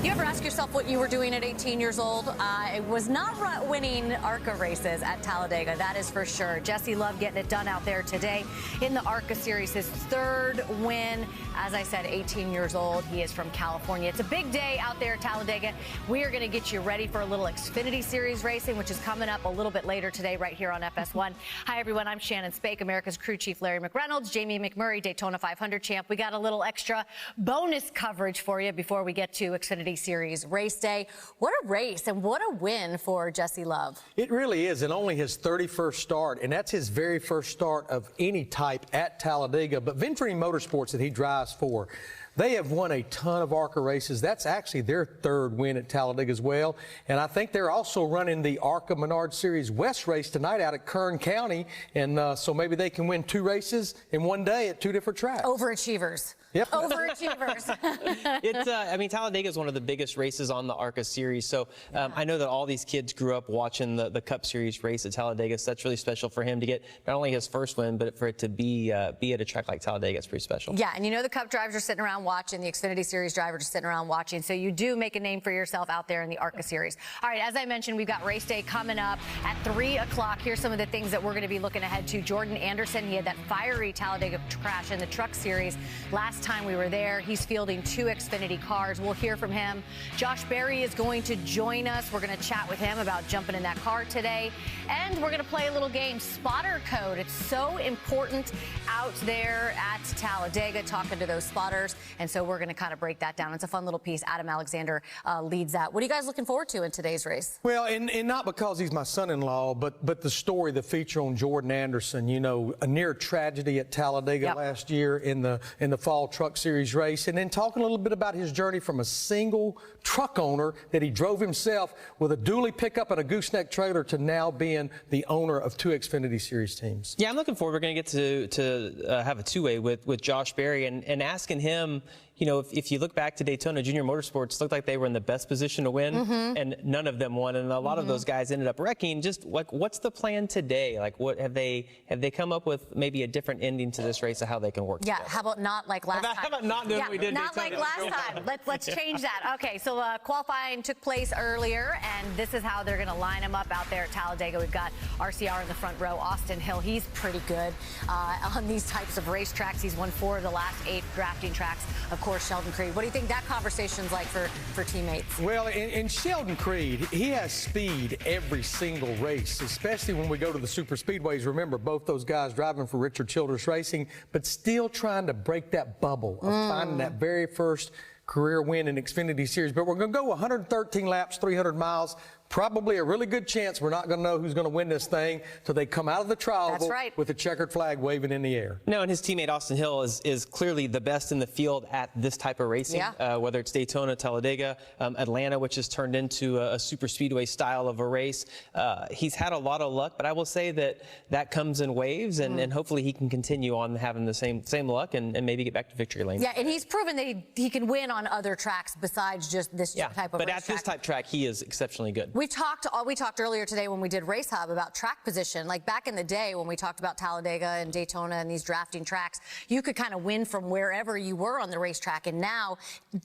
You ever ask yourself what you were doing at 18 years old? I was not winning ARCA races at Talladega, that is for sure. Jesse Love getting it done out there today in the ARCA Series, his third win. As I said, 18 years old. He is from California. It's a big day out there at Talladega. We are going to get you ready for a little Xfinity Series racing, which is coming up a little bit later today right here on FS1. Hi, everyone. I'm Shannon Spake, America's crew chief Larry McReynolds, Jamie McMurray, Daytona 500 champ. We got a little extra bonus coverage for you before we get to Xfinity Series race day. What a race and what a win for Jesse Love. It really is, and only his 31st start, and that's his very first start of any type at Talladega. But Venturing Motorsports that he drives for, they have won a ton of ARCA races. That's actually their third win at Talladega as well. And I think they're also running the ARCA Menard Series West race tonight out at Kern County. And so maybe they can win two races in one day at two different tracks. Overachievers. Yep. Overachievers. I mean, Talladega is one of the biggest races on the ARCA Series. So I know that all these kids grew up watching the Cup Series race at Talladega. So that's really special for him to get not only his first win, but for it to be at a track like Talladega. It's pretty special. Yeah, and you know the Cup drivers are sitting around watching, the Xfinity Series drivers are sitting around watching. So you do make a name for yourself out there in the ARCA Series. All right, as I mentioned, we've got race day coming up at 3 o'clock. Here's some of the things that we're going to be looking ahead to. Jordan Anderson, he had that fiery Talladega crash in the Truck Series last time we were there. He's fielding 2 Xfinity cars. We'll hear from him. Josh Berry is going to join us. We're going to chat with him about jumping in that car today. And we're going to play a little game, Spotter Code. It's so important out there at Talladega, talking to those spotters. And so we're going to kind of break that down. It's a fun little piece. Adam Alexander leads that. What are you guys looking forward to in today's race? Well, and not because he's my son-in-law, but the story, the feature on Jordan Anderson, you know, a near tragedy at Talladega last year in the Fall Truck Series race. And then talking a little bit about his journey from a single truck owner that he drove himself with a dually pickup and a gooseneck trailer to now being the owner of 2 Xfinity Series teams. Yeah, I'm looking forward. We're going to get to have a two-way with Josh Berry and asking him, you know, if you look back to Daytona, Junior Motorsports looked like they were in the best position to win, and none of them won, and a lot of those guys ended up wrecking. Just like, what's the plan today? Like, what have they come up with? Maybe a different ending to this race of how they can work together? How about not like last time? How about not doing what we did? Not Daytona? like last time. Let's change that. Okay, so qualifying took place earlier, and this is how they're going to line them up out there at Talladega. We've got RCR in the front row. Austin Hill, he's pretty good on these types of racetracks. He's won 4 of the last 8 drafting tracks. Of course, Sheldon Creed. What do you think that conversation's like for teammates? Well, in Sheldon Creed, he has speed every single race, especially when we go to the super speedways. Remember, both those guys driving for Richard Childress Racing, but still trying to break that bubble of finding that very first career win in Xfinity Series. But we're going to go 113 laps, 300 miles. Probably a really good chance we're not going to know who's going to win this thing till they come out of the trial with the checkered flag waving in the air. No, and his teammate Austin Hill is clearly the best in the field at this type of racing, whether it's Daytona, Talladega, Atlanta, which has turned into a super speedway style of a race. He's had a lot of luck, but I will say that comes in waves, and hopefully he can continue on having the same luck and maybe get back to victory lane. Yeah, and he's proven that he can win on other tracks besides just this type of race. But at this type track, he is exceptionally good. We talked earlier today when we did Race Hub about track position. Like back in the day when we talked about Talladega and Daytona and these drafting tracks, you could kind of win from wherever you were on the racetrack. And now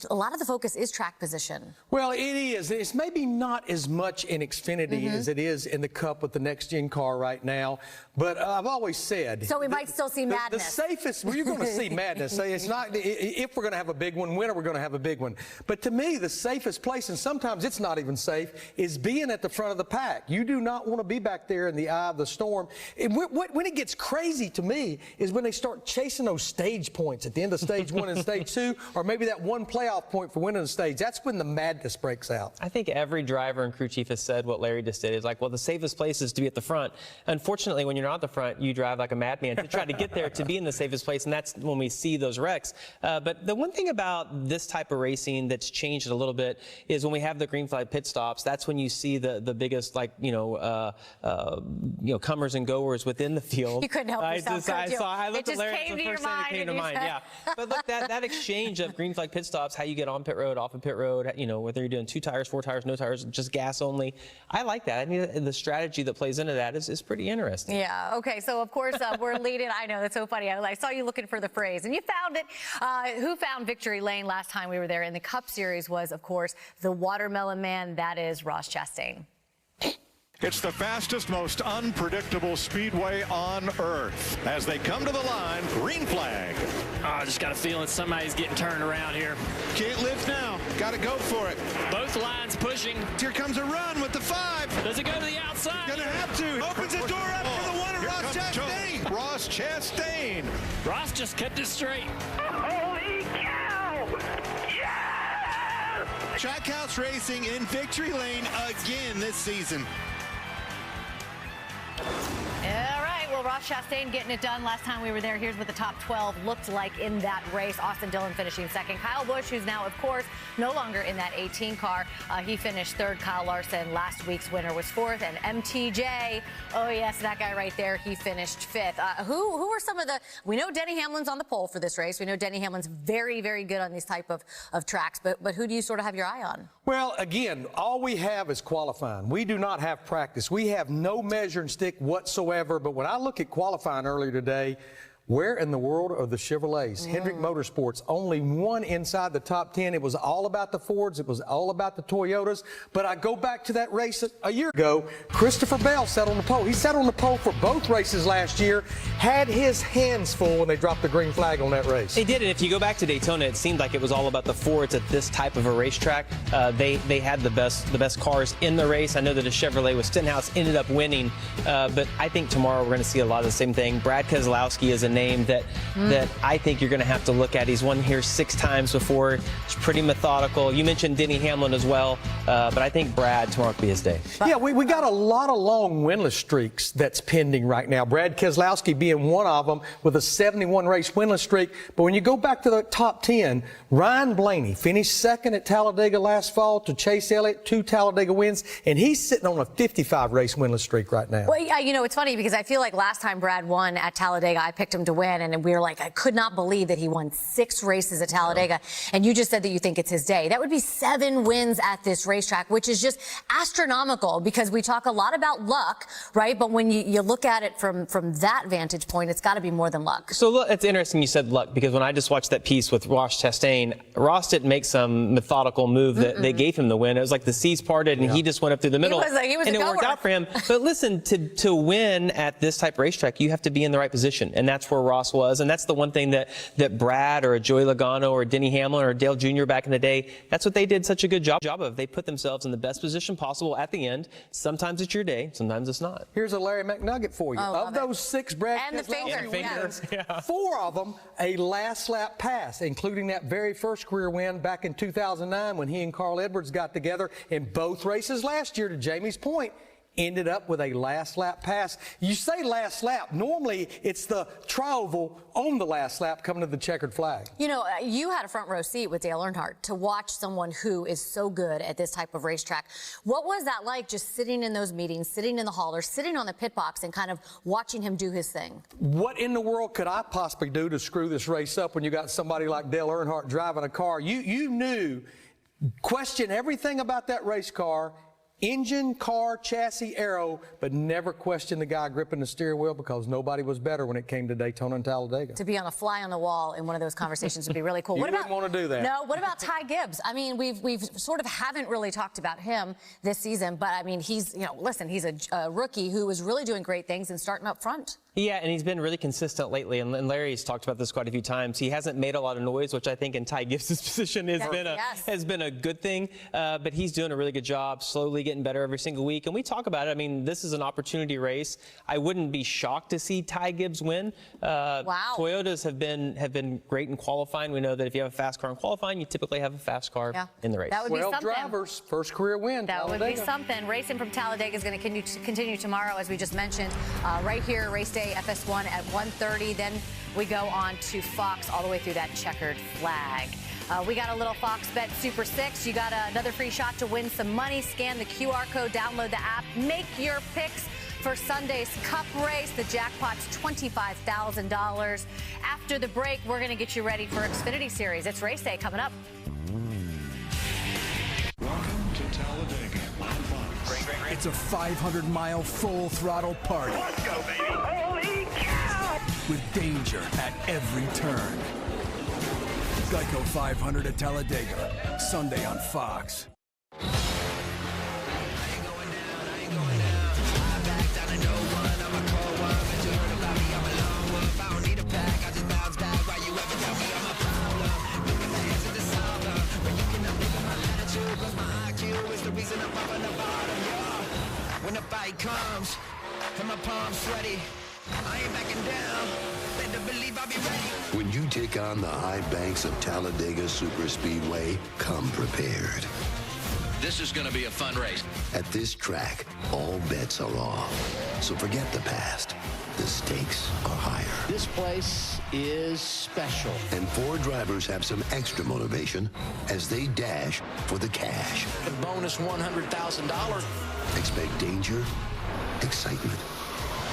a lot of the focus is track position. Well, it is. It's maybe not as much in Xfinity as it is in the Cup with the next-gen car right now. But I've always said... So we might still see madness. The safest... Well, you're going to see madness. So it's not... If we're going to have a big one, when are we going to have a big one? But to me, the safest place, and sometimes it's not even safe, is being at the front of the pack. You do not want to be back there in the eye of the storm. And when it gets crazy to me is when they start chasing those stage points at the end of stage 1 and stage 2, or maybe that one playoff point for winning the stage. That's when the madness breaks out. I think every driver and crew chief has said what Larry just did. Is like, well, the safest place is to be at the front. Unfortunately, when you're not at the front, you drive like a madman to try to get there to be in the safest place, and that's when we see those wrecks. But the one thing about this type of racing that's changed a little bit is when we have the green flag pit stops, that's when you see the biggest, like, comers and goers within the field. You couldn't help yourself, I looked it at Larry, just came it's the to your first thing that came to mind. Yeah, but look, that exchange of green flag pit stops, how you get on pit road, off of pit road, whether you're doing 2 tires, 4 tires, no tires, just gas only. I like that. I mean, the strategy that plays into that is pretty interesting. Yeah. Okay. So of course we're leading. I know, that's so funny. I saw you looking for the phrase, and you found it. Who found victory lane last time we were there in the Cup Series was, of course, the Watermelon Man. That is Ross Chastain. It's the fastest, most unpredictable speedway on earth. As they come to the line, green flag. Oh, I just got a feeling somebody's getting turned around here. Can't lift now. Got to go for it. Both lines pushing. Here comes a run with the 5. Does it go to the outside? Gonna have to. Opens the door up for the one of Ross Chastain. Ross Chastain. Ross just kept it straight. Holy cow! Yeah! Trackhouse Racing in victory lane again this season. All right, well, Ross Chastain getting it done. Last time we were there, here's what the top 12 looked like in that race. Austin Dillon finishing second. Kyle Busch, who's now, of course, no longer in that 18 car. He finished third. Kyle Larson, last week's winner, was fourth. And MTJ, oh, yes, that guy right there, he finished fifth. Who are some of the... We know Denny Hamlin's on the pole for this race. We know Denny Hamlin's very, very good on these type of tracks. But who do you sort of have your eye on? Well, again, all we have is qualifying. We do not have practice. We have no measuring stick whatsoever. But when I look at qualifying earlier today, where in the world are the Chevrolets? Hendrick Motorsports, only one inside the top 10. It was all about the Fords. It was all about the Toyotas. But I go back to that race a year ago. Christopher Bell sat on the pole. He sat on the pole for both races last year, had his hands full when they dropped the green flag on that race. They did, and if you go back to Daytona, it seemed like it was all about the Fords at this type of a racetrack. They had the best cars in the race. I know that a Chevrolet with Stenhouse ended up winning, but I think tomorrow we're going to see a lot of the same thing. Brad Keselowski is a name that I think you're going to have to look at. He's won here 6 times before. He's pretty methodical. You mentioned Denny Hamlin as well, but I think Brad tomorrow could be his day. Yeah, we got a lot of long winless streaks that's pending right now. Brad Keselowski being one of them with a 71 race winless streak. But when you go back to the top 10, Ryan Blaney finished second at Talladega last fall to Chase Elliott, 2 Talladega wins, and he's sitting on a 55 race winless streak right now. Well, yeah, it's funny because I feel like last time Brad won at Talladega, I picked him to win, and we were like, I could not believe that he won 6 races at Talladega. And you just said that you think it's his day. That would be 7 wins at this racetrack, which is just astronomical because we talk a lot about luck, right? But when you look at it from that vantage point, it's got to be more than luck. So look, it's interesting you said luck because when I just watched that piece with Ross Chastain, Ross didn't make some methodical move that they gave him the win. It was like the seas parted and he just went up through the middle. He was and a it worked out for him. But listen, to win at this type of racetrack, you have to be in the right position. And that's where Ross was. And that's the one thing that Brad or Joey Logano or Denny Hamlin or Dale Jr. back in the day, that's what they did such a good job of. They put themselves in the best position possible at the end. Sometimes it's your day, sometimes it's not. Here's a Larry McNugget for you. Of those 6 Brad and the fingers, yeah. 4 of them a last lap pass, including that very first career win back in 2009 when he and Carl Edwards got together in both races last year, to Jamie's point. Ended up with a last lap pass. You say last lap. Normally, it's the tri-oval on the last lap coming to the checkered flag. You had a front row seat with Dale Earnhardt to watch someone who is so good at this type of racetrack. What was that like, just sitting in those meetings, sitting in the haulers, sitting on the pit box and kind of watching him do his thing? What in the world could I possibly do to screw this race up when you got somebody like Dale Earnhardt driving a car? You knew, question everything about that race car, engine, car, chassis, aero, but never question the guy gripping the steering wheel because nobody was better when it came to Daytona and Talladega. To be on a fly on the wall in one of those conversations would be really cool. You wouldn't want to do that. No, what about Ty Gibbs? I mean, we've sort of haven't really talked about him this season, but I mean, he's, listen, he's a rookie who is really doing great things and starting up front. Yeah, and he's been really consistent lately, and Larry's talked about this quite a few times. He hasn't made a lot of noise, which I think in Ty Gibbs' position has been a good thing, but he's doing a really good job, slowly getting better every single week. And we talk about it. I mean, this is an opportunity race. I wouldn't be shocked to see Ty Gibbs win. Wow. Toyotas have been great in qualifying. We know that if you have a fast car in qualifying, you typically have a fast car in the race. That would be 12 something. drivers, first career win. That Talladega. would be something. Racing from Talladega is going to continue tomorrow, as we just mentioned, right here, race day FS1 at 1:30. Then we go on to Fox all the way through that checkered flag. We got a little Fox Bet Super 6. You got another free shot to win some money. Scan the QR code, download the app, make your picks for Sunday's Cup race. The jackpot's $25,000. After the break, we're going to get you ready for Xfinity Series. It's race day coming up. Welcome to Talladega. It's a 500-mile full-throttle party. Let's go, baby. Holy cow! With danger at every turn. Geico 500 at Talladega, Sunday on Fox. When the fight comes, and my palms sweaty, I ain't backing down. Better believe I'll be ready. When you take on the high banks of Talladega Superspeedway, come prepared. This is going to be a fun race. At this track, all bets are off. So forget the past. The stakes are higher. This place is special. And 4 drivers have some extra motivation as they dash for the cash. The bonus $100,000. Expect danger, excitement,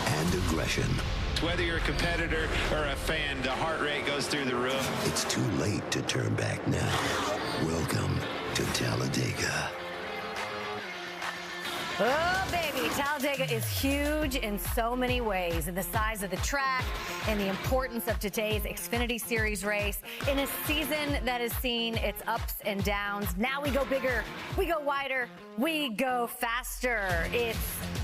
and aggression. Whether you're a competitor or a fan, the heart rate goes through the roof. It's too late to turn back now. Welcome to Talladega. Oh, baby, Talladega is huge in so many ways, in the size of the track and the importance of today's Xfinity Series race. In a season that has seen its ups and downs, now we go bigger, we go wider, we go faster. It's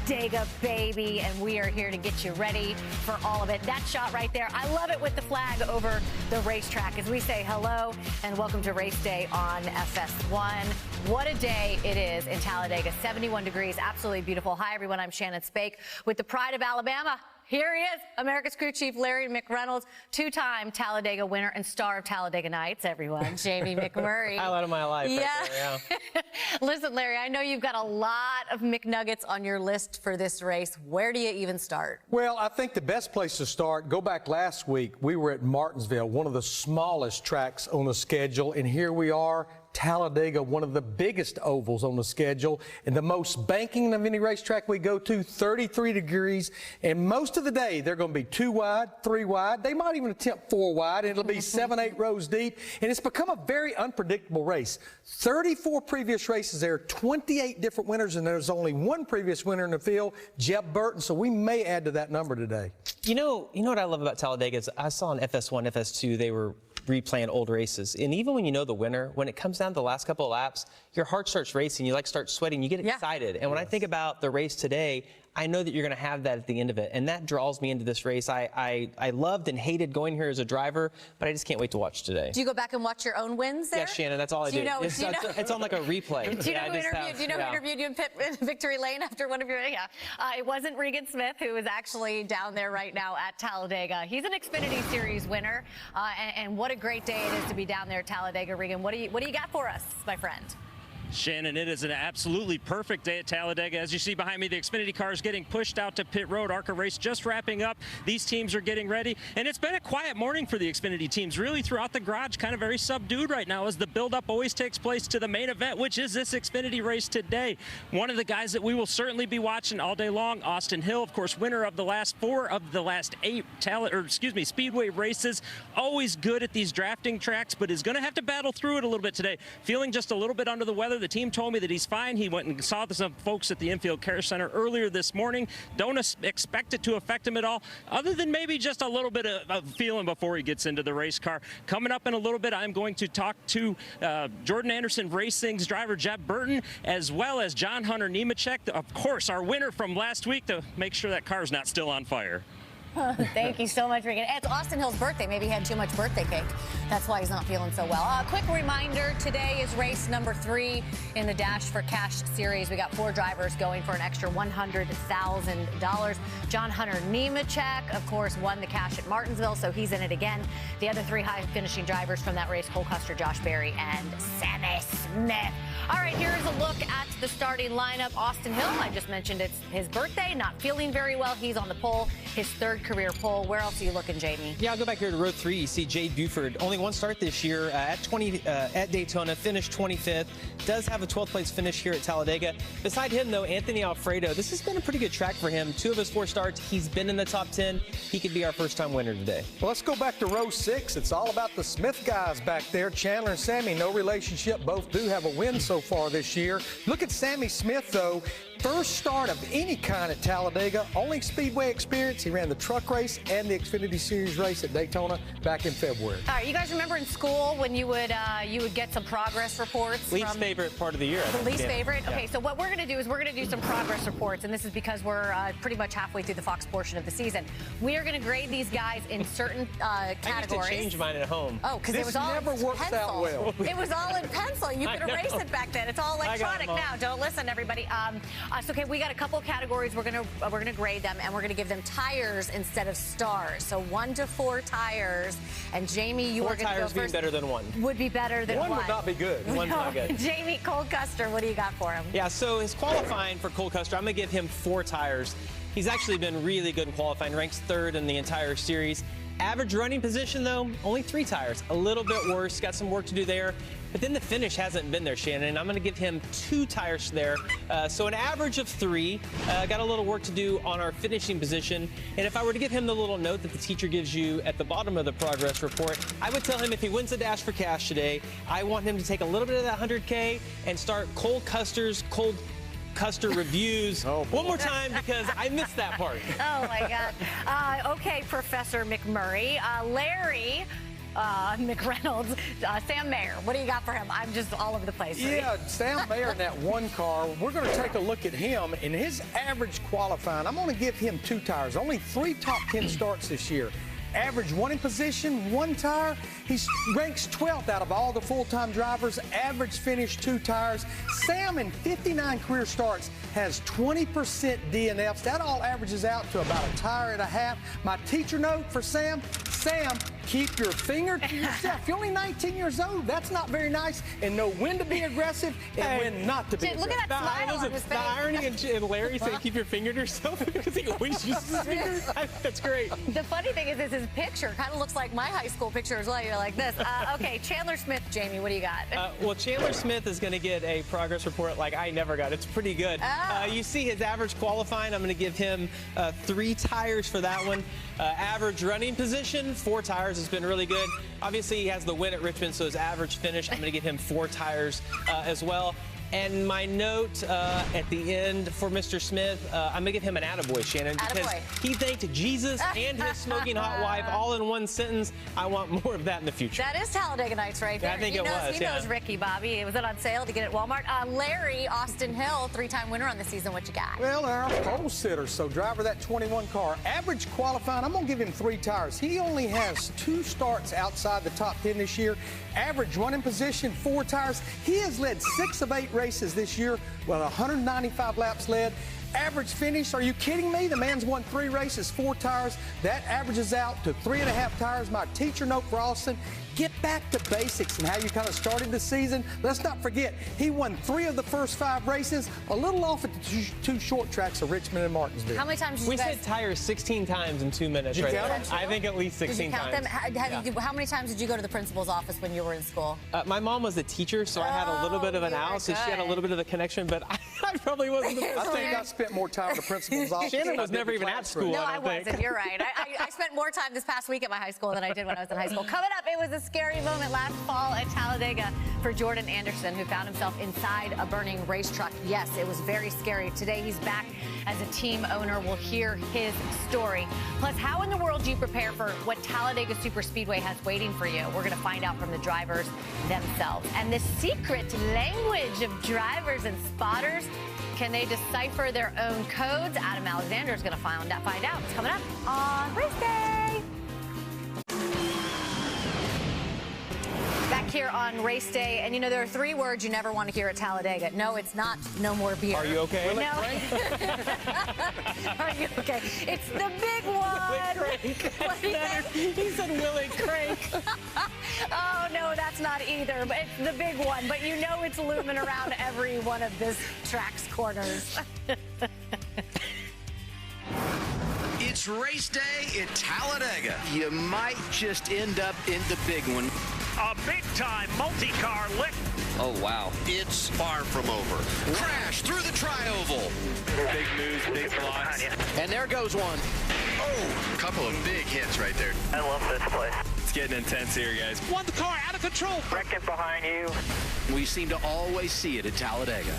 Dega, baby, and we are here to get you ready for all of it. That shot right there, I love it with the flag over the racetrack as we say hello and welcome to race day on FS1. What a day it is in Talladega, 71 degrees, absolutely beautiful. Hi, everyone, I'm Shannon Spake with the pride of Alabama. Here he is, America's crew chief, Larry McReynolds, 2-time Talladega winner and star of Talladega Nights, everyone, Jamie McMurray. Highlight of my life. Yeah. Right there, yeah. Listen, Larry, I know you've got a lot of McNuggets on your list for this race. Where do you even start? Well, I think the best place to start, go back last week, we were at Martinsville, one of the smallest tracks on the schedule, and here we are, Talladega, one of the biggest ovals on the schedule, and the most banking of any racetrack we go to, 33 degrees, and most of the day they're going to be 2 wide, 3 wide. They might even attempt 4 wide, and it'll be 7, 8 rows deep, and it's become a very unpredictable race. 34 previous races there, 28 different winners, and there's only one previous winner in the field, Jeb Burton, so we may add to that number today. You know what I love about Talladega is I saw in FS1, FS2, they were replaying old races. And even when you know the winner, when it comes down to the last couple of laps, your heart starts racing, you start sweating, you get excited. And when I think about the race today, I know that you're going to have that at the end of it. And that draws me into this race. I loved and hated going here as a driver, but I just can't wait to watch today. Do you go back and watch your own wins there? Yeah, Shannon, that's all I do. It's on like a replay. Do you know who interviewed you in Victory Lane after one of your, it wasn't Regan Smith, who is actually down there right now at Talladega. He's an Xfinity Series winner, and what a great day it is to be down there at Talladega. Regan, what do you got for us, my friend? Shannon, it is an absolutely perfect day at Talladega. As you see behind me, the Xfinity cars getting pushed out to pit road. ARCA race just wrapping up. These teams are getting ready. And it's been a quiet morning for the Xfinity teams, really throughout the garage, kind of very subdued right now as the buildup always takes place to the main event, which is this Xfinity race today. One of the guys that we will certainly be watching all day long, Austin Hill, of course, winner of the last 4 of the last 8 Speedway races. Always good at these drafting tracks, but is going to have to battle through it a little bit today. Feeling just a little bit under the weather. The team told me that he's fine. He went and saw some folks at the infield care center earlier this morning. Don't expect it to affect him at all, other than maybe just a little bit of feeling before he gets into the race car. Coming up in a little bit, I'm going to talk to Jordan Anderson Racing's driver Jeb Burton, as well as John Hunter Nemechek, of course, our winner from last week, to make sure that car's not still on fire. Thank you so much, Regan. It's Austin Hill's birthday. Maybe he had too much birthday cake. That's why he's not feeling so well. A quick reminder, today is race number 3 in the Dash for Cash series. We got 4 drivers going for an extra $100,000. John Hunter Nemechek, of course, won the cash at Martinsville, so he's in it again. The other 3 high-finishing drivers from that race, Cole Custer, Josh Berry, and Sammy Smith. All right, here's a look at the starting lineup. Austin Hill, I just mentioned it's his birthday, not feeling very well. He's on the pole, his third career pole. Where else are you looking, Jamie? Yeah, I'll go back here to row 3. You see Jade Buford, only one start this year at Daytona, finished 25th. Does have a 12th place finish here at Talladega. Beside him, though, Anthony Alfredo. This has been a pretty good track for him. 2 of his 4 starts, he's been in the top 10. He could be our first-time winner today. Well, let's go back to row 6. It's all about the Smith guys back there. Chandler and Sammy, no relationship. Both do have a win so far this year. Look at Sammy Smith, though. First start of any kind at Talladega, only Speedway experience. He ran the truck race and the Xfinity Series race at Daytona back in February. All right, you guys remember in school when you would get some progress reports? Least favorite part of the year. The least favorite? Yeah. Okay, so what we're going to do is we're going to do some progress reports, and this is because we're pretty much halfway through the Fox portion of the season. We are going to grade these guys in certain categories. I used to change mine at home. Oh, because it was all never works pencil. out well. It was all in pencil. You could erase it back then. It's all electronic now. Don't listen, everybody. So, okay, we got a couple categories. We're gonna grade them, and we're gonna give them tires instead of stars. So 1 to 4 tires. And Jamie, you are gonna go first. 4 tires being better than 1. Would be better than 1. 1 would not be good. One's not good. Jamie, Cole Custer, what do you got for him? Yeah, so his qualifying for Cole Custer, I'm going to give him 4 tires. He's actually been really good in qualifying, ranks 3rd in the entire series. Average running position, though, only 3 tires. A little bit worse, got some work to do there. But then the finish hasn't been there, Shannon. I'm going to give him 2 tires there. So an average of 3. Got a little work to do on our finishing position. And if I were to give him the little note that the teacher gives you at the bottom of the progress report, I would tell him if he wins the Dash for Cash today, I want him to take a little bit of that 100K and start Cole Custer reviews one more time because I missed that part. Oh, my God. Okay, Professor McMurray. Larry McReynolds, Sam Mayer, what do you got for him? I'm just all over the place. Right? Yeah, Sam Mayer in that 1 car. We're going to take a look at him. In his average qualifying, I'm going to give him 2 tires. Only 3 top 10 starts this year. Average winning position, 1 tire. He ranks 12th out of all the full-time drivers. Average finish, 2 tires. Sam, in 59 career starts, has 20% DNFs. That all averages out to about 1.5 tires. My teacher note for Sam, keep your finger to yourself. You're only 19 years old. That's not very nice. And know when to be aggressive and when not to be aggressive. Look at that smile on his face. The irony in Larry saying keep your finger to yourself because he always uses his finger. That's great. The funny thing is his picture kind of looks like my high school picture as well. You're like this. Okay, Chandler Smith, Jamie, what do you got? Well, Chandler Smith is going to get a progress report like I never got. It's pretty good. You see his average qualifying. I'm going to give him 3 tires for that one. Average running position, 4 tires. Has been really good. Obviously, he has the win at Richmond, so his average finish, I'm going to give him 4 tires as well. And my note at the end for Mr. Smith, I'm going to give him an attaboy, Shannon, because he thanked Jesus and his smoking hot wife all in one sentence. I want more of that in the future. That is Talladega Nights right there. I think it was. He knows Ricky Bobby. Was it on sale to get it at Walmart? Larry, Austin Hill, 3-time winner on the season. What you got? Well, they're our pole sitters, so driver that 21 car. Average qualifying, I'm going to give him 3 tires. He only has 2 starts outside the top 10 this year. Average running position, 4 tires. He has led 6 of 8 races this year with 195 laps led. Average finish, are you kidding me? The man's won 3 races, 4 tires. That averages out to 3.5 tires. My teacher note for Austin, get back to basics and how you kind of started the season. Let's not forget, he won 3 of the first 5 races, a little off at the 2 short tracks of Richmond and Martinsville. How many times did you guys... We said tires 16 times in 2 minutes right there. I think at least 16 times. Did you count them? How many times did you go to the principal's office when you were in school? My mom was a teacher, so I had a little bit of an out, so she had a little bit of a connection, but I probably wasn't the best. I think I spent more time at the principal's office. Shannon was never even at school. No, I wasn't. You're right. I spent more time this past week at my high school than I did when I was in high school. Coming up, it was a scary moment last fall at Talladega for Jordan Anderson, who found himself inside a burning race truck. Yes, it was very scary. Today, he's back as a team owner. We'll hear his story. Plus, how in the world do you prepare for what Talladega Superspeedway has waiting for you? We're going to find out from the drivers themselves. And the secret language of drivers and spotters. Can they decipher their own codes? Adam Alexander is going to find out. It's coming up on race day. Back here on race day, and you know there are 3 words you never want to hear at Talladega. No, it's not no more beer. Are you okay? No. Are you okay? It's the big one. He said will it crank? Oh, no, that's not either, but it's the big one. But you know it's looming around every one of this track's corners. It's race day at Talladega. You might just end up in the big one. A big-time multi-car lick. Oh, wow. It's far from over. Crash through the tri-oval. Big moves, big blocks. And there goes one. Oh, a couple of big hits right there. I love this place. It's getting intense here, guys. One car out of control. Wrecking behind you. We seem to always see it at Talladega.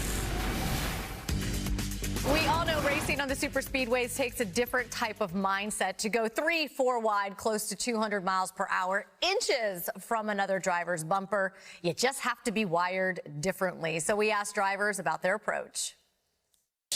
We all know racing on the super speedways takes a different type of mindset to go 3-4 wide, close to 200 miles per hour, inches from another driver's bumper. You just have to be wired differently. So we asked drivers about their approach.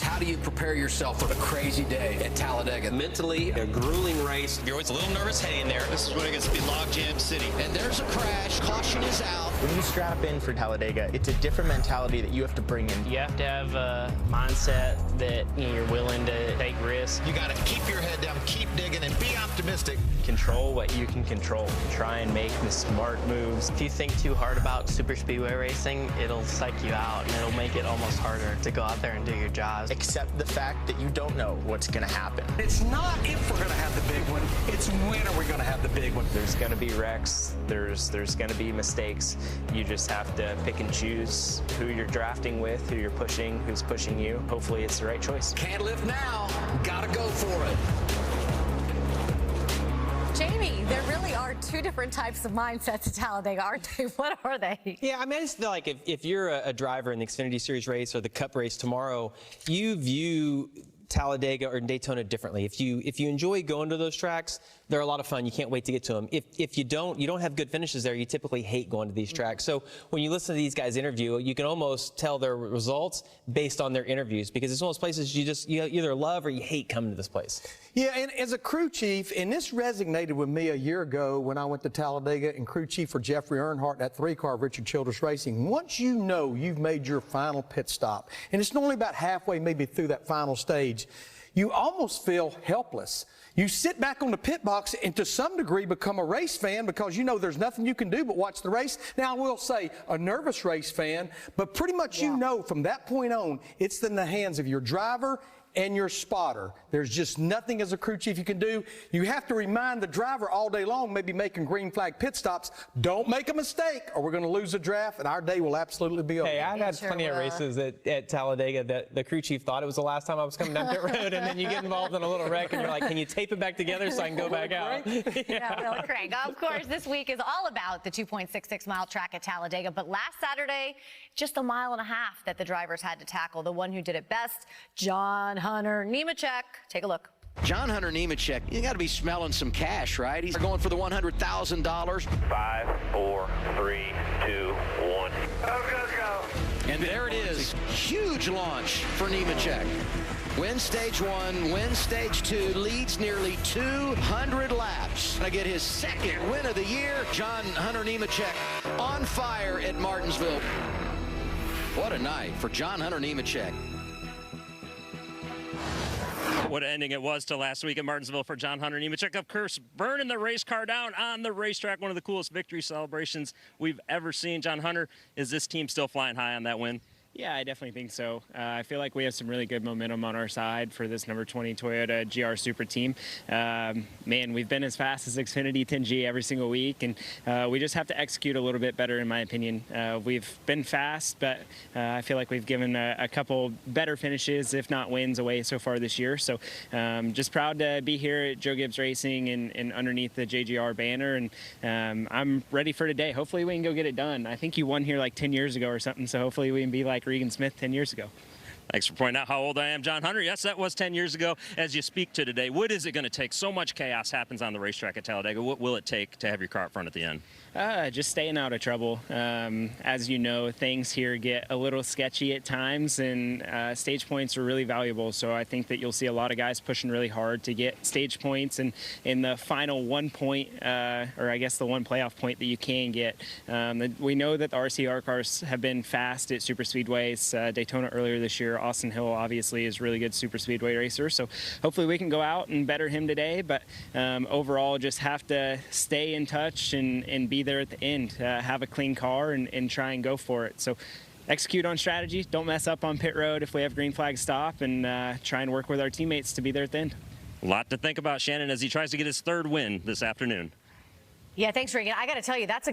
How do you prepare yourself for a crazy day at Talladega? Mentally, a grueling race. You're always a little nervous heading there. This is when it gets to be logjam city. And there's a crash. Caution is out. When you strap in for Talladega, it's a different mentality that you have to bring in. You have to have a mindset that you're willing to take risks. You got to keep your head down, keep digging, and be optimistic. Control what you can control. Try and make the smart moves. If you think too hard about super speedway racing, it'll psych you out, and it'll make it almost harder to go out there and do your job. Accept the fact that you don't know what's going to happen. It's not if we're going to have the big one, it's when are we going to have the big one. There's going to be wrecks. There's going to be mistakes. You just have to pick and choose who you're drafting with, who you're pushing, who's pushing you. Hopefully it's the right choice. Can't lift now. Got to go for it. Jamie, there really are 2 different types of mindsets at Talladega, aren't they? What are they? Yeah, I mean, I just feel like if you're a driver in the Xfinity Series race or the Cup race tomorrow, you view Talladega or Daytona differently. If you enjoy going to those tracks, they're a lot of fun. You can't wait to get to them. If you don't have good finishes there, you typically hate going to these tracks. So when you listen to these guys interview, you can almost tell their results based on their interviews, because it's one of those places you either love or you hate coming to this place. Yeah, and as a crew chief, and this resonated with me a year ago when I went to Talladega and crew chief for Jeffrey Earnhardt, that 3-car Richard Childress Racing. Once you know you've made your final pit stop, and it's only about halfway maybe through that final stage, you almost feel helpless. You sit back on the pit box and to some degree become a race fan because you know there's nothing you can do but watch the race. Now, I will say a nervous race fan, but pretty much you know from that point on, it's in the hands of your driver and your spotter. There's just nothing as a crew chief you can do. You have to remind the driver all day long, maybe making green flag pit stops, don't make a mistake or we're going to lose a draft and our day will absolutely be over. Hey, I've had plenty of races at Talladega that the crew chief thought it was the last time I was coming down pit road, and then you get involved in a little wreck and you're like, can you tape it back together so I can go back out? Yeah, Will Craig. Of course, this week is all about the 2.66-mile track at Talladega, but last Saturday, just a mile and a half that the drivers had to tackle. The one who did it best, John Hunter Nemechek. Take a look. John Hunter Nemechek, you got to be smelling some cash, right? He's going for the $100,000. 5, 4, 3, 2, 1. Go. And there it is. Huge launch for Nemechek. Wins stage 1, wins stage 2, leads nearly 200 laps. Gonna get his 2nd win of the year. John Hunter Nemechek on fire at Martinsville. What a night for John Hunter Nemechek. What an ending it was to last week at Martinsville for John Hunter Nemechek. Of course, burning the race car down on the racetrack. One of the coolest victory celebrations we've ever seen. John Hunter, is this team still flying high on that win? Yeah, I definitely think so. I feel like we have some really good momentum on our side for this number 20 Toyota GR Super team. Man, we've been as fast as Xfinity 10G every single week, and we just have to execute a little bit better, in my opinion. We've been fast, but I feel like we've given a couple better finishes, if not wins, away so far this year. So just proud to be here at Joe Gibbs Racing and underneath the JGR banner, and I'm ready for today. Hopefully we can go get it done. I think you won here like 10 years ago or something, so hopefully we can be like Regan Smith 10 years ago. Thanks for pointing out how old I am, John Hunter. Yes, that was 10 years ago. As you speak to today, what is it going to take? So much chaos happens on the racetrack at Talladega. What will it take to have your car up front at the end? Just staying out of trouble. As you know, things here get a little sketchy at times, and stage points are really valuable. So I think that you'll see a lot of guys pushing really hard to get stage points, and in the final 1 point, or I guess the one playoff point that you can get. We know that the RCR cars have been fast at super speedways. Daytona earlier this year. Austin Hill obviously is a really good super speedway racer. So hopefully we can go out and better him today. But overall, just have to stay in touch and be there at the end, have a clean car and try and go for it. So execute on strategy, don't mess up on pit road if we have green flag stop, and try and work with our teammates to be there at the end. A lot to think about, Shannon, as he tries to get his 3rd win this afternoon. Yeah, thanks, Regan. I got to tell you, that's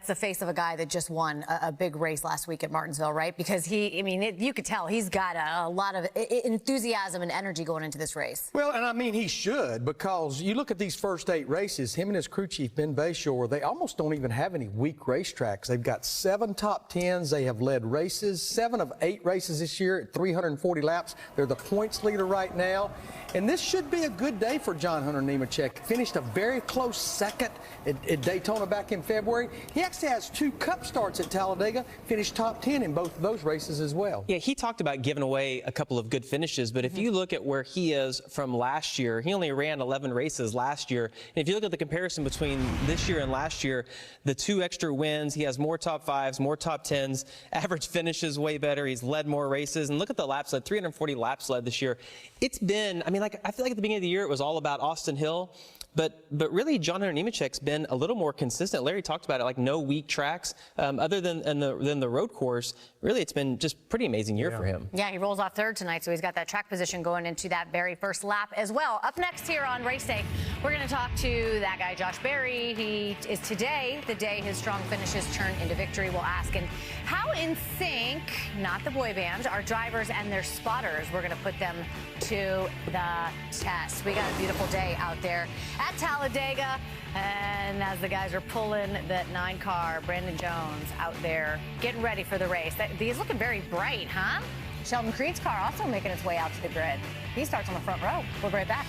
the face of a guy that just won a big race last week at Martinsville, right? Because you could tell he's got a lot of enthusiasm and energy going into this race. Well, and I mean, he should, because you look at these first 8 races, him and his crew chief, Ben Bayshore, they almost don't even have any weak racetracks. They've got 7 top 10s. They have led races, 7 of 8 races this year at 340 laps. They're the points leader right now. And this should be a good day for John Hunter Nemechek. Finished a very close 2nd at Daytona back in February. He actually has 2 Cup starts at Talladega, finished top 10 in both of those races as well. Yeah, he talked about giving away a couple of good finishes, but if you look at where he is from last year, he only ran 11 races last year. And if you look at the comparison between this year and last year, the 2 extra wins, he has more top 5s, more top 10s, average finishes way better. He's led more races. And look at the laps led, 340 laps led this year. It's been, I feel like at the beginning of the year it was all about Austin Hill. But really, John Hunter Nemechek's been a little more consistent. Larry talked about it, like no weak tracks, other than the road course. Really, it's been just pretty amazing year for him. Yeah, he rolls off 3rd tonight, so he's got that track position going into that very first lap as well. Up next here on race day, we're going to talk to that guy, Josh Berry. He is today the day his strong finishes turn into victory. We'll ask him how in sync, not the boy band, are drivers and their spotters. We're going to put them to the test. We got a beautiful day out there at Talladega, and as the guys are pulling that 9 car, Brandon Jones out there getting ready for the race. He's looking very bright, huh? Sheldon Creed's car also making its way out to the grid. He starts on the front row. We'll be right back.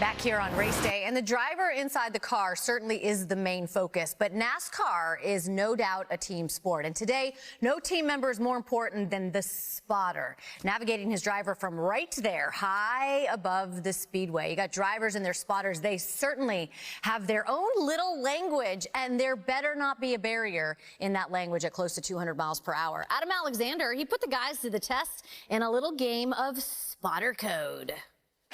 Back here on race day, and the driver inside the car certainly is the main focus, but NASCAR is no doubt a team sport, and today no team member is more important than the spotter, navigating his driver from right there high above the speedway. You got drivers and their spotters. They certainly have their own little language, and there better not be a barrier in that language at close to 200 miles per hour. Adam Alexander, he put the guys to the test in a little game of spotter code.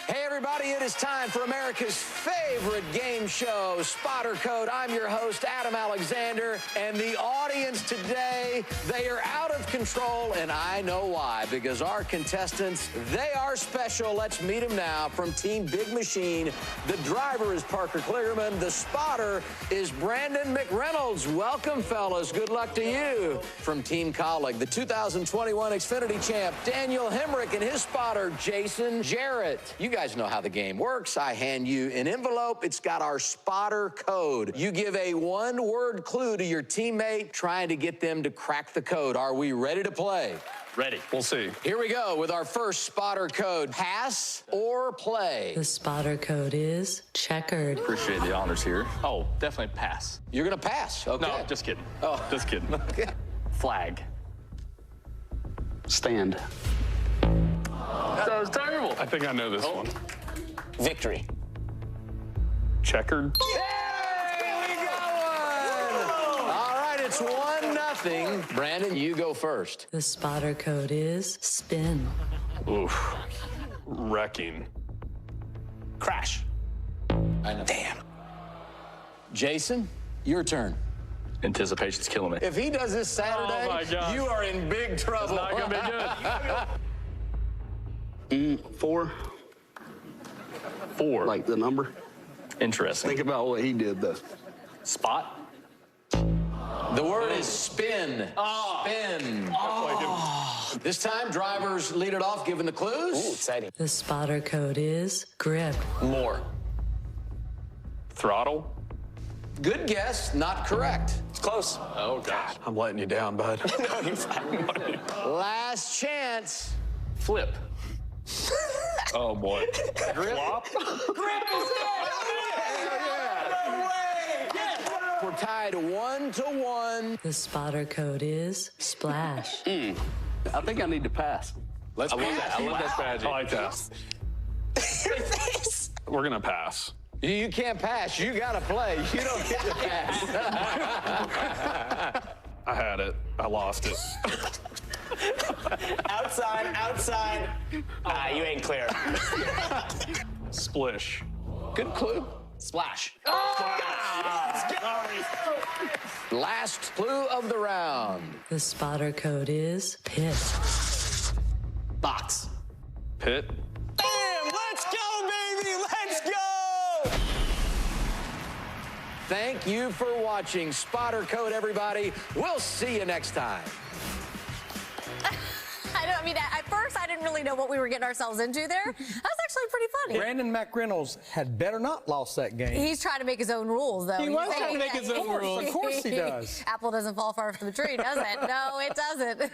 Hey everybody, it is time for America's favorite game show, Spotter Code. I'm your host, Adam Alexander, and the audience today, they are out of control, and I know why, because our contestants, they are special. Let's meet them now. From Team Big Machine, the driver is Parker Kligerman, the spotter is Brandon McReynolds. Welcome, fellas. Good luck to you. From Team Colleague, the 2021 Xfinity champ, Daniel Hemrick, and his spotter, Jason Jarrett. You guys know how the game works. I hand you an envelope. It's got our spotter code. You give a 1-word clue to your teammate, trying to get them to crack the code. Are we ready to play? Ready. We'll see. Here we go with our first spotter code. Pass or play? The spotter code is checkered. Appreciate the honors here. Oh, definitely pass. You're going to pass? Okay. No, just kidding. Oh. Just kidding. Okay. Flag. Stand. That was terrible. I think I know this one. Victory. Checkered. Yeah, we got one. All right, it's 1-0. Brandon, you go first. The spotter code is spin. Oof. Wrecking. Crash. I know. Damn. Jason, your turn. Anticipation's killing me. If he does this Saturday, oh my God, you are in big trouble. It's not going to be good. 4. 4. Like the number. Interesting. Think about what he did, though. Spot. The word is spin. Oh. Spin. Oh. This time, drivers lead it off, giving the clues. Ooh, exciting. The spotter code is grip. More. Throttle. Good guess, not correct. It's close. Oh, God. I'm letting you down, bud. No, you're fine. Last chance. Flip. Oh, boy. Grip. Flop. Grip is it! No way! We're tied 1-1. The spotter code is splash. I think I need to pass. Let's pass. I love that strategy. I like that. We're going to pass. You can't pass. You got to play. You don't get to pass. I had it. I lost it. Outside. You ain't clear. Splish. Good clue. Splash. Last clue of the round. The spotter code is pit. Box. Pit. Bam! Let's go, baby! Let's go! Thank you for watching Spotter Code, everybody. We'll see you next time. I mean, at first I didn't really know what we were getting ourselves into there. That was actually pretty funny. Brandon McReynolds had better not lost that game. He's trying to make his own rules, though. He was trying to make his own rules. Of course he does. Apple doesn't fall far from the tree, does it? No, it doesn't.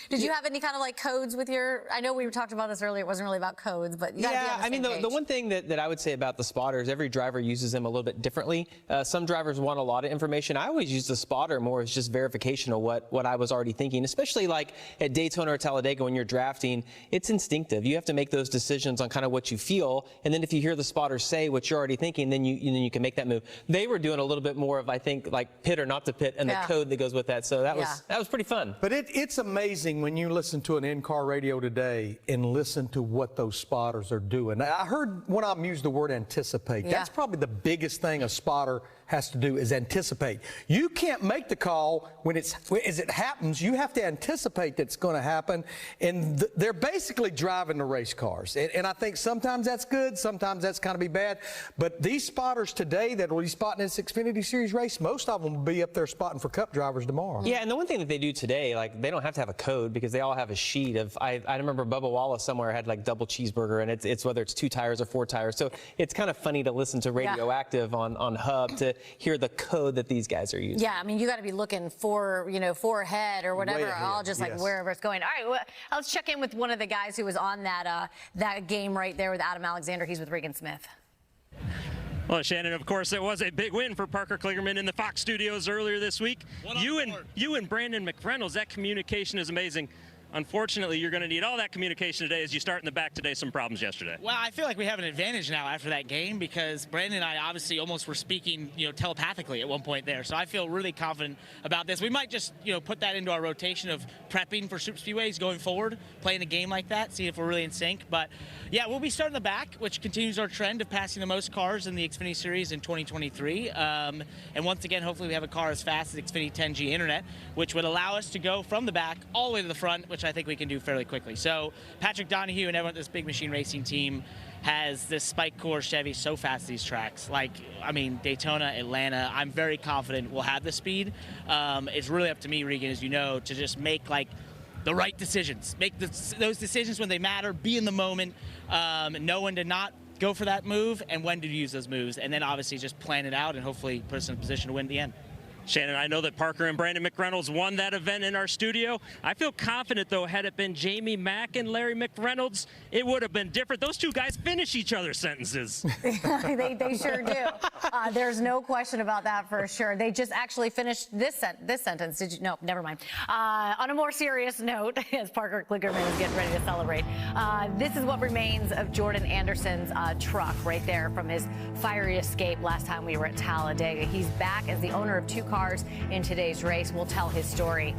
Did you have any kind of like codes with your? I know we talked about this earlier. It wasn't really about codes, but you gotta be on the I mean, same the page. one thing that I would say about the spotters, every driver uses them a little bit differently. Some drivers want a lot of information. I always use the spotter more as just verification of what I was already thinking, especially like at Daytona or Talladega when you're drafting. It's instinctive. You have to make those decisions on kind of what you feel, and then if you hear the spotter say what you're already thinking, then you can make that move. They were doing a little bit more of, I think, like pit or not to pit, and the code that goes with that. So that was pretty fun. But it's amazing when you listen to an in-car radio today and listen to what those spotters are doing. I heard one of them use the word anticipate. That's probably the biggest thing a spotter has to do is anticipate. You can't make the call as it happens. You have to anticipate that's going to happen, and they're basically driving the race cars. And I think sometimes that's good, sometimes that's kind of be bad. But these spotters today that will be spotting this Xfinity Series race, most of them will be up there spotting for Cup drivers tomorrow. Yeah, and the one thing that they do today, like they don't have to have a code because they all have a sheet of. I remember Bubba Wallace somewhere had like double cheeseburger, and it's whether it's 2 tires or 4 tires. So it's kind of funny to listen to Radioactive on Hub to hear the code that these guys are using. Yeah, I mean, you got to be looking for ahead or whatever, all just like wherever it's going. All right, well, let's check in with one of the guys who was on that game right there with Adam Alexander. He's with Regan Smith. Well, Shannon, of course, it was a big win for Parker Kligerman in the Fox studios earlier this week. You and Brandon McReynolds, that communication is amazing. Unfortunately, you're going to need all that communication today as you start in the back today. Some problems yesterday. Well, I feel like we have an advantage now after that game because Brandon and I obviously almost were speaking, telepathically at one point there. So I feel really confident about this. We might just, put that into our rotation of prepping for super speedways going forward, playing a game like that, see if we're really in sync. But yeah, we'll be starting the back, which continues our trend of passing the most cars in the Xfinity Series in 2023. And once again, hopefully we have a car as fast as Xfinity 10G Internet, which would allow us to go from the back all the way to the front, which I think we can do fairly quickly. So Patrick Donahue and everyone at this Big Machine Racing team has this Spike Core Chevy so fast these tracks. Daytona, Atlanta, I'm very confident we'll have the speed. It's really up to me, Regan, as you know, to just make the right decisions. Make those decisions when they matter, be in the moment, know when to not go for that move and when to use those moves, and then obviously just plan it out and hopefully put us in a position to win at the end. Shannon, I know that Parker and Brandon McReynolds won that event in our studio. I feel confident, though, had it been Jamie Mack and Larry McReynolds, it would have been different. Those two guys finish each other's sentences. they sure do. There's no question about that for sure. They just actually finished this sentence. Did you? No, never mind. On a more serious note, as Parker Kligerman is getting ready to celebrate, this is what remains of Jordan Anderson's truck right there from his fiery escape last time we were at Talladega. He's back as the owner of 2 cars in today's race. We'll tell his story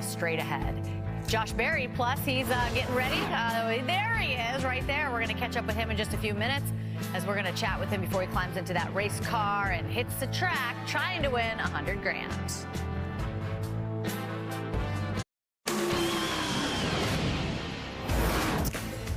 straight ahead. Josh Berry, plus he's getting ready. There he is right there. We're going to catch up with him in just a few minutes as we're going to chat with him before he climbs into that race car and hits the track trying to win $100,000.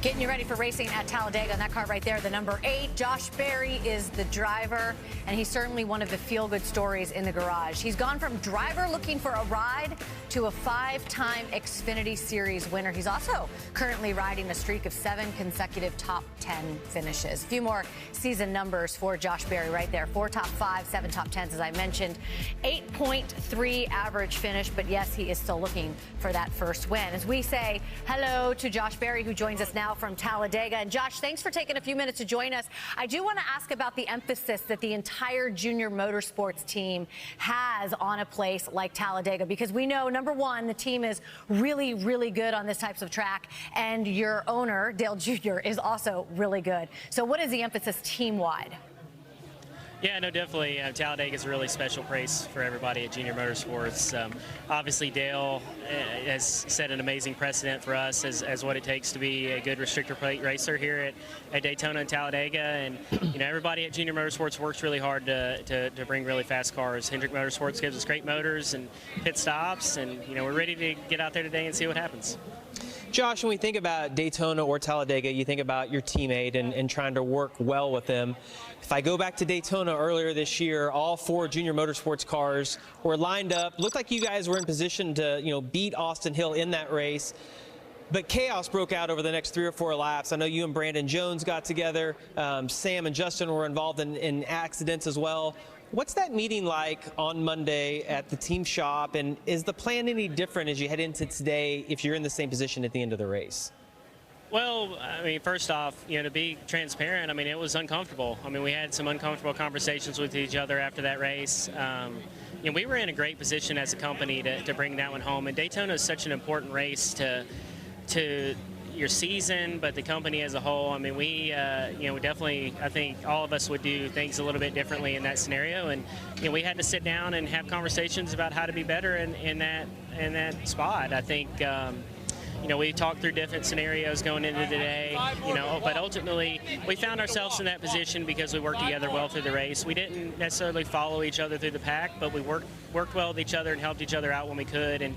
Getting you ready for racing at Talladega. And that car right there, the number 8, Josh Berry is the driver, and he's certainly one of the feel-good stories in the garage. He's gone from driver looking for a ride to a 5-time Xfinity Series winner. He's also currently riding a streak of 7 consecutive top 10 finishes. A few more season numbers for Josh Berry right there. 4 top 5, 7 top 10s, as I mentioned. 8.3 average finish, but yes, he is still looking for that first win. As we say hello to Josh Berry, who joins us now from Talladega. And Josh, thanks for taking a few minutes to join us. I do want to ask about the emphasis that the entire junior motorsports team has on a place like Talladega, because we know, number one, the team is really, really good on this types of track, and your owner, Dale Jr., is also really good. So what is the emphasis team-wide? Yeah, no, definitely. Talladega is a really special place for everybody at Junior Motorsports. Obviously, Dale has set an amazing precedent for us as what it takes to be a good restrictor plate racer here at Daytona and Talladega. And, you know, everybody at Junior Motorsports works really hard to bring really fast cars. Hendrick Motorsports gives us great motors and pit stops, and, you know, we're ready to get out there today and see what happens. Josh, when we think about Daytona or Talladega, you think about your teammate and trying to work well with them. If I go back to Daytona earlier this year, all 4 Junior Motorsports cars were lined up. Looked like you guys were in position to, you know, beat Austin Hill in that race. But chaos broke out over the next 3 or 4 laps. I know you and Brandon Jones got together. Sam and Justin were involved in accidents as well. What's that meeting like on Monday at the team shop, and is the plan any different as you head into today if you're in the same position at the end of the race? Well, I mean, first off, you know, to be transparent, I mean, it was uncomfortable. I mean, we had some uncomfortable conversations with each other after that race. You know, we were in a great position as a company to bring that one home, and Daytona is such an important race to your season, but the company as a whole. I mean, we, you know, definitely, I think all of us would do things a little bit differently in that scenario, and you know, we had to sit down and have conversations about how to be better in that spot. I think, you know, we talked through different scenarios going into today, you know, but ultimately we found ourselves in that position because we worked together well through the race. We didn't necessarily follow each other through the pack, but we worked well with each other and helped each other out when we could, and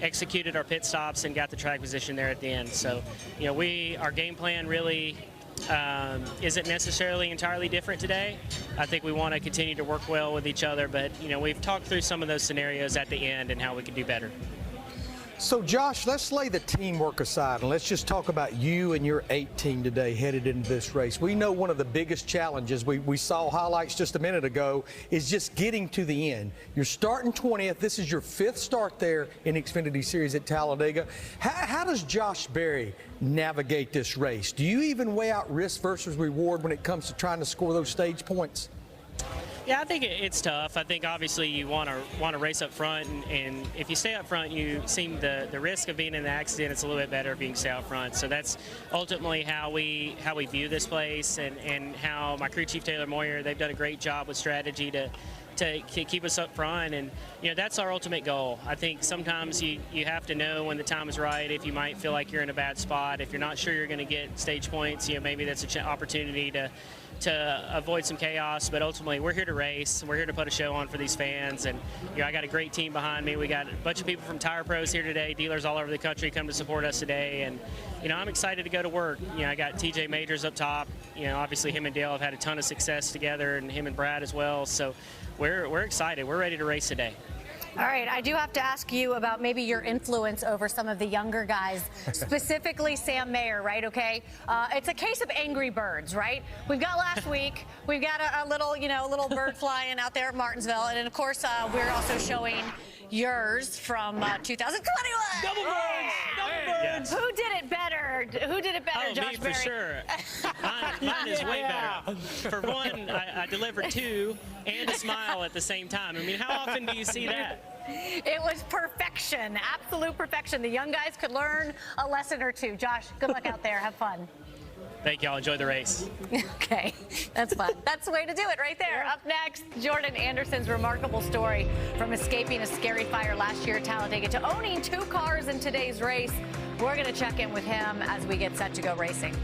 executed our pit stops and got the track position there at the end. So, you know, our game plan really isn't necessarily entirely different today. I think we want to continue to work well with each other, but, you know, we've talked through some of those scenarios at the end and how we can do better. So, Josh, let's lay the teamwork aside and let's just talk about you and your 8 team today headed into this race. We know one of the biggest challenges, we saw highlights just a minute ago, is just getting to the end. You're starting 20th. This is your 5th start there in Xfinity Series at Talladega. How does Josh Berry navigate this race? Do you even weigh out risk versus reward when it comes to trying to score those stage points? Yeah, I think it's tough. I think obviously you want to race up front, and if you stay up front, you seem the risk of being in an accident. It's a little bit better if you can stay out front. So that's ultimately how we view this place, and how my crew chief Taylor Moyer, they've done a great job with strategy to keep us up front, and you know, that's our ultimate goal. I think sometimes you have to know when the time is right. If you might feel like you're in a bad spot, if you're not sure you're going to get stage points, you know, maybe that's an opportunity to avoid some chaos. But ultimately, we're here to race. We're here to put a show on for these fans, and you know, I got a great team behind me. We got a bunch of people from Tire Pros here today, dealers all over the country come to support us today, and you know, I'm excited to go to work. You know, I got TJ Majors up top. You know, obviously him and Dale have had a ton of success together, and him and Brad as well. So we're excited. We're ready to race today. All right, I do have to ask you about maybe your influence over some of the younger guys, specifically Sam Mayer, right? Okay, it's a case of angry birds, right? We've got last week, we've got a little, you know, a little bird flying out there at Martinsville, and then of course we're also showing yours from 2021. Double birds! Double birds! Who did it better? Who did it better, Josh me Berry? For sure. Mine is way better. For one, I delivered 2 and a smile at the same time. I mean, how often do you see that? It was perfection, absolute perfection. The young guys could learn a lesson or two. Josh, good luck out there. Have fun. Thank y'all. Enjoy the race. Okay, that's fun. That's the way to do it right there. Up next, Jordan Anderson's remarkable story from escaping a scary fire last year at Talladega to owning 2 cars in today's race. We're going to check in with him as we get set to go racing.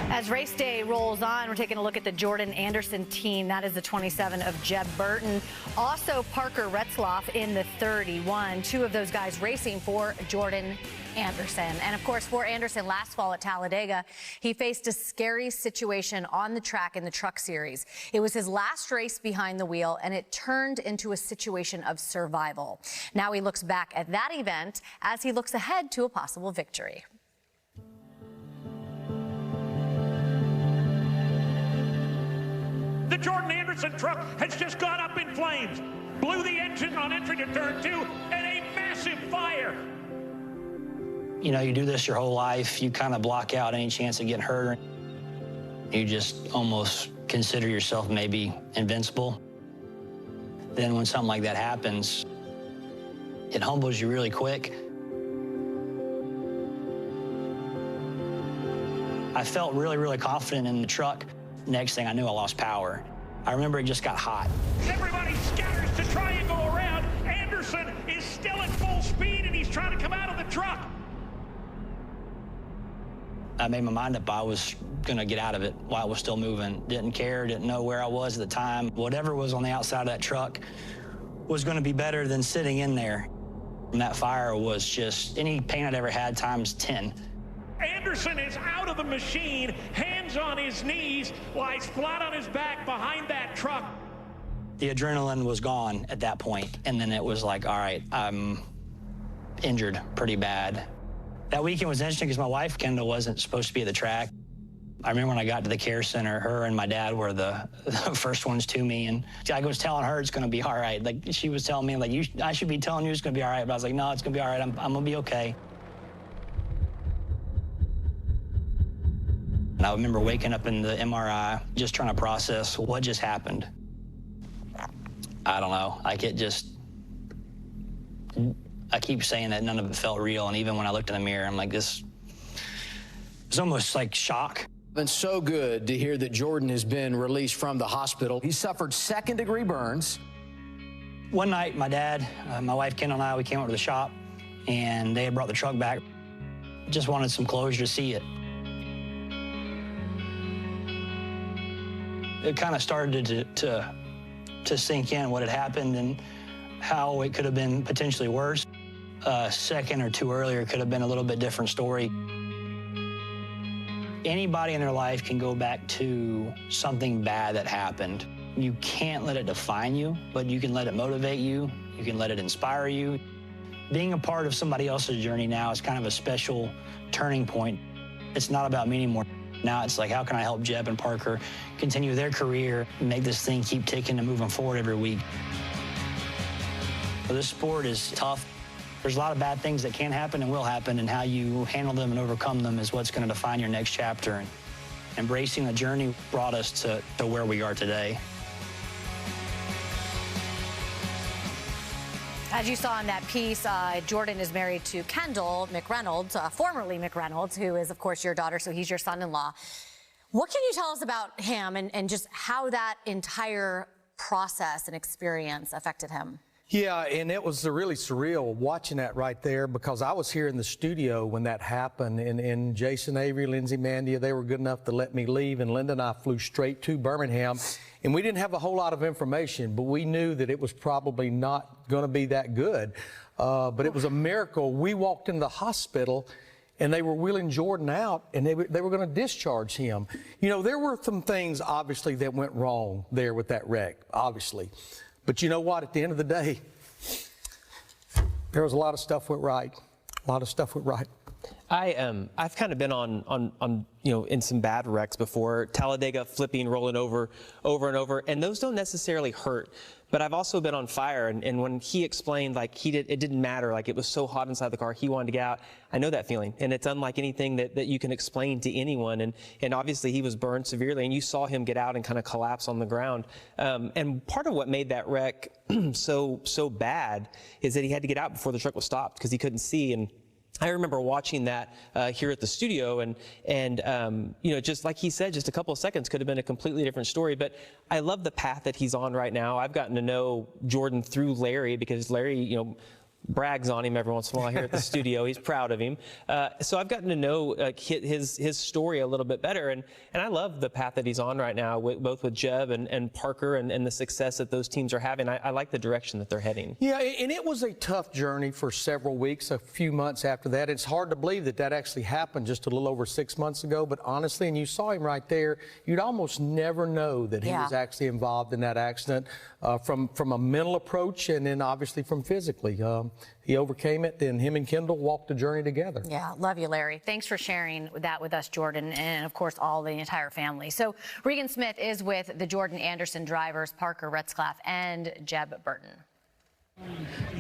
As As race day rolls on, we're taking a look at the Jordan Anderson team. That is the 27 of Jeb Burton. Also Parker Retzlaff in the 31. Two of those guys racing for Jordan Anderson. And of course, for Anderson last fall at Talladega, he faced a scary situation on the track in the Truck Series. It was his last race behind the wheel, and it turned into a situation of survival. Now he looks back at that event as he looks ahead to a possible victory. The Jordan Anderson truck has just gone up in flames, blew the engine on entry to turn 2, and a massive fire. You know, you do this your whole life, you kind of block out any chance of getting hurt. You just almost consider yourself maybe invincible. Then when something like that happens, it humbles you really quick. I felt really, really confident in the truck. Next thing I knew, I lost power. I remember it just got hot. Everybody scatters to try and go around. Anderson is still at full speed, and he's trying to come out of the truck. I made my mind up I was going to get out of it while it was still moving. Didn't care, didn't know where I was at the time. Whatever was on the outside of that truck was going to be better than sitting in there. And that fire was just any pain I'd ever had times 10. Anderson is out of the machine, hands on his knees, lies flat on his back behind that truck. The adrenaline was gone at that point, and then it was like, all right, I'm injured pretty bad. That weekend was interesting because my wife, Kendall, wasn't supposed to be at the track. I remember when I got to the care center, her and my dad were the first ones to me, and I was telling her it's going to be all right. Like, she was telling me, like, I should be telling you it's going to be all right, but I was like, no, it's going to be all right. I'm going to be okay. And I remember waking up in the MRI, just trying to process what just happened. I don't know. Like, it just, I keep saying that none of it felt real. And even when I looked in the mirror, I'm like, this is almost like shock. Been so good to hear that Jordan has been released from the hospital. He suffered second-degree burns. One night, my dad, my wife, Kendall, and I, we came over to the shop, and they had brought the truck back. Just wanted some closure to see it. It kind of started to sink in what had happened and how it could have been potentially worse. A second or two earlier could have been a little bit different story. Anybody in their life can go back to something bad that happened. You can't let it define you, but you can let it motivate you. You can let it inspire you. Being a part of somebody else's journey now is kind of a special turning point. It's not about me anymore. Now it's like, how can I help Jeb and Parker continue their career and make this thing keep ticking and moving forward every week? So this sport is tough. There's a lot of bad things that can happen and will happen, and how you handle them and overcome them is what's going to define your next chapter. And embracing the journey brought us to where we are today. As you saw in that piece, Jordan is married to Kendall McReynolds, formerly McReynolds, who is, of course, your daughter, so he's your son-in-law. What can you tell us about him and just how that entire process and experience affected him? Yeah, and it was really surreal watching that right there, because I was here in the studio when that happened, and Jason Avery, Lindsay Mandia, they were good enough to let me leave, and Linda and I flew straight to Birmingham, and we didn't have a whole lot of information, but we knew that it was probably not going to be that good, but it was a miracle. We walked into the hospital, and they were wheeling Jordan out, and they were going to discharge him. You know, there were some things, obviously, that went wrong there with that wreck, obviously. But you know what? At the end of the day, there was a lot of stuff went right. A lot of stuff went right. I've kind of been on in some bad wrecks before. Talladega, flipping, rolling over and over, and those don't necessarily hurt. But I've also been on fire, and when he explained, like, it didn't matter, like, it was so hot inside the car, he wanted to get out. I know that feeling, and it's unlike anything that you can explain to anyone. And obviously he was burned severely, and you saw him get out and kind of collapse on the ground. And part of what made that wreck so bad is that he had to get out before the truck was stopped because he couldn't see. And I remember watching that here at the studio, and just like he said, just a couple of seconds could have been a completely different story. But I love the path that he's on right now. I've gotten to know Jordan through Larry, because Larry, brags on him every once in a while here at the studio. He's proud of him. So I've gotten to know his story a little bit better, and I love the path that he's on right now, both with Jeb and Parker, and the success that those teams are having. I like the direction that they're heading. Yeah, and it was a tough journey for several weeks, a few months after that. It's hard to believe that actually happened just a little over 6 months ago, but honestly, and you saw him right there, you'd almost never know that he was actually involved in that accident from a mental approach, and then obviously from physically. He overcame it, and him and Kendall walked the journey together. Yeah, love you, Larry. Thanks for sharing that with us, Jordan, and of course, all the entire family. So Regan Smith is with the Jordan Anderson drivers, Parker Retzlaff and Jeb Burton.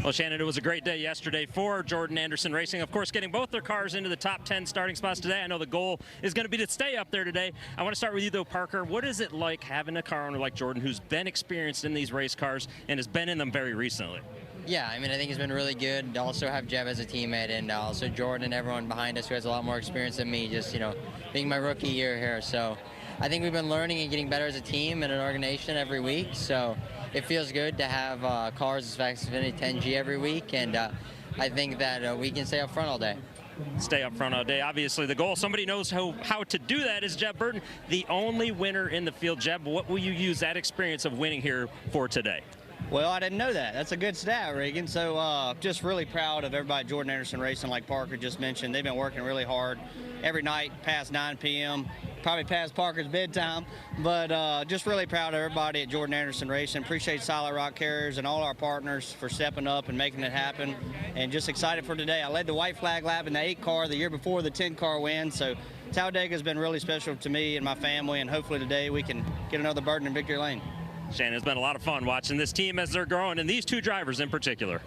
Well, Shannon, it was a great day yesterday for Jordan Anderson Racing. Of course, getting both their cars into the top 10 starting spots today. I know the goal is going to be to stay up there today. I want to start with you, though, Parker. What is it like having a car owner like Jordan who's been experienced in these race cars and has been in them very recently? Yeah, I mean, I think it's been really good to also have Jeb as a teammate, and also Jordan and everyone behind us who has a lot more experience than me, just, being my rookie year here. So I think we've been learning and getting better as a team and an organization every week. So it feels good to have cars as fast as Xfinity 10G every week, and I think that we can stay up front all day. Stay up front all day. Obviously, the goal, somebody knows how to do that, is Jeb Burton, the only winner in the field. Jeb, what will you use that experience of winning here for today? Well, I didn't know that. That's a good stat, Regan. So just really proud of everybody at Jordan Anderson Racing, like Parker just mentioned. They've been working really hard every night past 9 p.m., probably past Parker's bedtime. But just really proud of everybody at Jordan Anderson Racing. Appreciate Solid Rock Carriers and all our partners for stepping up and making it happen. And just excited for today. I led the white flag lap in the 8 car the year before the 10 car win. So Talladega has been really special to me and my family. And hopefully today we can get another Burton in victory lane. Shannon, it's been a lot of fun watching this team as they're growing, and these two drivers in particular.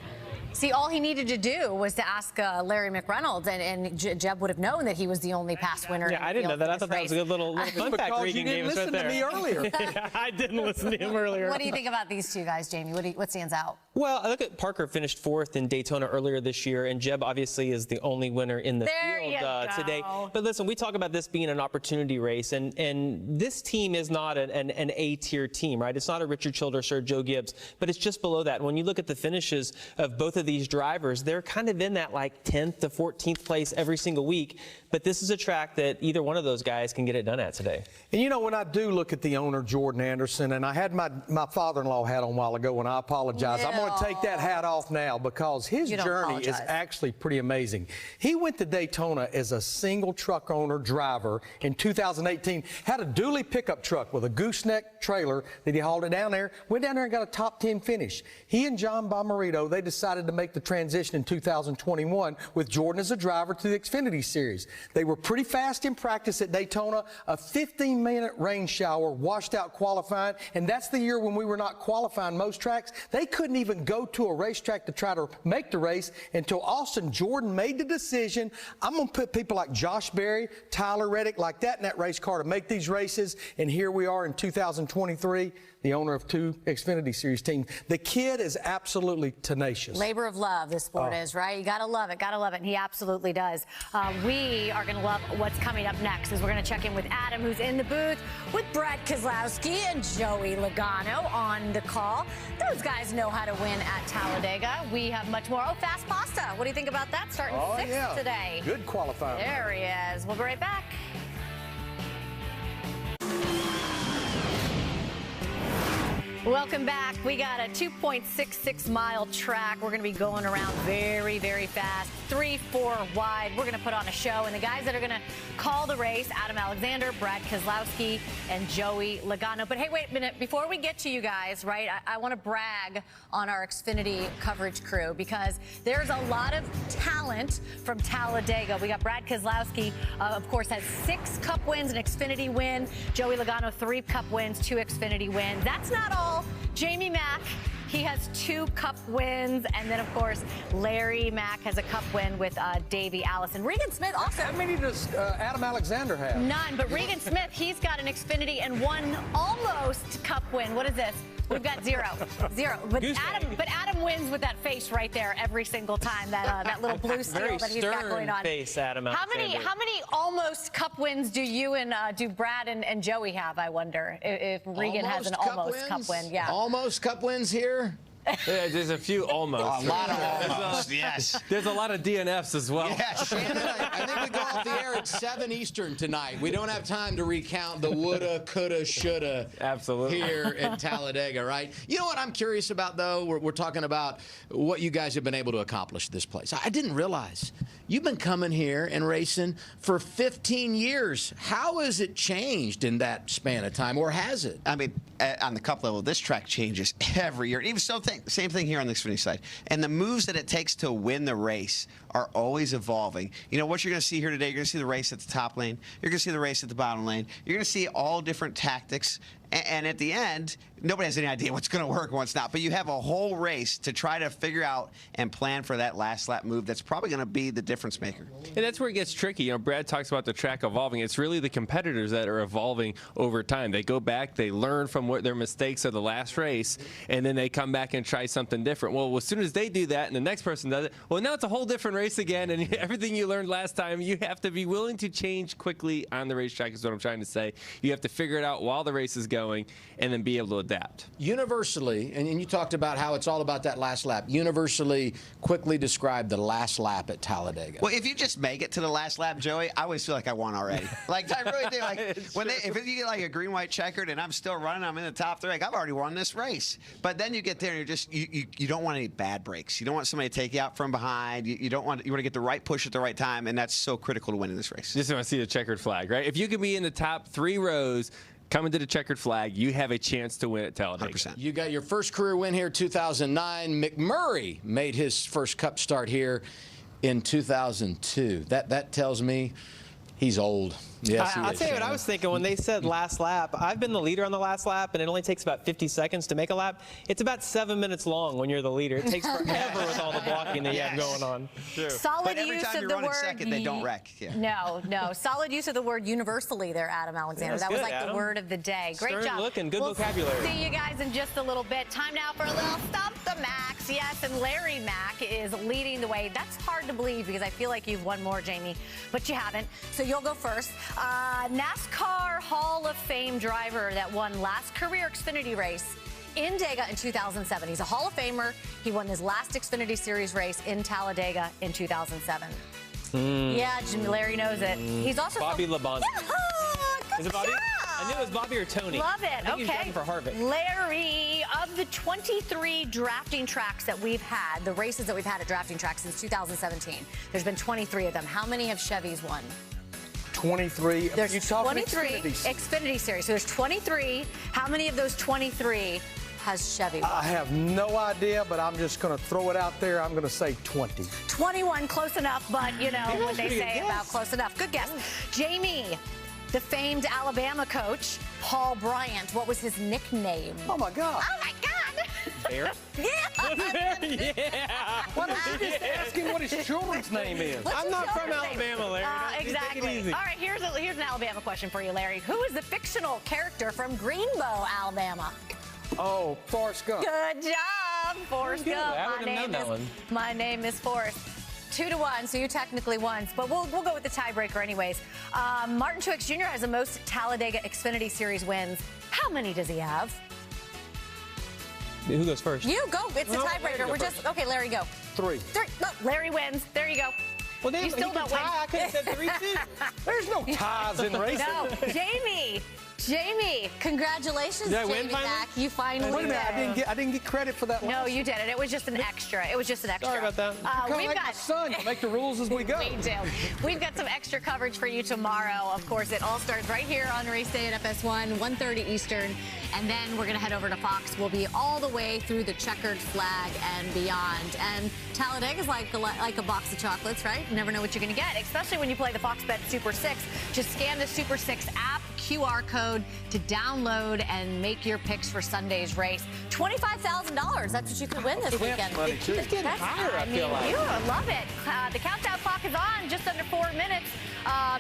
See, all he needed to do was to ask Larry McReynolds, and Jeb would have known that he was the only past winner. Yeah, I didn't know that. I thought that was a good little fun fact Regan gave us right there. You didn't listen to me earlier. Yeah, I didn't listen to him earlier. What do you think about these two guys, Jamie? What stands out? Well, I look at Parker finished 4th in Daytona earlier this year, and Jeb obviously is the only winner in the field today. But listen, we talk about this being an opportunity race, and this team is not an A-tier team, right? It's not a Richard Childress or Joe Gibbs, but it's just below that. And when you look at the finishes of both of these drivers, they're kind of in that like 10th to 14th place every single week. But this is a track that either one of those guys can get it done at today. And when I do look at the owner, Jordan Anderson, and I had my father-in-law hat on a while ago, and I apologize. I'm going to take that hat off now because his journey is actually pretty amazing. He went to Daytona as a single truck owner driver in 2018, had a dually pickup truck with a gooseneck trailer that he hauled it down there, went down there and got a top 10 finish. He and John Bomarito, they decided to make the transition in 2021 with Jordan as a driver to the Xfinity Series. They were pretty fast in practice at Daytona. A 15-minute rain shower washed out qualifying, and that's the year when we were not qualifying most tracks. They couldn't even go to a racetrack to try to make the race until Austin Jordan made the decision, I'm going to put people like Josh Berry, Tyler Reddick like that in that race car to make these races, and here we are in 2023. The owner of 2 Xfinity Series teams. The kid is absolutely tenacious. Labor of love, this sport is, right? You got to love it, and he absolutely does. We are going to love what's coming up next, as we're going to check in with Adam, who's in the booth, with Brad Keselowski and Joey Logano on the call. Those guys know how to win at Talladega. We have much more. Oh, Fast Pasta. What do you think about that? Starting 6th today. Good qualifying. There he is. We'll be right back. Welcome back. We got a 2.66-mile track. We're going to be going around very, very fast. 3-4 wide. We're going to put on a show. And the guys that are going to call the race, Adam Alexander, Brad Keselowski, and Joey Logano. But hey, wait a minute. Before we get to you guys, right, I want to brag on our Xfinity coverage crew because there's a lot of talent from Talladega. We got Brad Keselowski, of course, has 6 Cup wins, an Xfinity win. Joey Logano, 3 Cup wins, 2 Xfinity wins. That's not all. Jamie Mack, he has 2 Cup wins, and then of course Larry Mack has a Cup win with Davey Allison. Regan Smith also. How many does Adam Alexander have? None, but Regan Smith, he's got an Xfinity and 1 almost Cup win. What is this? We've got 0. But Adam wins with that face right there every single time. That little blue steel that he's got going on. Face, Adam Alexander. How many almost Cup wins do you and do Brad and Joey have? I wonder if Regan has an almost Cup win. Yeah. Almost Cup wins here. Yeah, there's a few almost. A lot of almost, yes. There's a lot of DNFs as well. Yeah, Shannon, I think we go off the air at 7 Eastern tonight. We don't have time to recount the woulda, coulda, shoulda here at Talladega, right? You know what I'm curious about, though? We're talking about what you guys have been able to accomplish this place. I didn't realize you've been coming here and racing for 15 years. How has it changed in that span of time, or has it? I mean, on the cup level, this track changes every year. Even same thing here on the Xfinity side. And the moves that it takes to win the race are always evolving. You know, what you're going to see here today, you're going to see the race at the top lane. You're going to see the race at the bottom lane. You're going to see all different tactics. And at the end, nobody has any idea what's going to work and what's not. But you have a whole race to try to figure out and plan for that last lap move that's probably going to be the difference maker. And that's where it gets tricky. You know, Brad talks about the track evolving. It's really the competitors that are evolving over time. They go back, they learn from what their mistakes of the last race, and then they come back and try something different. Well, as soon as they do that and the next person does it, well, now it's a whole different race again, and everything you learned last time, you have to be willing to change quickly on the racetrack is what I'm trying to say. You have to figure it out while the race is going and then be able to adapt. Universally, and you talked about how it's all about that last lap, universally quickly describe the last lap at Talladega. Well, if you just make it to the last lap, Joey, I always feel like I won already. Like, I really do. Like, if you get like a green, white checkered and I'm still running, I'm in the top three, like, I've already won this race. But then you get there and you're just, you don't want any bad breaks. You don't want somebody to take you out from behind. You want to get the right push at the right time, and that's so critical to winning this race. Just want to see the checkered flag, right? If you can be in the top 3 rows, coming to the checkered flag, you have a chance to win at Talladega. 100%. You got your first career win here, 2009. McMurray made his first Cup start here in 2002. That tells me he's old. Yes, I'll tell you what I was thinking when they said last lap. I've been the leader on the last lap, and it only takes about 50 seconds to make a lap. It's about 7 minutes long when you're the leader. It takes forever with all the blocking that you have going on. True. Solid use of the word. Second, they don't wreck. Yeah. No. Solid use of the word universally there, Adam Alexander. Yeah, that was good, like Adam. the word of the day. Great job. Looking, good we'll vocabulary. See you guys in just a little bit. Time now for a little Stump the Max. Yes, and Larry Mack is leading the way. That's hard to believe because I feel like you've won more, Jamie, but you haven't. So you'll go first. NASCAR Hall of Fame driver that won last career Xfinity race in Dega in 2007. He's a Hall of Famer. He won his last Xfinity Series race in Talladega in 2007. Yeah, Larry knows it. He's also Bobby Labonte. Yeah, Is it Bobby? I knew it was Bobby or Tony. Love it. I think he's driving for Harvick. Larry, of the 23 drafting tracks that we've had, the races that we've had at drafting tracks since 2017, there's been 23 of them. How many have Chevys won? 23. There's 23 Xfinity Series. So there's 23. How many of those 23 has Chevy won? I have no idea, but I'm just going to throw it out there. I'm going to say 20. 21, close enough, but you know what they say about close enough. Good guess. Jamie, the famed Alabama coach, Paul Bryant, what was his nickname? Oh, my God. Oh, my God. Bear? Yeah. Yeah. Why don't you just ask him what his children's name is? I'm not from Alabama, Larry. Exactly. Take it easy. All right, here's an Alabama question for you, Larry. Who is the fictional character from Greenbow, Alabama? Oh, Forrest Gump. Good job, Forrest Gump. I wouldn't have known that one. My name is Forrest. 2-1, so you technically won, but we'll go with the tiebreaker anyways. Martin Truex Jr. has the most Talladega Xfinity Series wins. How many does he have? Who goes first? You go. It's a tiebreaker. We're just okay. Larry, go. 3. No, Larry wins. There you go. Well, damn, you still don't win. I could have said 3 too. There's no ties in racing. No, Jamie, congratulations, Did I win Jamie finally? Mack. You finally Wait a minute, did. I didn't get credit for that. No, you didn't. It was just an extra. Sorry about that. We've like got my son. You make the rules as we go. We do. We've got some extra coverage for you tomorrow. Of course, it all starts right here on race day at FS1, 1:30 Eastern, and then we're going to head over to Fox. We'll be all the way through the checkered flag and beyond. And Talladega is like a box of chocolates, right? You never know what you're going to get, especially when you play the Fox Bet Super 6. Just scan the Super 6 app QR code to download and make your picks for Sunday's race. $25,000. That's what you could win this weekend. Money too. It's getting higher, I feel like. You love it. The countdown clock is on, just under 4 minutes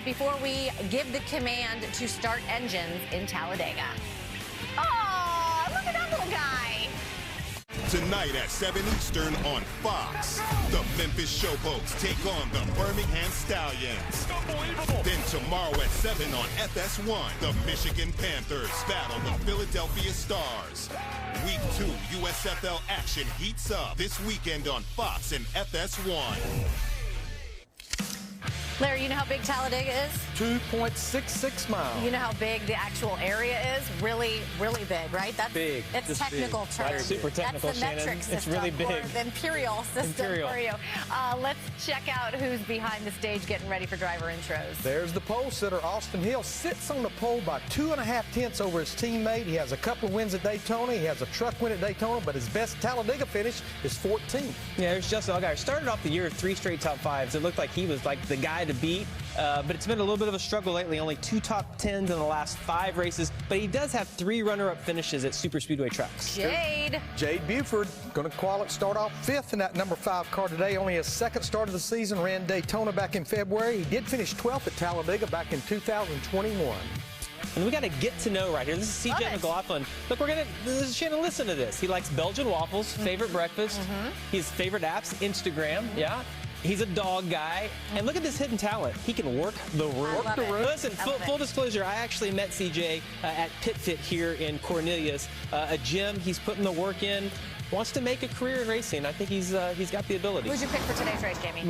before we give the command to start engines in Talladega. Oh, look at that little guy. Tonight at 7 Eastern on Fox. The Memphis Showboats take on the Birmingham Stallions. Unbelievable. Then tomorrow at 7 on FS1, the Michigan Panthers battle the Philadelphia Stars. Week 2 USFL action heats up this weekend on Fox and FS1. Larry, you know how big Talladega is? 2.66 miles. You know how big the actual area is? Really, really big, right? That's big. It's Just technical big. term. That's super technical, That's the Shannon. metric system. It's really big. Or the imperial system for you. Let's check out who's behind the stage getting ready for driver intros. There's the pole sitter. Austin Hill sits on the pole by 2.5 tenths over his teammate. He has a couple of wins at Daytona. He has a truck win at Daytona, but his best Talladega finish is 14th. Yeah, there's Justin Allgaier. Started off the year with 3 straight top 5s. It looked like he was like the guy to beat. But it's been a little bit of a struggle lately. Only 2 top 10s in the last 5 races. But he does have 3 runner-up finishes at super speedway tracks. Jade Buford going to start off 5th in that number 5 car today. Only his 2nd start of the season. Ran Daytona back in February. He did finish 12th at Talladega back in 2021. And we got to get to know right here. This is CJ McLaughlin. Look, Shannon, listen to this. He likes Belgian waffles, favorite breakfast. His favorite apps, Instagram. Yeah. He's a dog guy. And look at this hidden talent. He can work the room. Listen, full disclosure, I actually met CJ at Pit Fit here in Cornelius, a gym. He's putting the work in. Wants to make a career in racing. I think he's got the ability. Who'd you pick for today's race, Jamie?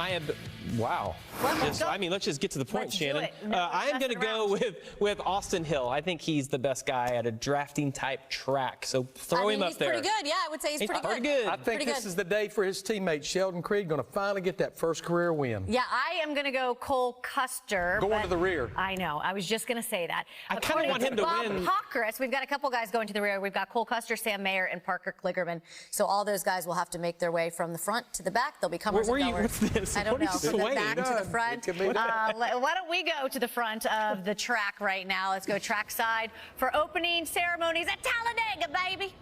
Wow. Let's just get to the point, Shannon. I am going to go with Austin Hill. I think he's the best guy at a drafting type track. So throw him up there. He's pretty good. Yeah, I would say he's pretty good. I think this is the day for his teammate Sheldon Creed, going to finally get that first career win. Yeah, I am going to go Cole Custer. Going to the rear. I know. I was just going to say that. I kind of want him to win. Bob Pockris, we've got a couple guys going to the rear. We've got Cole Custer, Sam Mayer, and Parker Kligerman. So all those guys will have to make their way from the front to the back. They'll be comers and goers. What's this? I don't know. From the back to the front. Why don't we go to the front of the track right now? Let's go trackside for opening ceremonies at Talladega, baby.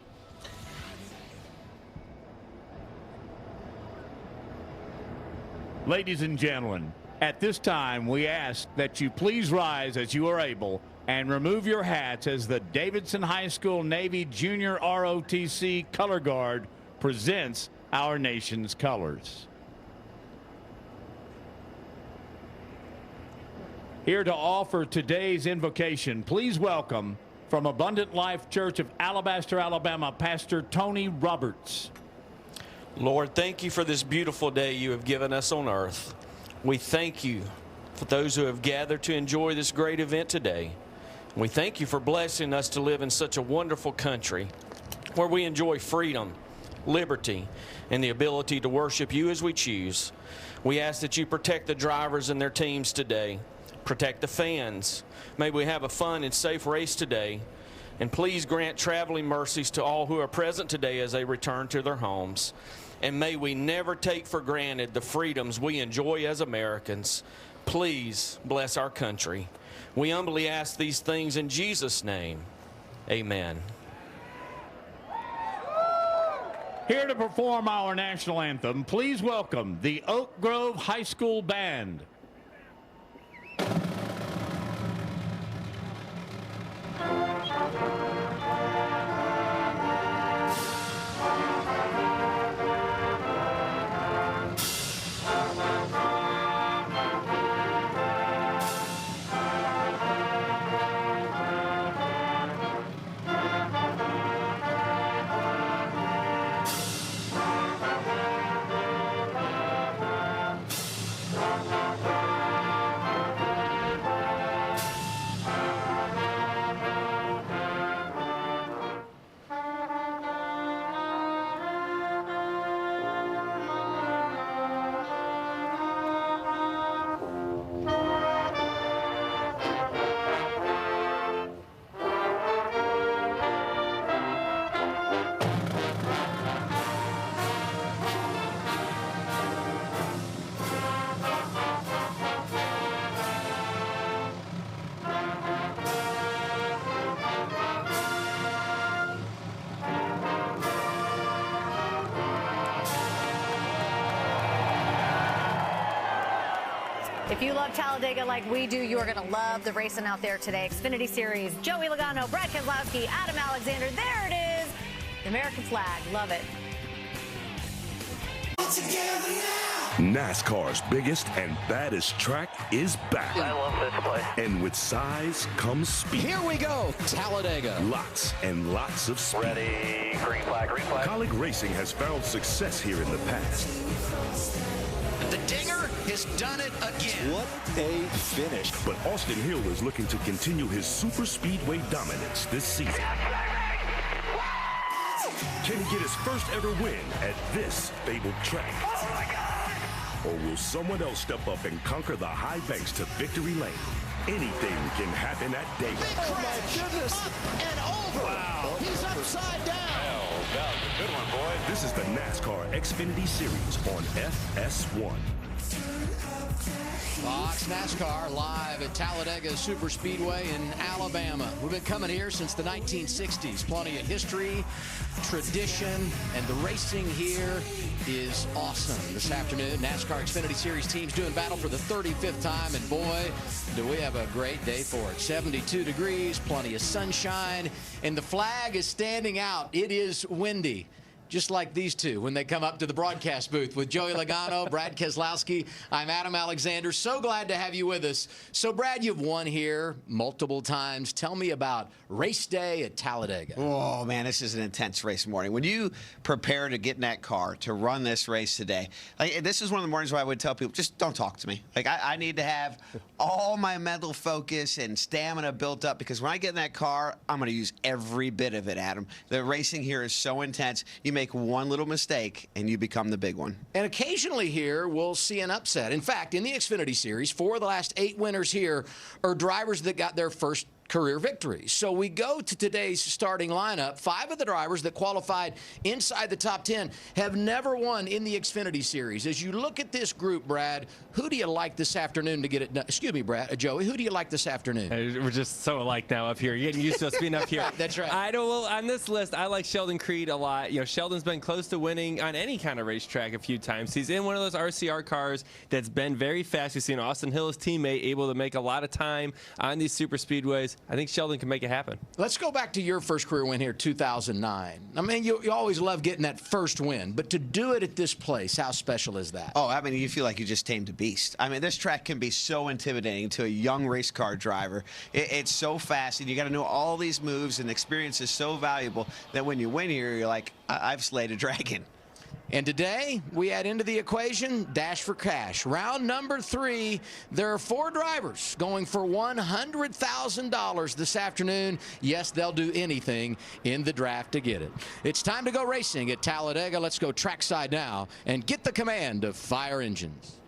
Ladies and gentlemen, at this time, we ask that you please rise as you are able and remove your hats as the Davidson High School Navy Junior ROTC Color Guard presents our nation's colors. Here to offer today's invocation, please welcome from Abundant Life Church of Alabaster, Alabama, Pastor Tony Roberts. Lord, thank you for this beautiful day you have given us on earth. We thank you for those who have gathered to enjoy this great event today. We thank you for blessing us to live in such a wonderful country where we enjoy freedom, liberty, and the ability to worship you as we choose. We ask that you protect the drivers and their teams today. Protect the fans. May we have a fun and safe race today. And please grant traveling mercies to all who are present today as they return to their homes. And may we never take for granted the freedoms we enjoy as Americans. Please bless our country. We humbly ask these things in Jesus' name. Amen. Here to perform our national anthem, please welcome the Oak Grove High School Band. If you love Talladega like we do, you are going to love the racing out there today. Xfinity Series, Joey Logano, Brad Keselowski, Adam Alexander. There it is. The American flag. Love it. NASCAR's biggest and baddest track is back. I love this place. And with size comes speed. Here we go, Talladega. Lots and lots of speed. Ready, green flag, green flag. Colleague Racing has found success here in the past. The Dinger has done it again. What a finish. But Austin Hill is looking to continue his super speedway dominance this season. Can he get his first ever win at this fabled track? Oh my God! Or will someone else step up and conquer the high banks to victory lane? Anything can happen at Dayton. Oh my goodness! Up and over! Wow! He's upside down! Oh, that was a good one, boy. This is the NASCAR Xfinity Series on FS1. Fox NASCAR live at Talladega Superspeedway in Alabama. We've been coming here since the 1960s. Plenty of history, tradition, and the racing here is awesome. This afternoon, NASCAR Xfinity Series teams doing battle for the 35th time, and boy, do we have a great day for it. 72 degrees, plenty of sunshine, and the flag is standing out. It is windy. Just like these two when they come up to the broadcast booth with Joey Logano, Brad Keselowski. I'm Adam Alexander. So glad to have you with us. So, Brad, you've won here multiple times. Tell me about race day at Talladega. Oh, man, this is an intense race morning. When you prepare to get in that car to run this race today, like, this is one of the mornings where I would tell people, just don't talk to me. Like, I need to have all my mental focus and stamina built up, because when I get in that car, I'm going to use every bit of it, Adam. The racing here is so intense. You make one little mistake and you become the big one. And occasionally here we'll see an upset. In fact, in the Xfinity Series, 4 of the last 8 winners here are drivers that got their first career victories. So we go to today's starting lineup. 5 of the drivers that qualified inside the top 10 have never won in the Xfinity Series. As you look at this group, Brad, who do you like this afternoon to get it done? Excuse me, Brad, Joey, who do you like this afternoon? We're just so alike now up here. You're getting used to us being up here. That's right. I don't. Well, on this list, I like Sheldon Creed a lot. You know, Sheldon's been close to winning on any kind of racetrack a few times. He's in one of those RCR cars that's been very fast. We've seen Austin Hill, his teammate, able to make a lot of time on these super speedways. I think Sheldon can make it happen. Let's go back to your first career win here, 2009. I mean, you always love getting that first win, but to do it at this place, how special is that? Oh, I mean, you feel like you just tamed a beast. I mean, this track can be so intimidating to a young race car driver. It's so fast, and you got to know all these moves, and experience is so valuable that when you win here, you're like, I've slayed a dragon. And today, we add into the equation Dash for Cash. Round number 3, there are 4 drivers going for $100,000 this afternoon. Yes, they'll do anything in the draft to get it. It's time to go racing at Talladega. Let's go trackside now and get the command of Fire Engines.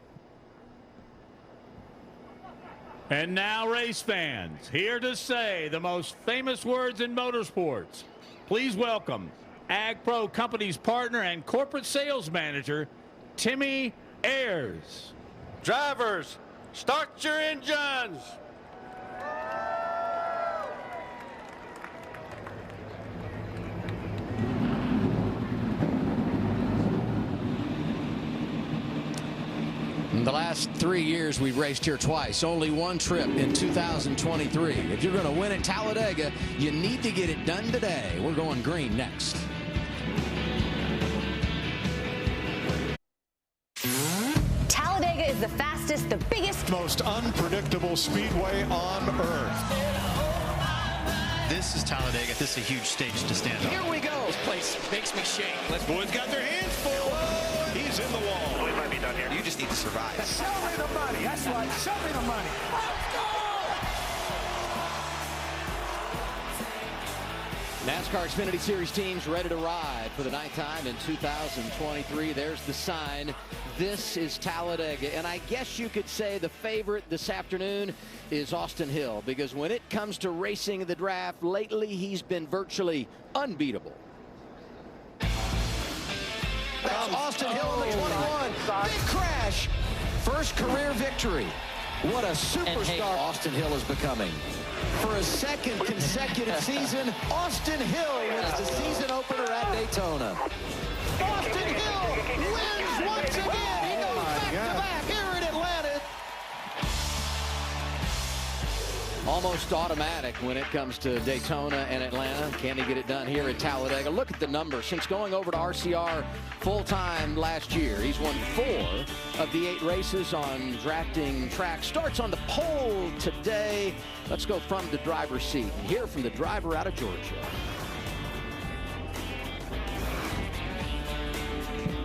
And now, race fans, here to say the most famous words in motorsports. Please welcome Ag Pro Company's partner and corporate sales manager, Timmy Ayers. Drivers, start your engines. In the last 3 years, we've raced here twice. Only one trip in 2023. If you're going to win at Talladega, you need to get it done today. We're going green next. Talladega is the fastest, the biggest, most unpredictable speedway on earth. This is Talladega. This is a huge stage to stand on. Here we go. This place makes me shake. Let's boys got their hands full. He's in the wall. We might be done here. You just need to survive. Show me the money. That's right. Show me the money. Let's go! NASCAR Xfinity Series teams ready to ride for the 9th time in 2023. There's the sign. This is Talladega. And I guess you could say the favorite this afternoon is Austin Hill, because when it comes to racing in the draft, lately he's been virtually unbeatable. That's Austin Hill in the 21. Big crash. First career victory. What a superstar Austin Hill is becoming. For a second consecutive season, Austin Hill wins the season opener at Daytona. Austin Hill wins once again. He goes back to back here in Atlanta. almost automatic when it comes to Daytona and Atlanta. Can he get it done here at Talladega? Look at the numbers. Since going over to RCR full-time last year, he's won 4 of the 8 races on drafting tracks. Starts on the pole today. Let's go from the driver's seat and hear from the driver out of Georgia.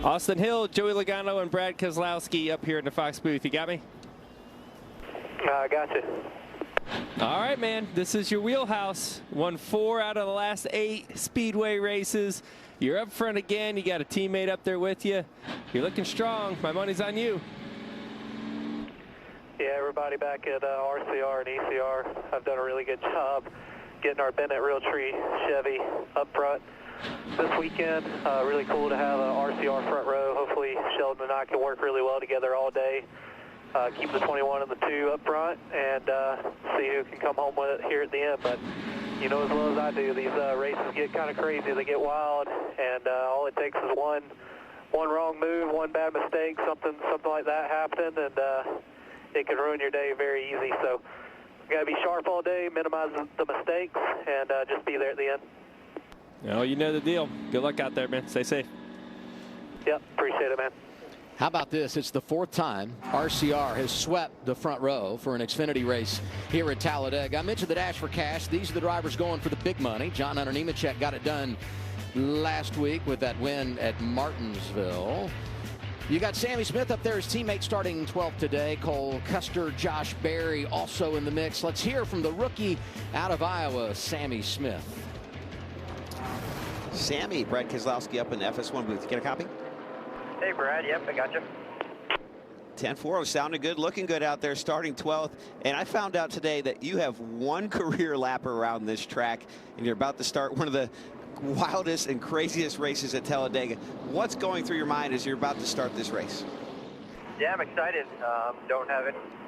Austin Hill, Joey Logano, and Brad Keselowski up here in the Fox booth. You got me? I got you. All right, man. This is your wheelhouse. Won 4 out of the last 8 Speedway races. You're up front again. You got a teammate up there with you. You're looking strong. My money's on you. Yeah, everybody back at RCR and ECR have done a really good job getting our Bennett Realtree Chevy up front this weekend. Really cool to have a RCR front row. Hopefully Sheldon and I can work really well together all day. Keep the 21 and the 2 up front and see who can come home with it here at the end. But you know as well as I do, these races get kind of crazy. They get wild, and all it takes is one wrong move, one bad mistake, something like that happening, and it can ruin your day very easy. So you got to be sharp all day, minimize the mistakes, and just be there at the end. Oh, you know the deal. Good luck out there, man. Stay safe. Yep, appreciate it, man. How about this? It's the 4th time RCR has swept the front row for an Xfinity race here at Talladega. I mentioned the Dash for Cash. These are the drivers going for the big money. John Hunter Nemechek got it done last week with that win at Martinsville. You got Sammy Smith up there, his teammate, starting 12th today. Cole Custer, Josh Berry also in the mix. Let's hear from the rookie out of Iowa, Sammy Smith. Sammy, Brad Keselowski up in the FS1 booth. You get a copy? Hey, Brad. Yep, I got you. 10-4 sounded good, looking good out there, starting 12th. And I found out today that you have 1 career lap around this track, and you're about to start one of the wildest and craziest races at Talladega. What's going through your mind as you're about to start this race? Yeah, I'm excited. Don't have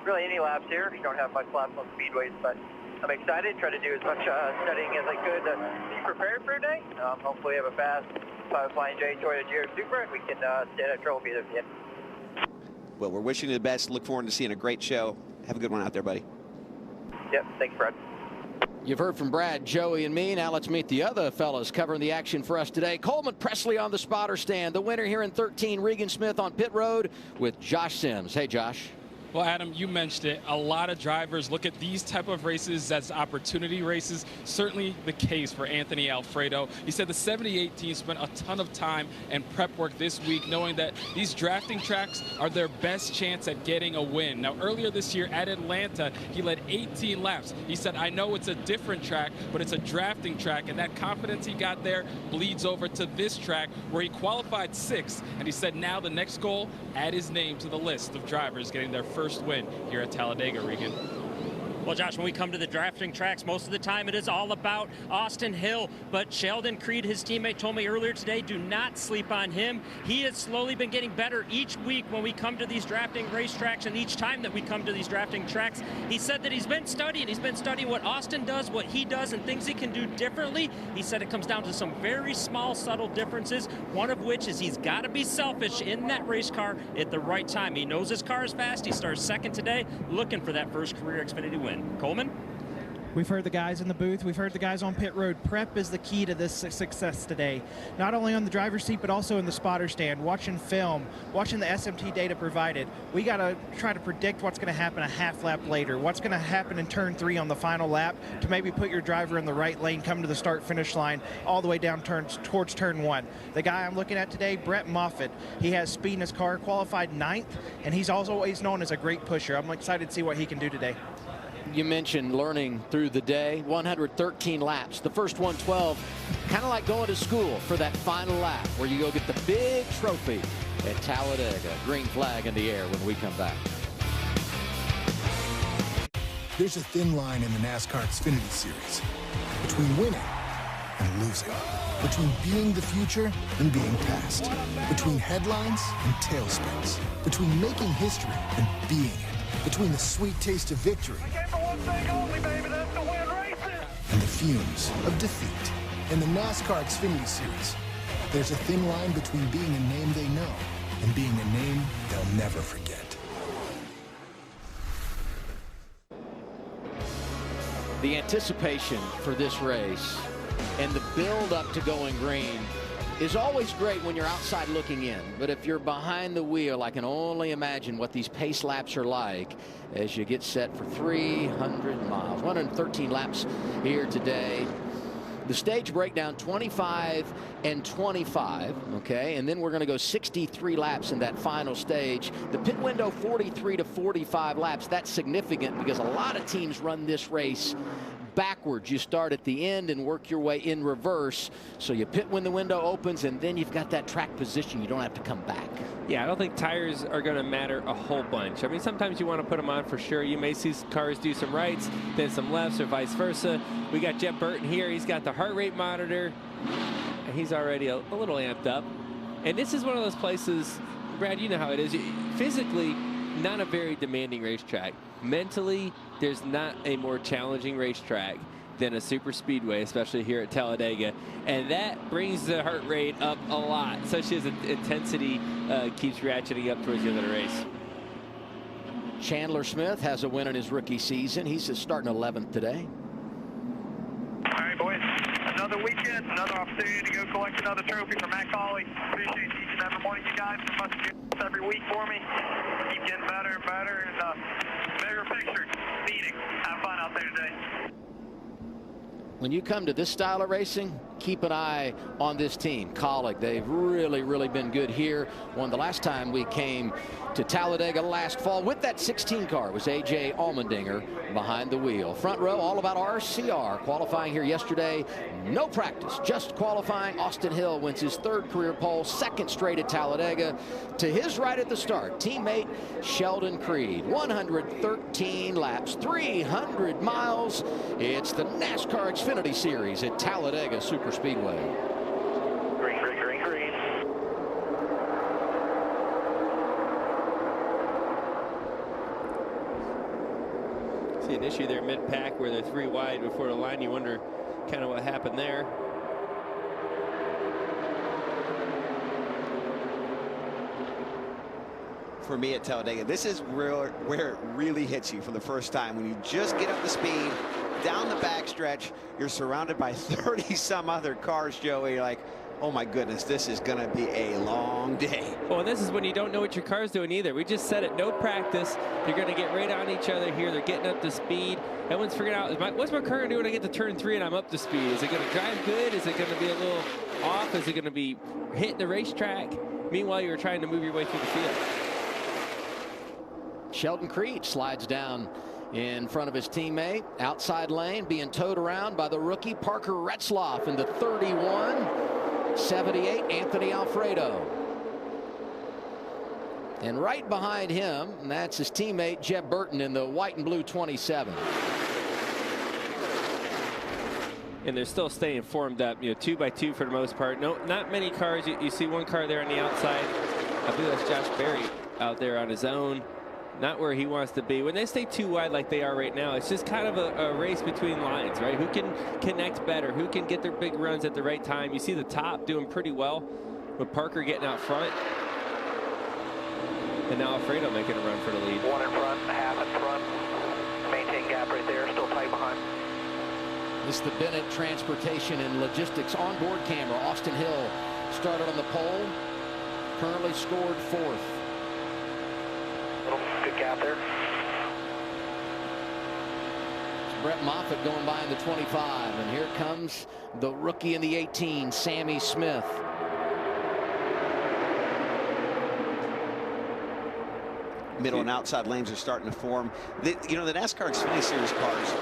really any laps here. Don't have much laps on speedways, but I'm excited. Try to do as much studying as I could to be prepared for today. Hopefully have a fast Flying J Toyota GR Supra, and we can stay at a trophy at the end. Well, we're wishing you the best. Look forward to seeing a great show. Have a good one out there, buddy. Yep, thanks, Brad. You've heard from Brad, Joey, and me. Now let's meet the other fellas covering the action for us today. Coleman Presley on the spotter stand. The winner here in 13, Regan Smith on pit road with Josh Sims. Hey, Josh. Well, Adam, you mentioned it. A lot of drivers look at these type of races as opportunity races. Certainly the case for Anthony Alfredo. He said the 78 team spent a ton of time and prep work this week, knowing that these drafting tracks are their best chance at getting a win. Now, earlier this year at Atlanta, he led 18 laps. He said, I know it's a different track, but it's a drafting track, and that confidence he got there bleeds over to this track where he qualified 6th. And he said now the next goal, add his name to the list of drivers getting their first win here at Talladega, Regan. Well, Josh, when we come to the drafting tracks, most of the time it is all about Austin Hill. But Sheldon Creed, his teammate, told me earlier today, do not sleep on him. He has slowly been getting better each week when we come to these drafting racetracks, and each time that we come to these drafting tracks. He said that he's been studying. He's been studying what Austin does, what he does, and things he can do differently. He said it comes down to some very small, subtle differences, one of which is he's got to be selfish in that race car at the right time. He knows his car is fast. He starts 2nd today, looking for that first career Xfinity win. Coleman? We've heard the guys in the booth. We've heard the guys on pit road. Prep is the key to this success today. Not only on the driver's seat, but also in the spotter stand, watching film, watching the SMT data provided. We got to try to predict what's going to happen a half lap later, what's going to happen in turn 3 on the final lap to maybe put your driver in the right lane, come to the start-finish line, all the way down towards turn 1. The guy I'm looking at today, Brett Moffitt, he has speed in his car, qualified 9th, and he's also always known as a great pusher. I'm excited to see what he can do today. You mentioned learning through the day, 113 laps. The first 112, kind of like going to school for that final lap where you go get the big trophy at Talladega. Green flag in the air when we come back. There's a thin line in the NASCAR Xfinity Series between winning and losing, between being the future and being past, between headlines and tailspins, between making history and being it, between the sweet taste of victory and the fumes of defeat. In the NASCAR Xfinity Series, there's a thin line between being a name they know and being a name they'll never forget. the anticipation for this race and the build up to going green is always great when you're outside looking in. But if you're behind the wheel, I can only imagine what these pace laps are like as you get set for 300 miles. 113 laps here today. The stage breakdown 25 and 25, okay, and then we're going to go 63 laps in that final stage. The pit window 43 to 45 laps. That's significant because a lot of teams run this race backwards. You start at the end and work your way in reverse. So you pit when the window opens, and then you've got that track position. You don't have to come back. Yeah, I don't think tires are going to matter a whole bunch. I mean, sometimes you want to put them on for sure. You may see cars do some rights, then some lefts, or vice versa. We got Jeff Burton here. He's got the heart rate monitor. And he's already a little amped up. And this is one of those places, Brad, you know how it is. Physically, not a very demanding racetrack. Mentally, there's not a more challenging racetrack than a super speedway, especially here at Talladega. And that brings the heart rate up a lot, especially as the intensity keeps ratcheting up towards the end of the race. Chandler Smith has a win in his rookie season. He's starting 11th today. All right, boys. Another weekend, another opportunity to go collect another trophy for Matt Colley. Appreciate each and every morning, you guys. You must do this every week for me. Keep getting better and better. And bigger picture, meeting. Have fun out there today. When you come to this style of racing, keep an eye on this team. Colleague, they've really been good here. Won the last time we came to Talladega last fall with that 16 car was A.J. Allmendinger behind the wheel. Front row, all about RCR. Qualifying here yesterday, no practice, just qualifying. Austin Hill wins his 3rd career pole, 2nd straight at Talladega. To his right at the start, teammate Sheldon Creed. 113 laps, 300 miles. It's the NASCAR Xfinity Series at Talladega Superspeedway. Green, green, green, green. See an issue there mid-pack where they're 3 wide before the line. You wonder kind of what happened there. For me at Talladega, this is where it really hits you for the first time. When you just get up the speed, down the backstretch, you're surrounded by 30 some other cars, Joey. You're like, oh my goodness, this is going to be a long day. Well, and this is when you don't know what your car's doing either. We just said it, no practice. They're going to get right on each other here. They're getting up to speed. Everyone's figuring out, what's my car going to do when I get to turn 3 and I'm up to speed? Is it going to drive good? Is it going to be a little off? Is it going to be hitting the racetrack? Meanwhile, you're trying to move your way through the field. Sheldon Creed slides down in front of his teammate. Outside lane being towed around by the rookie Parker Retzlaff in the 31-78 Anthony Alfredo. And right behind him, and that's his teammate Jeb Burton in the white and blue 27. And they're still staying formed up, 2 by 2 for the most part. No, not many cars. You see one car there on the outside. I believe that's Josh Berry out there on his own. Not where he wants to be. When they stay too wide like they are right now, it's just kind of a race between lines, right? Who can connect better? Who can get their big runs at the right time? You see the top doing pretty well with Parker getting out front. And now Alfredo making a run for the lead. 1 in front, half in front. Maintain gap right there, still tight behind. This is the Bennett Transportation and Logistics onboard camera. Austin Hill started on the pole, currently scored 4th. Good gap there. It's Brett Moffitt going by in the 25, and here comes the rookie in the 18, Sammy Smith. Middle and outside lanes are starting to form. The NASCAR Xfinity Series cars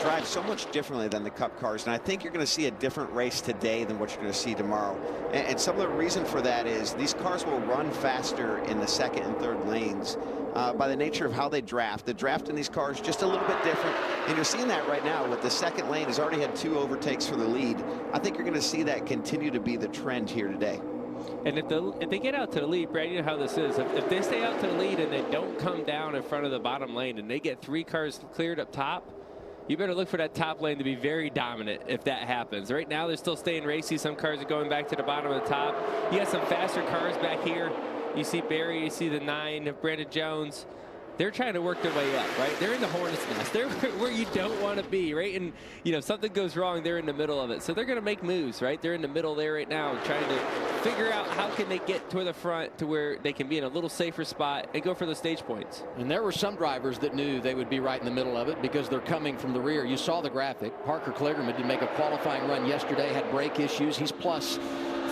drive so much differently than the Cup cars, and I think you're going to see a different race today than what you're going to see tomorrow. And some of the reason for that is these cars will run faster in the 2nd and 3rd lanes by the nature of how they draft. The draft in these cars just a little bit different, and you're seeing that right now with the 2nd lane has already had 2 overtakes for the lead. I think you're going to see that continue to be the trend here today. And if they get out to the lead, Brad, you know how this is. If they stay out to the lead and they don't come down in front of the bottom lane and they get 3 cars cleared up top, you better look for that top lane to be very dominant if that happens. Right now, they're still staying racy. Some cars are going back to the bottom of the top. You got some faster cars back here. You see Barry, you see the 9 of Brandon Jones. they're trying to work their way up, right? They're in the hornet's nest. They're where you don't want to be, right? And, you know, if something goes wrong, they're in the middle of it. So they're going to make moves, right? They're in the middle there right now, trying to figure out how can they get to the front to where they can be in a little safer spot and go for the stage points. And there were some drivers that knew they would be right in the middle of it because they're coming from the rear. You saw the graphic. Parker Kligerman did make a qualifying run yesterday, had brake issues. He's plus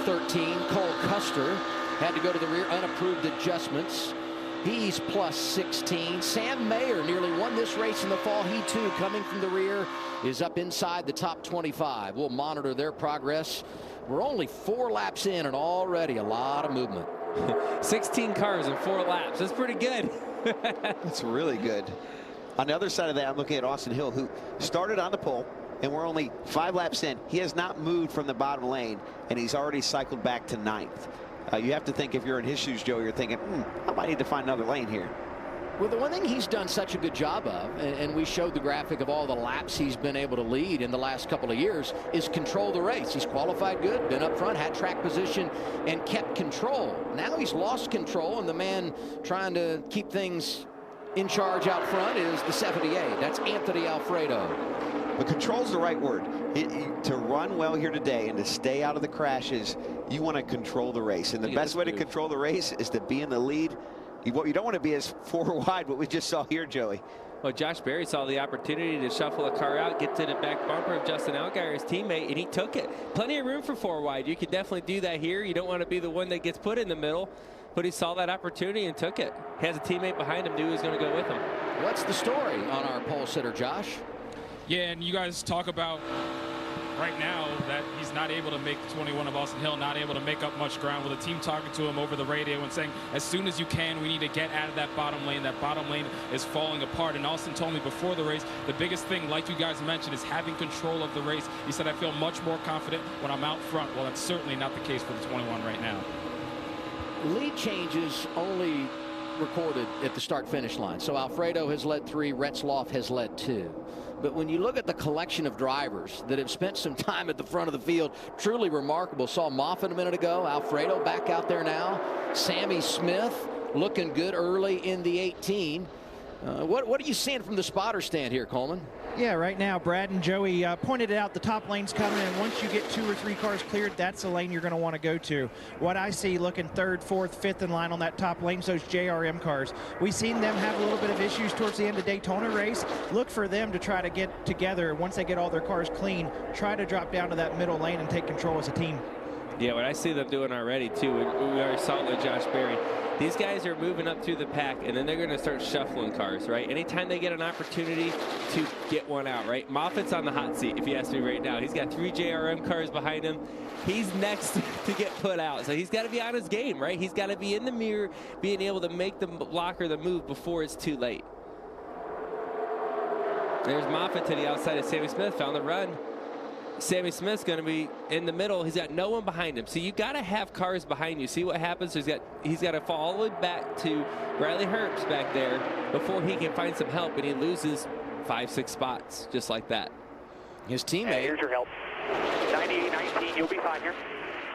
13. Cole Custer had to go to the rear, unapproved adjustments. He's plus 16. Sam Mayer nearly won this race in the fall. He, too, coming from the rear, is up inside the top 25. We'll monitor their progress. We're only 4 laps in and already a lot of movement. 16 cars in 4 laps. That's pretty good. That's really good. On the other side of that, I'm looking at Austin Hill, who started on the pole, and we're only 5 laps in. He has not moved from the bottom lane, and he's already cycled back to 9th. You have to think, if you're in his shoes, Joe, you're thinking, I might need to find another lane here. Well, the one thing he's done such a good job of, and we showed the graphic of all the laps he's been able to lead in the last couple of years, is control the race. He's qualified good, been up front, had track position, and kept control. Now he's lost control, and the man trying to keep things in charge out front is the 78. That's Anthony Alfredo. But control's the right word. To run well here today and to stay out of the crashes, you want to control the race. And the best way to control the race is to be in the lead. What you don't want to be is 4 wide, what we just saw here, Joey. Well, Josh Berry saw the opportunity to shuffle a car out, get to the back bumper of Justin Allgaier, his teammate, and he took it. Plenty of room for 4 wide. You could definitely do that here. You don't want to be the one that gets put in the middle, but he saw that opportunity and took it. He has a teammate behind him, knew he was going to go with him. What's the story on our pole sitter, Josh? Yeah, and you guys talk about right now that he's not able to make 21 of Austin Hill, not able to make up much ground, with the team talking to him over the radio and saying, as soon as you can, we need to get out of that bottom lane. That bottom lane is falling apart. And Austin told me before the race, the biggest thing, like you guys mentioned, is having control of the race. He said, I feel much more confident when I'm out front. Well, that's certainly not the case for the 21 right now. Lead changes only recorded at the start-finish line. So Alfredo has led 3, Retzloff has led 2. But when you look at the collection of drivers that have spent some time at the front of the field, truly remarkable. Saw Moffitt a minute ago. Alfredo back out there now. Sammy Smith looking good early in the 18. What are you seeing from the spotter stand here, Coleman? Yeah, right now, Brad and Joey pointed it out. The top lane's coming, and once you get 2 or 3 cars cleared, that's the lane you're going to want to go to. What I see looking 3rd, 4th, 5th in line on that top lane is those JRM cars. We've seen them have a little bit of issues towards the end of Daytona race. Look for them to try to get together. Once they get all their cars clean, try to drop down to that middle lane and take control as a team. Yeah, what I see them doing already, too, we already saw it with Josh Berry. These guys are moving up through the pack, and then they're going to start shuffling cars, right? Anytime they get an opportunity to get one out, right? Moffitt's on the hot seat, if you ask me right now. He's got 3 JRM cars behind him. He's next to get put out, so he's got to be on his game, right? He's got to be in the mirror, being able to make the blocker the move before it's too late. There's Moffitt to the outside of Sammy Smith, found the run. Sammy Smith's going to be in the middle. He's got no one behind him. So you got to have cars behind you. See what happens? He's got to fall all the way back to Riley Herbst back there before he can find some help, and he loses 5-6 spots just like that. His teammate. Hey, here's your help. 98-19, you'll be fine here.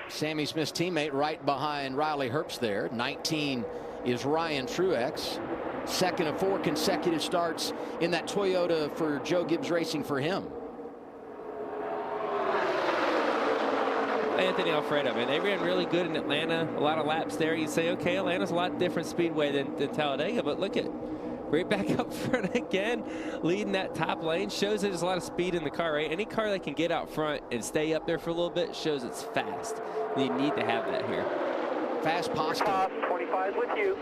Sammy Smith's teammate right behind Riley Herbst there. 19 is Ryan Truex. 2nd of 4 consecutive starts in that Toyota for Joe Gibbs Racing for him. Anthony Alfredo, man, they ran really good in Atlanta. A lot of laps there. You say, okay, Atlanta's a lot different speedway than Talladega, but look at right back up front again, leading that top lane. Shows that there's a lot of speed in the car, right? Any car that can get out front and stay up there for a little bit shows it's fast. You need to have that here. Fast pasta. 25 is with you.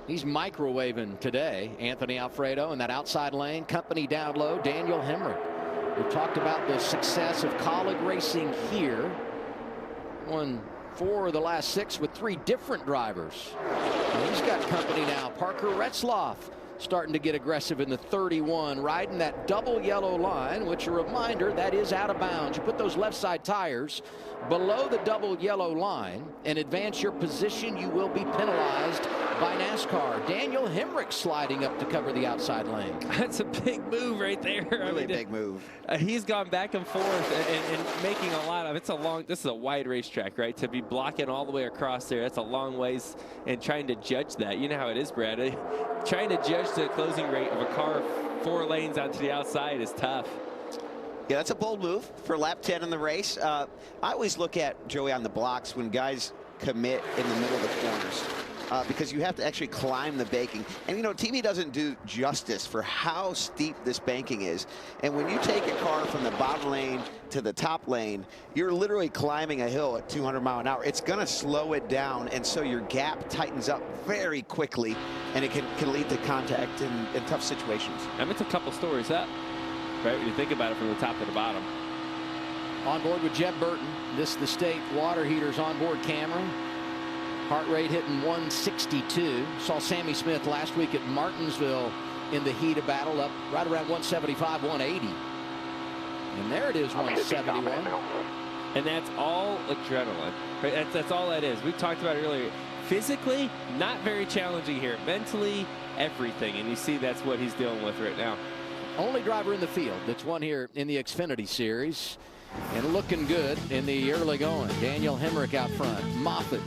He's microwaving today, Anthony Alfredo, in that outside lane. Company down low, Daniel Hemrick. We've talked about the success of Colleague Racing here. Won 4 of the last 6 with 3 different drivers. And he's got company now. Parker Retzloff starting to get aggressive in the 31, riding that double yellow line, which a reminder, that is out of bounds. You put those left side tires below the double yellow line and advance your position, you will be penalized by NASCAR. Daniel Hemrick sliding up to cover the outside lane. That's a big move right there. Really big move. He's gone back and forth and making a lot of, this is a wide racetrack, right? To be blocking all the way across there, that's a long ways, and trying to judge that. You know how it is, Brad. Trying to judge the closing rate of a car 4 lanes onto the outside is tough. Yeah, that's a bold move for lap 10 in the race. I always look at, Joey, on the blocks when guys commit in the middle of the corners. Because you have to actually climb the banking. And, you know, TV doesn't do justice for how steep this banking is. And when you take a car from the bottom lane to the top lane, you're literally climbing a hill at 200 miles an hour. It's going to slow it down, and so your gap tightens up very quickly, and it can lead to contact in tough situations. I mean, it's a couple stories up, right, when you think about it from the top to the bottom. On board with Jeb Burton. This the state water heaters onboard camera. Heart rate hitting 162. Saw Sammy Smith last week at Martinsville in the heat of battle, up right around 175, 180. And there it is, 171. And that's all adrenaline. Right? That's all that is. We talked about it earlier. Physically, not very challenging here. Mentally, everything. And you see that's what he's dealing with right now. Only driver in the field that's won here in the Xfinity Series. And looking good in the early going. Daniel Hemrick out front. Moffitt,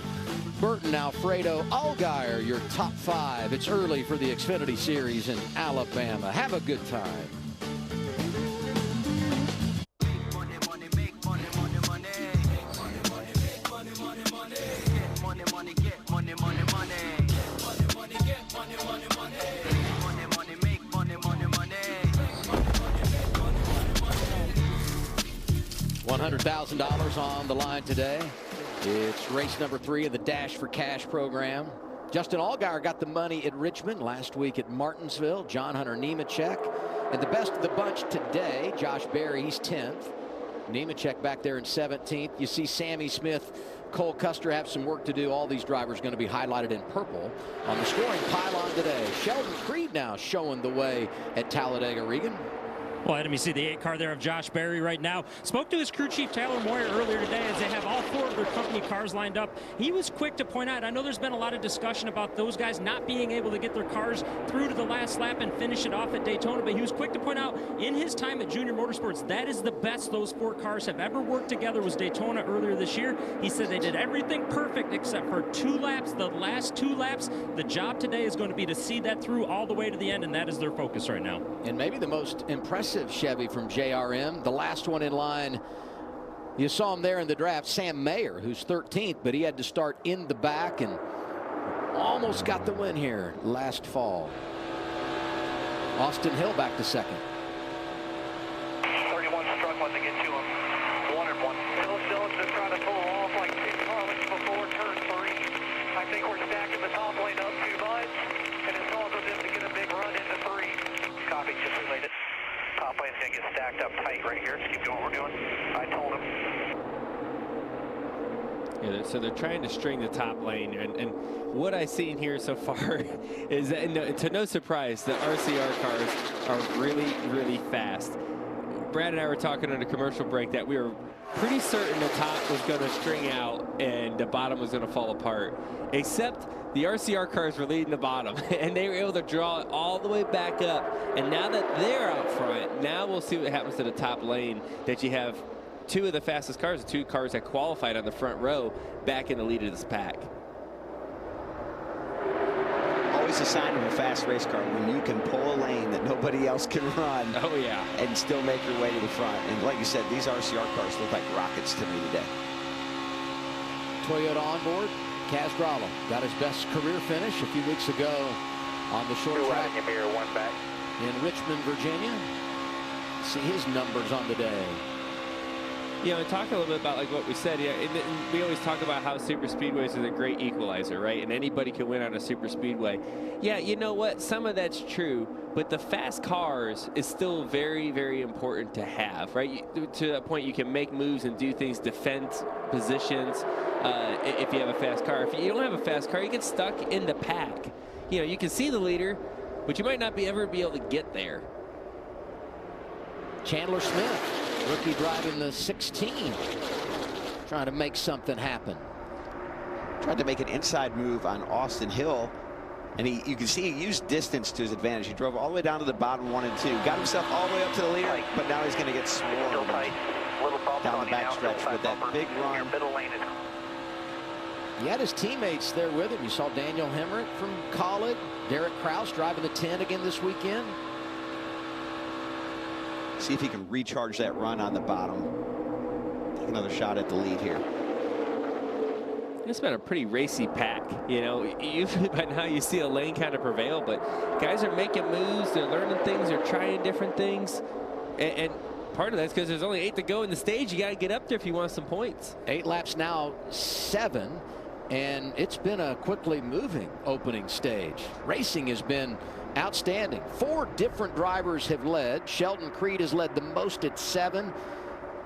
Burton, Alfredo, Allgaier, your top 5. It's early for the Xfinity Series in Alabama. Have a good time. $100,000 on the line today. It's race number 3 of the Dash for Cash program. Justin Allgaier got the money at Richmond last week at Martinsville. John Hunter Nemechek. And the best of the bunch today, Josh Berry, he's 10th. Nemechek back there in 17th. You see Sammy Smith, Cole Custer have some work to do. All these drivers going to be highlighted in purple on the scoring pylon today. Sheldon Creed now showing the way at Talladega, Regan. Well, Adam, you see the 8 car there of Josh Berry right now. Spoke to his crew chief, Taylor Moyer, earlier today as they have all 4 of their company cars lined up. He was quick to point out, I know there's been a lot of discussion about those guys not being able to get their cars through to the last lap and finish it off at Daytona, but he was quick to point out in his time at Junior Motorsports, that is the best those 4 cars have ever worked together was Daytona earlier this year. He said they did everything perfect except for 2 laps, the last 2 laps. The job today is going to be to see that through all the way to the end, and that is their focus right now. And maybe the most impressive Chevy from JRM, the last one in line, you saw him there in the draft, Sam Mayer, who's 13th, but he had to start in the back and almost got the win here last fall. Austin Hill back to second. 31 struggling to get to him. 1-1. Hill still trying to pull off like 2 Carlins before turn 3. I think we're stacking the top lane up too much, and it's causing them to get a big run into 3. Copy, just related. Top lane's going to get stacked up tight right here. Just keep doing what we're doing. I told him. Yeah, so they're trying to string the top lane, and what I've seen here so far is that, to no surprise, the RCR cars are really, really fast. Brad and I were talking on a commercial break that we were pretty certain the top was going to string out and the bottom was going to fall apart, except the RCR cars were leading the bottom, and they were able to draw it all the way back up. And now that they're out front, now we'll see what happens to the top lane, that you have 2 of the fastest cars, the 2 cars that qualified on the front row, back in the lead of this pack. Always a sign of a fast race car when you can pull a lane that nobody else can run. Oh, yeah. And still make your way to the front. And like you said, these RCR cars look like rockets to me today. Toyota on board. Kaz Gralla got his best career finish a few weeks ago on the short track in Richmond, Virginia. See his numbers on the day. Yeah, and talk a little bit about like what we said. Yeah, and we always talk about how super speedways is a great equalizer, right? And anybody can win on a super speedway. Yeah, you know what? Some of that's true, but the fast cars is still very, very important to have, right? To that point, you can make moves and do things, defend positions. If you have a fast car, if you don't have a fast car, you get stuck in the pack. You know, you can see the leader, but you might not ever be able to get there. Chandler Smith, rookie driving the 16, trying to make something happen. Tried to make an inside move on Austin Hill, and you can see he used distance to his advantage. He drove all the way down to the bottom 1 and 2, got himself all the way up to the leader, but now he's going to get swarmed down the backstretch with that big run. He had his teammates there with him. You saw Daniel Hemrick from College, Derek Kraus driving the 10 again this weekend. See if he can recharge that run on the bottom. Take another shot at the lead here. It's been a pretty racy pack. You know, usually by now you see a lane kind of prevail, but guys are making moves, they're learning things, they're trying different things. And part of that's because there's only 8 to go in the stage. You got to get up there if you want some points. 8 laps now, 7, and it's been a quickly moving opening stage. Racing has been outstanding. 4 different drivers have led. Sheldon Creed has led the most at 7.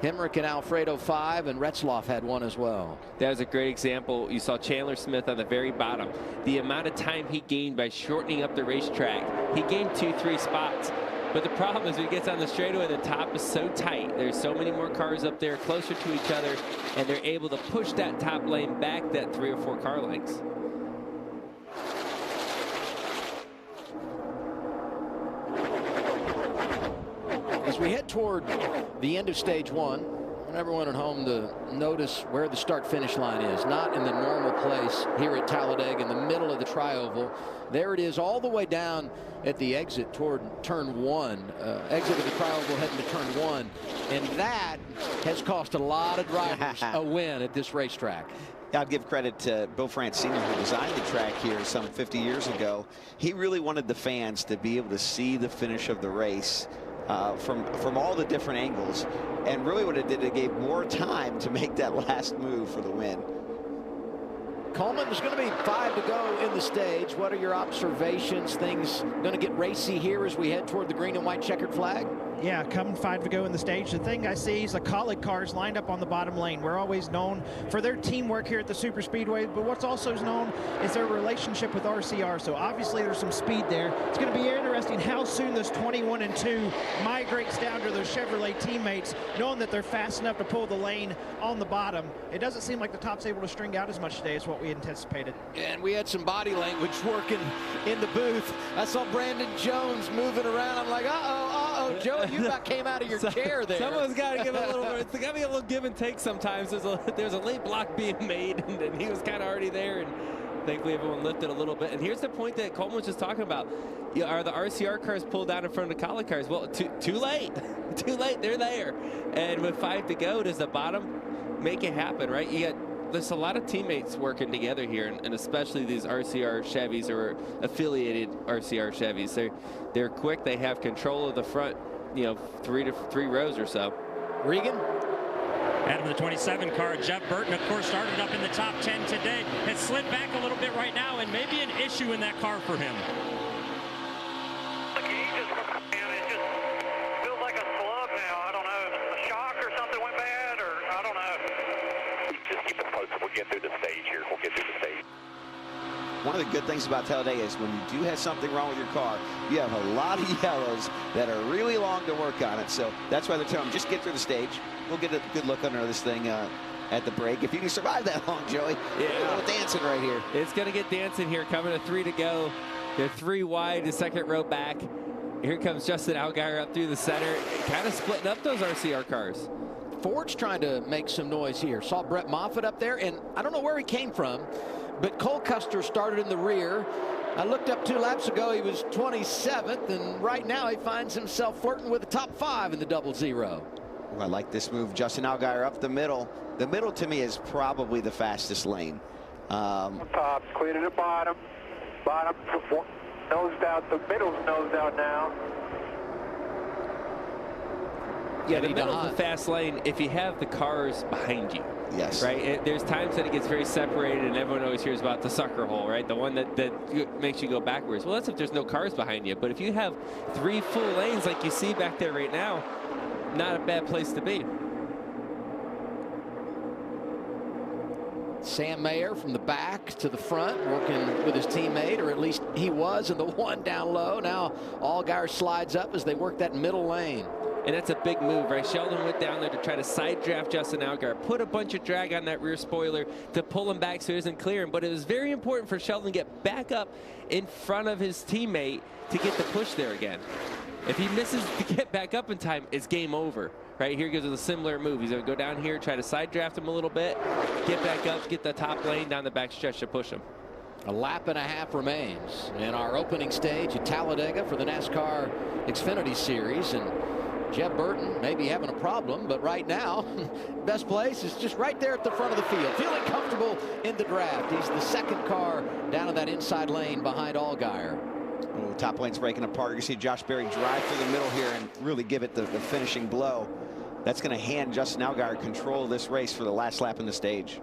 Hemrick and Alfredo 5, and Retzloff had 1 as well. That was a great example. You saw Chandler Smith on the very bottom. The amount of time he gained by shortening up the racetrack. He gained 2-3 spots. But the problem is when he gets on the straightaway, the top is so tight. There's so many more cars up there closer to each other, and they're able to push that top lane back that 3 or 4 car lengths. As we head toward the end of stage 1, I want everyone at home to notice where the start-finish line is. Not in the normal place here at Talladega in the middle of the tri-oval. There it is all the way down at the exit toward turn 1. Exit of the tri-oval heading to turn 1. And that has cost a lot of drivers a win at this racetrack. I'd give credit to Bill France Sr., who designed the track here some 50 years ago. He really wanted the fans to be able to see the finish of the race from all the different angles, and really what it did, it gave more time to make that last move for the win. Coleman, there's going to be 5 to go in the stage. What are your observations? Things going to get racy here as we head toward the green and white checkered flag? Yeah, coming 5 to go in the stage. The thing I see is the Colleague cars lined up on the bottom lane. We're always known for their teamwork here at the Super Speedway, but what's also known is their relationship with RCR. So obviously there's some speed there. It's going to be interesting how soon this 21 and 2 migrates down to their Chevrolet teammates, knowing that they're fast enough to pull the lane on the bottom. It doesn't seem like the top's able to string out as much today as what we anticipated. And we had some body language working in the booth. I saw Brandon Jones moving around. I'm like, uh-oh, Joe, you about came out of your chair there. Someone's got to give a little, it's got to be a little give and take sometimes. There's a late block being made, and he was kind of already there, and thankfully everyone lifted a little bit. And here's the point that Coleman was just talking about. Are the RCR cars pulled down in front of the Colleague cars? Well, too late. Too late. They're there. And with 5 to go, does the bottom make it happen, right? There's a lot of teammates working together here, and especially these RCR Chevys or affiliated RCR Chevys. They're quick. They have control of the front, 3 rows or so. Regan? Out of the 27 car, Jeff Burton, of course, started up in the top 10 today. Has slid back a little bit right now, and maybe an issue in that car for him. It just feels like a slug now. I don't know, a shock or something went bad, or I don't know. Just keep it posted. We'll get through the stage here. We'll get through the stage. One of the good things about Talladega is when you do have something wrong with your car, you have a lot of yellows that are really long to work on it. So that's why they're telling them, just get through the stage. We'll get a good look under this thing at the break. If you can survive that long, Joey, a little dancing right here. It's going to get dancing here, coming to 3 to go. They're 3 wide, the second row back. Here comes Justin Allgaier up through the center, kind of splitting up those RCR cars. Ford's trying to make some noise here. Saw Brett Moffitt up there, and I don't know where he came from, but Cole Custer started in the rear. I looked up 2 laps ago, he was 27th, and right now he finds himself flirting with the top 5 in the 00. I like this move. Justin Allgaier up the middle. The middle, to me, is probably the fastest lane. Top, clear to the bottom. Bottom, nosed out. The middle's nosed out now. Yeah, the middle's the fast lane if you have the cars behind you. Yes. Right? There's times that it gets very separated, and everyone always hears about the sucker hole, right? The one that makes you go backwards. Well, that's if there's no cars behind you. But if you have 3 full lanes like you see back there right now, not a bad place to be. Sam Mayer from the back to the front, working with his teammate, or at least he was, and the one down low. Now Allgaier slides up as they work that middle lane. And that's a big move, right? Sheldon went down there to try to side draft Justin Allgaier, put a bunch of drag on that rear spoiler to pull him back so he doesn't clear him. But it was very important for Sheldon to get back up in front of his teammate to get the push there again. If he misses to get back up in time, it's game over. Right here gives us a similar move. He's going to go down here, try to side draft him a little bit, get back up, get the top lane down the back stretch to push him. A lap and a half remains in our opening stage at Talladega for the NASCAR Xfinity Series. And Jeb Burton may be having a problem, but right now, best place is just right there at the front of the field, feeling comfortable in the draft. He's the second car down in that inside lane behind Allgaier. Oh, top lane's breaking apart. You see Josh Berry drive through the middle here and really give it the finishing blow. That's going to hand Justin Allgaier control of this race for the last lap in the stage.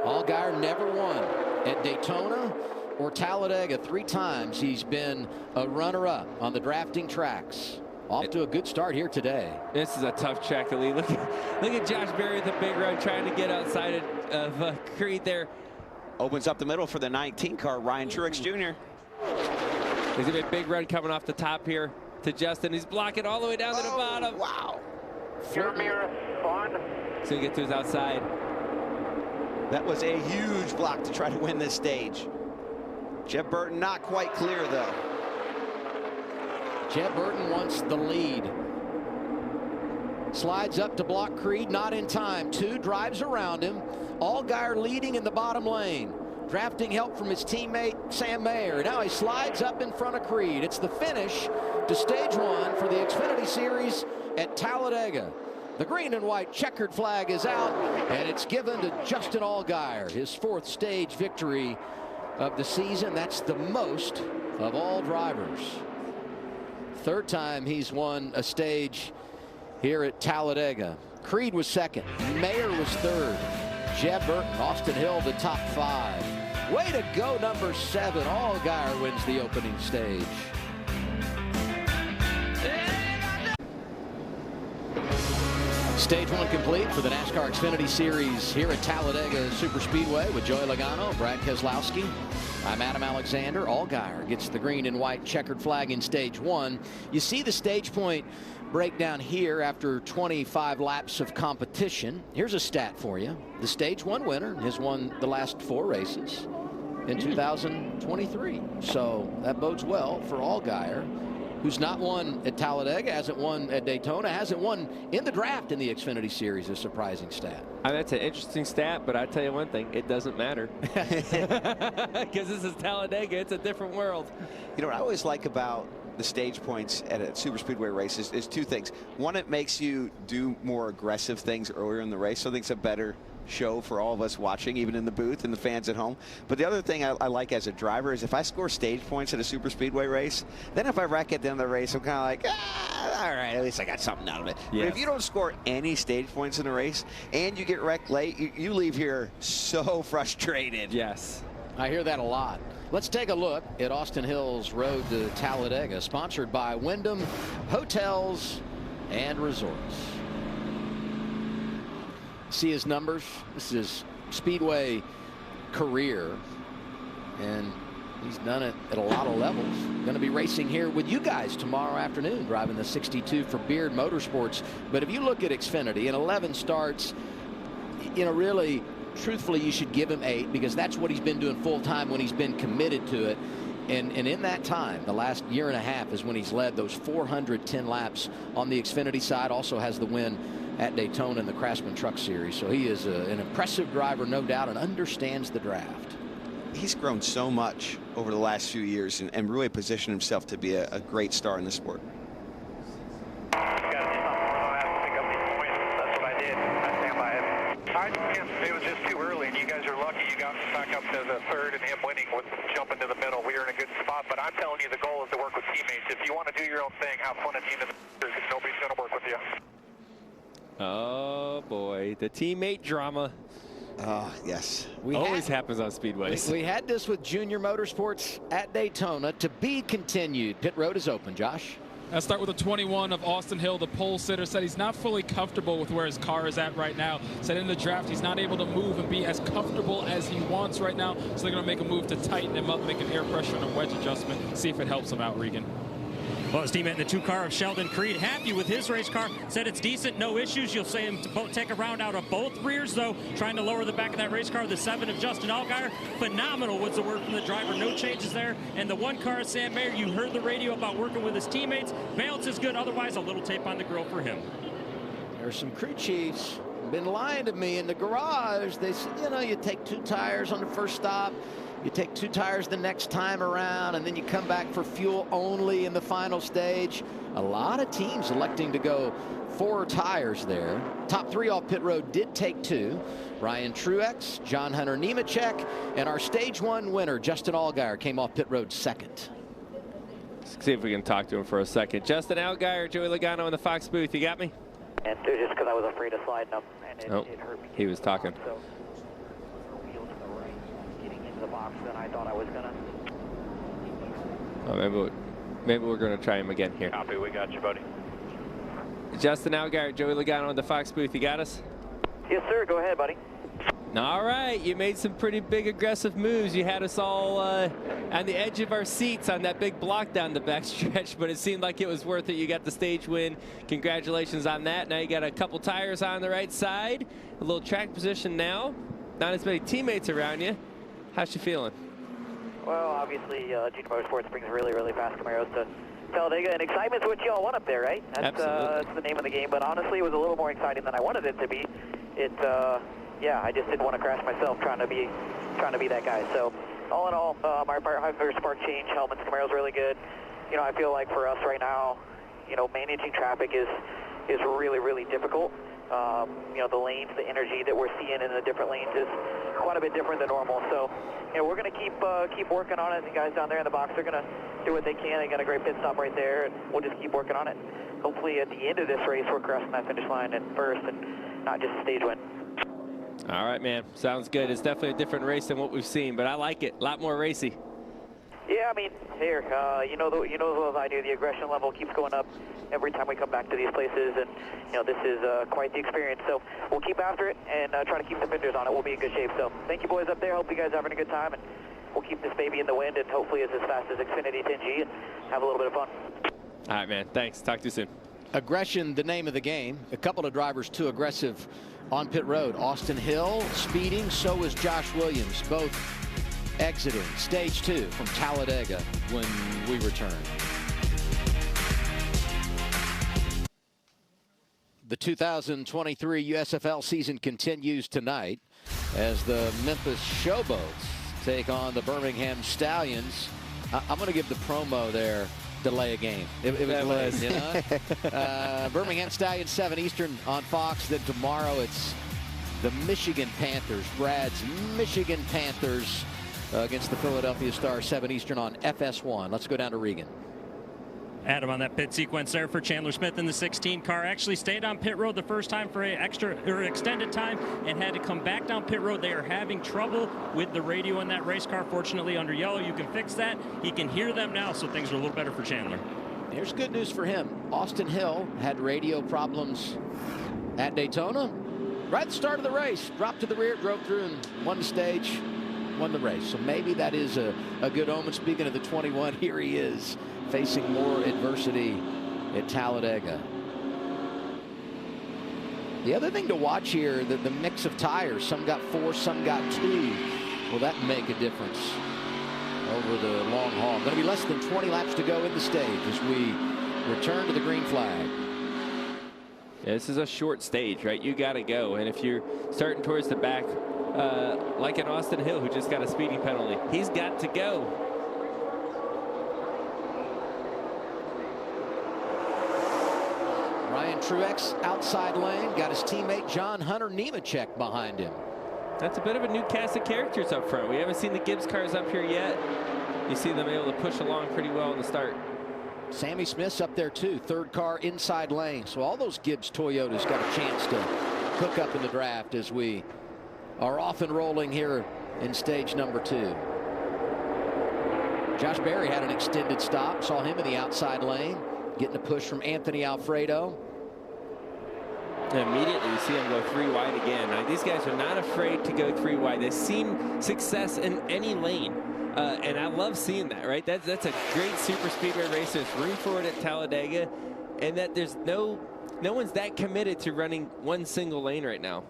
Allgaier never won at Daytona or Talladega. 3 times he's been a runner-up on the drafting tracks. Off to a good start here today. This is a tough track to lead. Look at Josh Berry with the big run trying to get outside of Creed there. Opens up the middle for the 19 car, Ryan Truex Jr. There's going to be a big run coming off the top here to Justin. He's blocking all the way down to the bottom. Wow. Your mirror on. So he gets to his outside. That was a huge block to try to win this stage. Jeb Burton not quite clear, though. Jeb Burton wants the lead. Slides up to block Creed, not in time. 2 drives around him. Allgaier leading in the bottom lane. Drafting help from his teammate, Sam Mayer. Now he slides up in front of Creed. It's the finish to stage 1 for the Xfinity Series at Talladega. The green and white checkered flag is out, and it's given to Justin Allgaier, his 4th stage victory of the season. That's the most of all drivers. 3rd time he's won a stage here at Talladega. Creed was 2nd. Mayer was 3rd. Jeb Burton, Austin Hill, the top 5. Way to go, number 7. Allgaier wins the opening stage. Stage 1 complete for the NASCAR Xfinity Series here at Talladega Superspeedway with Joey Logano, Brad Keselowski. I'm Adam Alexander. Allgaier gets the green and white checkered flag in stage 1. You see the stage point breakdown here after 25 laps of competition. Here's a stat for you. The stage 1 winner has won the last 4 races in 2023. So that bodes well for Allgaier, who's not won at Talladega, hasn't won at Daytona, hasn't won in the draft in the Xfinity Series. A surprising stat. That's an interesting stat, but I tell you one thing, it doesn't matter. Because this is Talladega, it's a different world. You know what I always like about the stage points at a super speedway race is 2 things. One, it makes you do more aggressive things earlier in the race, so I think it's a better show for all of us watching, even in the booth and the fans at home. But the other thing I like as a driver is if I score stage points at a super speedway race, then if I wreck at the end of the race, I'm kind of like, all right, at least I got something out of it. Yes. But if you don't score any stage points in a race and you get wrecked late, you leave here so frustrated. Yes. I hear that a lot. Let's take a look at Austin Hill's road to Talladega, sponsored by Wyndham Hotels and Resorts. See his numbers. This is his Speedway career, and he's done it at a lot of levels. Going to be racing here with you guys tomorrow afternoon, driving the 62 for Beard Motorsports. But if you look at Xfinity, in 11 starts, you know, really, truthfully, you should give him 8, because that's what he's been doing full time when he's been committed to it. And in that time, the last year and a half, is when he's led those 410 laps on the Xfinity side. Also has the win at Daytona in the Craftsman Truck Series. So he is an impressive driver, no doubt, and understands the draft. He's grown so much over the last few years and really positioned himself to be a great star in the sport. It was just too early, and you guys are lucky you got back up to the 3rd and him winning with jumping to the middle. We were in a good spot, but I'm telling you, the goal is to work with teammates. If you want to do your own thing, have fun at the end of the because nobody's going to work with you. Oh, boy. The teammate drama. Oh, yes. Always happens on speedways. We had this with Junior Motorsports at Daytona. To be continued. Pit road is open, Josh. I'll start with the 21 of Austin Hill, the pole sitter. Said he's not fully comfortable with where his car is at right now. Said in the draft he's not able to move and be as comfortable as he wants right now. So they're going to make a move to tighten him up, make an air pressure and a wedge adjustment, see if it helps him out, Regan. Well, his teammate in the 2 car of Sheldon Creed, happy with his race car, said it's decent, no issues. You'll see him take a round out of both rears, though, trying to lower the back of that race car. The 7 of Justin Allgaier, phenomenal was the word from the driver. No changes there. And the 1 car of Sam Mayer, you heard the radio about working with his teammates. Balance is good, otherwise a little tape on the grill for him. There's some crew chiefs been lying to me in the garage. They said, you know, you take 2 tires on the first stop. You take 2 tires the next time around, and then you come back for fuel only in the final stage. A lot of teams electing to go 4 tires there. Top 3 off pit road did take 2. Ryan Truex, John Hunter Nemechek, and our stage 1 winner, Justin Allgaier, came off pit road 2nd. Let's see if we can talk to him for a second. Justin Allgaier, Joey Logano in the Fox booth. You got me? And just because I was afraid of sliding up, and it hurt me. He was talking. So, wheel to the right, getting into the box than I thought I was gonna. Oh, maybe we're going to try him again here. Copy, we got you, buddy. Justin Allgaier, Joey Logano in the Fox booth. You got us? Yes, sir. Go ahead, buddy. All right, you made some pretty big aggressive moves. You had us all on the edge of our seats on that big block down the backstretch, but it seemed like it was worth it. You got the stage win. Congratulations on that. Now you got a couple tires on the right side, a little track position now. Not as many teammates around you. How's you feeling? Well, obviously, Junior Motorsports brings really, really fast Camaros to Talladega, and excitement's what y'all want up there, right? That's the name of the game. But honestly, it was a little more exciting than I wanted it to be. Yeah, I just didn't want to crash myself trying to be that guy. So, all in all, my first spark change, Hellman's Camaro's really good. You know, I feel like for us right now, you know, managing traffic is really, really difficult. You know, the lanes, the energy that we're seeing in the different lanes is quite a bit different than normal. So, you know, we're going to keep working on it. The guys down there in the box are going to do what they can. They got a great pit stop right there, and we'll just keep working on it. Hopefully, at the end of this race, we're crossing that finish line at first, and not just a stage win. All right, man. Sounds good. It's definitely a different race than what we've seen, but I like it. A lot more racy. Yeah, I mean, here, you know as well as I do, the aggression level keeps going up every time we come back to these places, and you know this is quite the experience. So we'll keep after it and try to keep the fenders on it. We'll be in good shape. So thank you, boys up there. Hope you guys are having a good time, and we'll keep this baby in the wind, and hopefully it's as fast as Xfinity 10G, and have a little bit of fun. All right, man. Thanks. Talk to you soon. Aggression, the name of the game. A couple of drivers too aggressive on pit road. Austin Hill speeding, so is Josh Williams, both exiting stage 2 from Talladega when we return. The 2023 USFL season continues tonight as the Memphis Showboats take on the Birmingham Stallions. I'm going to give the promo there. Delay a game. It was delayed, you know? Birmingham Stallions 7 Eastern on Fox. Then tomorrow it's the Michigan Panthers. Brad's Michigan Panthers against the Philadelphia Stars 7 Eastern on FS1. Let's go down to Regan. Adam on that pit sequence there for Chandler Smith in the 16 car. Actually stayed on pit road the first time for an extended time and had to come back down pit road. They are having trouble with the radio in that race car. Fortunately, under yellow, you can fix that. He can hear them now, so things are a little better for Chandler. Here's good news for him. Austin Hill had radio problems at Daytona. Right at the start of the race, dropped to the rear, drove through and won the stage, won the race. So maybe that is a good omen. Speaking of the 21, here he is, facing more adversity at Talladega. The other thing to watch here, the mix of tires. Some got 4, some got 2. Will that make a difference over the long haul? Going to be less than 20 laps to go in the stage as we return to the green flag. Yeah, this is a short stage, right? You got to go. And if you're starting towards the back, like an Austin Hill who just got a speeding penalty, he's got to go. Ryan Truex outside lane, got his teammate John Hunter Nemechek behind him. That's a bit of a new cast of characters up front. We haven't seen the Gibbs cars up here yet. You see them able to push along pretty well in the start. Sammy Smith's up there too, third car inside lane. So all those Gibbs Toyotas got a chance to hook up in the draft as we are off and rolling here in stage number 2. Josh Berry had an extended stop, saw him in the outside lane. Getting a push from Anthony Alfredo. And immediately you see him go 3 wide again. Now, these guys are not afraid to go 3 wide. They've seen success in any lane. And I love seeing that, right? That's a great super speedway race. There's room for it at Talladega. And that there's no one's that committed to running one single lane right now.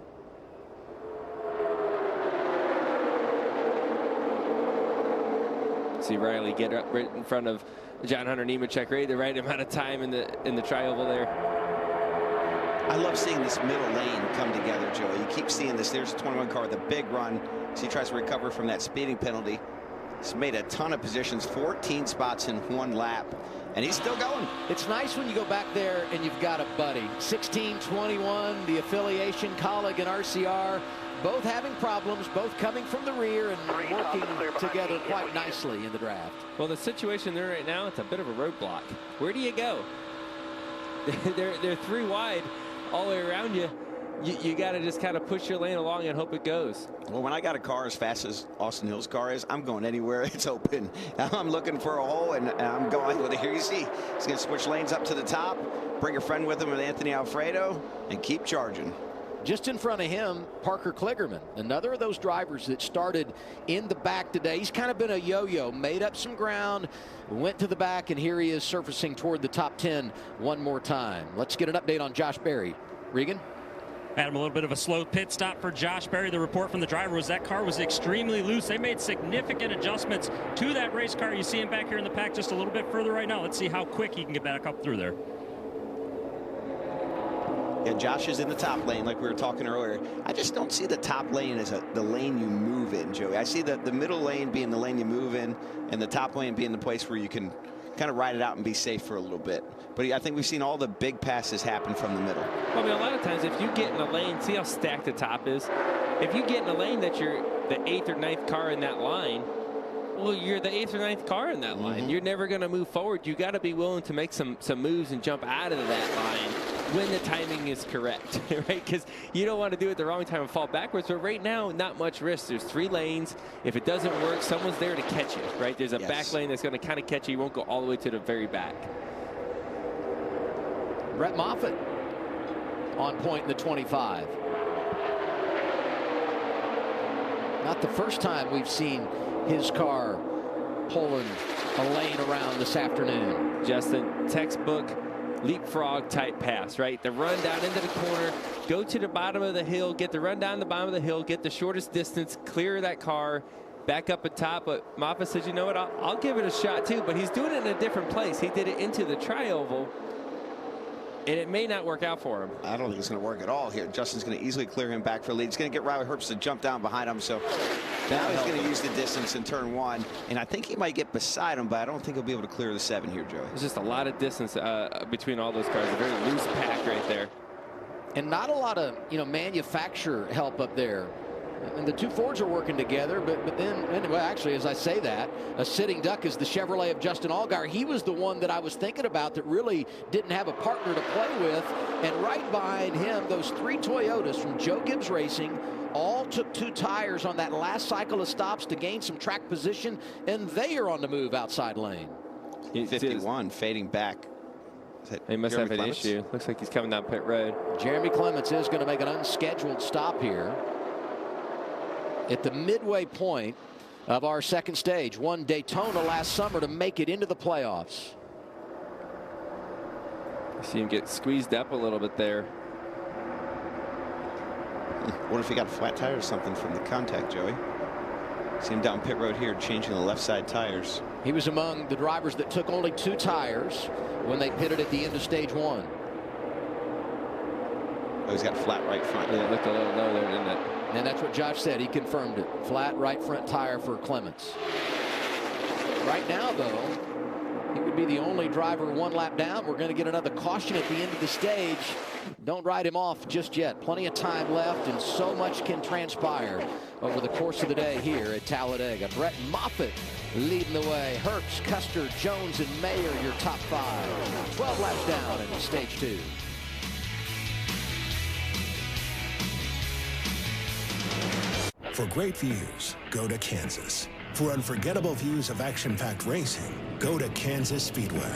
See Riley get up right in front of John Hunter Nemechek, right? The right amount of time in the tri-oval there. I love seeing this middle lane come together, Joey. You keep seeing this. There's a 21 car with a big run. So he tries to recover from that speeding penalty. He's made a ton of positions, 14 spots in 1 lap, and he's still going. It's nice when you go back there and you've got a buddy. 16-21, the affiliation, colleague, and RCR, both having problems, both coming from the rear and working together quite nicely in the draft. Well, the situation there right now, it's a bit of a roadblock. Where do you go? They're 3 wide all the way around you. You got to just kind of push your lane along and hope it goes. Well, when I got a car as fast as Austin Hill's car is, I'm going anywhere it's open. I'm looking for a hole, and I'm going. Well, here you see. He's going to switch lanes up to the top, bring a friend with him with Anthony Alfredo, and keep charging. Just in front of him, Parker Kligerman, another of those drivers that started in the back today. He's kind of been a yo-yo, made up some ground, went to the back, and here he is surfacing toward the top 10 one more time. Let's get an update on Josh Berry. Regan? Adam, a little bit of a slow pit stop for Josh Berry. The report from the driver was that car was extremely loose. They made significant adjustments to that race car. You see him back here in the pack just a little bit further right now. Let's see how quick he can get back up through there. Yeah, Josh is in the top lane like we were talking earlier. I just don't see the top lane as the lane you move in, Joey. I see the middle lane being the lane you move in, and the top lane being the place where you can kind of ride it out and be safe for a little bit. But I think we've seen all the big passes happen from the middle. Well, I mean, a lot of times if you get in a lane, see how stacked the top is? If you get in a lane that you're the 8th or 9th car in that line, well, you're the 8th or 9th car in that line. You're never going to move forward. You got to be willing to make some moves and jump out of that line when the timing is correct, right? Because you don't want to do it the wrong time and fall backwards. But right now, not much risk. There's 3 lanes. If it doesn't work, someone's there to catch you, right? There's a back lane that's going to kind of catch you. You won't go all the way to the very back. Brett Moffitt on point in the 25. Not the first time we've seen his car pulling a lane around this afternoon. Justin, textbook leapfrog type pass, right? The run down into the corner, go to the bottom of the hill, get the run down the bottom of the hill, get the shortest distance, clear that car, back up at top. But Moffitt says, you know what, I'll give it a shot too, but he's doing it in a different place. He did it into the tri-oval, and it may not work out for him. I don't think it's going to work at all here. Justin's going to easily clear him back for the lead. He's going to get Riley Herbst to jump down behind him. So now he's going to use the distance in turn 1. And I think he might get beside him, but I don't think he'll be able to clear the 7 here, Joey. There's just a lot of distance between all those cars. A very loose pack right there. And not a lot of, manufacturer help up there. And the 2 Fords are working together, but then, well, actually, as I say that, a sitting duck is the Chevrolet of Justin Allgaier. He was the one that I was thinking about that really didn't have a partner to play with. And right behind him, those 3 Toyotas from Joe Gibbs Racing all took 2 tires on that last cycle of stops to gain some track position, and they are on the move outside lane. 51 fading back. He must have an issue. Looks like he's coming down pit road. Jeremy Clements is going to make an unscheduled stop here at the midway point of our second stage. Won Daytona last summer to make it into the playoffs. See him get squeezed up a little bit there. What if he got a flat tire or something from the contact, Joey? See him down pit road here, changing the left side tires. He was among the drivers that took only 2 tires when they pitted at the end of stage 1. Oh, he's got flat right front. Yeah, it looked a little low there, didn't it? And that's what Josh said. He confirmed it. Flat right front tire for Clements. Right now, though, he would be the only driver 1 lap down. We're going to get another caution at the end of the stage. Don't write him off just yet. Plenty of time left, and so much can transpire over the course of the day here at Talladega. Brett Moffitt leading the way. Herbst, Custer, Jones, and Mayer, your top 5. 12 laps down in stage 2. For great views, go to Kansas. For unforgettable views of action-packed racing, go to Kansas Speedway.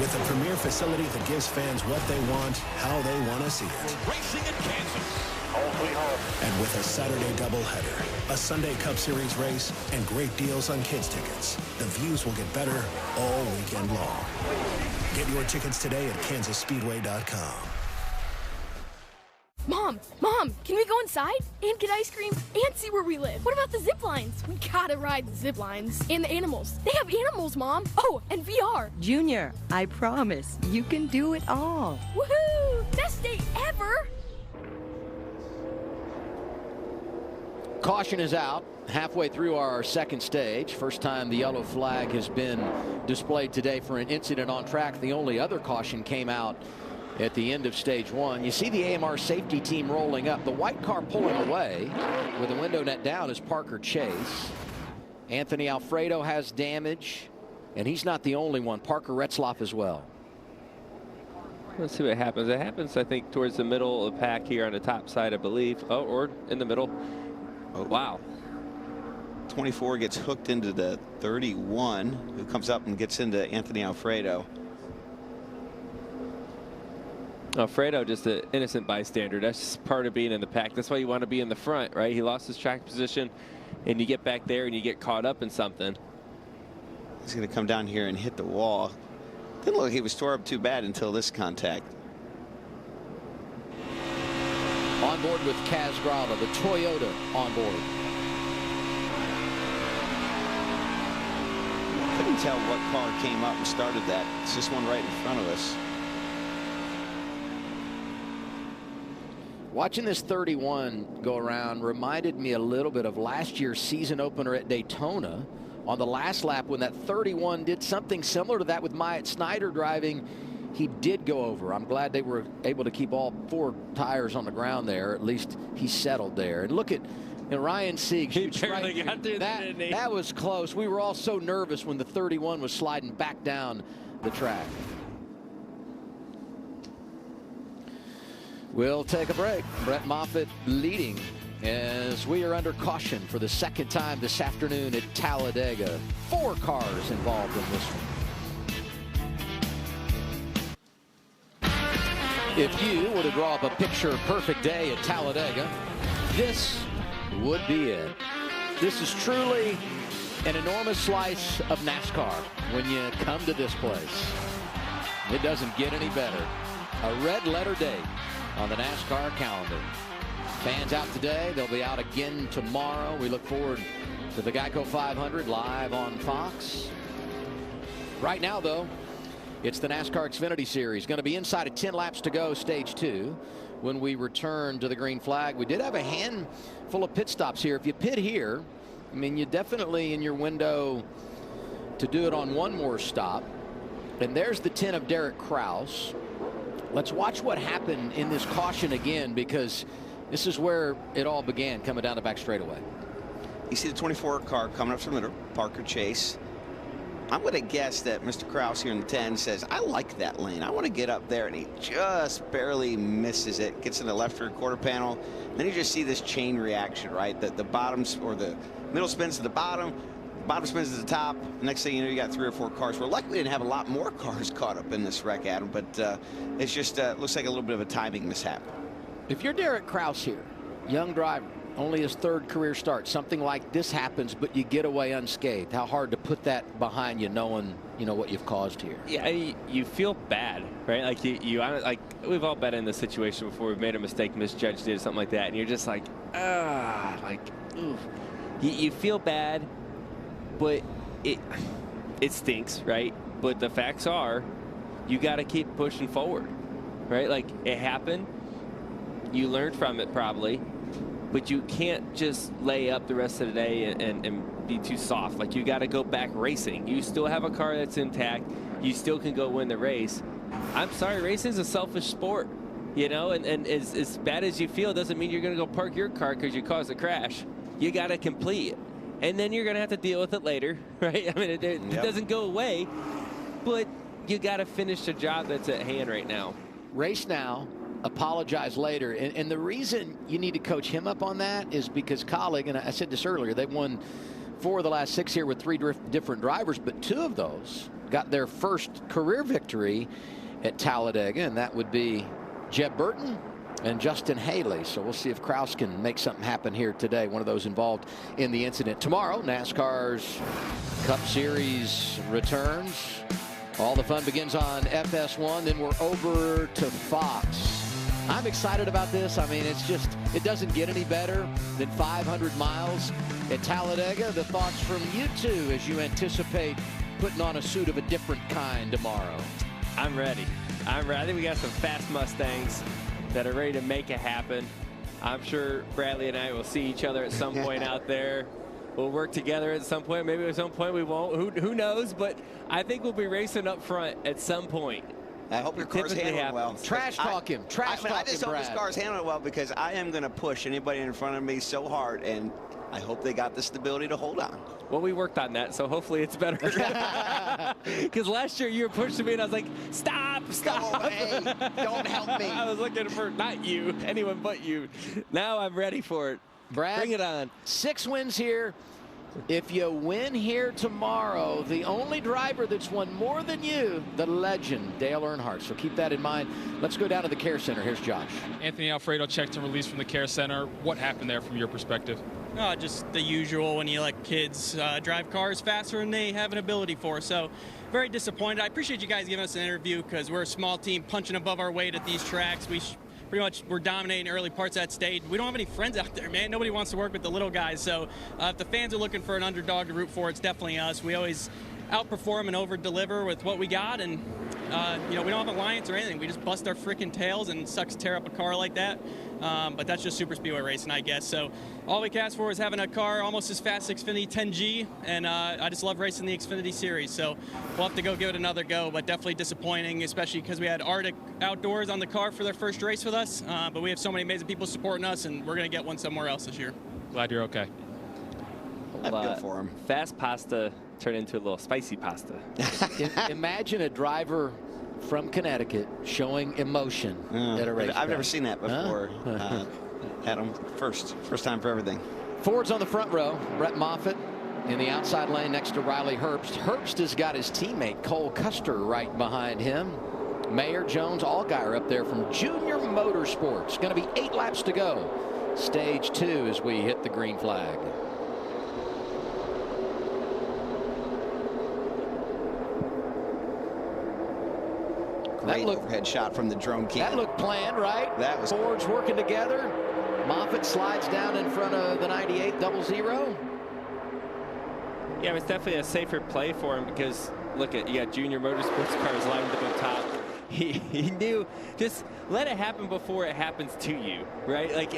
With a premier facility that gives fans what they want, how they want to see it. Racing in Kansas. And with a Saturday doubleheader, a Sunday Cup Series race, and great deals on kids' tickets, the views will get better all weekend long. Get your tickets today at kansasspeedway.com. Mom, can we go inside and get ice cream and see where we live? What about the zip lines? We gotta ride the zip lines. And the animals. They have animals, Mom. Oh, and VR. Junior, I promise, you can do it all. Woohoo! Best day ever! Caution is out halfway through our second stage. First time the yellow flag has been displayed today for an incident on track. The only other caution came out at the end of stage one. You see the AMR safety team rolling up. The white car pulling away with the window net down is Parker Chase. Anthony Alfredo has damage, and he's not the only one. Parker Retzlaff as well. Let's see what happens. It happens, I think, towards the middle of the pack here on the top side, I believe. Oh, or in the middle. Oh, wow. 24 gets hooked into the 31, who comes up and gets into Anthony Alfredo. Alfredo, just an innocent bystander. That's just part of being in the pack. That's why you want to be in the front, right? He lost his track position, and you get back there and you get caught up in something. He's going to come down here and hit the wall. Didn't look like he was tore up too bad until this contact. On board with Kaz Grala, the Toyota on board. Couldn't tell what car came up and started that. It's this one right in front of us. Watching this 31 go around reminded me a little bit of last year's season opener at Daytona on the last lap when that 31 did something similar to that with Myatt Snyder driving. He did go over. I'm glad they were able to keep all four tires on the ground there. At least he settled there. And look at Ryan Sieg. He barely got through that, didn't he? That was close. We were all so nervous when the 31 was sliding back down the track. We'll take a break. Brett Moffitt leading as we are under caution for the second time this afternoon at Talladega. 4 cars involved in this one. If you were to draw up a picture-perfect day at Talladega, this would be it. This is truly an enormous slice of NASCAR when you come to this place. It doesn't get any better. A red-letter day on the NASCAR calendar. Fans out today. They'll be out again tomorrow. We look forward to the Geico 500 live on Fox. Right now, though, it's the NASCAR Xfinity Series. Going to be inside of 10 laps to go, stage 2. When we return to the green flag, we did have a handful of pit stops here. If you pit here, I mean, you definitely in your window to do it on one more stop. And there's the 10 of Derek Kraus. Let's watch what happened in this caution again, because this is where it all began, coming down the back straightaway. You see the 24 car coming up from the middle, Parker Chase. I'm going to guess that Mr. Kraus here in the 10 says, I like that lane. I want to get up there, and he just barely misses it. Gets in the left rear quarter panel. Then you just see this chain reaction, right? The bottoms, or the middle spins to the bottom spins to the top. Next thing you know, you got 3 or 4 cars. We're lucky we didn't have a lot more cars caught up in this wreck, Adam, but it's just looks like a little bit of a timing mishap. If you're Derek Kraus here, young driver, only his 3rd career start, something like this happens, but you get away unscathed. How hard to put that behind you, knowing what you've caused here. Yeah, you feel bad, right? Like like we've all been in this situation before. We've made a mistake, misjudged it, or something like that, and you're just like, oof. You feel bad, but it stinks, right? But the facts are, you got to keep pushing forward, right? Like, it happened. You learned from it probably. But you can't just lay up the rest of the day and be too soft. Like, you got to go back racing. You still have a car that's intact. You still can go win the race. I'm sorry, racing is a selfish sport, and as bad as you feel doesn't mean you're going to go park your car because you caused a crash. You got to complete it. And then you're going to have to deal with it later, right? I mean, it doesn't go away, but you got to finish the job that's at hand right now. Race now. Apologize later. And the reason you need to coach him up on that is because Colleague, and I said this earlier, they've won 4 of the last 6 here with 3 different drivers, but 2 of those got their first career victory at Talladega, and that would be Jeb Burton and Justin Haley. So we'll see if Kraus can make something happen here today, one of those involved in the incident. Tomorrow, NASCAR's Cup Series returns. All the fun begins on FS1, then we're over to Fox. I'm excited about this. I mean, it's just, it doesn't get any better than 500 miles at Talladega. The thoughts from you two as you anticipate putting on a suit of a different kind tomorrow. I'm ready. I think we got some fast Mustangs that are ready to make it happen. I'm sure Bradley and I will see each other at some point out there. We'll work together at some point. Maybe at some point we won't. Who knows? But I think we'll be racing up front at some point. I hope your car's handling well. Trash talk him. Trash talk him, I just hope his car's handling well, because I am going to push anybody in front of me so hard, and I hope they got the stability to hold on. Well, we worked on that, so hopefully it's better. Because last year you were pushing me, and I was like, stop. Go away. Don't help me. I was looking for not you, anyone but you. Now I'm ready for it. Brad, bring it on. 6 wins here. If you win here tomorrow, the only driver that's won more than you, the legend, Dale Earnhardt. So keep that in mind. Let's go down to the Care Center. Here's Josh. Anthony Alfredo checked and released from the Care Center. What happened there from your perspective? Just the usual when you let kids drive cars faster than they have an ability for. So very disappointed. I appreciate you guys giving us an interview, because we're a small team punching above our weight at these tracks. Pretty much we're dominating early parts of that stage. We don't have any friends out there, man. Nobody wants to work with the little guys. So if the fans are looking for an underdog to root for, it's definitely us. We always outperform and over-deliver with what we got. And, we don't have alliance or anything. We just bust our freaking tails, and it sucks to tear up a car like that. But that's just super speedway racing, I guess. So all we can ask for is having a car almost as fast as Xfinity 10G, and I just love racing the Xfinity Series. So we'll have to go give it another go, but definitely disappointing, especially because we had Arctic Outdoors on the car for their first race with us. But we have so many amazing people supporting us, and we're going to get one somewhere else this year. Glad you're okay. I feel for him. Fast pasta turned into a little spicy pasta. Imagine a driver from Connecticut showing emotion at a race. I've never seen that before. Adam, first time for everything. Ford's on the front row. Brett Moffitt in the outside lane next to Riley Herbst. Herbst has got his teammate Cole Custer right behind him. Mayer, Jones, Allgaier up there from Junior Motorsports. Going to be 8 laps to go. Stage 2 as we hit the green flag. Great overhead shot from the drone cam. That looked planned, right? That was. Ford's working together. Moffitt slides down in front of the 98 00. Yeah, it's definitely a safer play for him, because look at, you got Junior Motorsports cars lined up on top. He knew, just let it happen before it happens to you, right? Like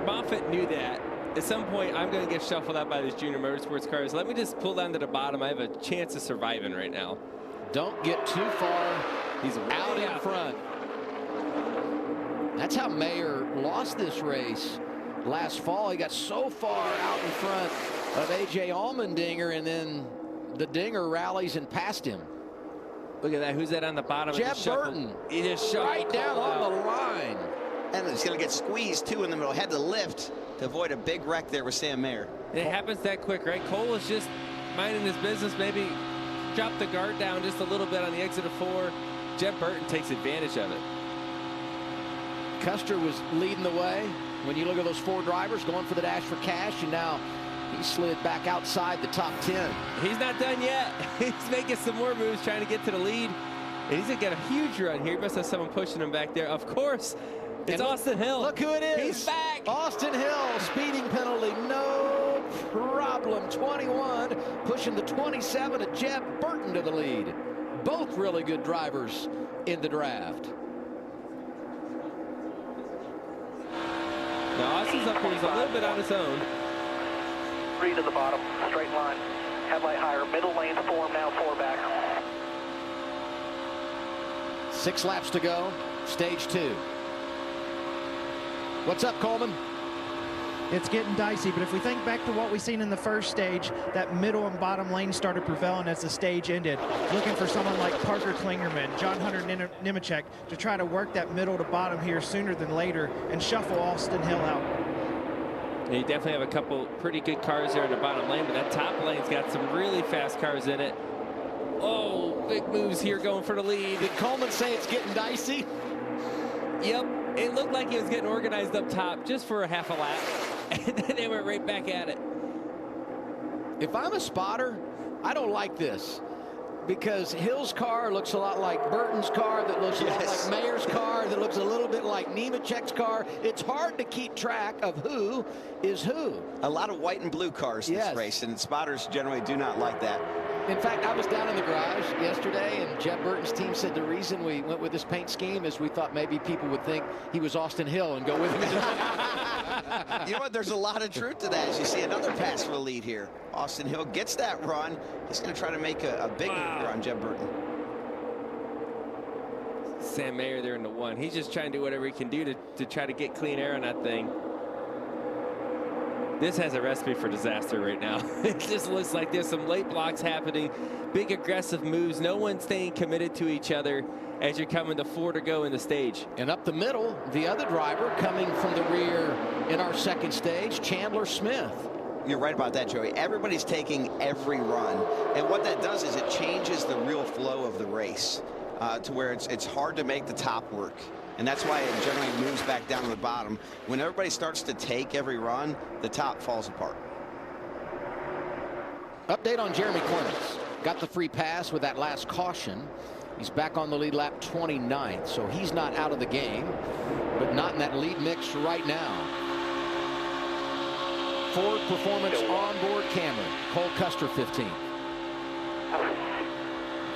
Moffitt knew that. At some point, I'm going to get shuffled out by these Junior Motorsports cars. Let me just pull down to the bottom. I have a chance of surviving right now. Don't get too far. He's out in front. That's how Mayer lost this race last fall. He got so far out in front of A.J. Allmendinger, and then the Dinger rallies and passed him. Look at that. Who's that on the bottom? Jeff Burton. He just shuffled right down on the line. And he's going to get squeezed, too, in the middle. Had to lift to avoid a big wreck there with Sam Mayer. It happens that quick, right? Cole was just minding his business, maybe drop the guard down just a little bit on the exit of 4. Jeff Burton takes advantage of it. Custer was leading the way. When you look at those 4 drivers going for the dash for cash, and now he slid back outside the top 10. He's not done yet. He's making some more moves, trying to get to the lead. And he's going to get a huge run here. He must have someone pushing him back there. Of course, it's Austin Hill. Look who it is. He's back. Austin Hill, speeding penalty, no problem. 21, pushing the 27 of Jeff Burton to the lead. Both really good drivers in the draft. Now Austin's up here. He's a little bit on his own. 3 to the bottom, straight line, headlight higher, middle lane's 4 now, 4 back. 6 laps to go, stage 2. What's up, Coleman? It's getting dicey, but if we think back to what we seen in the first stage, that middle and bottom lane started prevailing as the stage ended. Looking for someone like Parker Klingerman, John Hunter Nemechek to try to work that middle to bottom here sooner than later and shuffle Austin Hill out. You definitely have a couple pretty good cars there in the bottom lane, but that top lane's got some really fast cars in it. Oh, big moves here going for the lead. Did Coleman say it's getting dicey? Yep. It looked like he was getting organized up top just for a half a lap. And then they went right back at it. If I'm a spotter, I don't like this. Because Hill's car looks a lot like Burton's car, that looks a lot like Mayer's car, that looks a little bit like Nemechek's car. It's hard to keep track of who is who. A lot of white and blue cars in this race, and spotters generally do not like that. In fact, I was down in the garage yesterday, and Jeb Burton's team said the reason we went with this paint scheme is we thought maybe people would think he was Austin Hill and go with him. You know what? There's a lot of truth to that as you see another pass for the lead here. Austin Hill gets that run. He's going to try to make a big one here on Jeb Burton. Sam Mayer there in the one. He's just trying to do whatever he can do to try to get clean air on that thing. This has a recipe for disaster right now. It just looks like there's some late blocks happening, big aggressive moves, no one staying committed to each other as you're coming to 4 to go in the stage. And up the middle, the other driver coming from the rear in our second stage, Chandler Smith. You're right about that, Joey. Everybody's taking every run, and what that does is it changes the real flow of the race to where it's hard to make the top work. And that's why it generally moves back down to the bottom. When everybody starts to take every run, the top falls apart. Update on Jeremy Clements. Got the free pass with that last caution. He's back on the lead lap 29th, so he's not out of the game, but not in that lead mix right now. Ford Performance onboard camera. Cole Custer 15th.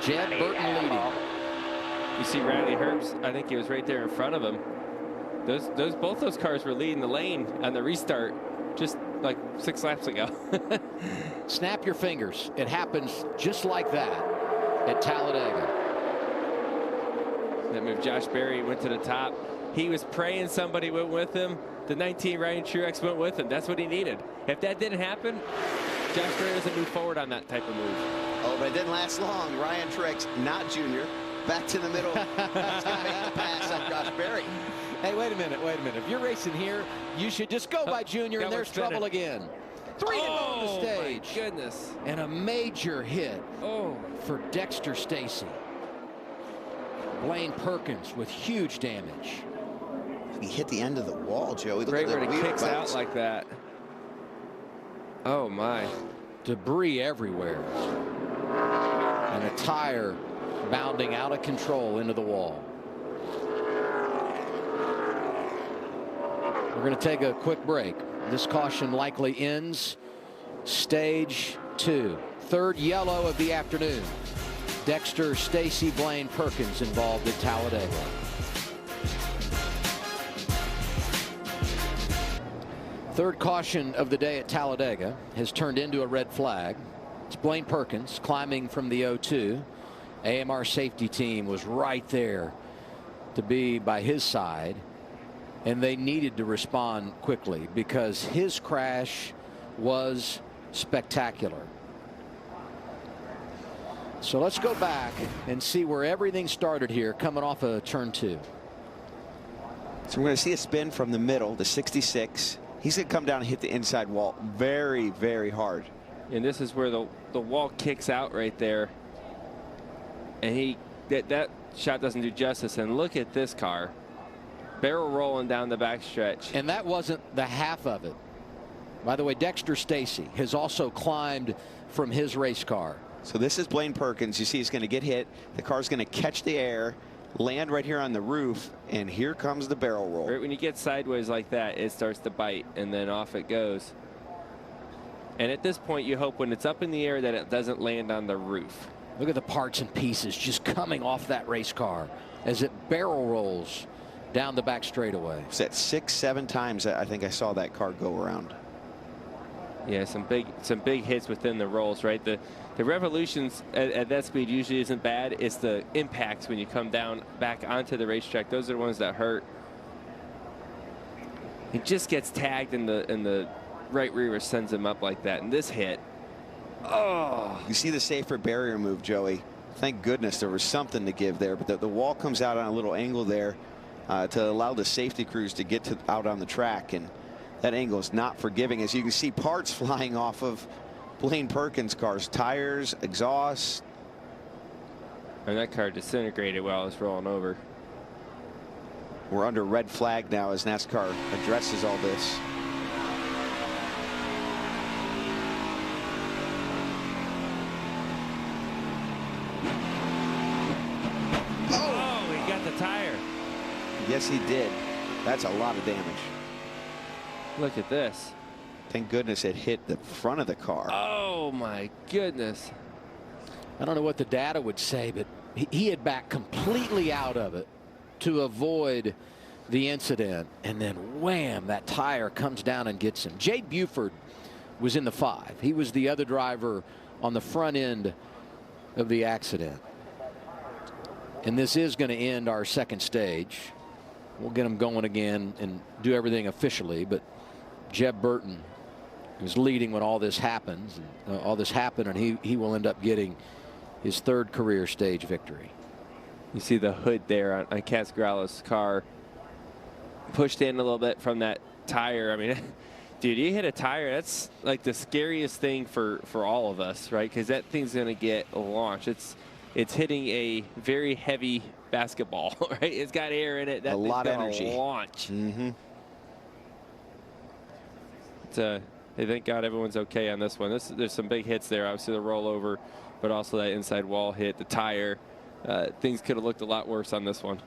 Jed Burton leading. You see Riley Herbst, I think he was right there in front of him. Both those cars were leading the lane on the restart just like 6 laps ago. Snap your fingers. It happens just like that at Talladega. That move, Josh Berry went to the top. He was praying somebody went with him. The 19 Ryan Truex went with him. That's what he needed. If that didn't happen, Josh Berry doesn't move forward on that type of move. Oh, but it didn't last long. Ryan Truex, not Junior, back to the middle. He's going to make the pass on Josh Berry. Hey, wait a minute. If you're racing here, you should just go by Junior, and there's trouble again. 3 to go on the stage. My goodness. And a major hit for Dexter Stacy. Blaine Perkins with huge damage. He hit the end of the wall, Joey. Great where he kicks out like that. Oh, my. Debris everywhere. And a tire bounding out of control into the wall. We're going to take a quick break. This caution likely ends stage 2. Third yellow of the afternoon. Dexter Stacy Blaine Perkins involved at Talladega. Third caution of the day at Talladega has turned into a red flag. It's Blaine Perkins climbing from the 0-2. AMR safety team was right there to be by his side, and they needed to respond quickly because his crash was spectacular. So let's go back and see where everything started here coming off of turn 2. So we're going to see a spin from the middle, the 66. He's going to come down and hit the inside wall very, very hard. And this is where the wall kicks out right there. And that shot doesn't do justice. And look at this car. Barrel rolling down the backstretch. And that wasn't the half of it. By the way, Dexter Stacy has also climbed from his race car. So this is Blaine Perkins. You see he's going to get hit. The car's going to catch the air, land right here on the roof, and here comes the barrel roll. Right when you get sideways like that, it starts to bite, and then off it goes. And at this point, you hope when it's up in the air that it doesn't land on the roof. Look at the parts and pieces just coming off that race car as it barrel rolls down the back straightaway. It's at 6-7 times I think I saw that car go around. Yeah, some big hits within the rolls, right? The revolutions at that speed usually isn't bad. It's the impacts when you come down back onto the racetrack. Those are the ones that hurt. He just gets tagged in the right rear, sends him up like that. And this hit, oh! You see the safer barrier move, Joey. Thank goodness there was something to give there, but the wall comes out on a little angle there to allow the safety crews to get out on the track, and that angle is not forgiving. As you can see, parts flying off of Blaine Perkins' cars, tires, exhaust. And that car disintegrated while it was rolling over. We're under red flag now as NASCAR addresses all this. Oh, he got the tire. Yes, he did. That's a lot of damage. Look at this. Thank goodness it hit the front of the car. Oh, my goodness. I don't know what the data would say, but he had backed completely out of it to avoid the incident, and then wham, that tire comes down and gets him. Jade Buford was in the 5. He was the other driver on the front end of the accident. And this is going to end our second stage. We'll get them going again and do everything officially, but Jeb Burton is leading when all this happens. All this happened, and he will end up getting his 3rd career stage victory. You see the hood there on Cascarala's car pushed in a little bit from that tire. I mean, dude, you hit a tire, that's like the scariest thing for all of us, right? Because that thing's going to get launched. It's hitting a very heavy basketball, right? It's got air in it. That a lot of energy. Launch. Mm-hmm. Thank God everyone's okay on this one. There's some big hits there. Obviously the rollover, but also that inside wall hit, the tire. Things could have looked a lot worse on this one.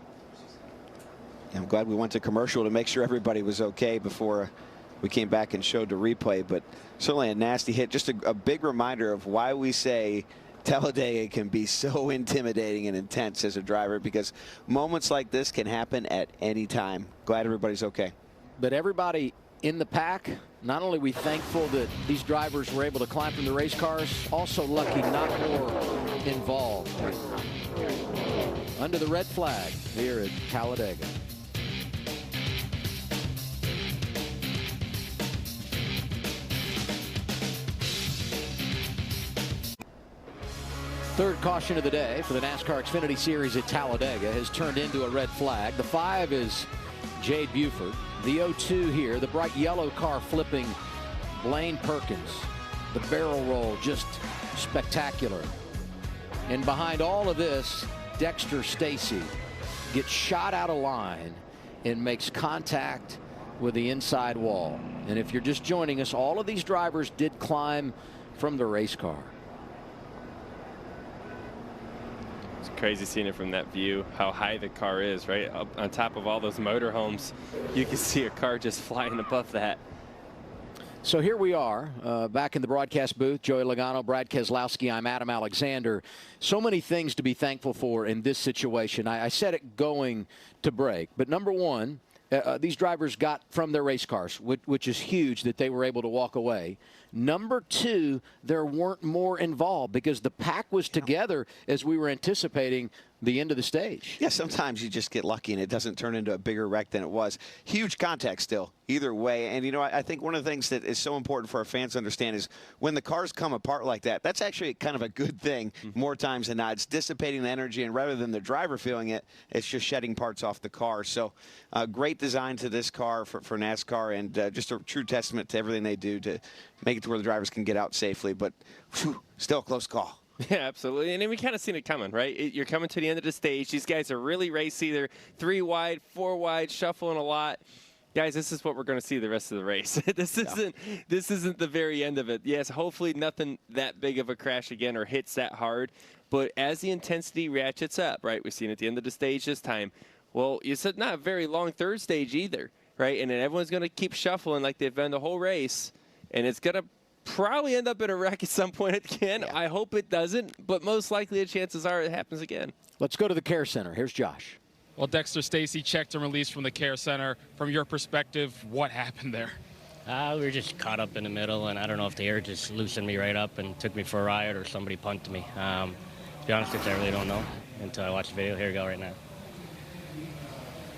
I'm glad we went to commercial to make sure everybody was okay before we came back and showed the replay, but certainly a nasty hit. Just a big reminder of why we say Talladega can be so intimidating and intense as a driver, because moments like this can happen at any time. Glad everybody's okay. But everybody in the pack, not only are we thankful that these drivers were able to climb from the race cars, also lucky not more involved. Under the red flag here at Talladega. Third caution of the day for the NASCAR Xfinity Series at Talladega has turned into a red flag. The 5 is Jade Buford. The 0-2 here, the bright yellow car flipping Blaine Perkins. The barrel roll just spectacular. And behind all of this, Dexter Stacy gets shot out of line and makes contact with the inside wall. And if you're just joining us, all of these drivers did climb from the race car. It's crazy seeing it from that view, how high the car is, right? Up on top of all those motorhomes, you can see a car just flying above that. So here we are back in the broadcast booth. Joey Logano, Brad Keselowski, I'm Adam Alexander. So many things to be thankful for in this situation. I said it going to break, but number one, these drivers got from their race cars, which is huge that they were able to walk away. Number two, there weren't more involved because the pack was together as we were anticipating the end of the stage. Yeah, sometimes you just get lucky and it doesn't turn into a bigger wreck than it was. Huge contact still, either way. And, you know, I think one of the things that is so important for our fans to understand is when the cars come apart like that, that's actually kind of a good thing more times than not. It's dissipating the energy, and rather than the driver feeling it, it's just shedding parts off the car. So great design to this car for NASCAR, and just a true testament to everything they do to make it to where the drivers can get out safely. But whew, still a close call. Yeah, absolutely. And we kind of seen it coming, right? You're coming to the end of the stage. These guys are really racy. They're 3 wide, 4 wide, shuffling a lot. Guys, this is what we're going to see the rest of the race. This isn't the very end of it. Yes, hopefully nothing that big of a crash again or hits that hard. But as the intensity ratchets up, right, we've seen at the end of the stage this time. Well, you said not a very long third stage either, right? And then everyone's going to keep shuffling like they've been the whole race. And it's going to probably end up in a wreck at some point again. Yeah. I hope it doesn't, but most likely the chances are it happens again. Let's go to the care center. Here's Josh. Well, Dexter Stacy checked and released from the care center. From your perspective, what happened there? We were just caught up in the middle, and I don't know if the air just loosened me right up and took me for a ride or somebody punted me. To be honest with you, I really don't know until I watch the video. Here we go right now.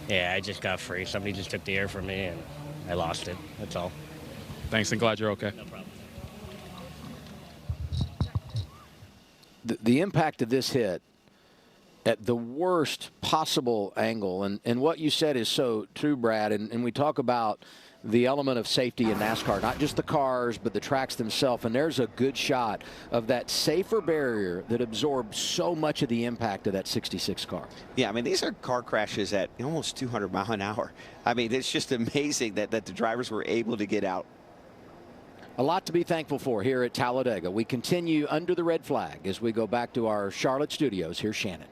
Yeah, I just got free. Somebody just took the air from me, and I lost it. That's all. Thanks, and glad you're okay. No problem. The impact of this hit, at the worst possible angle. And what you said is so true, Brad. And we talk about the element of safety in NASCAR, not just the cars, but the tracks themselves. And there's a good shot of that safer barrier that absorbs so much of the impact of that 66 car. Yeah, I mean, these are car crashes at almost 200 miles an hour. I mean, it's just amazing that the drivers were able to get out. A lot to be thankful for here at Talladega. We continue under the red flag as we go back to our Charlotte studios. Here's Shannon.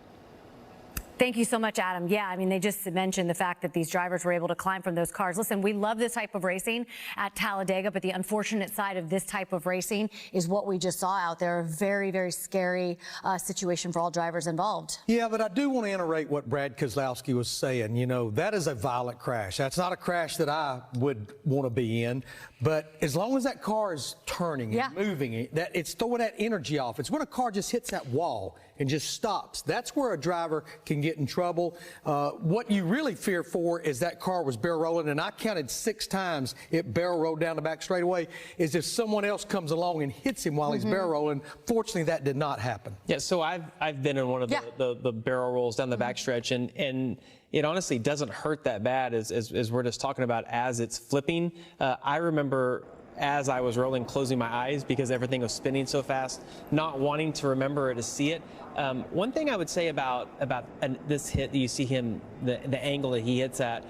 Thank you so much, Adam. Yeah, I mean, they just mentioned the fact that these drivers were able to climb from those cars. Listen, we love this type of racing at Talladega, but the unfortunate side of this type of racing is what we just saw out there. A very, very scary situation for all drivers involved. Yeah, but I do want to iterate what Brad Keselowski was saying. You know, that is a violent crash. That's not a crash that I would want to be in. But as long as that car is turning and moving, it's throwing that energy off. It's when a car just hits that wall and just stops. That's where a driver can get in trouble. What you really fear for is that car was barrel rolling, and I counted 6 times it barrel rolled down the back straightaway, is if someone else comes along and hits him while he's barrel rolling. Fortunately, that did not happen. Yeah, so I've been in one of the barrel rolls down the backstretch, and it honestly doesn't hurt that bad as we're just talking about as it's flipping. I remember as I was rolling, closing my eyes because everything was spinning so fast, not wanting to remember or to see it. One thing I would say about this hit, you see him, the angle that he hits at,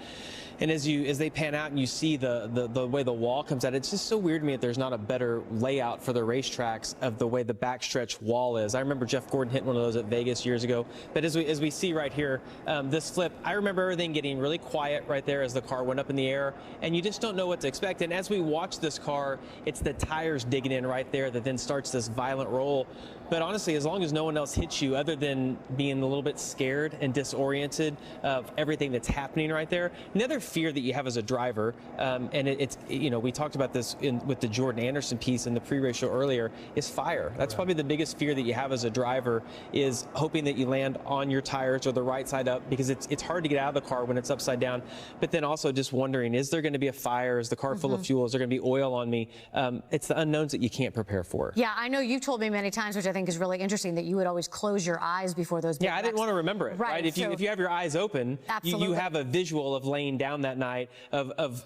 and as they pan out and you see the way the wall comes out, it's just so weird to me that there's not a better layout for the racetracks of the way the backstretch wall is. I remember Jeff Gordon hitting one of those at Vegas years ago. But as we see right here, this flip, I remember everything getting really quiet right there as the car went up in the air, and you just don't know what to expect. And as we watch this car, it's the tires digging in right there that then starts this violent roll. But honestly, as long as no one else hits you other than being a little bit scared and disoriented of everything that's happening right there, another fear that you have as a driver, and it's, you know, we talked about this with the Jordan Anderson piece in the pre-race show earlier, is fire. That's probably the biggest fear that you have as a driver, is hoping that you land on your tires or the right side up, because it's hard to get out of the car when it's upside down. But then also just wondering, is there going to be a fire? Is the car full of fuel? Is there going to be oil on me? It's the unknowns that you can't prepare for. Yeah, I know you've told me many times, which I think is really interesting, that you would always close your eyes before those big I didn't want to remember it, right? If you have your eyes open, you have a visual of laying down that night of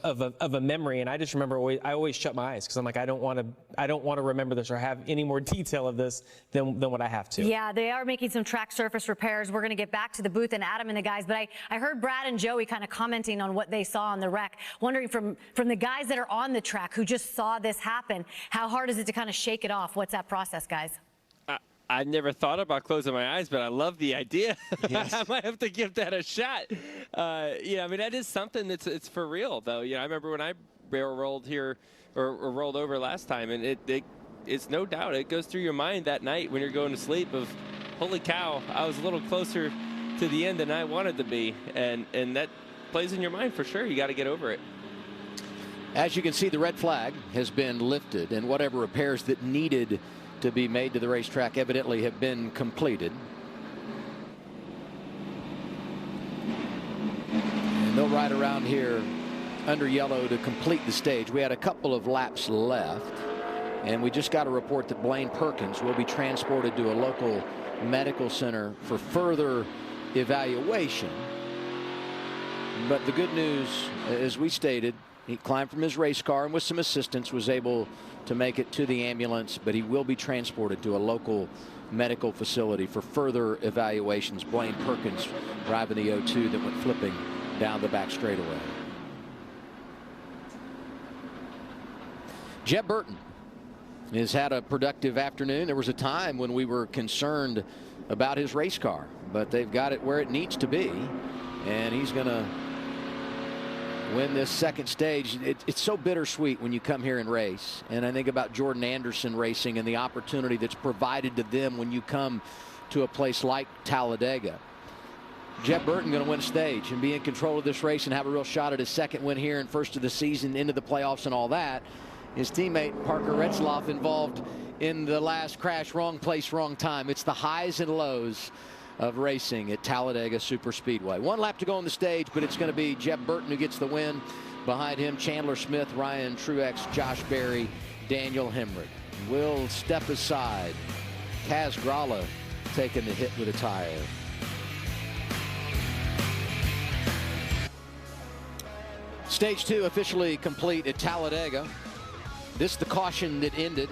a memory, and I just remember I always shut my eyes because I'm like, I don't want to remember this or have any more detail of this than what I have to. Yeah, they are making some track surface repairs. We're going to get back to the booth and Adam and the guys, but I heard Brad and Joey kind of commenting on what they saw on the wreck, wondering from the guys that are on the track who just saw this happen, how hard is it to kind of shake it off? What's that process, guys? I've never thought about closing my eyes, but I love the idea. Yes. I might have to give that a shot. Yeah, I mean, that is something it's for real, though. You know, I remember when I barrel rolled here or rolled over last time, and it's no doubt it goes through your mind that night when you're going to sleep of, holy cow, I was a little closer to the end than I wanted to be, and that plays in your mind for sure. You got to get over it. As you can see, the red flag has been lifted, and whatever repairs that needed to be made to the racetrack evidently have been completed. And they'll ride around here under yellow to complete the stage. We had a couple of laps left, and we just got a report that Blaine Perkins will be transported to a local medical center for further evaluation. But the good news, as we stated, he climbed from his race car and with some assistance was able to make it to the ambulance, but he will be transported to a local medical facility for further evaluations. Blaine Perkins driving the 02 that went flipping down the back straightaway. Jeb Burton has had a productive afternoon. There was a time when we were concerned about his race car, but they've got it where it needs to be, and he's going to win this second stage. It's so bittersweet when you come here and race, and I think about Jordan Anderson racing and the opportunity that's provided to them when you come to a place like Talladega. Jeb Burton going to win a stage and be in control of this race and have a real shot at his second win here and first of the season into the playoffs and all that. His teammate Parker Retzlaff involved in the last crash, wrong place, wrong time. It's the highs and lows of racing at Talladega Superspeedway. One lap to go on the stage, but it's going to be Jeb Burton who gets the win. Behind him, Chandler Smith, Ryan Truex, Josh Berry, Daniel Hemrick. Will step aside. Kaz Grala taking the hit with a tire. Stage 2 officially complete at Talladega. This is the caution that ended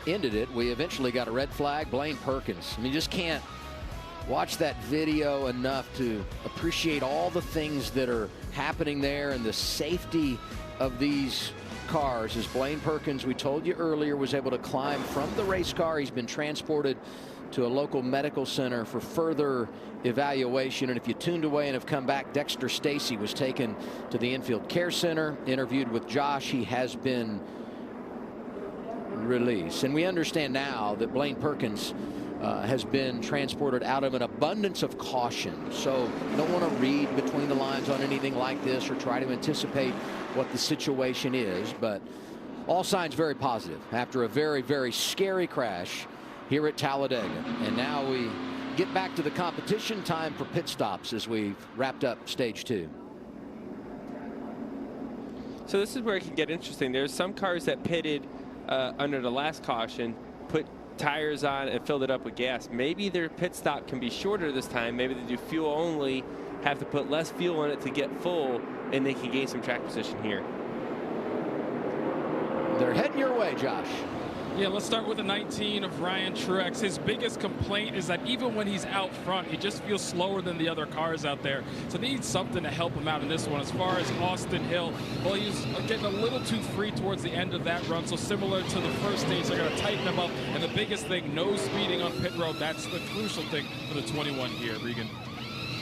it. We eventually got a red flag. Blaine Perkins. I mean, you just can't watch that video enough to appreciate all the things that are happening there and the safety of these cars. As Blaine Perkins, we told you earlier, was able to climb from the race car. He's been transported to a local medical center for further evaluation. And if you tuned away and have come back, Dexter Stacy was taken to the infield care center, interviewed with Josh. He has been released. And we understand now that Blaine Perkins has been transported out of an abundance of caution. So you don't want to read between the lines on anything like this or try to anticipate what the situation is. But all signs very positive after a very, very scary crash here at Talladega. And now we get back to the competition. Time for pit stops as we've wrapped up stage 2. So this is where it can get interesting. There's some cars that pitted under the last caution, put tires on and filled it up with gas. Maybe their pit stop can be shorter this time. Maybe they do fuel only, have to put less fuel in it to get full, and they can gain some track position here. They're heading your way, Josh. Yeah, let's start with the 19 of Ryan Truex. His biggest complaint is that even when he's out front, he just feels slower than the other cars out there. So they need something to help him out in this one. As far as Austin Hill, well, he was getting a little too free towards the end of that run. So similar to the first stage, they're going to tighten him up. And the biggest thing, no speeding on pit road. That's the crucial thing for the 21 here, Regan.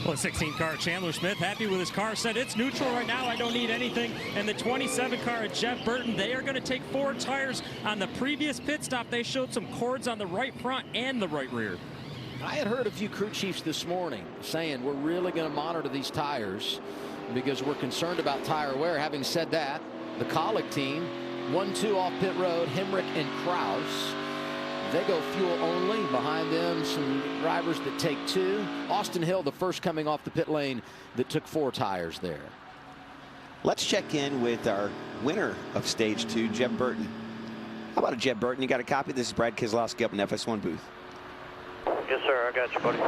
Well, 16 car Chandler Smith happy with his car, said it's neutral right now, I don't need anything. And the 27 car at Jeff Burton, they are going to take 4 tires. On the previous pit stop, they showed some cords on the right front and the right rear. I had heard a few crew chiefs this morning saying we're really going to monitor these tires because we're concerned about tire wear. Having said that, the Colleague team 1-2 off pit road, Hemrick and Kraus. They go fuel only. Behind them, some drivers that take 2. Austin Hill, the first coming off the pit lane that took 4 tires there. Let's check in with our winner of stage 2, Jeb Burton. How about it, Jeb Burton? You got a copy? This is Brad Keselowski up in the FS1 booth. Yes, sir. I got you, buddy.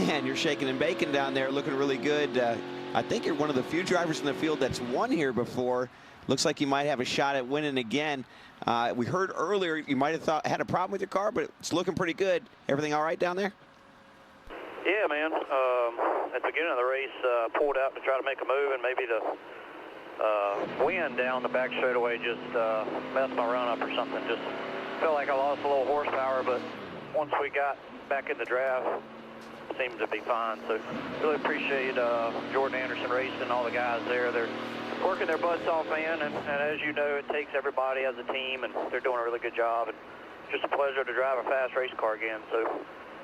Man, you're shaking and baking down there, looking really good. I think you're one of the few drivers in the field that's won here before. Looks like you might have a shot at winning again. We heard earlier you might have had a problem with your car, but it's looking pretty good. Everything all right down there? Yeah, man. At the beginning of the race, pulled out to try to make a move, and maybe the wind down the back straightaway just messed my run up or something. Just felt like I lost a little horsepower, but once we got back in the draft, it seemed to be fine. So really appreciate Jordan Anderson Racing and all the guys there. They're working their butts off, man, and as you know, it takes everybody as a team, and they're doing a really good job. And just a pleasure to drive a fast race car again. So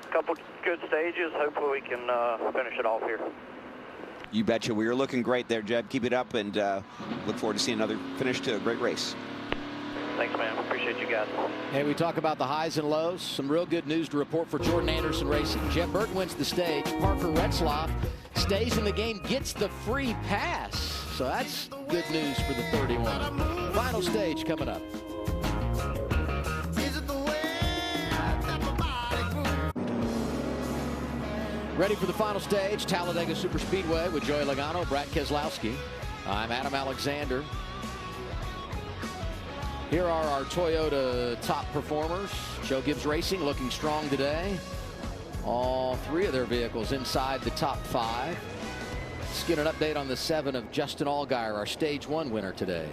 a couple good stages. Hopefully we can finish it off here. You betcha. We are looking great there, Jeb. Keep it up, and look forward to seeing another finish to a great race. Thanks, man. Appreciate you guys. Hey, we talk about the highs and lows. Some real good news to report for Jordan Anderson Racing. Jeff Burton wins the stage. Parker Retzlaff stays in the game, gets the free pass. So that's good news for the 31. Final stage coming up. Ready for the final stage, Talladega Superspeedway with Joey Logano, Brad Keselowski. I'm Adam Alexander. Here are our Toyota top performers. Joe Gibbs Racing looking strong today. All 3 of their vehicles inside the top 5. Let's get an update on the 7 of Justin Allgaier, our stage 1 winner today.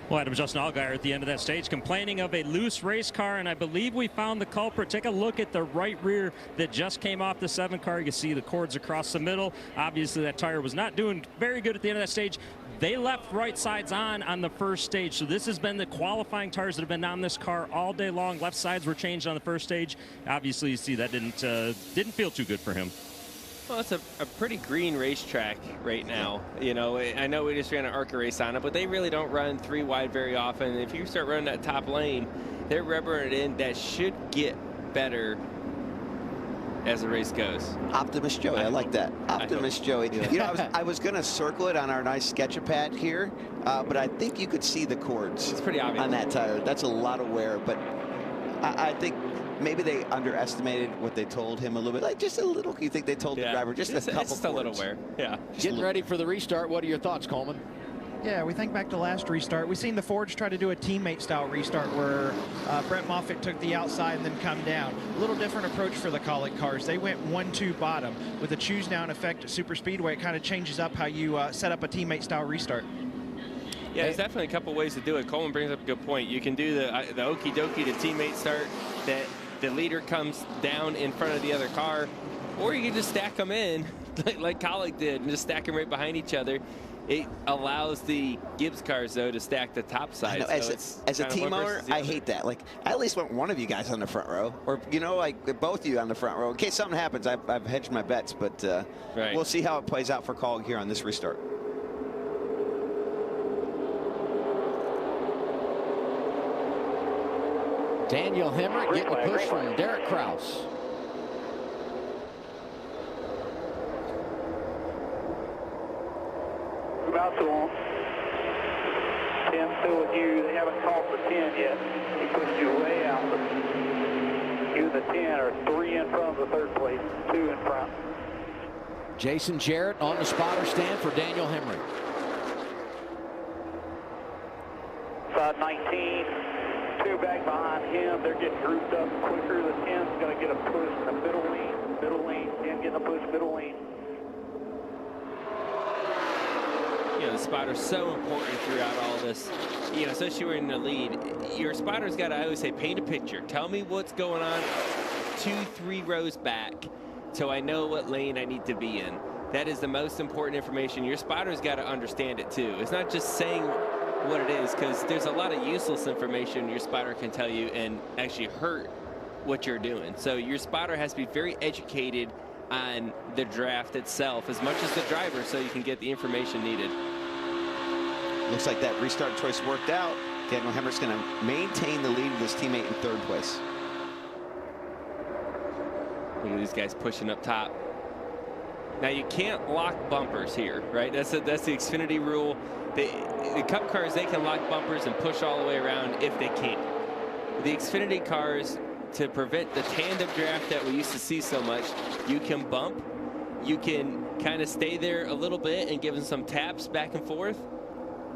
Well, Adam, Justin Allgaier at the end of that stage complaining of a loose race car, and I believe we found the culprit. Take a look at the right rear that just came off the 7 car. You can see the cords across the middle. Obviously, that tire was not doing very good at the end of that stage. They left right sides on the first stage. So this has been the qualifying tires that have been on this car all day long. Left sides were changed on the first stage. Obviously, you see that didn't feel too good for him. Well, it's a pretty green racetrack right now. You know, I know we just ran an ARCA race on it, but they really don't run 3 wide very often. If you start running that top lane, they're rubbering it in. That should get better as the race goes. Optimist Joey, I like that. Optimist Joey. Yeah. You know, I was going to circle it on our nice sketch-a-pad here, but I think you could see the cords. It's pretty obvious on that tire. That's a lot of wear, but I think maybe they underestimated what they told him a little bit. Like just a little. You think they told the driver just a couple? Just a little wear. Yeah. Getting ready for the restart. What are your thoughts, Coleman? Yeah, we think back to last restart. We've seen the Fords try to do a teammate-style restart where Brett Moffitt took the outside and then come down. A little different approach for the Colic cars. They went 1-2 bottom. With the choose-down effect at Super Speedway, it kind of changes up how you set up a teammate-style restart. Yeah, there's definitely a couple ways to do it. Coleman brings up a good point. You can do the okie dokie, the teammate start, that the leader comes down in front of the other car, or you can just stack them in like Colic did and just stack them right behind each other. It allows the Gibbs cars, though, to stack the top side. I know, as a team owner, I hate that. Like, I at least want one of you guys on the front row, or, you know, like both of you on the front row. In case something happens, I've hedged my bets, but we'll see how it plays out for Colic here on this restart. Daniel Hemrick getting a push from Derek Kraus. About to on. 10 still with you. They haven't called the 10 yet. He pushed you way out. You and the 10 are 3 in front of the third place, 2 in front. Jason Jarrett on the spotter stand for Daniel Hemrick. Side 19, 2 back behind him. They're getting grouped up quicker. The 10's going to get a push in the middle lane, 10 getting a push middle lane. You know, the spotter's so important throughout all this, you know, especially when you're in the lead. Your spotter's got to, I always say, paint a picture. Tell me what's going on 2-3 rows back so I know what lane I need to be in. That is the most important information. Your spotter's got to understand it too. It's not just saying what it is, because there's a lot of useless information your spotter can tell you and actually hurt what you're doing. So your spotter has to be very educated on the draft itself as much as the driver, so you can get the information needed. Looks like that restart choice worked out. Daniel Hemrick's going to maintain the lead with his teammate in third place. Look at these guys pushing up top. Now you can't lock bumpers here, right? That's the Xfinity rule. The Cup cars, they can lock bumpers and push all the way around if they can. The Xfinity cars, to prevent the tandem draft that we used to see so much, you can bump, you can kind of stay there a little bit and give them some taps back and forth,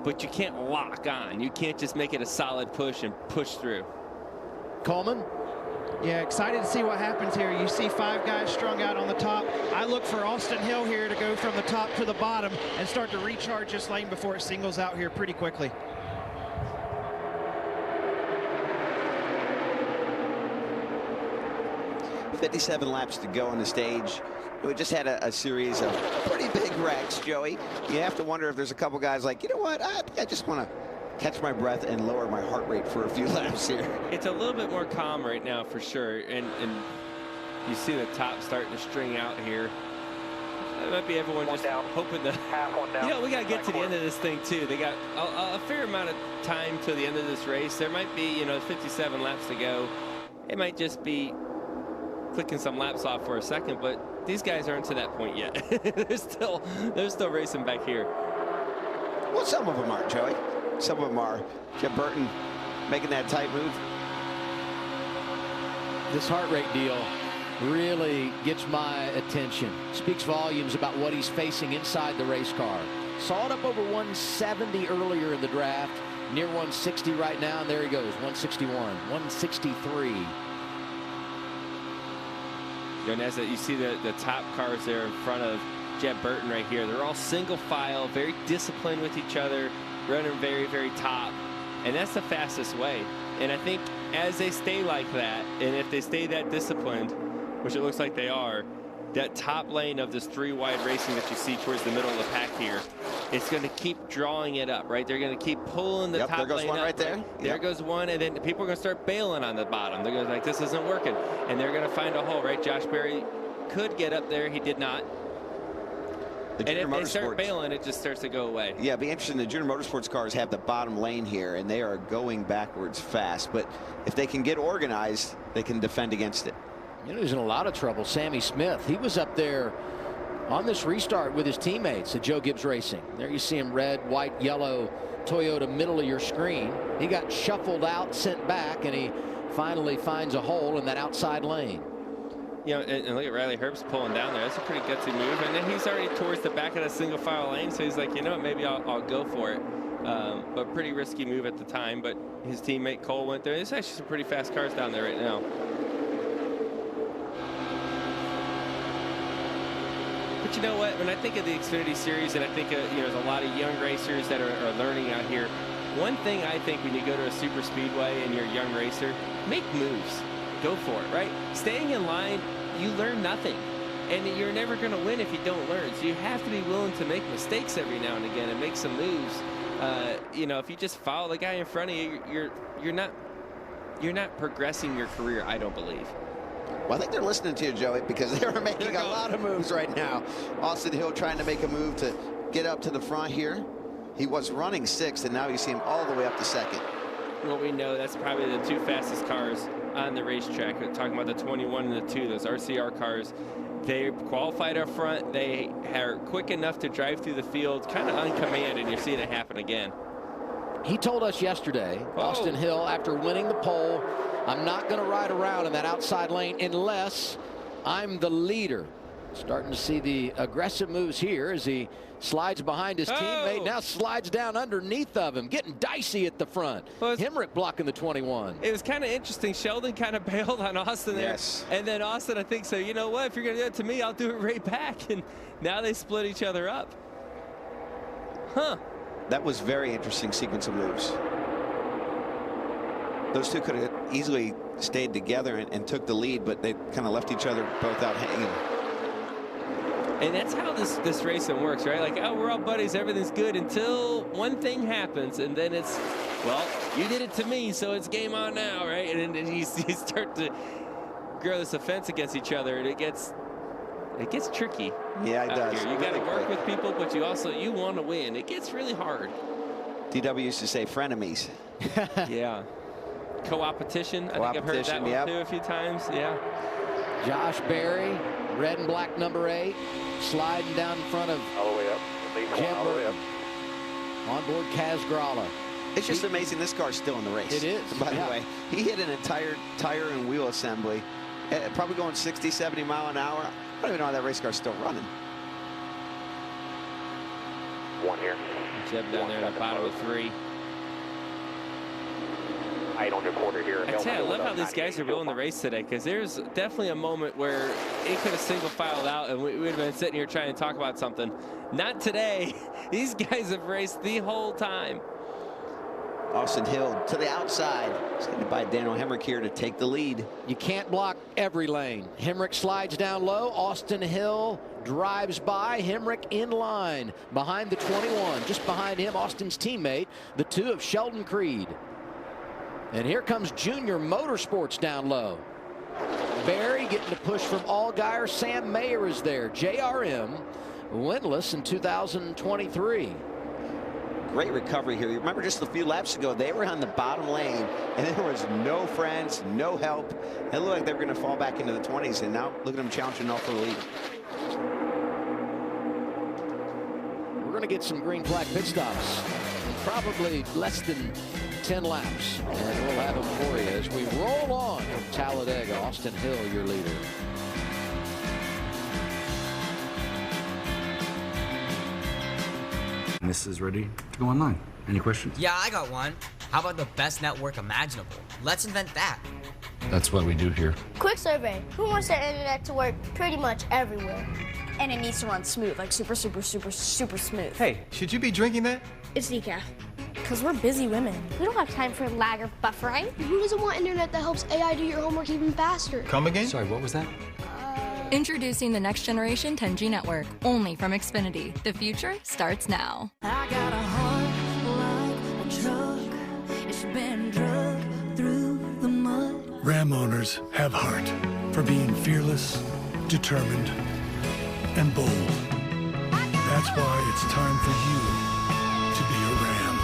but you can't lock on. You can't just make it a solid push and push through. Coleman? Yeah, excited to see what happens here. You see 5 guys strung out on the top. I look for Austin Hill here to go from the top to the bottom and start to recharge this lane before it singles out here pretty quickly. $57 laps to go on the stage. We just had a series of pretty big wrecks, Joey. You have to wonder if there's a couple guys like, you know what, I just want to catch my breath and lower my heart rate for a few laps here. It's a little bit more calm right now for sure, and you see the top starting to string out here. It might be everyone just hoping to, you know, we got to get to the end of this thing too. They got a fair amount of time to the end of this race. There might be, you know, 57 laps to go. It might just be clicking some laps off for a second, but these guys aren't to that point yet. they're still racing back here. Well, some of them aren't, Joey. Some of them are. Jeb Burton making that tight move. This heart rate deal really gets my attention. Speaks volumes about what he's facing inside the race car. Saw it up over 170 earlier in the draft. Near 160 right now, and there he goes. 161, 163. And as you see the top cars there in front of Jeb Burton right here, they're all single file, very disciplined with each other, running very, very top. And that's the fastest way. And I think as they stay like that, and if they stay that disciplined, which it looks like they are, that top lane of this 3-wide racing that you see towards the middle of the pack here, it's going to keep drawing it up, right? They're going to keep pulling the top lane up. There goes one right there. Right? There goes one, and then people are going to start bailing on the bottom. They're going to be like, this isn't working. And they're going to find a hole, right? Josh Berry could get up there. He did not. And if they start bailing, it just starts to go away. Yeah, it'd be interesting. The Junior Motorsports cars have the bottom lane here, and they are going backwards fast. But if they can get organized, they can defend against it. You know, he's in a lot of trouble. Sammy Smith, he was up there on this restart with his teammates at Joe Gibbs Racing. There you see him, red, white, yellow Toyota, middle of your screen. He got shuffled out, sent back, and he finally finds a hole in that outside lane. You know, and look at Riley Herbst pulling down there. That's a pretty gutsy move. And then he's already towards the back of the single file lane, so he's like, you know what, maybe I'll go for it. But pretty risky move at the time. But his teammate Cole went there. There's actually some pretty fast cars down there right now. But you know what? When I think of the Xfinity Series, and I think of, there's a lot of young racers that are learning out here. One thing I think when you go to a super speedway and you're a young racer, make moves. Go for it, right? Staying in line, you learn nothing. And you're never going to win if you don't learn. So you have to be willing to make mistakes every now and again and make some moves. If you just follow the guy in front of you, you're not progressing your career, I don't believe. Well, I think they're listening to you, Joey, because they are making a lot of moves right now. Austin Hill trying to make a move to get up to the front here. He was running 6th, and now you see him all the way up to 2nd. Well, we know that's probably the 2 fastest cars on the racetrack. We're talking about the 21 and the 2, those RCR cars. They qualified up front. They are quick enough to drive through the field, kind of on command, and you're seeing it happen again. He told us yesterday, Austin Hill, after winning the pole, I'm not going to ride around in that outside lane unless I'm the leader. Starting to see the aggressive moves here as he slides behind his teammate, now slides down underneath of him, getting dicey at the front. Hemrick blocking the 21. It was kind of interesting. Sheldon kind of bailed on Austin there. Yes. And then Austin, I think, so you know what, if you're going to do it to me, I'll do it right back. And now they split each other up. Huh. That was very interesting sequence of moves. Those two could have easily stayed together and took the lead, but they kind of left each other both out hanging. And that's how this racing works, right? Like, oh, we're all buddies, everything's good until one thing happens, and then it's, well, you did it to me, so it's game on now, right? And then you start to grow this offense against each other, and it gets tricky. Yeah, it does. Here. You got to work with people, but you want to win. It gets really hard. DW used to say frenemies. Yeah. Co-opetition. I think I've heard that one too a few times. Yeah. Josh Berry, red and black number 8, sliding down in front of all the way up. Jim all the way up. On board Kaz Grala. It's just amazing this car's still in the race. It is. By the way, he hit an entire tire and wheel assembly, probably going 60, 70 mile an hour. I don't even know how that race car's still running. One here. Jeb down there at the bottom of 3. 8.25 here. I love how these guys are rolling the race today, because there's definitely a moment where it could have single filed out and we would have been sitting here trying to talk about something. Not today. These guys have raced the whole time. Austin Hill to the outside. It's going to buy Daniel Hemrick here to take the lead. You can't block every lane. Hemrick slides down low. Austin Hill drives by. Hemrick in line behind the 21. Just behind him, Austin's teammate, the 2 of Sheldon Creed. And here comes Junior Motorsports down low. Barry getting the push from Allgaier. Sam Mayer is there. JRM winless in 2023. Great recovery here. You remember just a few laps ago, they were on the bottom lane, and there was no friends, no help. It looked like they were going to fall back into the 20s, and now look at them challenging off for the lead. We're going to get some green flag pit stops in probably less than 10 laps, and we'll have them for you as we roll on from Talladega. Austin Hill, your leader. This is ready to go online. Any questions? Yeah, I got one. How about the best network imaginable? Let's invent that. That's what we do here. Quick survey. Who wants their internet to work pretty much everywhere? And it needs to run smooth, like super smooth. Hey, should you be drinking that? It's decaf. Because we're busy women. We don't have time for lag or buffering. Who doesn't want internet that helps AI do your homework even faster? Come again? Sorry, what was that? Introducing the next generation 10G network, only from Xfinity. The future starts now. I got a heart like a truck. It's been drugged through the mud. Ram owners have heart for being fearless, determined, and bold. That's why it's time for you to be a Ram.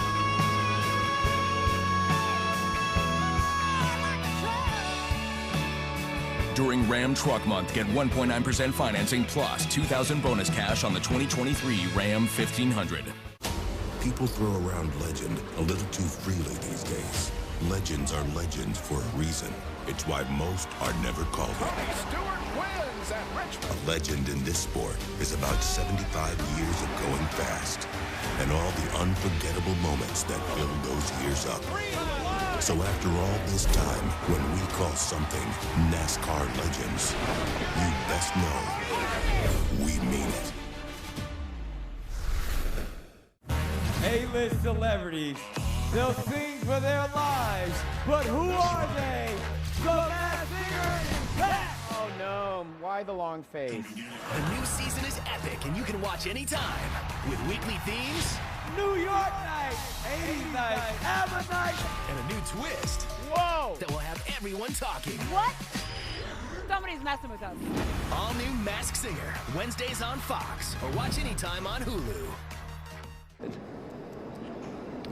During Ram Truck Month, get 1.9% financing plus $2,000 bonus cash on the 2023 Ram 1500. People throw around legend a little too freely these days. Legends are legends for a reason. It's why most are never called up. A legend in this sport is about 75 years of going fast and all the unforgettable moments that fill those years up. So after all this time, when we call something NASCAR Legends, you best know we mean it. A-list celebrities. They'll sing for their lives, but who are they? The Masked Singer is back! Oh no, why the long face? The new season is epic and you can watch anytime. With weekly themes, New York night, 80s night, Abba night, and a new twist. Whoa! That will have everyone talking. What? Somebody's messing with us. All new Masked Singer, Wednesdays on Fox, or watch anytime on Hulu.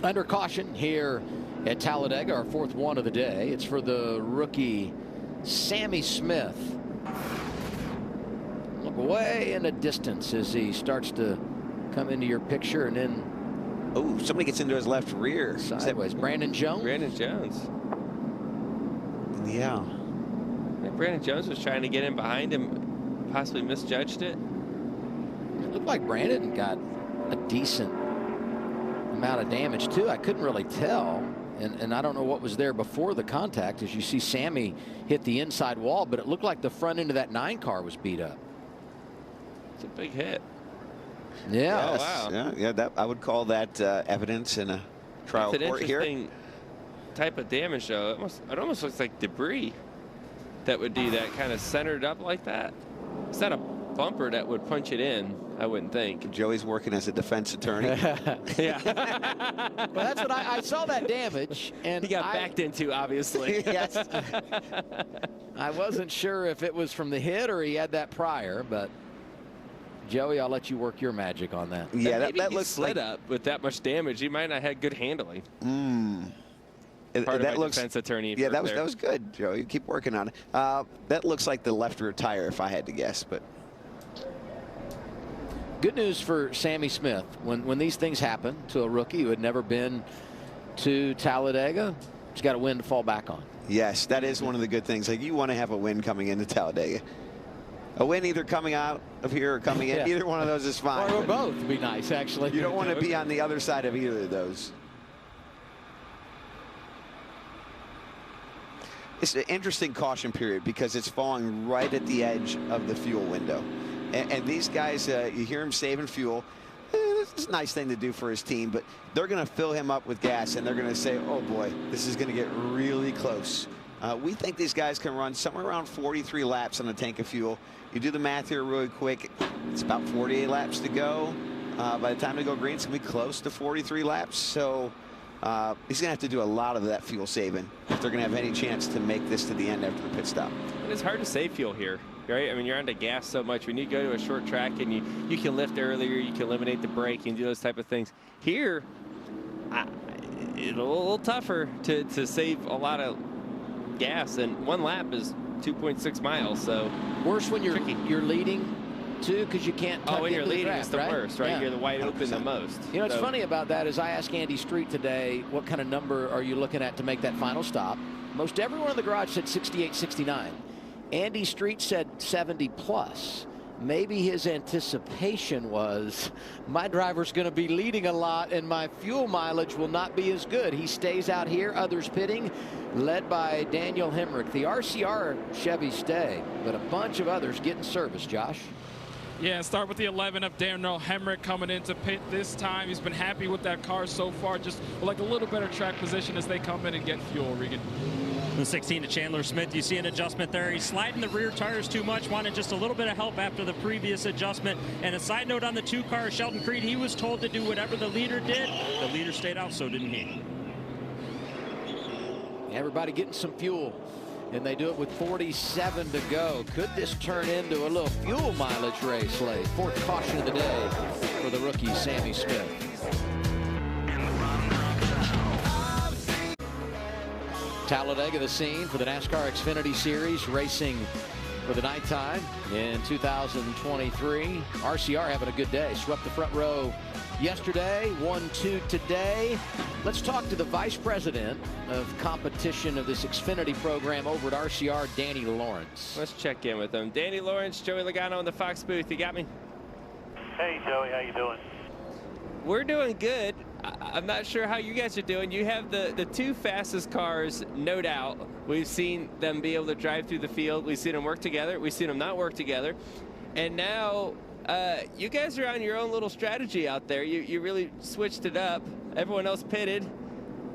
Under caution here at Talladega, our fourth one of the day. It's for the rookie Sammy Smith. Look way in the distance as he starts to come into your picture, and then oh, somebody gets into his left rear. Sideways. Brandon Jones? Brandon Jones. Yeah. I think Brandon Jones was trying to get in behind him, possibly misjudged it. It looked like Brandon got a decent amount of damage too. I couldn't really tell, and I don't know what was there before the contact, as you see Sammy hit the inside wall, but it looked like the front end of that 9 car was beat up. It's a big hit. Yeah. Yes. Oh, wow. Yeah, that I would call that evidence in a trial That's an court here. interesting type of damage, though. It almost looks like debris that would do that, kind of centered up like that. It's not a bumper that would punch it in, I wouldn't think. Joey's working as a defense attorney. Yeah. Well, that's what I saw that damage, and he got backed into, obviously. Yes. I wasn't sure if it was from the hit or he had that prior, but Joey, I'll let you work your magic on that. Yeah, maybe that he looks slid like up with that much damage. He might not have had good handling. Part that of my looks, defense attorney. Yeah, that was good, Joey. Keep working on it. That looks like the left rear tire, if I had to guess, but. Good news for Sammy Smith. When these things happen to a rookie who had never been to Talladega, he's got a win to fall back on. Yes, that is one of the good things. Like, you want to have a win coming into Talladega. A win either coming out of here or coming in. Yeah. Either one of those is fine. Or both would be nice, actually. You don't want to be on the other side of either of those. It's an interesting caution period because it's falling right at the edge of the fuel window. And these guys, you hear him saving fuel. It's a nice thing to do for his team, but they're going to fill him up with gas, and they're going to say, oh, boy, this is going to get really close. We think these guys can run somewhere around 43 laps on a tank of fuel. You do the math here really quick. It's about 48 laps to go. By the time they go green, it's going to be close to 43 laps. So he's going to have to do a lot of that fuel saving if they're going to have any chance to make this to the end after the pit stop. It's hard to save fuel here, right? I mean, you're onto gas so much. When you go to a short track and you can lift earlier, you can eliminate the brake and do those type of things. Here, it's a little tougher to save a lot of gas, and 1 lap is 2.6 miles, so worse when you're leading too, because you can't tuck when you're into the leading, draft, it's the right? worst, right? Yeah. You're the wide open the most. You know, what's funny about that is I asked Andy Street today, what kind of number are you looking at to make that final stop? Most everyone in the garage said 68, 69. Andy Street said 70 plus. Maybe his anticipation was my driver's going to be leading a lot and my fuel mileage will not be as good. He stays out here, others pitting, led by Daniel Hemrick. The RCR Chevy stay, but a bunch of others getting service, Josh. Yeah, start with the 11 of Daniel Hemrick coming into pit this time. He's been happy with that car so far, just like a little better track position as they come in and get fuel, Regan. The 16 to Chandler Smith, you see an adjustment there. He's sliding the rear tires too much, wanted just a little bit of help after the previous adjustment. And a side note on the 2 car, Sheldon Creed, he was told to do whatever the leader did. The leader stayed out, so didn't he. Everybody getting some fuel, and they do it with 47 to go. Could this turn into a little fuel mileage race late? 4th caution of the day for the rookie, Sammy Smith. Talladega, the scene for the NASCAR Xfinity Series, racing for the 9th time in 2023. RCR having a good day. Swept the front row yesterday, 1-2 today. Let's talk to the Vice President of Competition of this Xfinity program over at RCR, Danny Lawrence. Let's check in with him. Danny Lawrence, Joey Logano in the Fox booth. You got me? Hey, Joey. How you doing? We're doing good. I'm not sure how you guys are doing. You have the two fastest cars, no doubt. We've seen them be able to drive through the field. We've seen them work together. We've seen them not work together. And now you guys are on your own little strategy out there. You really switched it up. Everyone else pitted.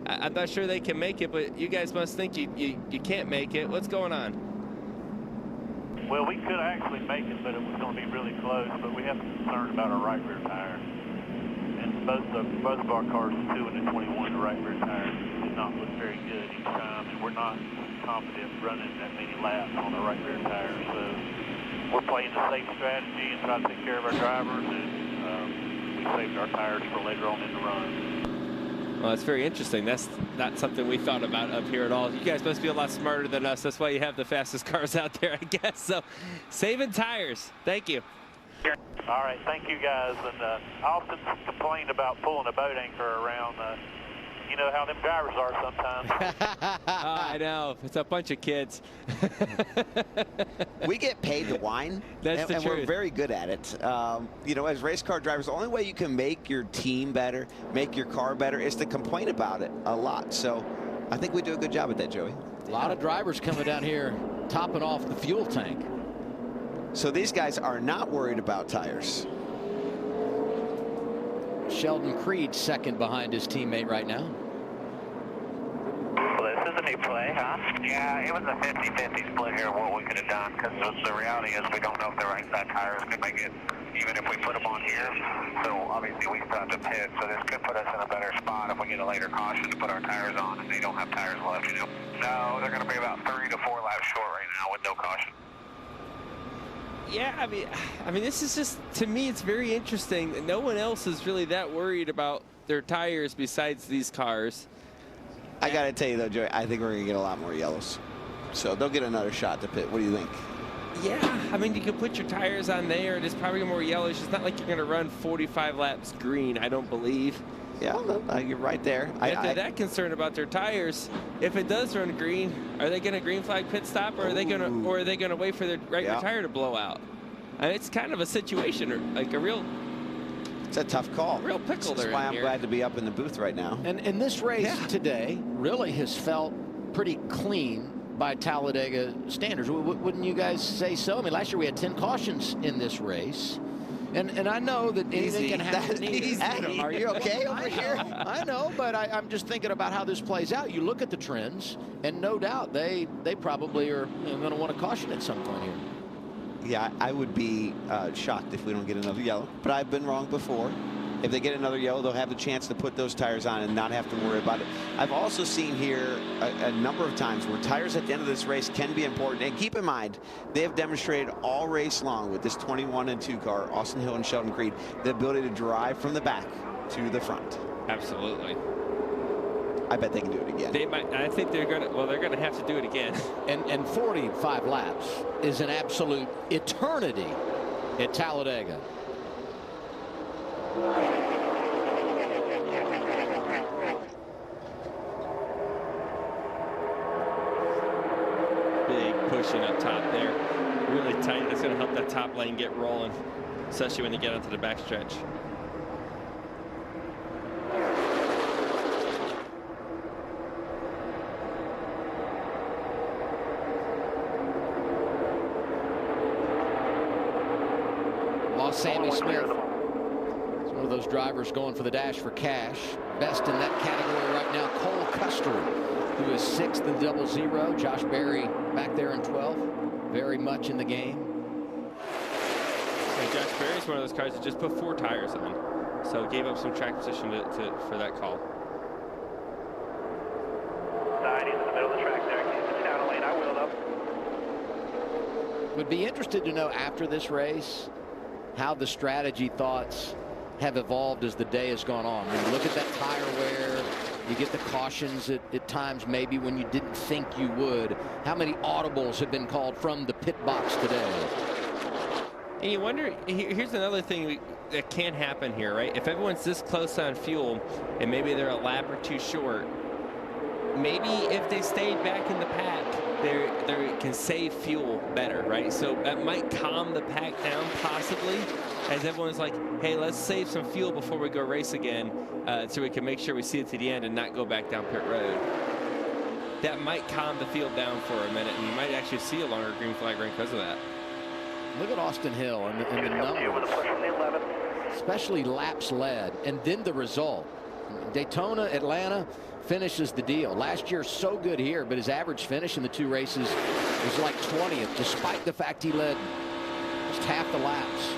I'm not sure they can make it, but you guys must think you can't make it. What's going on? Well, we could actually make it, but it was going to be really close. But we have some concern about our right rear tire. And both of our cars, the 2 and the 21, the right rear tire did not look very good each time, and we're not confident running that many laps on the right rear tire. So we're playing the safe strategy and trying to take care of our drivers, and we saved our tires for later on in the run. Well, it's very interesting. That's not something we thought about up here at all. You guys must be a lot smarter than us. That's why you have the fastest cars out there, I guess. So, saving tires. Thank you. All right, thank you guys. And Austin complained about pulling a boat anchor around. You know how them drivers are sometimes. I know. It's a bunch of kids. We get paid to whine, and we're very good at it. You know, as race car drivers, the only way you can make your team better, make your car better, is to complain about it a lot. So I think we do a good job at that, Joey. A lot of drivers coming down here topping off the fuel tank. So these guys are not worried about tires. Sheldon Creed second behind his teammate right now. Well, this is a new play, huh? Yeah, it was a 50-50 split here of what we could have done, because the reality is we don't know if the right side tires could make it, even if we put them on here. So obviously we still have to pit, so this could put us in a better spot if we get a later caution to put our tires on and they don't have tires left, you know. No, they're going to be about 3 to 4 laps short right now with no caution. Yeah, I mean, this is just, to me, it's very interesting. No one else is really that worried about their tires besides these cars. I got to tell you, though, Joey, I think we're going to get a lot more yellows. So they'll get another shot to pit. What do you think? Yeah, I mean, you can put your tires on there, and it's probably more yellows. It's not like you're going to run 45 laps green, I don't believe. Yeah, you're right there. If they're that concerned about their tires, if it does run green, are they going to green flag pit stop, or are they going to wait for their right rear tire to blow out? I mean, it's kind of a situation, like a real. It's a tough call. Real pickle there. That's why I'm glad to be up in the booth right now. And this race today really has felt pretty clean by Talladega standards. Wouldn't you guys say so? I mean, last year we had 10 cautions in this race. And I know that anything can happen. Adam, are you okay over here? I know, but I'm just thinking about how this plays out. You look at the trends, and no doubt they probably are going to want to caution at some point here. Yeah, I would be shocked if we don't get another yellow. But I've been wrong before. If they get another yellow, they'll have the chance to put those tires on and not have to worry about it. I've also seen here a number of times where tires at the end of this race can be important. And keep in mind, they have demonstrated all race long with this 21 and 2 car, Austin Hill and Sheldon Creed, the ability to drive from the back to the front. Absolutely. I bet they can do it again. They might. I think they're going to. Well, they're going to have to do it again. And 45 laps is an absolute eternity at Talladega. Big pushing up top there. Really tight. That's going to help that top lane get rolling, especially when you get onto the backstretch. Sammy Smith. It's one of those drivers going for the dash for cash. Best in that category right now, Cole Custer, who is 6th in 0-0. Josh Berry back there in 12th, very much in the game. So Josh Berry's one of those cars that just put 4 tires on, so gave up some track position for that call. He's in the middle of the track there. He's down a lane. I will though. Would be interested to know after this race how the strategy thoughts have evolved as the day has gone on. When you look at that tire wear, you get the cautions at times maybe when you didn't think you would. How many audibles have been called from the pit box today? And you wonder, here's another thing that can happen here, right? If everyone's this close on fuel and maybe they're a lap or two short, maybe if they stayed back in the pack, they can save fuel better, right? So that might calm the pack down possibly, as everyone's like, hey, let's save some fuel before we go race again, so we can make sure we see it to the end and not go back down pit road. That might calm the field down for a minute, and you might actually see a longer green flag run because of that. Look at Austin Hill and the numbers, especially laps led, and then the result. Daytona, Atlanta finishes the deal. Last year, so good here, but his average finish in the two races was like 20th, despite the fact he led just half the laps.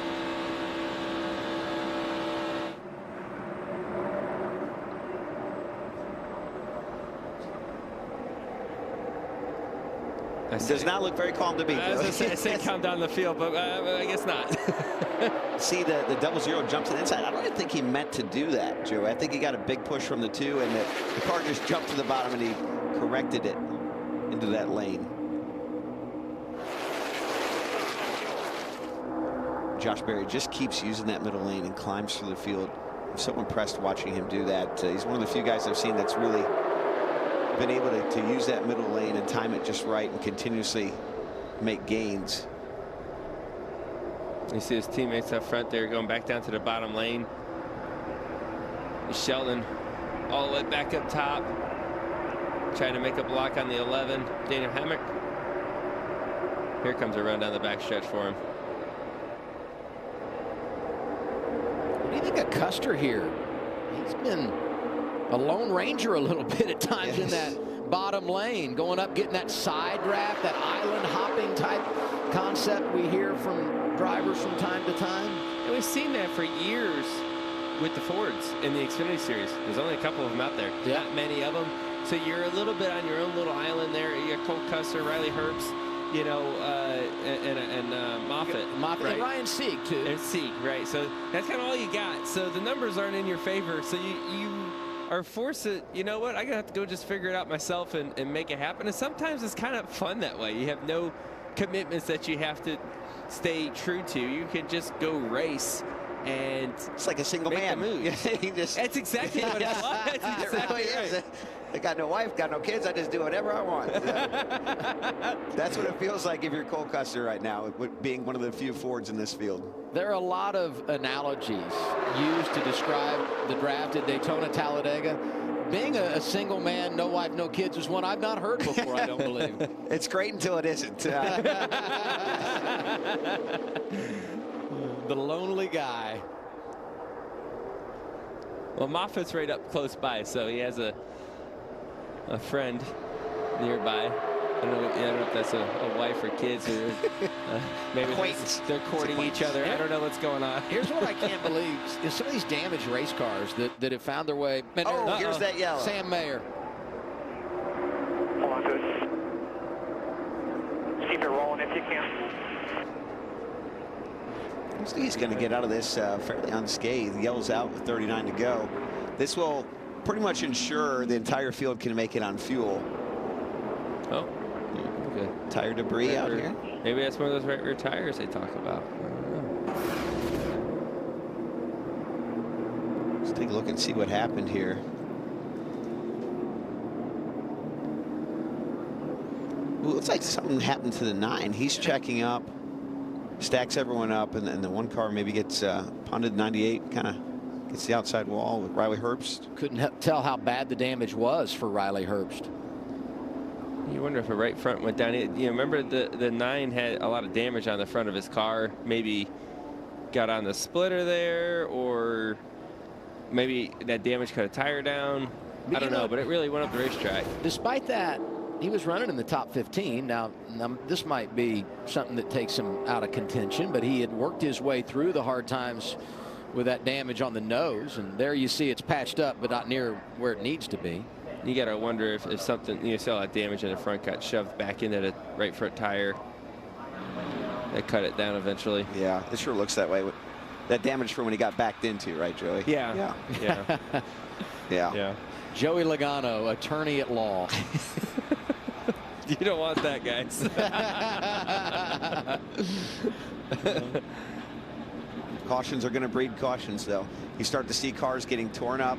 It does not look very calm to me. I was going to say calm down the field, but I guess not. See, the 00 jumps to the inside. I don't think he meant to do that, Joe. I think he got a big push from the two, and the car just jumped to the bottom, and he corrected it into that lane. Josh Berry just keeps using that middle lane and climbs through the field. I'm so impressed watching him do that. He's one of the few guys I've seen that's really been able to use that middle lane and time it just right and continuously make gains. You see his teammates up front there going back down to the bottom lane. Sheldon all the way back up top, trying to make a block on the 11. Daniel Hammock. Here comes a run down the backstretch for him. What do you think of Custer here? He's been a lone ranger a little bit at times in that bottom lane, going up, getting that side draft, that island hopping type concept we hear from drivers from time to time. And we've seen that for years with the Fords in the Xfinity Series. There's only a couple of them out there, not many of them. So you're a little bit on your own little island there. You got Cole Custer, Riley Herbst, you know, and Moffitt. Moffitt, right? And Ryan Sieg, too. And Sieg, right. So that's kind of all you got. So the numbers aren't in your favor. So you are forced to, you know what, I'm going to have to go just figure it out myself and make it happen. And sometimes it's kind of fun that way. You have no commitments that you have to stay true to. You can just go race, and it's like a single man. That's exactly what it's like. That's exactly right. I got no wife, got no kids. I just do whatever I want. That's what it feels like if you're Cole Custer right now, being one of the few Fords in this field. There are a lot of analogies used to describe the draft at Daytona Talladega. Being a single man, no wife, no kids is one I've not heard before, I don't believe. It's great until it isn't. The lonely guy. Well, Moffitt's right up close by, so he has a friend nearby. I don't know if that's a wife or kids, or maybe they're courting each other. I don't know what's going on. Here's what I can't believe is some of these damaged race cars that have found their way. Oh, here's that yellow. Sam Mayer. Hold on to it. Keep it rolling if you can. Looks like he's going to get out of this fairly unscathed. Yells out with 39 to go. This will pretty much ensure the entire field can make it on fuel. Oh, okay. Tire debris out here. Maybe that's one of those right rear tires they talk about. I don't know. Let's take a look and see what happened here. Well, it looks like something happened to the 9. He's checking up, stacks everyone up, and then the one car maybe gets punted. 98 kind of gets the outside wall with Riley Herbst. Couldn't tell how bad the damage was for Riley Herbst. You wonder if a right front went down. You remember the 9 had a lot of damage on the front of his car. Maybe got on the splitter there, or maybe that damage cut a tire down. I don't know, but it really went up the racetrack. Despite that, he was running in the top 15. Now, this might be something that takes him out of contention, but he had worked his way through the hard times with that damage on the nose, and there you see it's patched up, but not near where it needs to be. You got to wonder if something, you saw that damage in the front got shoved back into the right front tire. They cut it down eventually. Yeah, it sure looks that way. That damage from when he got backed into, right, Joey? Yeah. Yeah. Yeah. Joey Logano, attorney at law. You don't want that, guys. Cautions are going to breed cautions, though. You start to see cars getting torn up.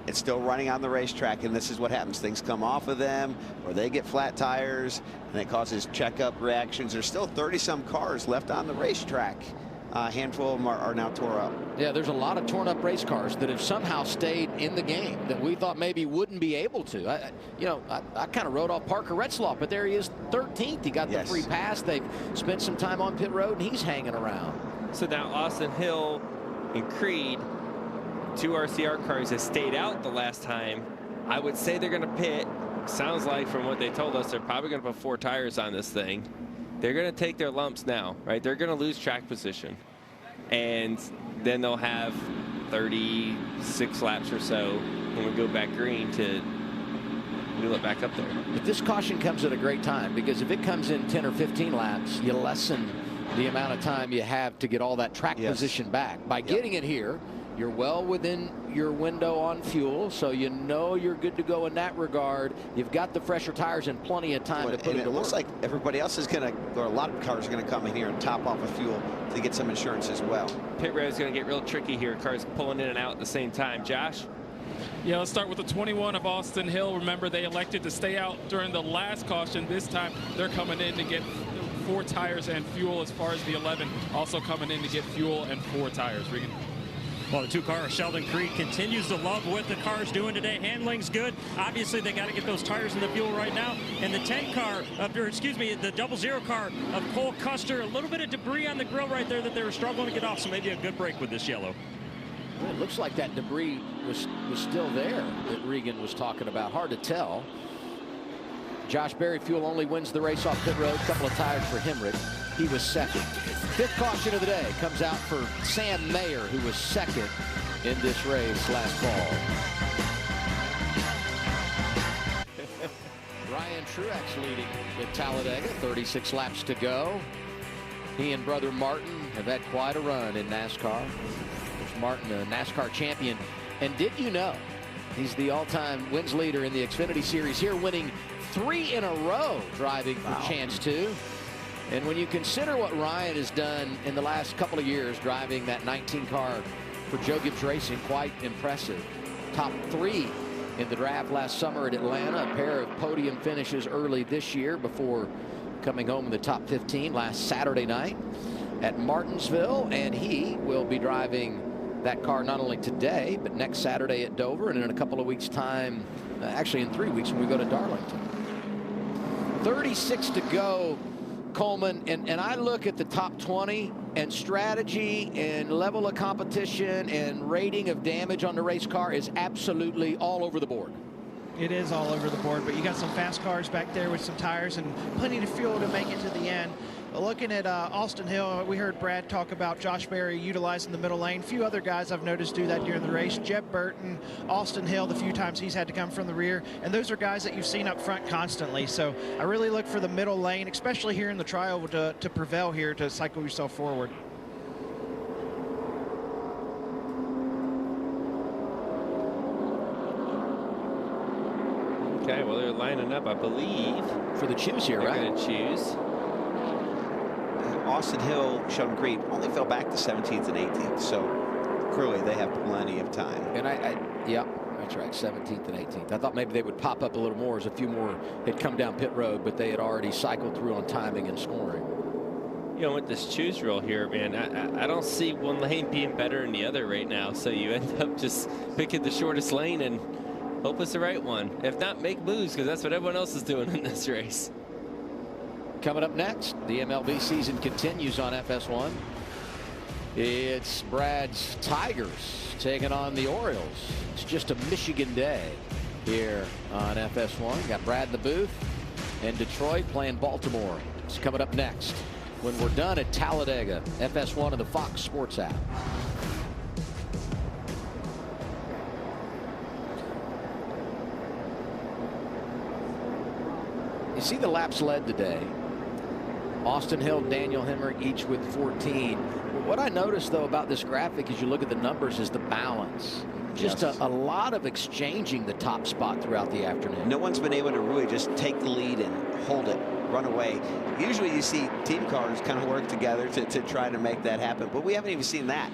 It's still running on the racetrack, and this is what happens. Things come off of them, or they get flat tires, and it causes checkup reactions. There's still 30-some cars left on the racetrack. A handful of them are now tore up. Yeah, there's a lot of torn up race cars that have somehow stayed in the game that we thought maybe wouldn't be able to. I kind of wrote off Parker Retzlaff, but there he is, 13th. He got the free pass. They've spent some time on pit road, and he's hanging around. So now Austin Hill and Creed, 2 RCR cars, have stayed out the last time. I would say they're going to pit. Sounds like from what they told us, they're probably going to put 4 tires on this thing. They're going to take their lumps now, right? They're going to lose track position. And then they'll have 36 laps or so when we go back green to wheel it back up there. But this caution comes at a great time, because if it comes in 10 or 15 laps, you lessen the amount of time you have to get all that track position back. By getting it here, you're well within your window on fuel, so you know you're good to go in that regard. You've got the fresher tires and plenty of time to put it to work. It looks like everybody else is going to, or a lot of cars are going to come in here and top off of fuel to get some insurance as well. Pit road is going to get real tricky here. Cars pulling in and out at the same time. Josh? Yeah, let's start with the 21 of Austin Hill. Remember, they elected to stay out during the last caution. This time, they're coming in to get 4 tires and fuel, as far as the 11 also coming in to get fuel and 4 tires. Regan? Well, the 2 car, Sheldon Creed, continues to love what the car's doing today. Handling's good. Obviously, they got to get those tires in the fuel right now. And the 10 car, the 00 car of Cole Custer, a little bit of debris on the grill right there that they were struggling to get off. So maybe a good break with this yellow. Well, it looks like that debris was still there that Regan was talking about. Hard to tell. Josh Berry, fuel only, wins the race off pit road. A couple of tires for Hemrick. He was second. 5th caution of the day comes out for Sam Mayer, who was second in this race last fall. Ryan Truex leading at Talladega, 36 laps to go. He and brother Martin have had quite a run in NASCAR. There's Martin, a NASCAR champion. And did you know he's the all-time wins leader in the Xfinity Series here, winning 3 in a row driving for Chance 2. And when you consider what Ryan has done in the last couple of years driving that 19 car for Joe Gibbs Racing, quite impressive. Top 3 in the draft last summer at Atlanta, a pair of podium finishes early this year before coming home in the top 15 last Saturday night at Martinsville. And he will be driving that car not only today, but next Saturday at Dover, and in a couple of weeks' time, actually in 3 weeks when we go to Darlington. 36 to go, Coleman, and I look at the top 20 and strategy and level of competition and rating of damage on the race car is absolutely all over the board. It is all over the board, but you got some fast cars back there with some tires and plenty of fuel to make it to the end. Looking at Austin Hill, we heard Brad talk about Josh Berry utilizing the middle lane. A few other guys I've noticed do that during the race. Jeb Burton, Austin Hill, the few times he's had to come from the rear. And those are guys that you've seen up front constantly. So I really look for the middle lane, especially here in the trial, to prevail here, to cycle yourself forward. Okay, well, they're lining up, I believe. For the choose here, right? They're going to choose. Austin Hill, Sheldon Creed only fell back to 17th and 18th, so clearly they have plenty of time. And yeah, that's right, 17th and 18th. I thought maybe they would pop up a little more as a few more had come down pit road, but they had already cycled through on timing and scoring. You know, with this choose rule here, man, I don't see one lane being better than the other right now, so you end up just picking the shortest lane and hope it's the right one. If not, make moves, because that's what everyone else is doing in this race. Coming up next, the MLB season continues on FS1. It's Brad's Tigers taking on the Orioles. It's just a Michigan day here on FS1. Got Brad in the booth and Detroit playing Baltimore. It's coming up next when we're done at Talladega, FS1 of the Fox Sports app. You see the laps led today. Austin Hill, Daniel Hemrick, each with 14. What I noticed, though, about this graphic as you look at the numbers is the balance. Just a lot of exchanging the top spot throughout the afternoon. No one's been able to really just take the lead and hold it, run away. Usually you see team cars kind of work together to try to make that happen, but we haven't even seen that.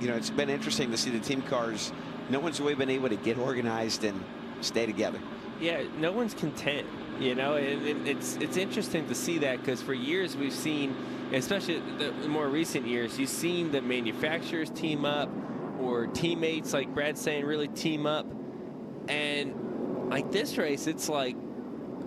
You know, it's been interesting to see the team cars. No one's really been able to get organized and stay together. Yeah, no one's content. You know, it's interesting to see that, because for years we've seen, especially the more recent years, you've seen the manufacturers team up, or teammates, like Brad's saying, really team up. And like this race, it's like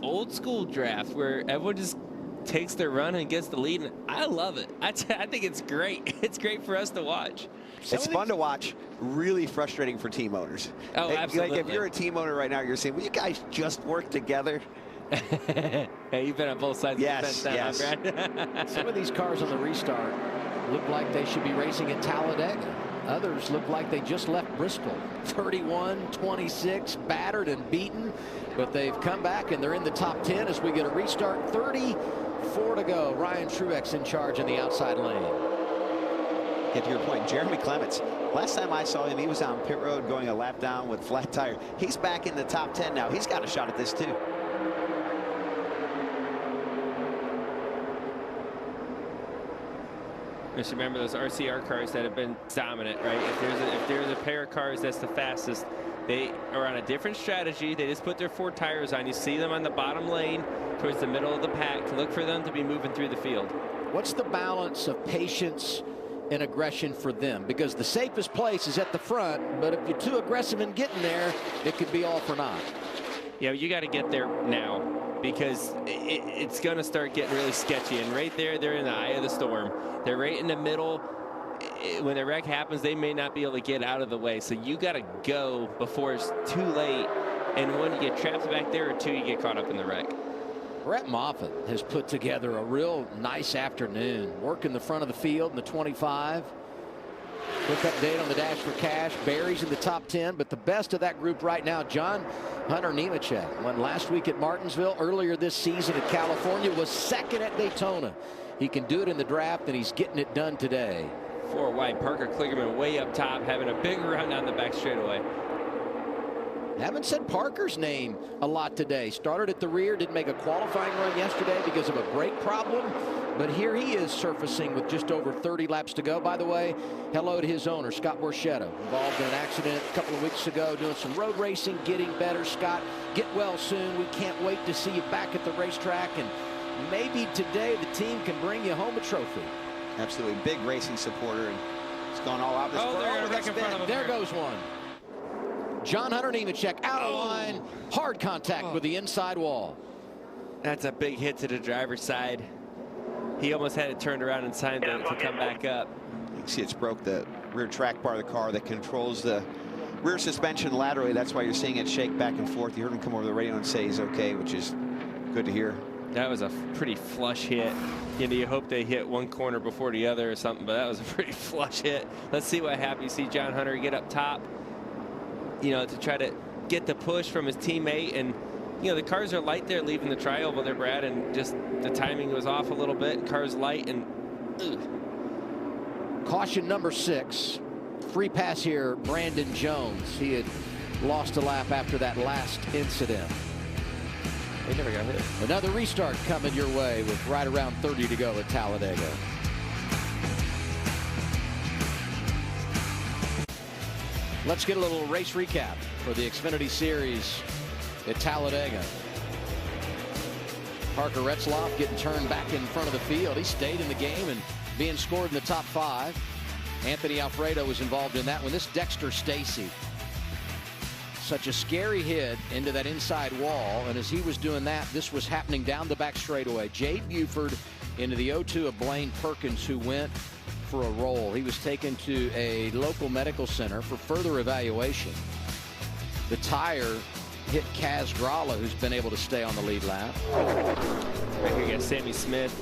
old school draft where everyone just takes their run and gets the lead. And I love it. I think it's great. It's great for us to watch. It's fun to watch. Really frustrating for team owners. Oh, absolutely. Like if you're a team owner right now, you're saying, will you guys just work together? Hey, you've been on both sides of the fence now, Brad. Some of these cars on the restart look like they should be racing at Talladega. Others look like they just left Bristol. 31-26, battered and beaten, but they've come back and they're in the top 10 as we get a restart. 34 to go. Ryan Truex in charge in the outside lane. Get to your point, Jeremy Clements. Last time I saw him, he was on pit road going a lap down with flat tire. He's back in the top 10 now. He's got a shot at this too. Just remember those RCR cars that have been dominant, right? If there's a pair of cars that's the fastest, they are on a different strategy. They just put their 4 tires on. You see them on the bottom lane towards the middle of the pack. Look for them to be moving through the field. What's the balance of patience and aggression for them? Because the safest place is at the front, but if you're too aggressive in getting there, it could be all for naught. Yeah, you got to get there now, because it's going to start getting really sketchy. And right there, they're in the eye of the storm. They're right in the middle. When the wreck happens, they may not be able to get out of the way. So you got to go before it's too late. And when you get trapped back there, or two, you get caught up in the wreck. Brett Moffitt has put together a real nice afternoon. Working the front of the field in the 25. Quick update on the Dash for Cash. Barry's in the top 10, but the best of that group right now, John Hunter Nemechek, won last week at Martinsville. Earlier this season at California, was second at Daytona. He can do it in the draft, and he's getting it done today. 4 wide. Parker Kligerman way up top, having a big run down the back straightaway. Haven't said Parker's name a lot today. Started at the rear, didn't make a qualifying run yesterday because of a brake problem. But here he is surfacing with just over 30 laps to go. By the way, hello to his owner, Scott Borchetta, involved in an accident a couple of weeks ago, doing some road racing, getting better. Scott, get well soon. We can't wait to see you back at the racetrack. And maybe today the team can bring you home a trophy. Absolutely. Big racing supporter. And it's gone all out. There goes one. John Hunter Nemechek out of line. Hard contact with the inside wall. That's a big hit to the driver's side. He almost had it turned around in time to come back up. You can see it's broke the rear track bar of the car that controls the rear suspension laterally. That's why you're seeing it shake back and forth. You heard him come over the radio and say he's okay, which is good to hear. That was a pretty flush hit. You know, you hope they hit one corner before the other or something, but that was a pretty flush hit. Let's see what happens. You see John Hunter get up top, you know, to try to get the push from his teammate. And you know, the cars are light there leaving the tri-oval there, Brad, and just the timing was off a little bit. Car's light, and caution number 6. Free pass here, Brandon Jones. He had lost a lap after that last incident. He never got hit. Another restart coming your way with right around 30 to go at Talladega. Let's get a little race recap for the Xfinity Series at Talladega. Parker Retzlaff getting turned back in front of the field. He stayed in the game and being scored in the top 5. Anthony Alfredo was involved in that one. This Dexter Stacy. Such a scary hit into that inside wall, and as he was doing that, this was happening down the back straightaway. Jay Buford into the 0-2 of Blaine Perkins, who went for a roll. He was taken to a local medical center for further evaluation. The tire hit Kaz Gralla, who's been able to stay on the lead lap. Right here you got Sammy Smith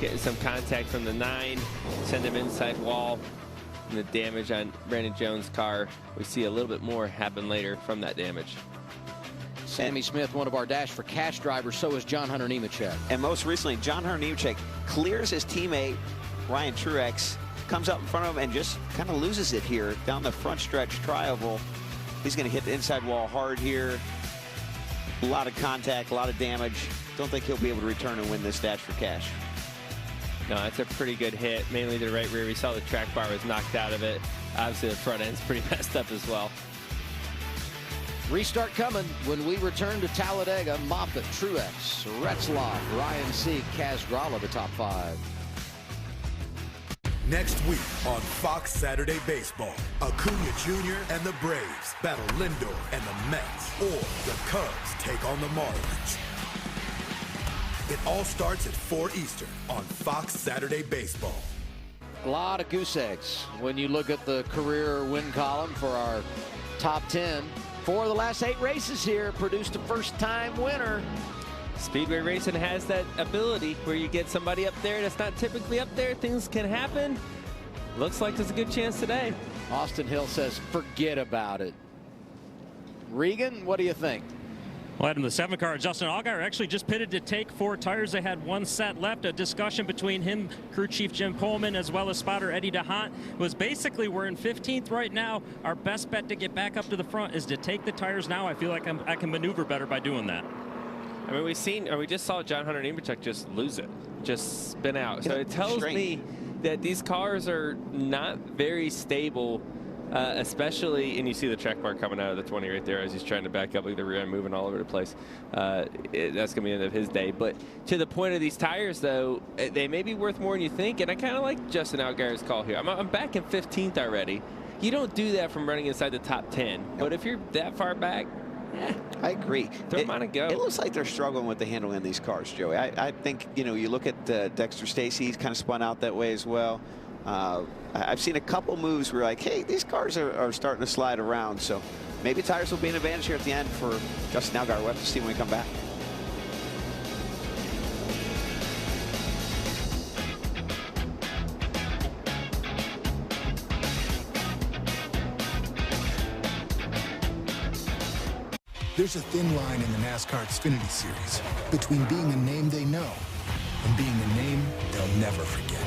getting some contact from the 9, send him inside wall. And the damage on Brandon Jones' car, we see a little bit more happen later from that damage. Sammy Smith, one of our Dash for Cash drivers, so is John Hunter Nemechek. And most recently, John Hunter Nemechek clears his teammate Ryan Truex comes up in front of him and just kind of loses it here down the front stretch tri-oval. He's going to hit the inside wall hard here. A lot of contact, a lot of damage. Don't think he'll be able to return and win this Dash for Cash. No, that's a pretty good hit, mainly to the right rear. We saw the track bar was knocked out of it. Obviously, the front end's pretty messed up as well. Restart coming when we return to Talladega. Moffitt, Truex, Retzloff, Ryan Sieg, Kaz Grala, the top 5. Next week on Fox Saturday Baseball, Acuna Jr. and the Braves battle Lindor and the Mets, or the Cubs take on the Marlins. It all starts at 4 Eastern on Fox Saturday Baseball. A lot of goose eggs when you look at the career win column for our top 10. 4 of the last 8 races here produced a first-time winner. Speedway racing has that ability where you get somebody up there that's not typically up there. Things can happen. Looks like there's a good chance today. Austin Hill says, forget about it. Regan, what do you think? Well, Adam, the 7 car, Justin Allgaier actually just pitted to take 4 tires. They had 1 set left. A discussion between him, crew chief Jim Coleman, as well as spotter Eddie DeHaan was basically, we're in 15th right now. Our best bet to get back up to the front is to take the tires now. I feel like I can maneuver better by doing that. I mean, we just saw John Hunter Nemechek just lose it, just spin out. So it tells me that these cars are not very stable. Especially, and you see the track bar coming out of the 20 right there as he's trying to back up, like the rear end moving all over the place. That's going to be the end of his day. But to the point of these tires, though, they may be worth more than you think. And I kind of like Justin Allgaier's call here. I'm back in 15th already. You don't do that from running inside the top 10. But if you're that far back, I agree. Throw them on and go. It looks like they're struggling with the handling in these cars, Joey. I think, you know, you look at Dexter Stacy, he's kind of spun out that way as well. I've seen a couple moves where like, hey, these cars are starting to slide around. So maybe tires will be an advantage here at the end for Justin Allgaier. We'll have to see when we come back. There's a thin line in the NASCAR Xfinity Series between being a name they know and being a name they'll never forget.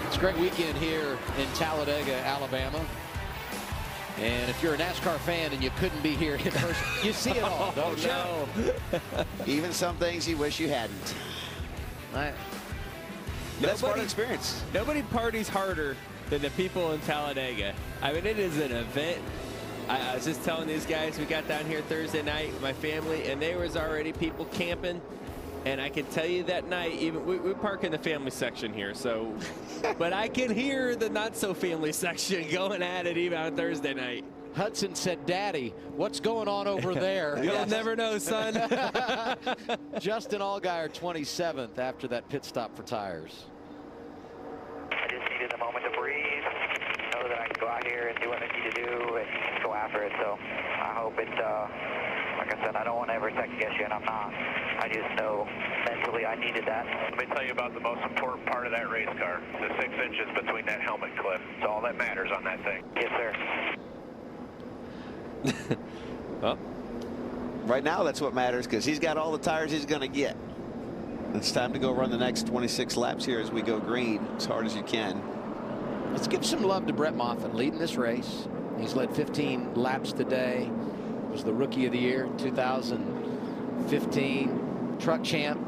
It's a great weekend here in Talladega, Alabama. And if you're a NASCAR fan and you couldn't be here in person, you see it all, don't you? No. Even some things you wish you hadn't. That's part of the experience. Nobody parties harder than the people in Talladega. I mean, it is an event. I was just telling these guys, we got down here Thursday night with my family, and there was already people camping. And I can tell you that night, even we park in the family section here, so, but I can hear the not-so-family section going at it even on Thursday night. Hudson said, Daddy, what's going on over there? You'll never know, son. Justin Allgaier, 27th after that pit stop for tires. I just needed a moment to breathe, know that I can go out here and do what I need to do and go after it. So I hope it, like I said, I don't want to ever second guess you, and I'm not. I just know mentally I needed that. Let me tell you about the most important part of that race car, the 6 inches between that helmet clip. It's all that matters on that thing. Yes, sir. Well, right now that's what matters because he's got all the tires he's going to get. It's time to go run the next 26 laps here as we go green as hard as you can. Let's give some love to Brett Moffitt leading this race. He's led 15 laps today. Was the Rookie of the Year in 2015. Truck champ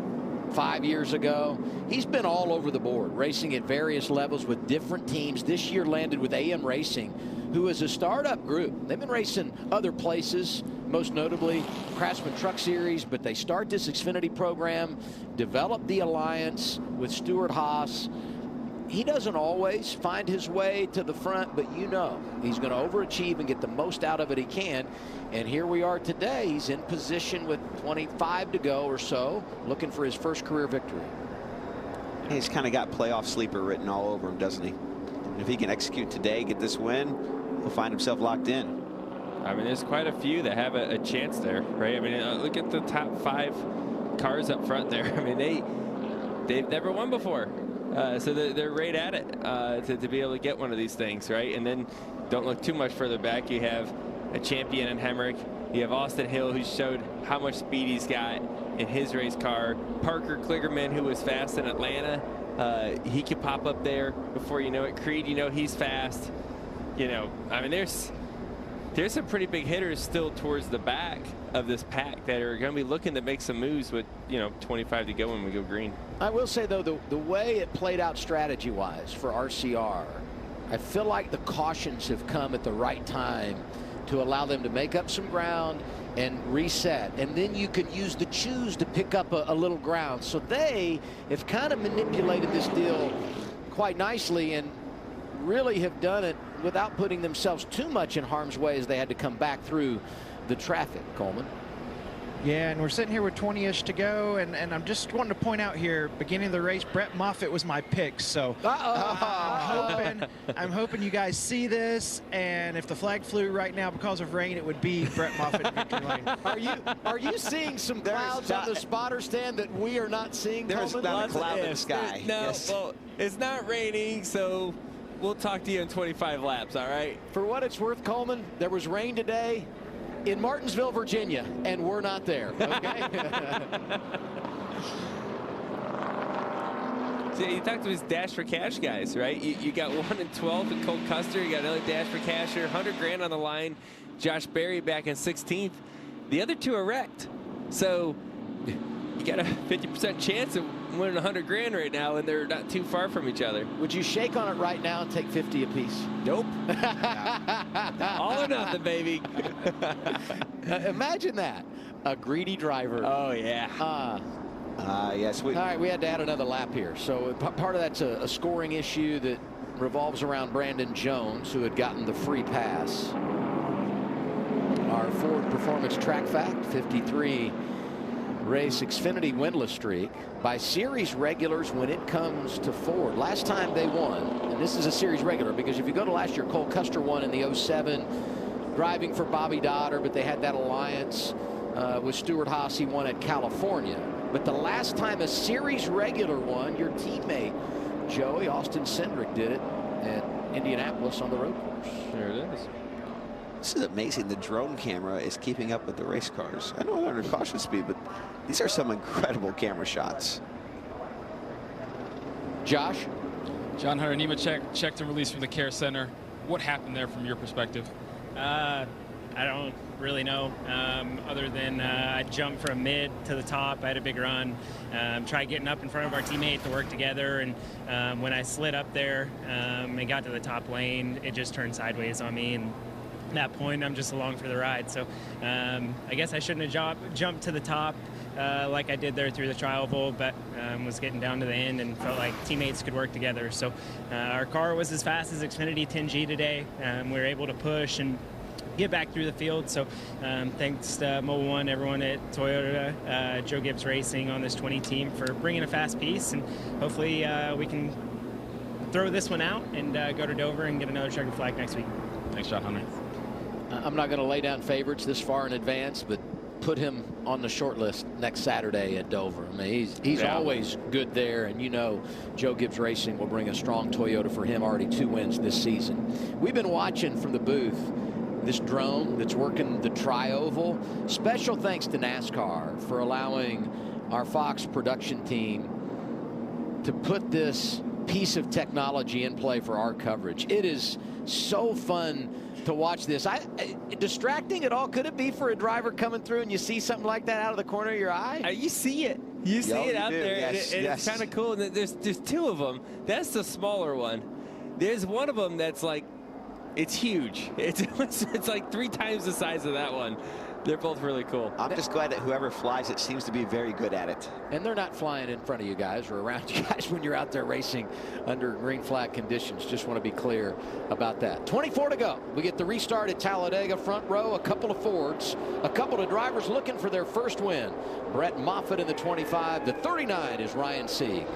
5 years ago. He's been all over the board, racing at various levels with different teams. This year landed with AM Racing, who is a startup group. They've been racing other places, most notably Craftsman Truck Series, but they start this Xfinity program, develop the alliance with Stuart Haas. He doesn't always find his way to the front, but you know he's going to overachieve and get the most out of it he can. And here we are today. He's in position with 25 to go or so, looking for his first career victory. He's kind of got playoff sleeper written all over him, doesn't he? And if he can execute today, get this win, he'll find himself locked in. I mean, there's quite a few that have a chance there, right? I mean, look at the top 5 cars up front there. I mean, they've never won before. So they're right at it to be able to get one of these things, right? And then don't look too much further back. You have a champion in Hemrick. You have Austin Hill, who showed how much speed he's got in his race car. Parker Kligerman, who was fast in Atlanta. He could pop up there before you know it. Creed, you know, he's fast. You know, I mean, there's some pretty big hitters still towards the back of this pack that are going to be looking to make some moves with, you know, 25 to go when we go green. I will say, though, the way it played out strategy-wise for RCR, I feel like the cautions have come at the right time to allow them to make up some ground and reset. And then you can use the choose to pick up a little ground. So they have kind of manipulated this deal quite nicely and really have done it without putting themselves too much in harm's way as they had to come back through the traffic, Coleman. Yeah, and we're sitting here with 20-ish to go, and I'm just wanting to point out here, beginning of the race, Brett Moffitt was my pick, so I'm hoping you guys see this, and if the flag flew right now because of rain, it would be Brett Moffitt in victory lane. Are you seeing some clouds on the spotter stand that we are not seeing? There's not a cloud in the sky. No, yes. Well, it's not raining, so we'll talk to you in 25 laps, all right? For what it's worth, Coleman, there was rain today in Martinsville, Virginia, and we're not there, okay? So you talked to his Dash for Cash guys, right? You got 1 in 12 in Cole Custer. You got another Dash for Cash here, 100 grand on the line. Josh Berry back in 16th. The other two are wrecked. So you got a 50% chance of winning 100 grand right now, and they're not too far from each other. Would you shake on it right now and take 50 apiece? Nope. All or nothing, baby. Imagine that. A greedy driver. Oh, yeah. Yes. All right, we had to add another lap here. So part of that's a scoring issue that revolves around Brandon Jones, who had gotten the free pass. Our Ford Performance Track Fact, 53 race Xfinity winless streak by series regulars when it comes to Ford. Last time they won, and this is a series regular because if you go to last year, Cole Custer won in the 07, driving for Bobby Dodder, but they had that alliance with Stuart Haas. He won at California. But the last time a series regular won, your teammate Joey Austin Cindric did it at Indianapolis on the road course. There it is. This is amazing. The drone camera is keeping up with the race cars. I know they're under caution speed, but these are some incredible camera shots. Josh? John Hunter Nemechek checked and released from the care center. What happened there from your perspective? I don't really know, other than I jumped from mid to the top. I had a big run, tried getting up in front of our teammate to work together, and when I slid up there and got to the top lane, it just turned sideways on me, and at that point I'm just along for the ride. So I guess I shouldn't have jumped to the top like I did there through the tri oval, but was getting down to the end and felt like teammates could work together. So our car was as fast as Xfinity 10G today. We were able to push and get back through the field. So thanks to Mobile One, everyone at Toyota, Joe Gibbs Racing on this 20 team for bringing a fast piece, and hopefully we can throw this one out and go to Dover and get another checkered flag next week. Thanks, John Hunter. I'm not going to lay down favorites this far in advance, but put him on the short list next Saturday at Dover. I mean, he's always good there, and you know Joe Gibbs Racing will bring a strong Toyota for him. Already 2 wins this season. We've been watching from the booth this drone that's working the tri-oval. Special thanks to NASCAR for allowing our Fox production team to put this piece of technology in play for our coverage. It is so fun to watch this. Distracting at all could it be for a driver coming through and you see something like that out of the corner of your eye? You see it. You see it out there, yes, and it's kind of cool. And there's 2 of them. That's the smaller one. There's one of them that's like, it's huge. It's like 3 times the size of that one. They're both really cool. I'm just glad that whoever flies it seems to be very good at it. And they're not flying in front of you guys or around you guys when you're out there racing under green flag conditions. Just want to be clear about that. 24 to go. We get the restart at Talladega. Front row, a couple of Fords, a couple of drivers looking for their first win. Brett Moffitt in the 25. The 39 is Ryan Sieg.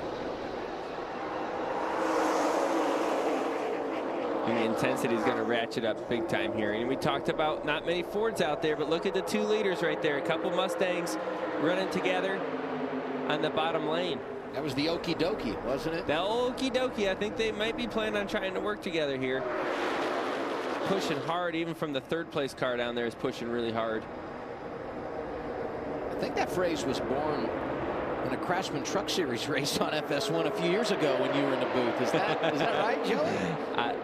And the intensity is going to ratchet up big time here. And we talked about not many Fords out there, but look at the 2 leaders right there. A couple Mustangs running together on the bottom lane. That was the okie dokie, wasn't it? The okie dokie. I think they might be planning on trying to work together here. Pushing hard, even from the 3rd place car down there is pushing really hard. I think that phrase was born in a Craftsman Truck Series race on FS1 a few years ago when you were in the booth. Is that right, Joey?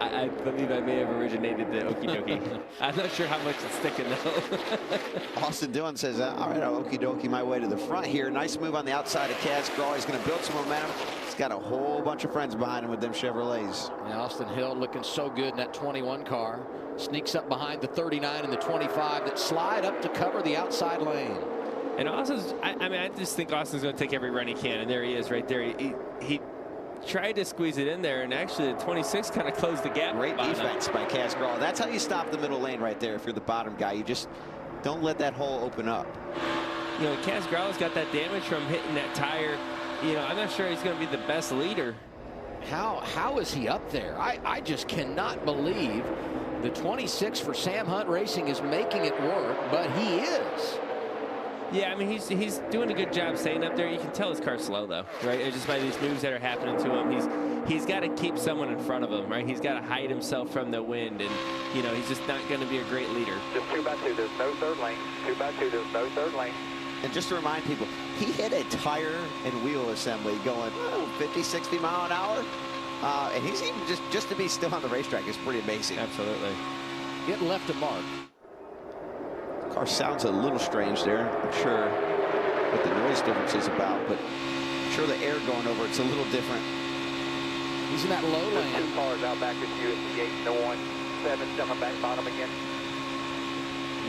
I believe I may have originated the okie dokie. I'm not sure how much it's sticking though. Austin Dillon says, all right, I'll okie dokie my way to the front here. Nice move on the outside of Kaz Grau. He's going to build some momentum. He's got a whole bunch of friends behind him with them Chevrolets. Yeah, Austin Hill looking so good in that 21 car. Sneaks up behind the 39 and the 25 that slide up to cover the outside lane. And Austin's, I just think Austin's going to take every run he can, and there he is right there. He tried to squeeze it in there, and actually the 26 kind of closed the gap. Great defense by Kaz Grau. That's how you stop the middle lane right there if you're the bottom guy. You just don't let that hole open up. You know, Kaz Grau's got that damage from hitting that tire. You know, I'm not sure he's going to be the best leader. How is he up there? I just cannot believe the 26 for Sam Hunt Racing is making it work, but he is. Yeah, I mean, he's doing a good job staying up there. You can tell his car's slow, though, right? It's just by these moves that are happening to him. He's got to keep someone in front of him, right? He's got to hide himself from the wind, and, you know, he's just not going to be a great leader. Just 2x2, there's no third lane. 2x2, there's no third lane. And just to remind people, he hit a tire and wheel assembly going 50, 60 mile an hour. And he's even just to be still on the racetrack is pretty amazing. Absolutely. It left a mark. Car sounds a little strange there. I'm sure what the noise difference is about, but I'm sure the air going over it's a little different. He's in that low lane. There's 2 cars out back at you at the 8, no 1, 7 coming back bottom again.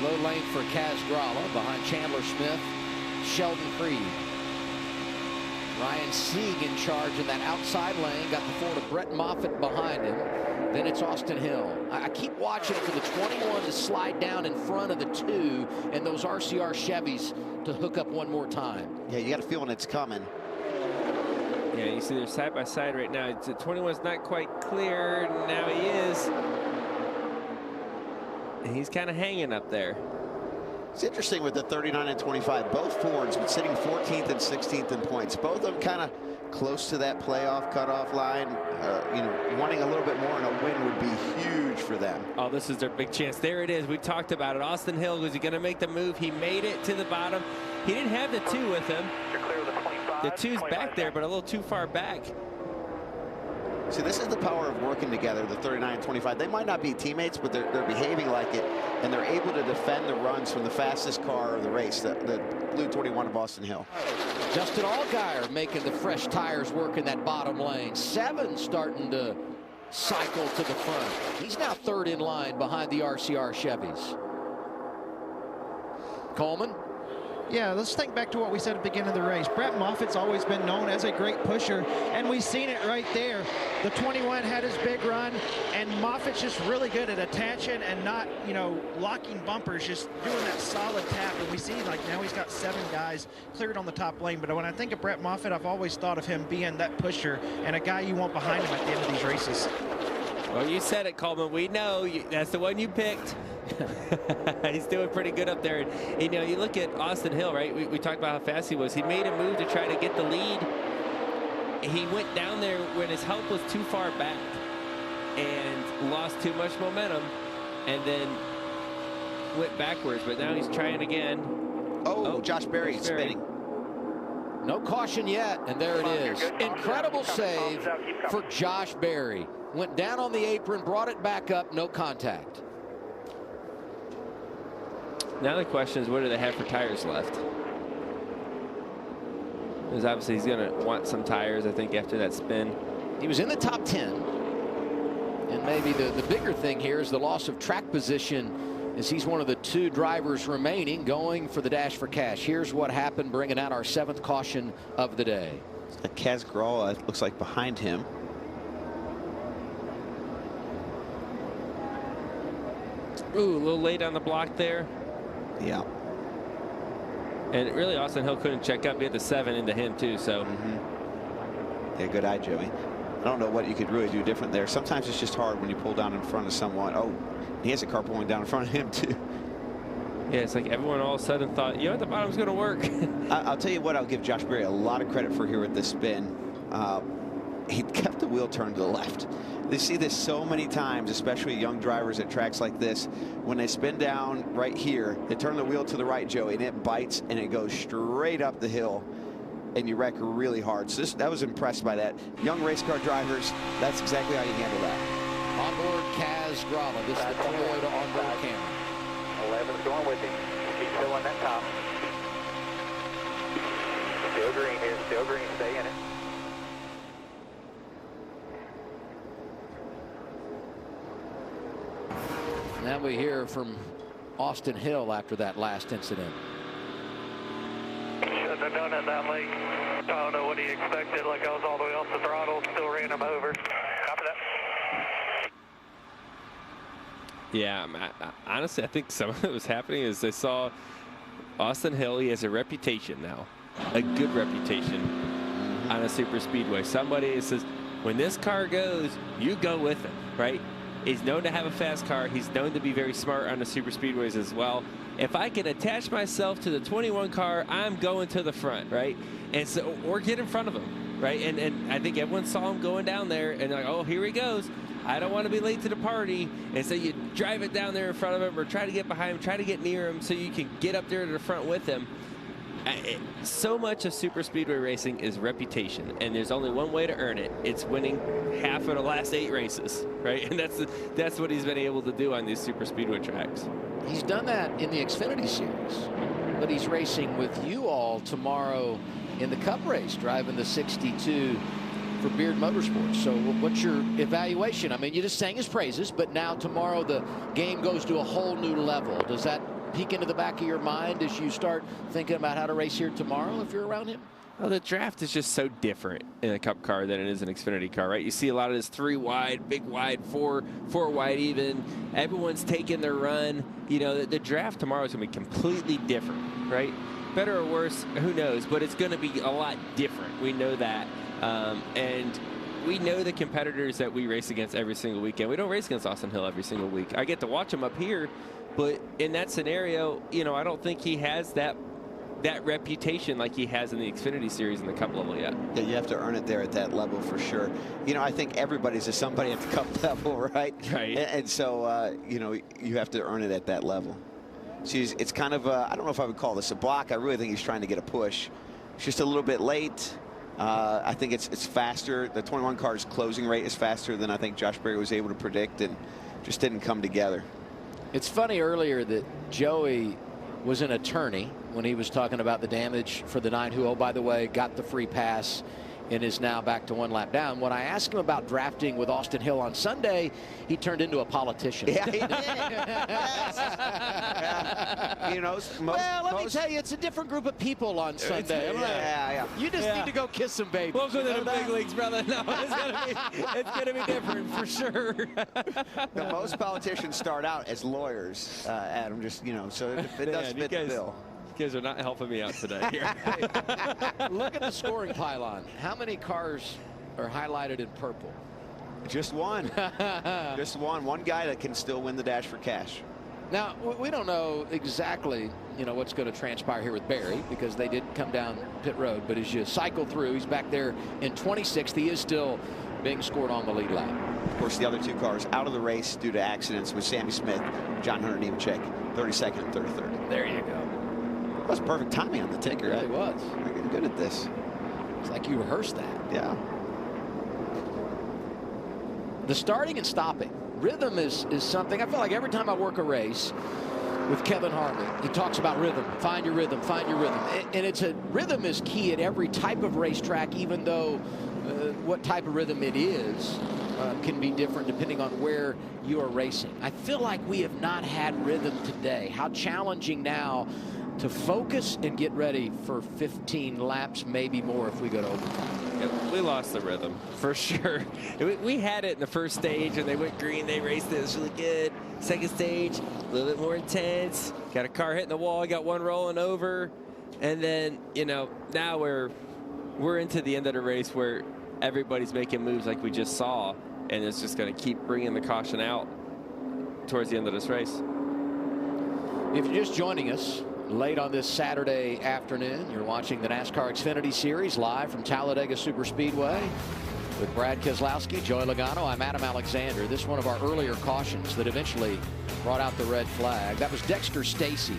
Low lane for Kaz Grau behind Chandler Smith, Sheldon Creed. Ryan Sieg in charge in that outside lane. Got the Ford of Brett Moffitt behind him. Then it's Austin Hill. I keep watching for the 21 to slide down in front of the 2 and those RCR Chevys to hook up one more time. Yeah, you got a feeling it's coming. Yeah, you see they're side by side right now. The 21's not quite clear. Now he is. And he's kind of hanging up there. It's interesting with the 39 and 25, both Fords but sitting 14th and 16th in points. Both of them kind of close to that playoff cutoff line. You know, wanting a little bit more and a win would be huge for them. Oh, this is their big chance. There it is. We talked about it. Austin Hill, was he going to make the move? He made it to the bottom. He didn't have the 2 with him. You're clear of the 25. The 2's back there, but a little too far back. See, this is the power of working together, the 39 and 25. They might not be teammates, but they're behaving like it, and they're able to defend the runs from the fastest car of the race, the blue 21 of Austin Hill. Justin Allgaier making the fresh tires work in that bottom lane. 7 starting to cycle to the front. He's now 3rd in line behind the RCR Chevys. Coleman. Yeah, let's think back to what we said at the beginning of the race. Brett Moffitt's always been known as a great pusher, and we've seen it right there. The 21 had his big run, and Moffitt's just really good at attaching and not, you know, locking bumpers, just doing that solid tap. And we see, like, now he's got 7 guys cleared on the top lane. But when I think of Brett Moffitt, I've always thought of him being that pusher and a guy you want behind him at the end of these races. Well, you said it, Coleman. We know that's the one you picked. He's doing pretty good up there. And, you know, you look at Austin Hill, right? We talked about how fast he was. He made a move to try to get the lead. He went down there when his help was too far back and lost too much momentum and then went backwards. But now he's trying again. Oh, Josh Berry spinning. No caution yet, and there it is. Incredible save for Josh Berry. Went down on the apron, brought it back up, no contact. Now the question is, what do they have for tires left? Because obviously he's going to want some tires, I think, after that spin. He was in the top 10. And maybe the bigger thing here is the loss of track position, as he's one of the 2 drivers remaining going for the Dash for Cash. Here's what happened, bringing out our 7th caution of the day. Kaz Grau looks like behind him. Ooh, a little late on the block there. Yeah. And really, Austin Hill couldn't check up. He had the 7 into him, too, so. Yeah, good eye, Joey. I don't know what you could really do different there. Sometimes it's just hard when you pull down in front of someone. Oh, he has a car pulling down in front of him, too. Yeah, it's like everyone all of a sudden thought, you know, the bottom's going to work. I'll tell you what, I'll give Josh Berry a lot of credit for here with this spin. he kept the wheel turned to the left. They see this so many times, especially young drivers at tracks like this. When they spin down right here, they turn the wheel to the right, Joey, and it bites and it goes straight up the hill, and you wreck really hard. So I was impressed by that. Young race car drivers, that's exactly how you handle that. Onboard Kaz Grava. This is the Toyota onboard camera. 11's going with him. Keep filling that top. Still green here. Still green. Stay in it. Now we hear from Austin Hill after that last incident. Shouldn't have done it that late. I don't know what he expected. Like I was all the way off the throttle, still ran him over. Copy that. Yeah, honestly, I think some of it was happening is they saw Austin Hill. He has a reputation now, a good reputation on a super speedway. Somebody says, when this car goes, you go with him, right? He's known to have a fast car. He's known to be very smart on the super speedways as well. If I can attach myself to the 21 car, I'm going to the front, right? And so, or get in front of him, right? And I think everyone saw him going down there and like, oh, here he goes. I don't want to be late to the party. And so you drive it down there in front of him or try to get behind him, try to get near him so you can get up there to the front with him. So much of super speedway racing is reputation, and there's only one way to earn it. It's winning half of the last 8 races, right? And that's what he's been able to do on these super speedway tracks. He's done that in the Xfinity Series, but he's racing with you all tomorrow in the Cup race, driving the 62 for Beard Motorsports. So what's your evaluation? I mean, you just sang his praises, but now tomorrow the game goes to a whole new level. Does that peek into the back of your mind as you start thinking about how to race here tomorrow if you're around him? Well, the draft is just so different in a Cup car than it is an Xfinity car, right? You see a lot of this 3 wide, big wide, 4 wide even. Everyone's taking their run. You know, the draft tomorrow is going to be completely different, right? Better or worse, who knows? But it's going to be a lot different. We know that. And we know the competitors that we race against every single weekend. We don't race against Austin Hill every single week. I get to watch him up here. But in that scenario, you know, I don't think he has that reputation like he has in the Xfinity Series in the Cup level yet. Yeah, you have to earn it there at that level for sure. You know, I think everybody's a somebody at the Cup level, right? Right. And so, you know, you have to earn it at that level. So it's kind of, I don't know if I would call this a block. I really think he's trying to get a push. It's just a little bit late. I think it's faster. The 21 car's closing rate is faster than I think Josh Berry was able to predict, and just didn't come together. It's funny earlier that Joey was an attorney when he was talking about the damage for the 9 who, oh, by the way, got the free pass and is now back to 1 lap down. When I asked him about drafting with Austin Hill on Sunday, he turned into a politician. Yeah, he did. Yeah. You know, let me tell you, it's a different group of people on Sunday. Yeah. You just need to go kiss some babies. Welcome to the big leagues, brother. No, it's gonna be different for sure. The most politicians start out as lawyers, Adam. Just, you know, so it does fit the bill. You guys are not helping me out today. Here. Look at the scoring pylon. How many cars are highlighted in purple? Just one. Just one. One guy that can still win the Dash for Cash. Now, we don't know exactly, you know, what's going to transpire here with Barry, because they did come down pit road. But as you cycle through, he's back there in 26th. He is still being scored on the lead lap. Of course, the other 2 cars out of the race due to accidents with Sammy Smith, John Hunter Nemechek, 32nd and 33rd. There you go. That was perfect timing on the ticker. It really was. We're getting good at this. It's like you rehearsed that. Yeah. The starting and stopping. Rhythm is something. I feel like every time I work a race with Kevin Harvick, he talks about rhythm. Find your rhythm. Find your rhythm. And rhythm is key at every type of racetrack, even though what type of rhythm it is can be different depending on where you are racing. I feel like we have not had rhythm today. How challenging now to focus and get ready for 15 laps, maybe more if we go to overtime. Yeah, we lost the rhythm, for sure. We had it in the first stage, and they went green. They raced it. It was really good. Second stage, a little bit more intense. Got a car hitting the wall. Got one rolling over. And then, you know, now we're into the end of the race where everybody's making moves like we just saw, and it's just going to keep bringing the caution out towards the end of this race. If you're just joining us late on this Saturday afternoon, you're watching the NASCAR Xfinity Series live from Talladega Superspeedway. With Brad Keselowski, Joey Logano, I'm Adam Alexander. This is one of our earlier cautions that eventually brought out the red flag. That was Dexter Stacy.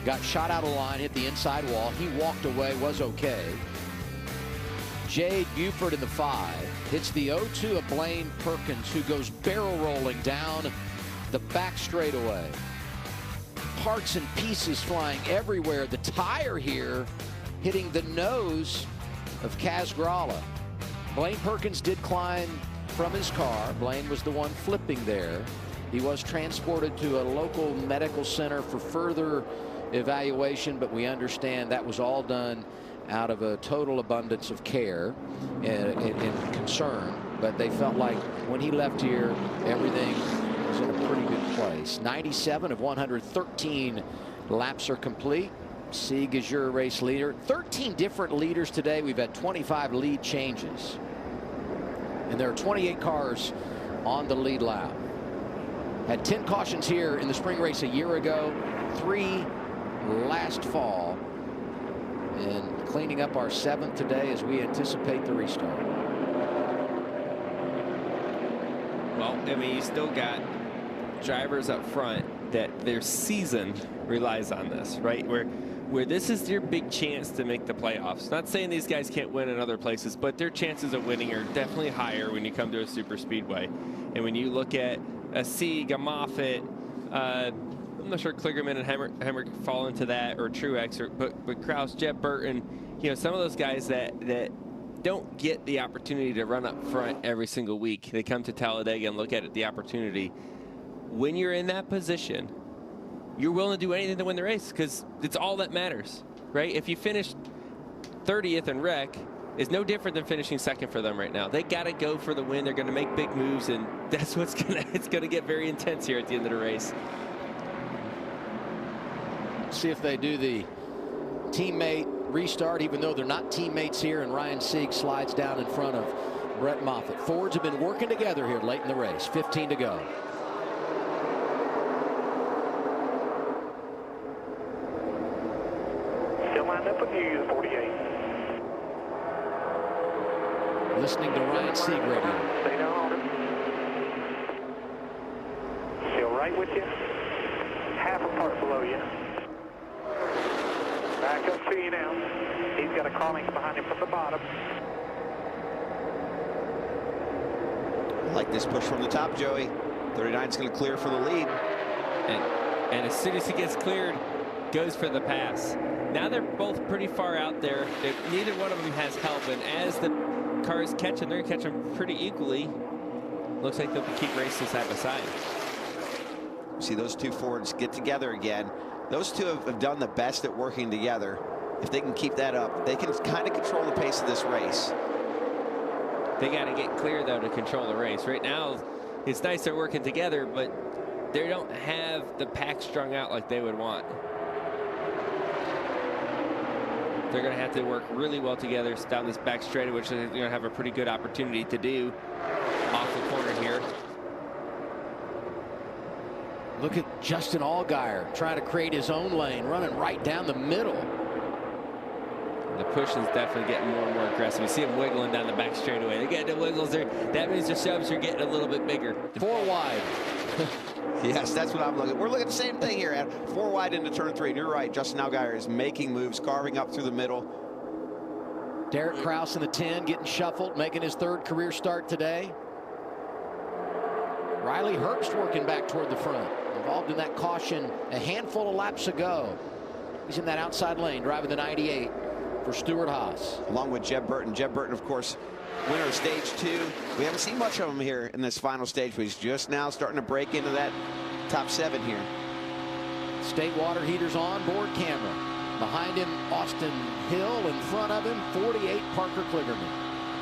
Got shot out of line, hit the inside wall. He walked away, was okay. Jade Buford in the 5 hits the 0-2 of Blaine Perkins, who goes barrel rolling down the back straightaway. Parts and pieces flying everywhere. The tire here hitting the nose of Kaz Grala. Blaine Perkins did climb from his car. Blaine was the one flipping there. He was transported to a local medical center for further evaluation, but we understand that was all done out of a total abundance of care and concern. But they felt like when he left here, everything was in a pretty good place. 97 of 113 laps are complete. Sieg is your race leader. 13 different leaders today. We've had 25 lead changes. And there are 28 cars on the lead lap. Had 10 cautions here in the spring race a year ago. 3 last fall. And cleaning up our 7th today as we anticipate the restart. Well, I mean, you still got drivers up front that their season relies on this, right? Where this is your big chance to make the playoffs. Not saying these guys can't win in other places, but their chances of winning are definitely higher when you come to a super speedway. And when you look at a Sieg, a Moffitt, I'm not sure Kligerman and Hemrick fall into that, or Truex, but Kraus, Jeb Burton, you know, some of those guys that don't get the opportunity to run up front every single week. They come to Talladega and look at it, the opportunity. When you're in that position, you're willing to do anything to win the race because it's all that matters, right? If you finish 30th and wreck, it's no different than finishing 2nd for them right now. They got to go for the win. They're going to make big moves, and that's what's it's going to get very intense here at the end of the race. See if they do the teammate restart, even though they're not teammates here, and Ryan Sieg slides down in front of Brett Moffitt. Fords have been working together here late in the race. 15 to go. Still lined up with you, 48. Listening to Ryan Sieg radio. Stay down on him. Still right with you. Half a part below you. Back up to you now. He's got a car link behind him from the bottom. I like this push from the top, Joey. 39's going to clear for the lead. And as soon as he gets cleared, goes for the pass. Now they're both pretty far out there. Neither one of them has help, and as the cars catch them, they're going to catch them pretty equally. Looks like they'll keep racing side by side. See those two Fords get together again. Those two have done the best at working together. If they can keep that up, they can kind of control the pace of this race. They got to get clear, though, to control the race. Right now, it's nice they're working together, but they don't have the pack strung out like they would want. They're going to have to work really well together down this back straightaway, which they're going to have a pretty good opportunity to do off the corner here. Look at Justin Allgaier trying to create his own lane, running right down the middle. The push is definitely getting more and more aggressive. You see him wiggling down the back straightaway. They get the wiggles there. That means the shoves are getting a little bit bigger. 4 wide. Yes, that's what I'm looking at. We're looking at the same thing here, Adam. 4 wide into turn 3. And you're right. Justin Allgaier is making moves, carving up through the middle. Derek Kraus in the 10 getting shuffled, making his 3rd career start today. Riley Herbst working back toward the front. Involved in that caution a handful of laps ago. He's in that outside lane, driving the 98 for Stewart Haas. Along with Jeb Burton. Jeb Burton, of course, winner of stage 2. We haven't seen much of him here in this final stage, but he's just now starting to break into that top 7 here. State water heaters on, board camera. Behind him, Austin Hill. In front of him, 48, Parker Kligerman.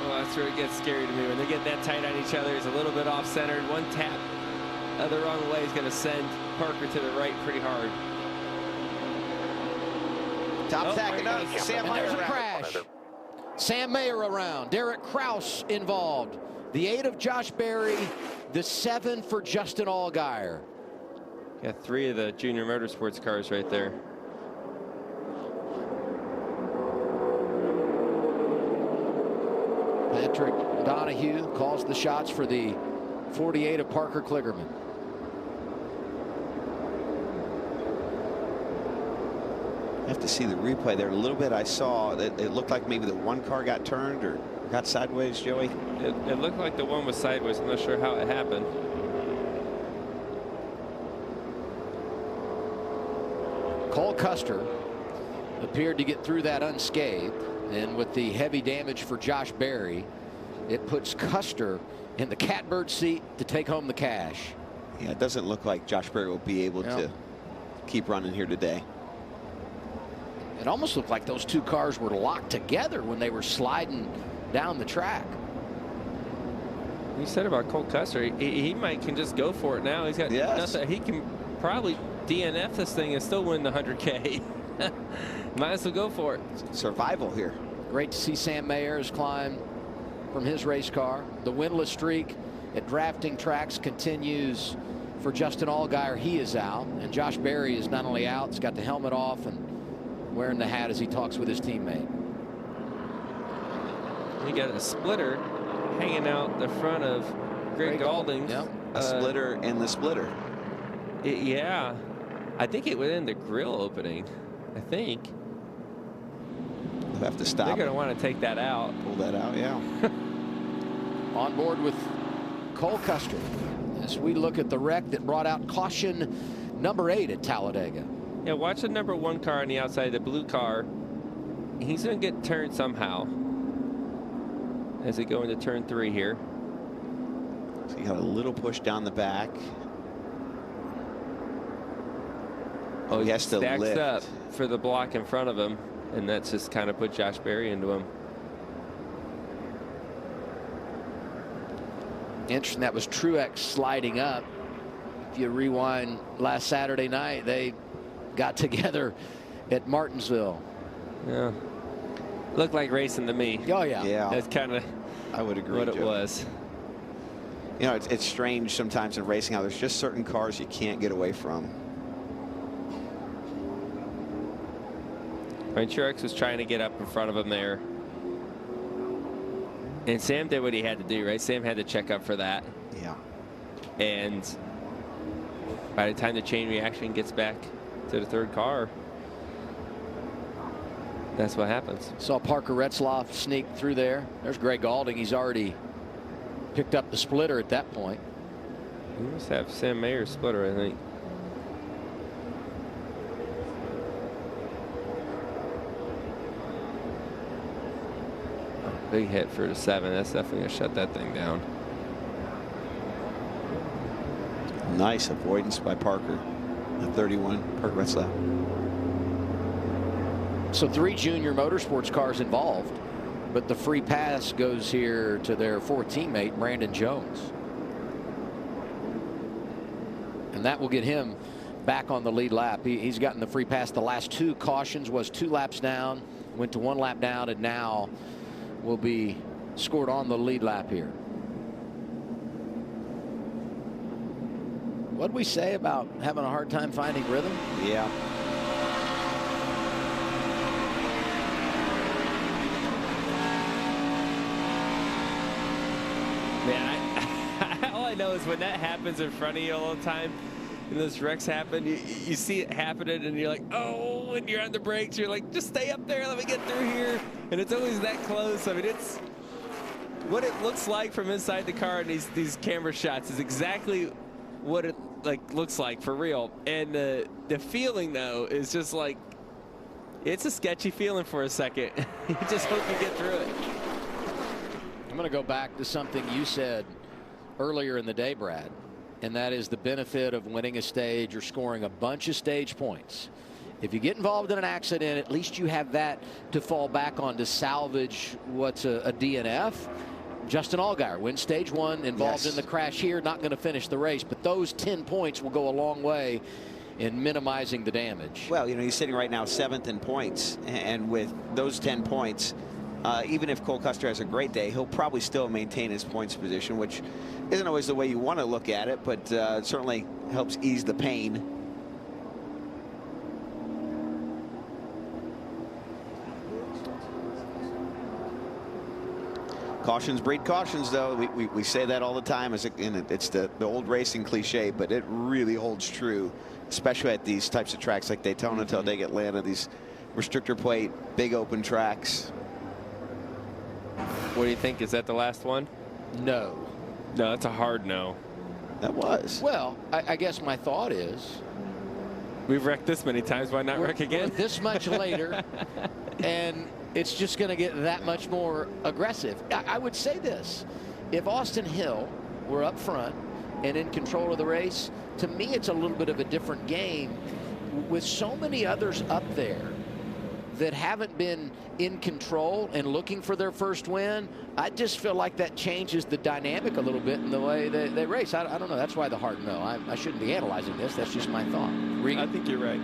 Well, that's where it gets scary to me. When they get that tight on each other, it's a little bit off-centered. One tap the wrong way is going to send Parker to the right pretty hard. Top tacking up. Sam Mayer there's a crash. Sam Mayer around. Derek Kraus involved. The 8 of Josh Berry. The 7 for Justin Allgaier. Got 3 of the junior motorsports cars right there. Patrick Donahue calls the shots for the 48 of Parker Kligerman. I have to see the replay there a little bit. I saw that it looked like maybe the one car got turned or got sideways, Joey. It looked like the one was sideways. I'm not sure how it happened. Cole Custer appeared to get through that unscathed, and with the heavy damage for Josh Berry, it puts Custer in the catbird seat to take home the cash. Yeah, it doesn't look like Josh Berry will be able to keep running here today. It almost looked like those two cars were locked together when they were sliding down the track. You said about Cole Custer, he might can just go for it now. He's got nothing. He can probably DNF this thing and still win the 100K. Might as well go for it. Survival here. Great to see Sam Mayers climb from his race car. The winless streak at drafting tracks continues for Justin Allgaier. He is out, and Josh Berry is not only out, he's got the helmet off and wearing the hat as he talks with his teammate. We got a splitter hanging out the front of Greg Galding. Yep. A splitter in the splitter. Yeah, I think it was in the grill opening. I think they'll have to stop. They're going to want to take that out. Pull that out, yeah. On board with Cole Custer as we look at the wreck that brought out caution number 8 at Talladega. Yeah, watch the number 1 car on the outside, the blue car. He's going to get turned somehow as they go into turn 3 here. So you got a little push down the back. Oh, he has to stacks lift up for the block in front of him, and that's just kind of put Josh Berry into him. Interesting, that was Truex sliding up. If you rewind last Saturday night, they got together at Martinsville. Yeah, looked like racing to me. Oh yeah, yeah. That's kind of I would agree what it was. You know, it's strange sometimes in racing how there's just certain cars you can't get away from. I mean, Truex was trying to get up in front of him there. And Sam did what he had to do, right? Sam had to check up for that. Yeah. And by the time the chain reaction gets back to the 3rd car, that's what happens. Saw Parker Retzlaff sneak through there. There's Greg Galding. He's already picked up the splitter at that point. He must have Sam Mayer's splitter, I think. Big hit for the 7. That's definitely going to shut that thing down. Nice avoidance by Parker. The 31, Parker Retzlaff. So 3 junior motorsports cars involved, but the free pass goes here to their 4th teammate, Brandon Jones. And that will get him back on the lead lap. He's gotten the free pass. The last 2 cautions was 2 laps down, went to 1 lap down, and now will be scored on the lead lap here. What'd we say about having a hard time finding rhythm? Yeah. Man, all I know is when that happens in front of you all the time, and those wrecks happen, you see it happening, and you're like, oh, and you're on the brakes, you're like, just stay up there, let me get through here. And it's always that close. I mean, it's what it looks like from inside the car in these camera shots is exactly what it looks like for real. And the feeling, though, is just like, it's a sketchy feeling for a second. You just hope you get through it. I'm going to go back to something you said earlier in the day, Brad, and that is the benefit of winning a stage or scoring a bunch of stage points. If you get involved in an accident, at least you have that to fall back on to salvage what's a DNF. Justin Allgaier wins stage 1, involved in the crash here, not going to finish the race, but those 10 points will go a long way in minimizing the damage. Well, you know, he's sitting right now 7th in points, and with those 10 points, even if Cole Custer has a great day, he'll probably still maintain his points position, which isn't always the way you want to look at it, but it certainly helps ease the pain. Cautions breed cautions, though. We say that all the time. And it's the old racing cliche, but it really holds true, especially at these types of tracks like Daytona, Talladega, Atlanta, these restrictor plate, big open tracks. What do you think? Is that the last one? No. No, that's a hard no. That was. Well, I guess my thought is, we've wrecked this many times. Why not wreck again? We're this much later, and it's just going to get that much more aggressive. I would say this. If Austin Hill were up front and in control of the race, to me it's a little bit of a different game. With so many others up there that haven't been in control and looking for their first win, I just feel like that changes the dynamic a little bit in the way they race. I don't know. That's why the hard no. I shouldn't be analyzing this. That's just my thought. I think you're right.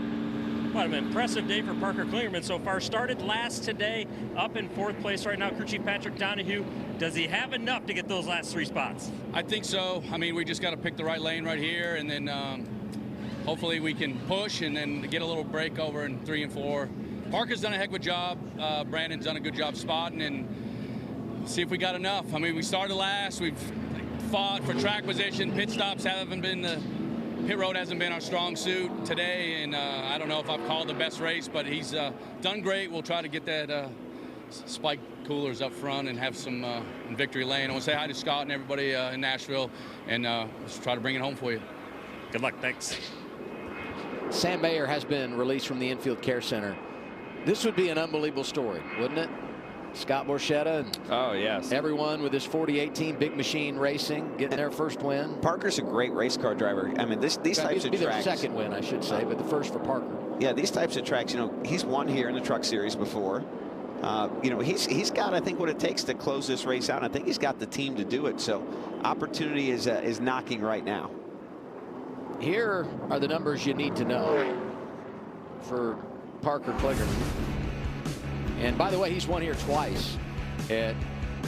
What an impressive day for Parker Kligerman so far. Started last today, up in 4th place right now. Crew Chief Patrick Donahue. Does he have enough to get those last 3 spots? I think so. I mean, we just got to pick the right lane right here, and then hopefully we can push and then get a little break over in 3 and 4. Parker's done a heck of a job. Brandon's done a good job spotting, and see if we got enough. I mean, we started last. We've fought for track position. Pit stops haven't been pit road hasn't been our strong suit today, and I don't know if I've called the best race, but he's done great. We'll try to get that spike coolers up front and have some in victory lane. I want to say hi to Scott and everybody in Nashville, and let's try to bring it home for you. Good luck. Thanks. Sam Mayer has been released from the infield care center. This would be an unbelievable story, wouldn't it? Scott Borchetta and everyone with his 48 team, Big Machine Racing, getting their first win. Parker's a great race car driver. I mean, these types of tracks. Their second win, I should say, but the first for Parker. Yeah, these types of tracks, you know, he's won here in the Truck Series before. You know, he's got, I think, what it takes to close this race out. I think he's got the team to do it. So opportunity is knocking right now. Here are the numbers you need to know for Parker Kligerman. And by the way, he's won here twice at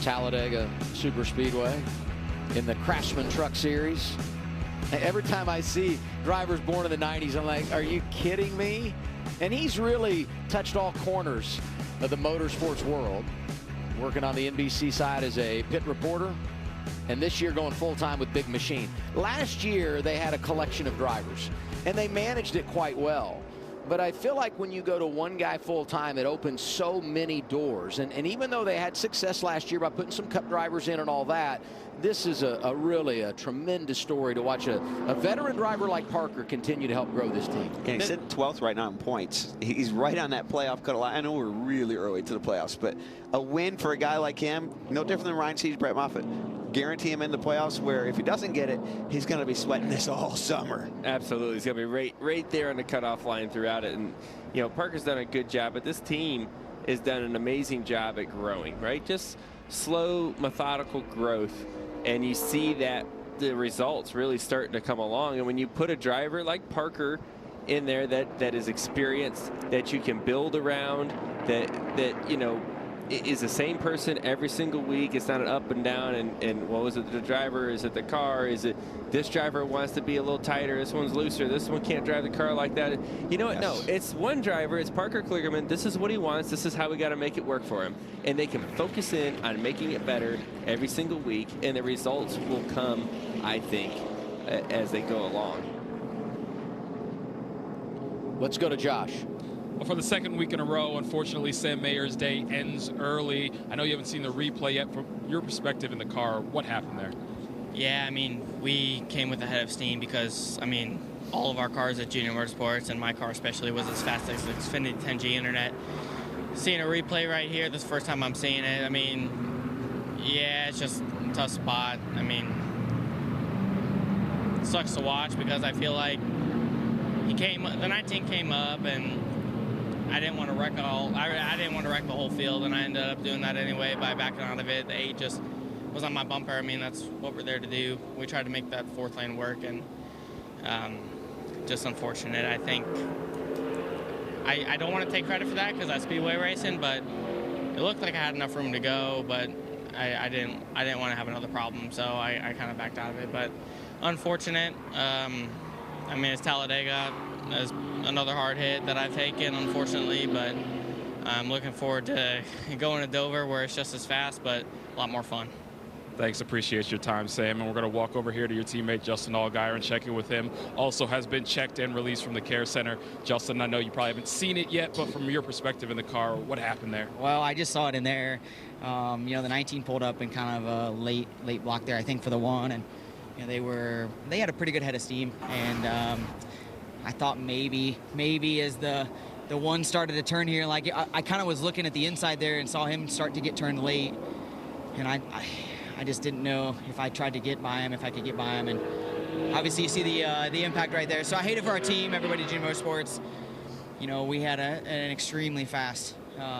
Talladega Super Speedway in the Craftsman Truck Series. Every time I see drivers born in the 90s, I'm like, are you kidding me? And he's really touched all corners of the motorsports world, working on the NBC side as a pit reporter, and this year going full-time with Big Machine. Last year, they had a collection of drivers, and they managed it quite well. But I feel like when you go to one guy full-time, it opens so many doors. And even though they had success last year by putting some cup drivers in and all that, this is really a tremendous story to watch a veteran driver like Parker continue to help grow this team. And he's at 12th right now in points. He's right on that playoff cut. I know we're really early to the playoffs, but a win for a guy like him, no different than Ryan Siege, Brett Moffitt. Guarantee him in the playoffs, where if he doesn't get it, he's going to be sweating this all summer. Absolutely. He's going to be right there on the cutoff line throughout it. And, you know, Parker's done a good job, but this team has done an amazing job at growing, right? Just slow, methodical growth. And you see that the results really starting to come along. And when you put a driver like Parker in there that is experienced, that you can build around, that you know, is the same person every single week. It's not an up and down and what was it, the driver? Is it the car? Is it this driver wants to be a little tighter, this one's looser, this one can't drive the car like that? You know what? No, it's one driver. It's Parker Kligerman. This is what he wants. This is how we got to make it work for him. And they can focus in on making it better every single week, and the results will come, I think, as they go along. Let's go to Josh. Well, for the second week in a row, unfortunately, Sam Mayer's day ends early. I know you haven't seen the replay yet. From your perspective in the car, what happened there? Yeah, I mean, we came with a head of steam because, I mean, all of our cars at Junior Motorsports, and my car especially, was as fast as the Xfinity 10G Internet. Seeing a replay right here, this is the first time I'm seeing it. I mean, yeah, it's just a tough spot. I mean, it sucks to watch because I feel like the 19 came up, and I didn't want to wreck I didn't want to wreck the whole field, and I ended up doing that anyway by backing out of it. The 8 just was on my bumper. I mean, that's what we're there to do. We tried to make that 4th lane work, and just unfortunate. I think I don't want to take credit for that because that's speedway racing, but it looked like I had enough room to go, but I didn't want to have another problem, so I kind of backed out of it. But unfortunate. I mean, it's Talladega. There's another hard hit that I've taken, unfortunately, but I'm looking forward to going to Dover, where it's just as fast, but a lot more fun. Thanks. Appreciate your time, Sam. And we're going to walk over here to your teammate, Justin Allgaier, and check in with him. Also has been checked and released from the care center. Justin, I know you probably haven't seen it yet, but from your perspective in the car, what happened there? Well, I just saw it in there. You know, the 19 pulled up in kind of a late block there, I think, for the one. And, you know, they had a pretty good head of steam. And I thought maybe as the one started to turn here, like I kind of was looking at the inside there and saw him start to get turned late. And I just didn't know if I tried to get by him, if I could get by him. And obviously you see the impact right there. So I hate it for our team, everybody at Junior Motorsports. You know, we had an extremely fast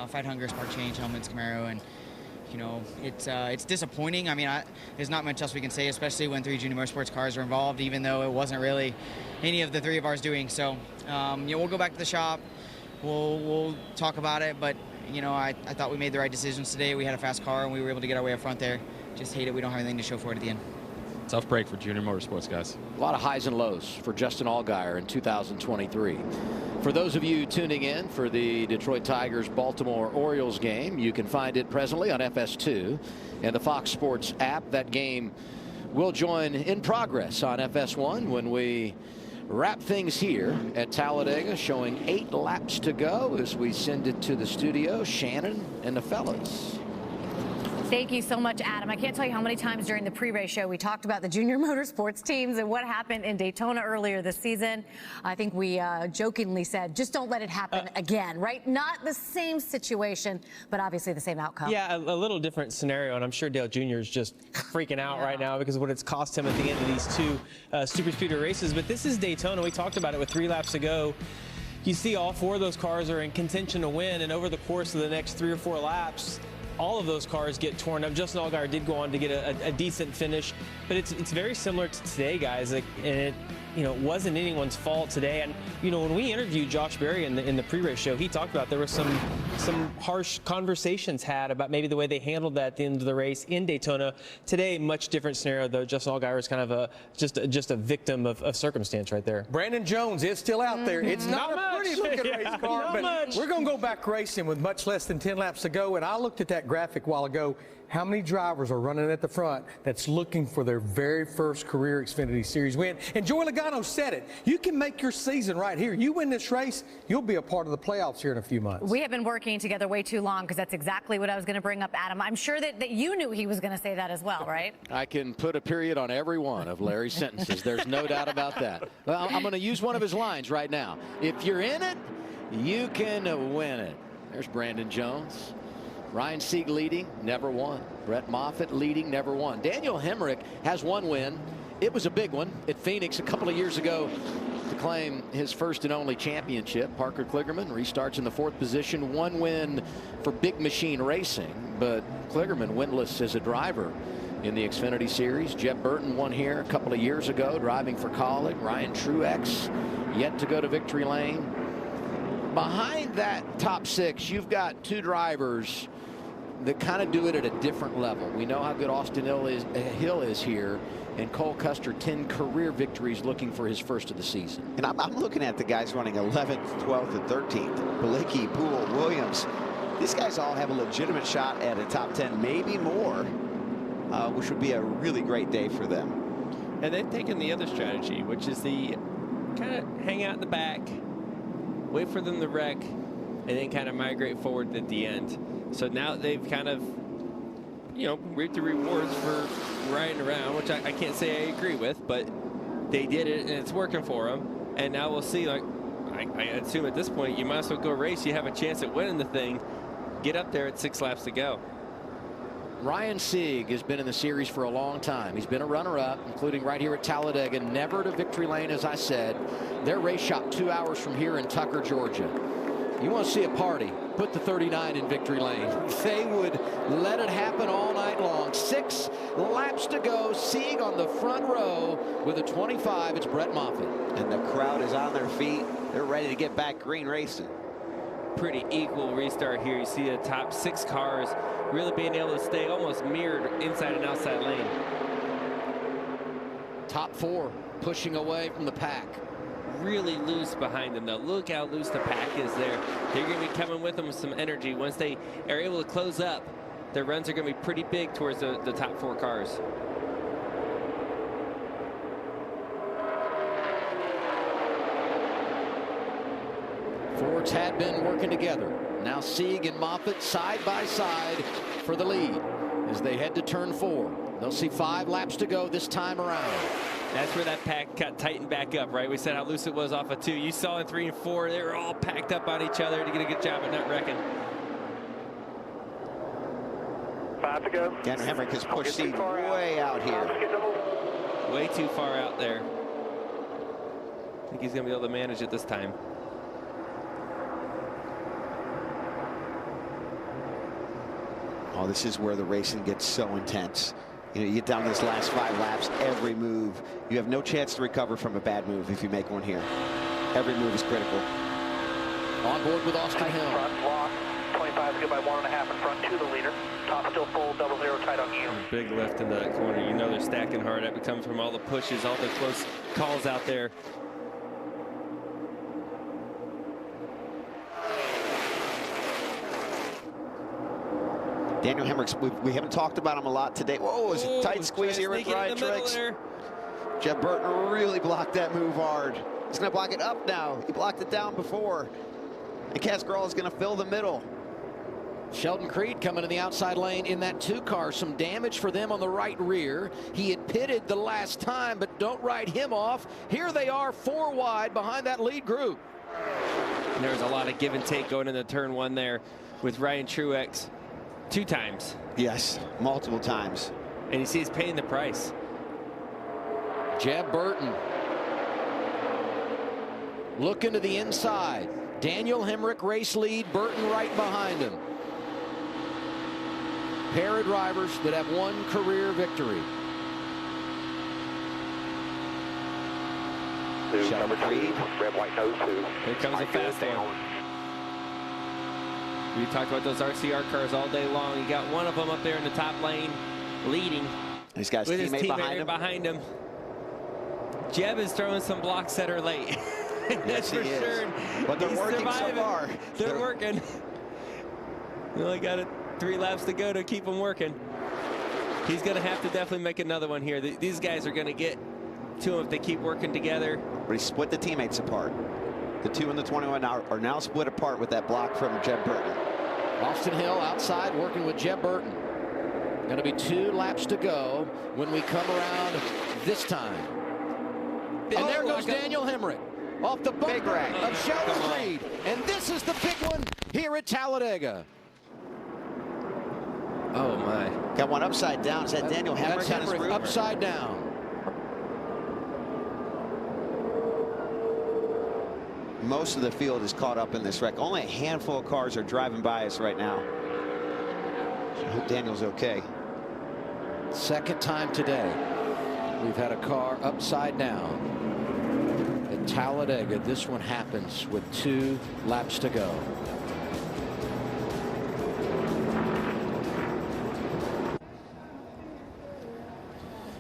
Fight Hunger Spark Change Helmets Camaro, and you know, it's disappointing. I mean, there's not much else we can say, especially when 3 Junior Motorsports cars are involved, even though it wasn't really any of the 3 of ours doing. So, you know, we'll go back to the shop. We'll talk about it, but you know, I thought we made the right decisions today. We had a fast car, and we were able to get our way up front there. Just hate it we don't have anything to show for it at the end. Tough break for Junior Motorsports, guys. A lot of highs and lows for Justin Allgaier in 2023. For those of you tuning in for the Detroit Tigers Baltimore Orioles game, you can find it presently on FS2 and the Fox Sports app. That game will join in progress on FS1 when we wrap things here at Talladega, showing 8 laps to go as we send it to the studio. Shannon and the fellas. Thank you so much, Adam. I can't tell you how many times during the pre-race show we talked about the Junior Motorsports teams and what happened in Daytona earlier this season. I think we jokingly said, just don't let it happen again, right? Not the same situation, but obviously the same outcome. Yeah, a little different scenario, and I'm sure Dale Jr. is just freaking out right now because of what it's cost him at the end of these 2 super speedway races. But this is Daytona. We talked about it with 3 laps to go. You see all 4 of those cars are in contention to win, and over the course of the next 3 or 4 laps, all of those cars get torn up. Justin Allgaier did go on to get a decent finish, but it's very similar to today, guys. Like, and it, you know, it wasn't anyone's fault today. And you know, when we interviewed Josh Berry in the pre-race show, he talked about there was some harsh conversations had about maybe the way they handled that at the end of the race in Daytona. Today, much different scenario though. Justin Allgaier is kind of just a victim of circumstance right there. Brandon Jones is still out there. It's not a pretty looking race car, but we're going to go back racing with much less than 10 laps to go. And I looked at that graphic a while ago. How many drivers are running at the front that's looking for their very first career Xfinity Series win? And Joey Logano said it. You can make your season right here. You win this race, you'll be a part of the playoffs here in a few months. We have been working together way too long, because that's exactly what I was going to bring up, Adam. I'm sure that you knew he was going to say that as well, right? I can put a period on every one of Larry's sentences. There's no doubt about that. Well, I'm going to use one of his lines right now. If you're in it, you can win it. There's Brandon Jones. Ryan Sieg leading, never won. Brett Moffitt leading, never won. Daniel Hemrick has 1 win. It was a big one at Phoenix a couple of years ago to claim his first and only championship. Parker Kligerman restarts in the 4th position. 1 win for Big Machine Racing, but Kligerman winless as a driver in the Xfinity Series. Jeb Burton won here a couple of years ago, driving for Kaulig. Ryan Truex yet to go to victory lane. Behind that top 6, you've got 2 drivers that kind of do it at a different level. We know how good Austin Hill is here, and Cole Custer, 10 career victories, looking for his first of the season. And I'm looking at the guys running 11th, 12th, and 13th. Balicki, Poole, Williams. These guys all have a legitimate shot at a top 10, maybe more, which would be a really great day for them. And they've taken the other strategy, which is the kind of hang out in the back, wait for them to wreck, and then kind of migrate forward at the end. So now they've kind of, you know, reaped the rewards for riding around, which I can't say I agree with, but they did it and it's working for them. And now we'll see. Like, I assume at this point you might as well go race. You have a chance at winning the thing. Get up there at 6 laps to go. Ryan Sieg has been in the series for a long time. He's been a runner-up, including right here at Talladega. Never to victory lane, as I said. Their race shop 2 hours from here in Tucker, Georgia. You want to see a party, put the 39 in victory lane. They would let it happen all night long. 6 laps to go. Sieg on the front row with a 25. It's Brett Moffitt. And the crowd is on their feet. They're ready to get back green racing. Pretty equal restart here. You see the top 6 cars really being able to stay almost mirrored inside and outside lane. Top 4 pushing away from the pack. really loose behind them, though. Look how loose the pack is there. They're going to be coming with them with some energy. Once they are able to close up, their runs are going to be pretty big towards the top 4 cars. Fords had been working together. Now Sieg and Moffitt side by side for the lead as they head to turn 4. They'll see 5 laps to go this time around. That's where that pack got tightened back up, right? We said how loose it was off of 2. You saw in 3 and 4, they were all packed up on each other to get a good job at not wrecking. 5 to go. Daniel Hemrick has pushed Sieg way out here. Way too far out there. I think he's going to be able to manage it this time. Oh, this is where the racing gets so intense. You know, you get down to this last 5 laps, every move. You have no chance to recover from a bad move if you make one here. Every move is critical. On board with Austin Hill. Front lock. 25 to go by 1.5 in front to the leader. Top still full, 00 tight on you. Big lift into that corner. You know they're stacking hard. That comes from all the pushes, all the close calls out there. Daniel Hemrick, we haven't talked about him a lot today. Whoa, it's a tight squeeze here with Ryan Tricks. Jeb Burton really blocked that move hard. He's going to block it up now. He blocked it down before. And Cascarella is going to fill the middle. Sheldon Creed coming to the outside lane in that 2 car. Some damage for them on the right rear. He had pitted the last time, but don't write him off. Here they are 4 wide behind that lead group. And there's a lot of give and take going into turn 1 there with Ryan Truex. 2 times. Yes, multiple times. And you see he's paying the price. Jeb Burton looking to the inside. Daniel Hemrick race lead, Burton right behind him. Pair of drivers that have 1 career victory. Number 3, red, white nose 2. Here comes a fast one. We talked about those RCR cars all day long. You got one of them up there in the top lane leading. He's got his teammate behind him. Jeb is throwing some blocks that are late. That's for sure. But they're working so far. They're working. We only got 3 laps to go to keep them working. He's going to have to definitely make another one here. These guys are going to get to him if they keep working together. But he split the teammates apart. The 2 and the 21 are now split apart with that block from Jeb Burton. Austin Hill outside working with Jeb Burton. Going to be 2 laps to go when we come around this time. And there goes Daniel Hemrick off the bumper of Sheldon Creed. And this is the big one here at Talladega. Oh, my. Got one upside down. Is that Daniel Hemrick? That's Hemrick upside down. Most of the field is caught up in this wreck. Only a handful of cars are driving by us right now. I hope Daniel's okay. Second time today we've had a car upside down at Talladega. This one happens with 2 laps to go.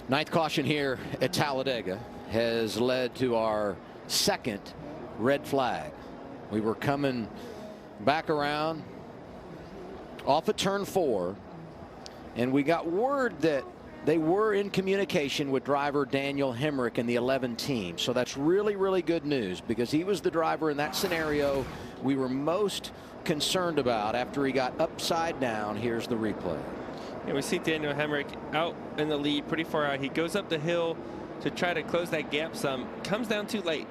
Ninth caution here at Talladega has led to our 2nd red flag. We were coming back around off of turn 4, and we got word that they were in communication with driver Daniel Hemrick and the 11 team. So that's really, really good news, because he was the driver in that scenario we were most concerned about after he got upside down. Here's the replay. Yeah, we see Daniel Hemrick out in the lead pretty far out. He goes up the hill to try to close that gap some. Comes down too late.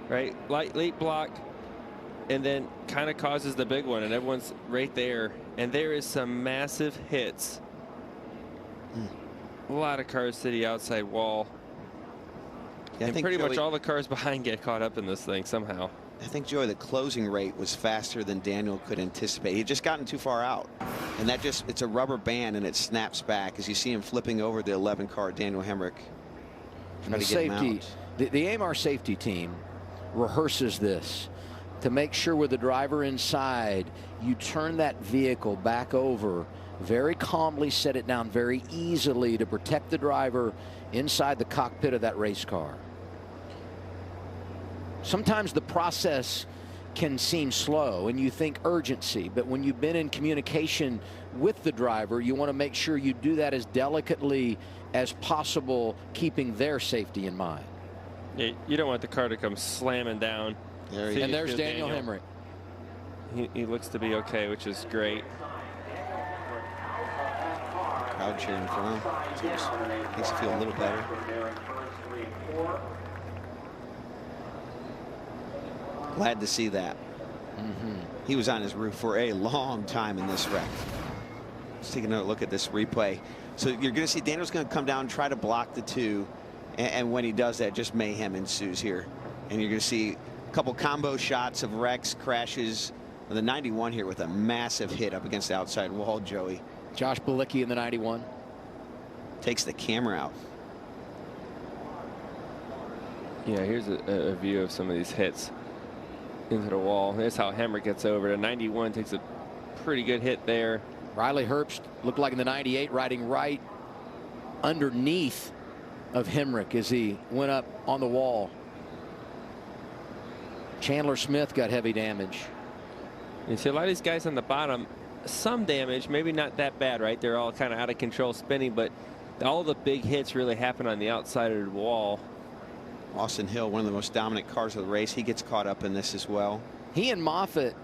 Right, late block, and then kind of causes the big one, and everyone's right there. And there is some massive hits. A lot of cars to the outside wall. Yeah, and pretty much all the cars behind get caught up in this thing somehow. I think, Joey, the closing rate was faster than Daniel could anticipate. He had just gotten too far out, and that it's a rubber band, and it snaps back as you see him flipping over the 11 car, Daniel Hemrick. And the safety, the AMR safety team rehearses this to make sure with the driver inside, you turn that vehicle back over very calmly, set it down very easily to protect the driver inside the cockpit of that race car. sometimes the process can seem slow and you think urgency, but when you've been in communication with the driver, you want to make sure you do that as delicately as possible, keeping their safety in mind. Yeah, you don't want the car to come slamming down. And there's Daniel Hemric. He looks to be okay, which is great. Crowd cheering for him. Makes you feel a little better. Glad to see that. He was on his roof for a long time in this wreck. Let's take another look at this replay. So you're going to see Daniel's going to come down and try to block the two. And when he does that, just mayhem ensues here. And you're going to see a couple combo shots of wrecks, crashes. The 91 here with a massive hit up against the outside wall, Joey. Josh Bilicki in the 91. Takes the camera out. Yeah, here's a view of some of these hits into the wall. That's how Hemric gets over. The 91 takes a pretty good hit there. Riley Herbst looked like in the 98 riding right underneath of Hemric as he went up on the wall. Chandler Smith got heavy damage. You see a lot of these guys on the bottom, some damage, maybe not that bad, right? They're all kind of out of control spinning, but all the big hits really happen on the outside of the wall. Austin Hill, one of the most dominant cars of the race, he gets caught up in this as well. He and Moffitt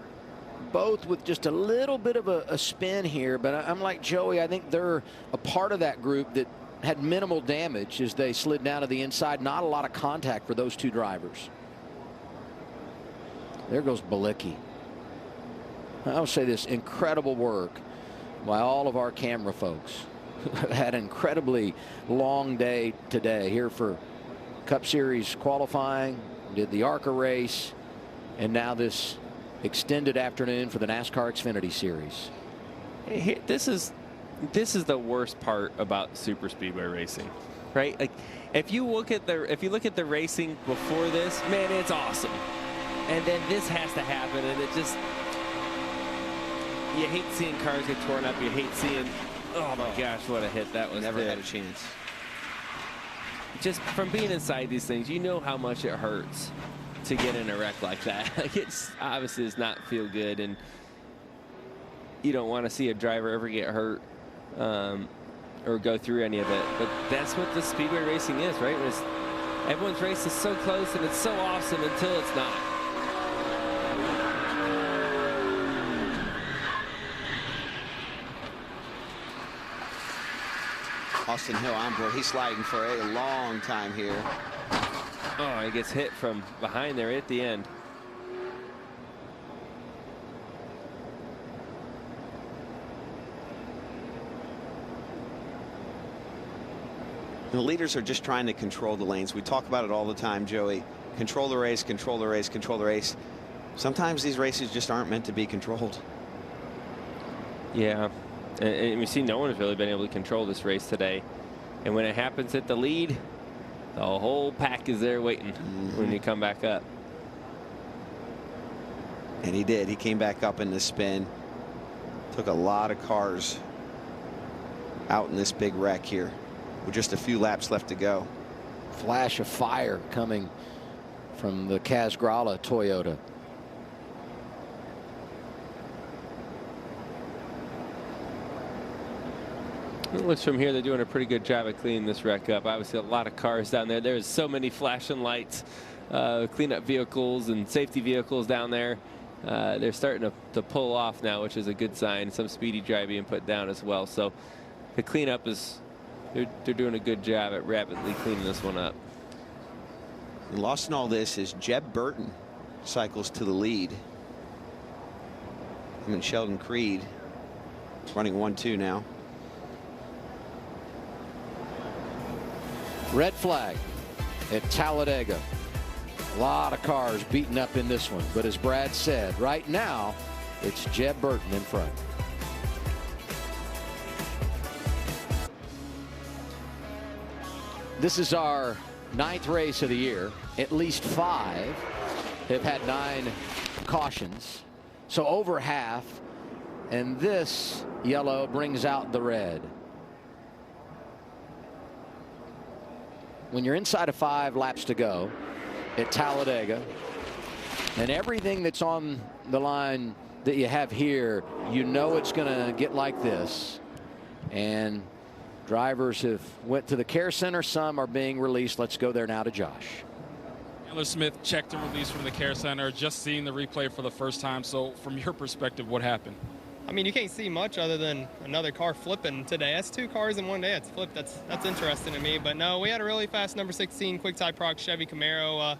both with just a little bit of a spin here, but I'm like Joey, I think they're a part of that group that had minimal damage as they slid down to the inside. Not a lot of contact for those two drivers. There goes Bilicki. I'll say this, incredible work by all of our camera folks. Had an incredibly long day today here for Cup Series qualifying, did the ARCA race, and now this extended afternoon for the NASCAR Xfinity Series. Hey, this is the worst part about super speedway racing, right? Like if you look at the racing before this, man, it's awesome, and then this has to happen, and it just, you hate seeing cars get torn up. You hate seeing, oh my gosh, what a hit that was. Never had a chance. Just from being inside these things, you know how much it hurts to get in a wreck like that. Like, it's obviously does not feel good, and you don't want to see a driver ever get hurt or go through any of it. But that's what the speedway racing is, right? Everyone's race is so close and it's so awesome until it's not. Austin Hill on board. He's sliding for a long time here. Oh, he gets hit from behind there at the end. The leaders are just trying to control the lanes. We talk about it all the time, Joey. Control the race, control the race, control the race. Sometimes these races just aren't meant to be controlled. Yeah. And we see no one has really been able to control this race today. And when it happens at the lead, the whole pack is there waiting when you come back up. And he did. He came back up in the spin. Took a lot of cars out in this big wreck here with just a few laps left to go. Flash of fire coming from the Kaz Grala Toyota. It looks from here they're doing a pretty good job of cleaning this wreck up. Obviously a lot of cars down there. There's so many flashing lights, cleanup vehicles and safety vehicles down there. They're starting to pull off now, which is a good sign. Some speedy drive being put down as well. So the cleanup is, they're doing a good job at rapidly cleaning this one up. And lost in all this is Jeb Burton cycles to the lead. Him and Sheldon Creed running 1-2 now. Red flag at Talladega. A lot of cars beaten up in this one, but as Brad said, right now it's Jeb Burton in front. This is our 9th race of the year. At least 5 have had 9 cautions, so over half, and this yellow brings out the red. When you're inside of 5 laps to go at Talladega, And everything that's on the line that you have here, you know it's going to get like this. And drivers have went to the care center. Some are being released. Let's go there now to Josh. Chandler Smith checked and released from the care center, just seeing the replay for the first time. So from your perspective, what happened? I mean, you can't see much other than another car flipping today. That's 2 cars in one day. It's flipped. That's interesting to me. But no, we had a really fast number 16 quick type Proc Chevy Camaro.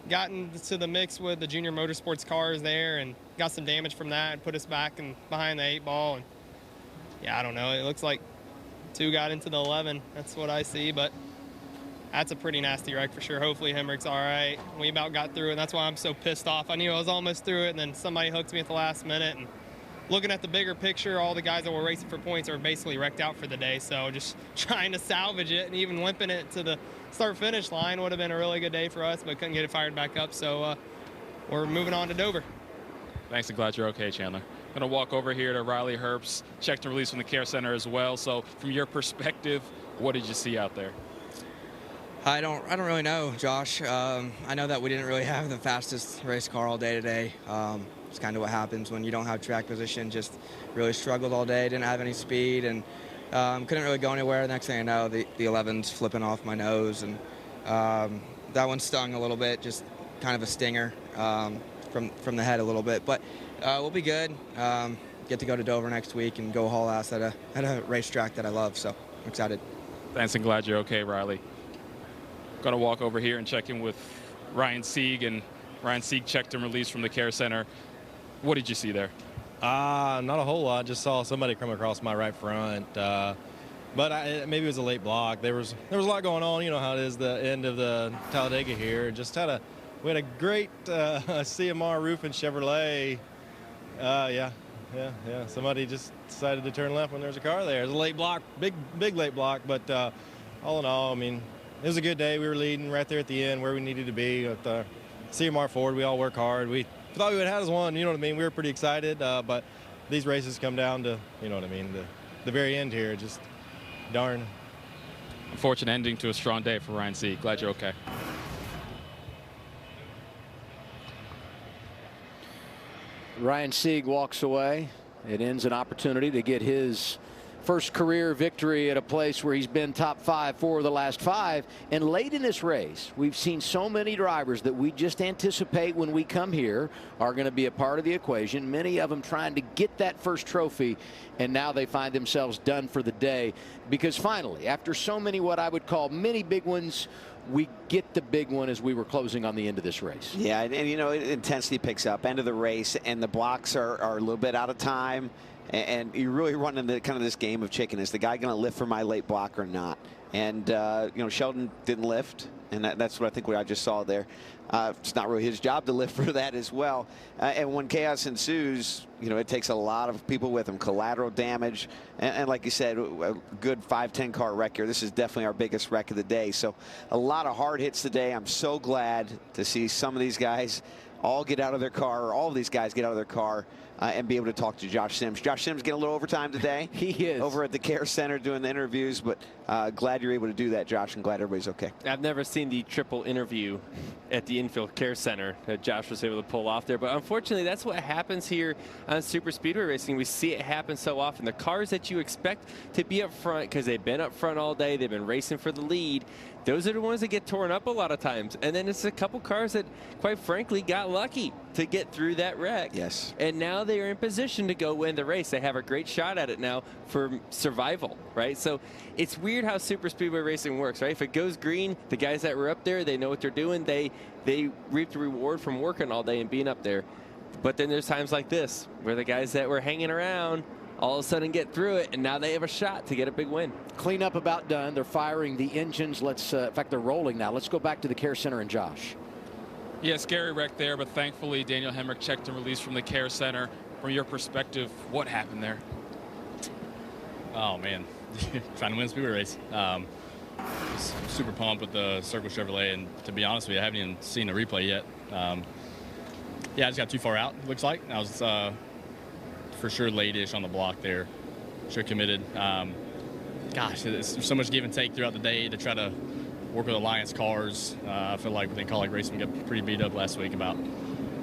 Got into the mix with the Junior Motorsports cars there and got some damage from that and put us back and behind the 8 ball. And yeah, I don't know. It looks like 2 got into the 11. That's what I see. But that's a pretty nasty wreck for sure. Hopefully Hemrick's all right. We about got through it, and that's why I'm so pissed off. I knew I was almost through it, and then somebody hooked me at the last minute. And looking at the bigger picture, all the guys that were racing for points are basically wrecked out for the day. So just trying to salvage it, and even limping it to the start-finish line would have been a really good day for us, but couldn't get it fired back up. So we're moving on to Dover. Thanks, and glad you're okay, Chandler. Going to walk over here to Riley Herbst, checked and released from the care center as well. So from your perspective, what did you see out there? I don't really know, Josh. I know that we didn't really have the fastest race car all day today. It's kind of what happens when you don't have track position. Just really struggled all day, didn't have any speed, and couldn't really go anywhere. The next thing I know, the 11's flipping off my nose, and that one stung a little bit, just kind of a stinger from the head a little bit. But we'll be good. Get to go to Dover next week and go haul ass at a racetrack that I love, so I'm excited. Thanks, and glad you're okay, Riley. Going to walk over here and check in with Ryan Sieg, and Ryan Sieg checked and released from the care center. What did you see there? Not a whole lot. Just saw somebody come across my right front. But maybe it was a late block. There was a lot going on. You know how it is the end of the Talladega here. We had a great CMR roof and Chevrolet. Yeah. Somebody just decided to turn left when there was a car there. It was a late block, big late block. But all in all, I mean, it was a good day. We were leading right there at the end where we needed to be with the CMR Ford. We all work hard. We thought we would have one, you know what I mean? We were pretty excited, but these races come down to, you know what I mean, the very end here. Just darn. Unfortunate ending to a strong day for Ryan Sieg. Glad you're okay. Ryan Sieg walks away. It ends an opportunity to get his first career victory at a place where he's been top 5 for the last 5. And late in this race, we've seen so many drivers that we just anticipate when we come here are going to be a part of the equation. Many of them trying to get that first trophy, and now they find themselves done for the day. Because finally, after so many what I would call many big ones, we get the big one as we were closing on the end of this race. Yeah, and you know, intensity picks up, end of the race, and the blocks are a little bit out of time. And you're really running the kind of this game of chicken. Is the guy going to lift for my late block or not? And you know, Sheldon didn't lift, and that's what I think what I just saw there. It's not really his job to lift for that as well. And when chaos ensues, you know, it takes a lot of people with him. Collateral damage, and like you said, a good 5-10 car wreck here. This is definitely our biggest wreck of the day. So a lot of hard hits today. I'm so glad to see some of these guys all get out of their car, or all of these guys get out of their car, and be able to talk to Josh Sims. Josh Sims getting a little overtime today. He is. Over at the care center doing the interviews, but glad you're able to do that, Josh, and glad everybody's okay. I've never seen the triple interview at the infield care center that Josh was able to pull off there, but unfortunately that's what happens here on Super Speedway Racing. We see it happen so often. The cars that you expect to be up front because they've been up front all day, they've been racing for the lead, those are the ones that get torn up a lot of times. And then it's a couple cars that, quite frankly, got lucky to get through that wreck. Yes. And now they are in position to go win the race. They have a great shot at it now for survival, right? So it's weird how Super Speedway Racing works, right? If it goes green, the guys that were up there, they know what they're doing. They reap the reward from working all day and being up there. But then there's times like this where the guys that were hanging around all of a sudden get through it, and now they have a shot to get a big win. Cleanup about done. They're firing the engines. In fact, they're rolling now. Let's go back to the care center and Josh. Yeah, scary wreck there, but thankfully Daniel Hemrick checked and released from the care center. From your perspective, what happened there? Oh man, trying to win a speedway race. Super pumped with the Circle Chevrolet, and to be honest with you, I haven't even seen a replay yet. Yeah, I just got too far out, looks like. I was for sure late-ish on the block there. Should have committed. Gosh, there's so much give and take throughout the day to try to work with Alliance cars. I feel like they call like racing got pretty beat up last week about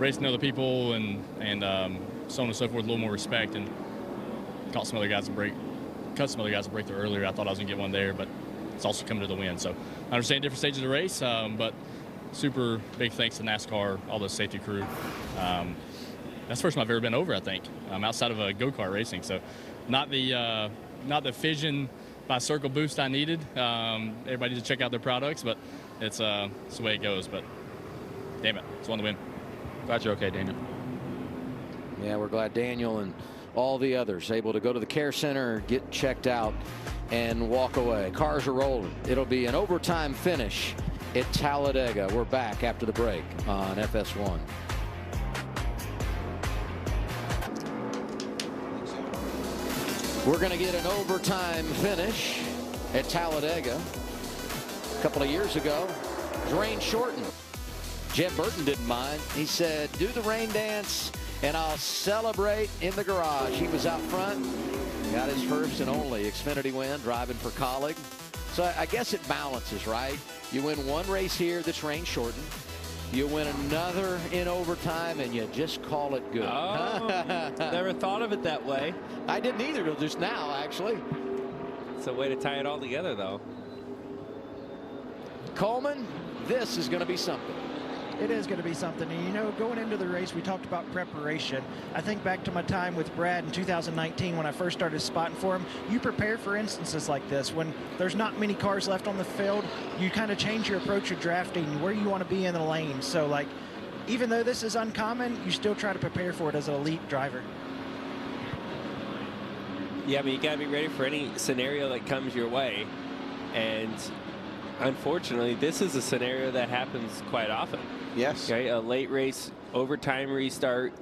racing other people and so on and so forth, a little more respect, and cut some other guys a break there earlier. I thought I was going to get one there, but it's also coming to the win. So I understand different stages of the race, but super big thanks to NASCAR, all the safety crew. That's the first time I've ever been over, I think, outside of a go-kart racing. So not the fission by Circle boost I needed. Everybody needs to check out their products, but it's the way it goes. But damn it, it's one to win. Glad you're okay, Daniel. Yeah, we're glad Daniel and all the others able to go to the care center, get checked out, and walk away. Cars are rolling. It'll be an overtime finish at Talladega. We're back after the break on FS1. We're going to get an overtime finish at Talladega. A couple of years ago, it was rain shortened. Jeb Burton didn't mind. He said, do the rain dance and I'll celebrate in the garage. He was out front, got his first and only Xfinity win, driving for Colleague. So I guess it balances, right? You win one race here that's rain shortened. You win another in overtime, and you just call it good. Oh, never thought of it that way. I didn't either till just now, actually. It's a way to tie it all together, though. Coleman, this is going to be something. It is going to be something. And, you know, going into the race, we talked about preparation. I think back to my time with Brad in 2019 when I first started spotting for him. You prepare for instances like this. When there's not many cars left on the field, you kind of change your approach of drafting, where you want to be in the lane. So, like, even though this is uncommon, you still try to prepare for it as an elite driver. Yeah, but you got to be ready for any scenario that comes your way. And unfortunately, this is a scenario that happens quite often. Yes. Okay, a late race overtime restart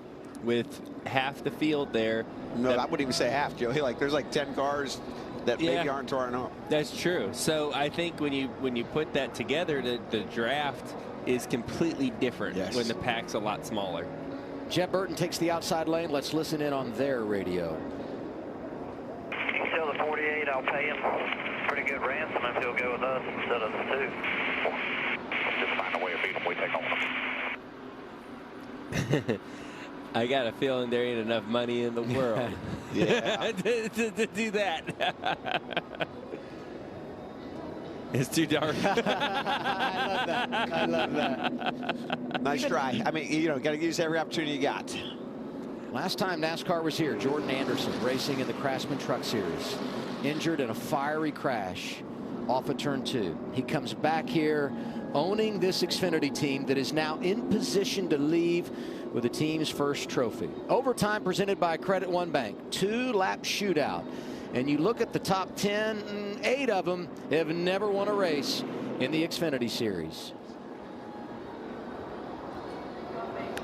with half the field there. No, I wouldn't even say half, Joey. Like, there's like 10 cars that maybe aren't torn up. That's true. So I think when you put that together, the draft is completely different when the pack's a lot smaller. Jeb Burton takes the outside lane. Let's listen in on their radio. You can sell the 48. I'll pay him pretty good ransom if he'll go with us instead of the 2. Just find a way to beat him. We take on them. I got a feeling there ain't enough money in the world to do that. It's too dark. I love that. I love that. Nice try. I mean, you know, got to use every opportunity you got. Last time NASCAR was here, Jordan Anderson racing in the Craftsman Truck Series, injured in a fiery crash off of turn 2. He comes back here owning this Xfinity team that is now in position to leave with the team's first trophy. Overtime presented by Credit One Bank. 2-lap shootout. And you look at the top 10, 8 of them have never won a race in the Xfinity Series.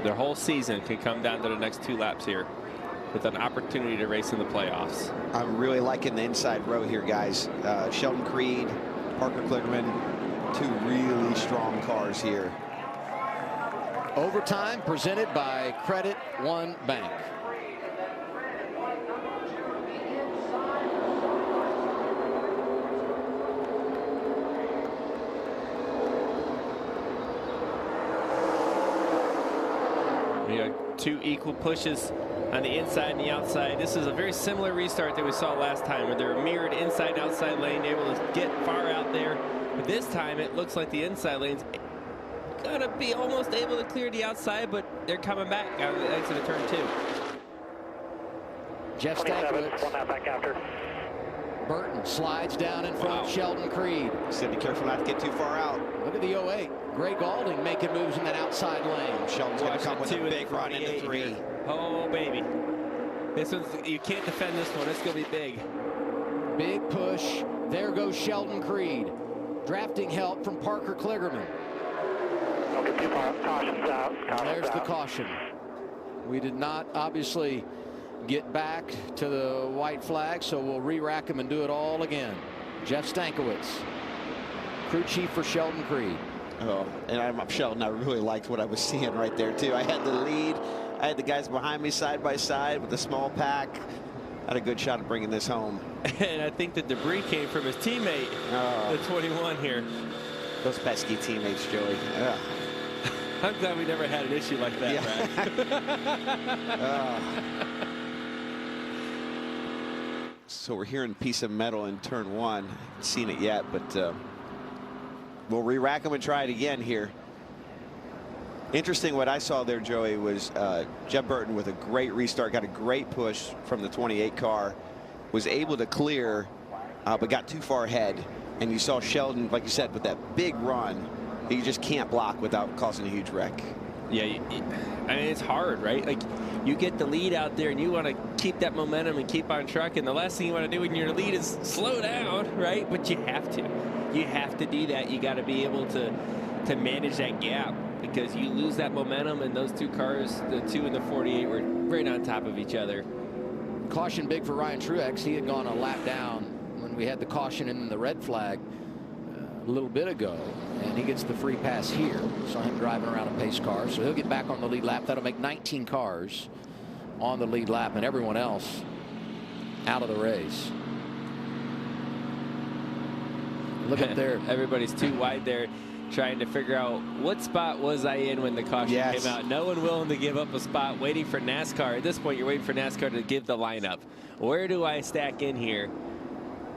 Their whole season can come down to the next 2 laps here with an opportunity to race in the playoffs. I'm really liking the inside row here, guys. Sheldon Creed, Parker Kligerman, 2 really strong cars here. Overtime presented by Credit One Bank. We got 2 equal pushes on the inside and the outside. This is a very similar restart that we saw last time, where they're mirrored inside and outside lane, able to get far out there. But this time it looks like the inside lane's gonna be almost able to clear the outside, but they're coming back out of the exit of turn 2. Jeff Stankiewicz. Back after. Burton slides down in front of Sheldon Creed. Said be careful not to get too far out. Look at the 08. Greg Galding making moves in that outside lane. Sheldon's going to come with a big run into 3. Oh, baby. This one's, you can't defend this one. It's going to be big. Big push. There goes Sheldon Creed. Drafting help from Parker Kligerman. Don't get too far. Caution's out. There's the caution. We did not obviously get back to the white flag, so we'll re-rack them and do it all again. Jeff Stankiewicz, crew chief for Sheldon Creed. Oh, and I'm Sheldon. I really liked what I was seeing right there, too. I had the lead. I had the guys behind me side by side with a small pack. Had a good shot at bringing this home. And I think the debris came from his teammate, the 21 here. Those pesky teammates, Joey. I'm glad we never had an issue like that, Brad. So we're hearing piece of metal in turn 1. Haven't seen it yet, but we'll re-rack them and try it again here. Interesting what I saw there, Joey, was Jeb Burton with a great restart, got a great push from the 28 car, was able to clear, but got too far ahead. And you saw Sheldon, like you said, with that big run, he just can't block without causing a huge wreck. Yeah, I mean, it's hard, right? Like, you get the lead out there and you want to keep that momentum and keep on trucking. The last thing you want to do when you're in lead is slow down, right? But you have to. You have to do that. You got to be able to manage that gap, because you lose that momentum, and those two cars, the 2 and the 48, were right on top of each other. Caution big for Ryan Truex. He had gone a lap down when we had the caution and the red flag a little bit ago, and he gets the free pass here. Saw him driving around a pace car, so he'll get back on the lead lap. That'll make 19 cars on the lead lap, and everyone else out of the race. Look up there. Everybody's too wide there, trying to figure out what spot was I in when the caution came out. No one willing to give up a spot, waiting for NASCAR. At this point, you're waiting for NASCAR to give the lineup. Where do I stack in here?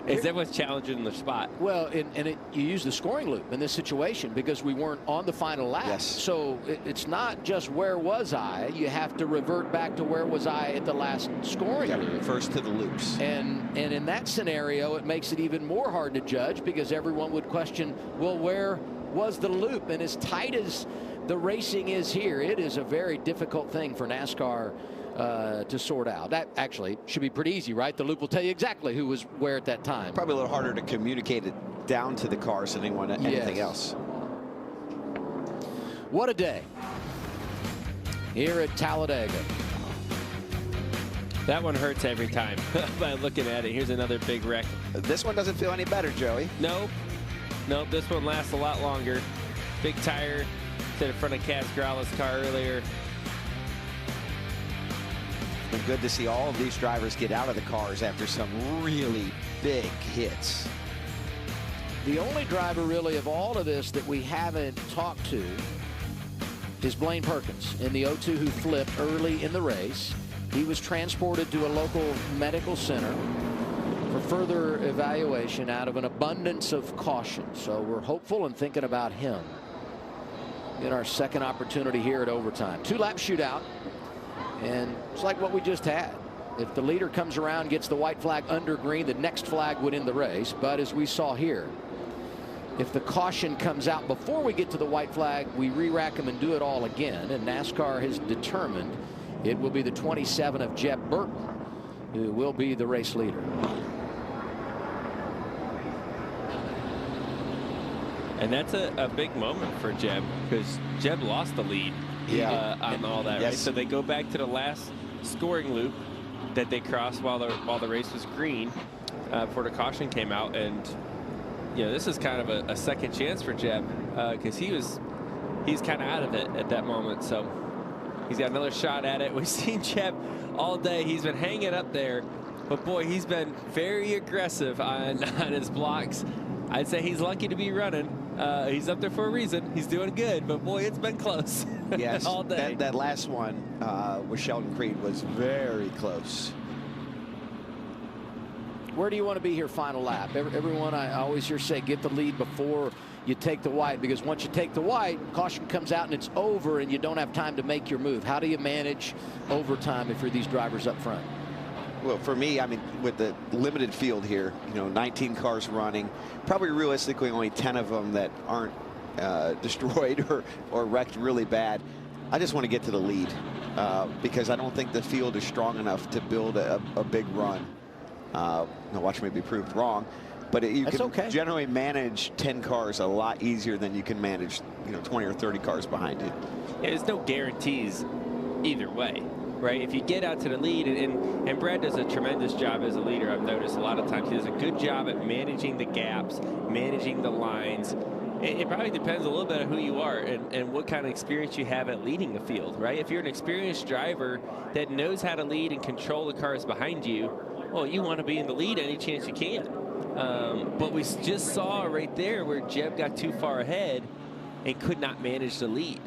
Is everyone's challenging the spot? Well, you use the scoring loop in this situation because we weren't on the final lap. Yes. So it's not just where was I. You have to revert back to where was I at the last scoring loop. First to the loops. And in that scenario, it makes it even more hard to judge, because everyone would question, well, where was the loop? And as tight as the racing is here, it is a very difficult thing for NASCAR to sort out. That actually should be pretty easy, right? The loop will tell you exactly who was where at that time. Probably a little harder to communicate it down to the cars than anything else. What a day here at Talladega. That one hurts every time by looking at it. Here's another big wreck. This one doesn't feel any better, Joey. No, this one lasts a lot longer. Big tire to the front of Kaz Grala's car earlier. It's been good to see all of these drivers get out of the cars after some really big hits. The only driver really of all of this that we haven't talked to is Blaine Perkins in the 02 who flipped early in the race. He was transported to a local medical center for further evaluation out of an abundance of caution. So we're hopeful and thinking about him in our second opportunity here at overtime. 2-lap shootout. And it's like what we just had. If the leader comes around, gets the white flag under green, the next flag would end the race. But as we saw here, if the caution comes out before we get to the white flag, we re-rack them and do it all again. And NASCAR has determined it will be the 27 of Jeb Burton who will be the race leader. And that's a big moment for Jeb, because Jeb lost the lead on all that. Right? So they go back to the last scoring loop that they crossed while the race was green before the caution came out. And this is kind of a second chance for Jeb, because he's kind of out of it at that moment. So he's got another shot at it. We've seen Jeb all day. He's been hanging up there, but boy, he's been very aggressive on his blocks. I'd say he's lucky to be running. He's up there for a reason. He's doing good, but boy, it's been close. Yes, all day. That last one with Sheldon Creed was very close. Where do you want to be here final lap? Everyone I always hear say get the lead before you take the white, because once you take the white, caution comes out and it's over and you don't have time to make your move. How do you manage overtime if you're these drivers up front? Well, for me, I mean, with the limited field here, 19 cars running, probably realistically only 10 of them that aren't destroyed or wrecked really bad. I just want to get to the lead because I don't think the field is strong enough to build a big run. Now watch me be proved wrong, but you can generally manage 10 cars a lot easier than you can manage 20 or 30 cars behind you. Yeah, there's no guarantees either way. Right, if you get out to the lead, and Brad does a tremendous job as a leader. I've noticed a lot of times he does a good job at managing the gaps, managing the lines. It probably depends a little bit on who you are and what kind of experience you have at leading a field, right? If you're an experienced driver that knows how to lead and control the cars behind you, well, you want to be in the lead any chance you can. But we just saw right there where Jeb got too far ahead and could not manage the lead.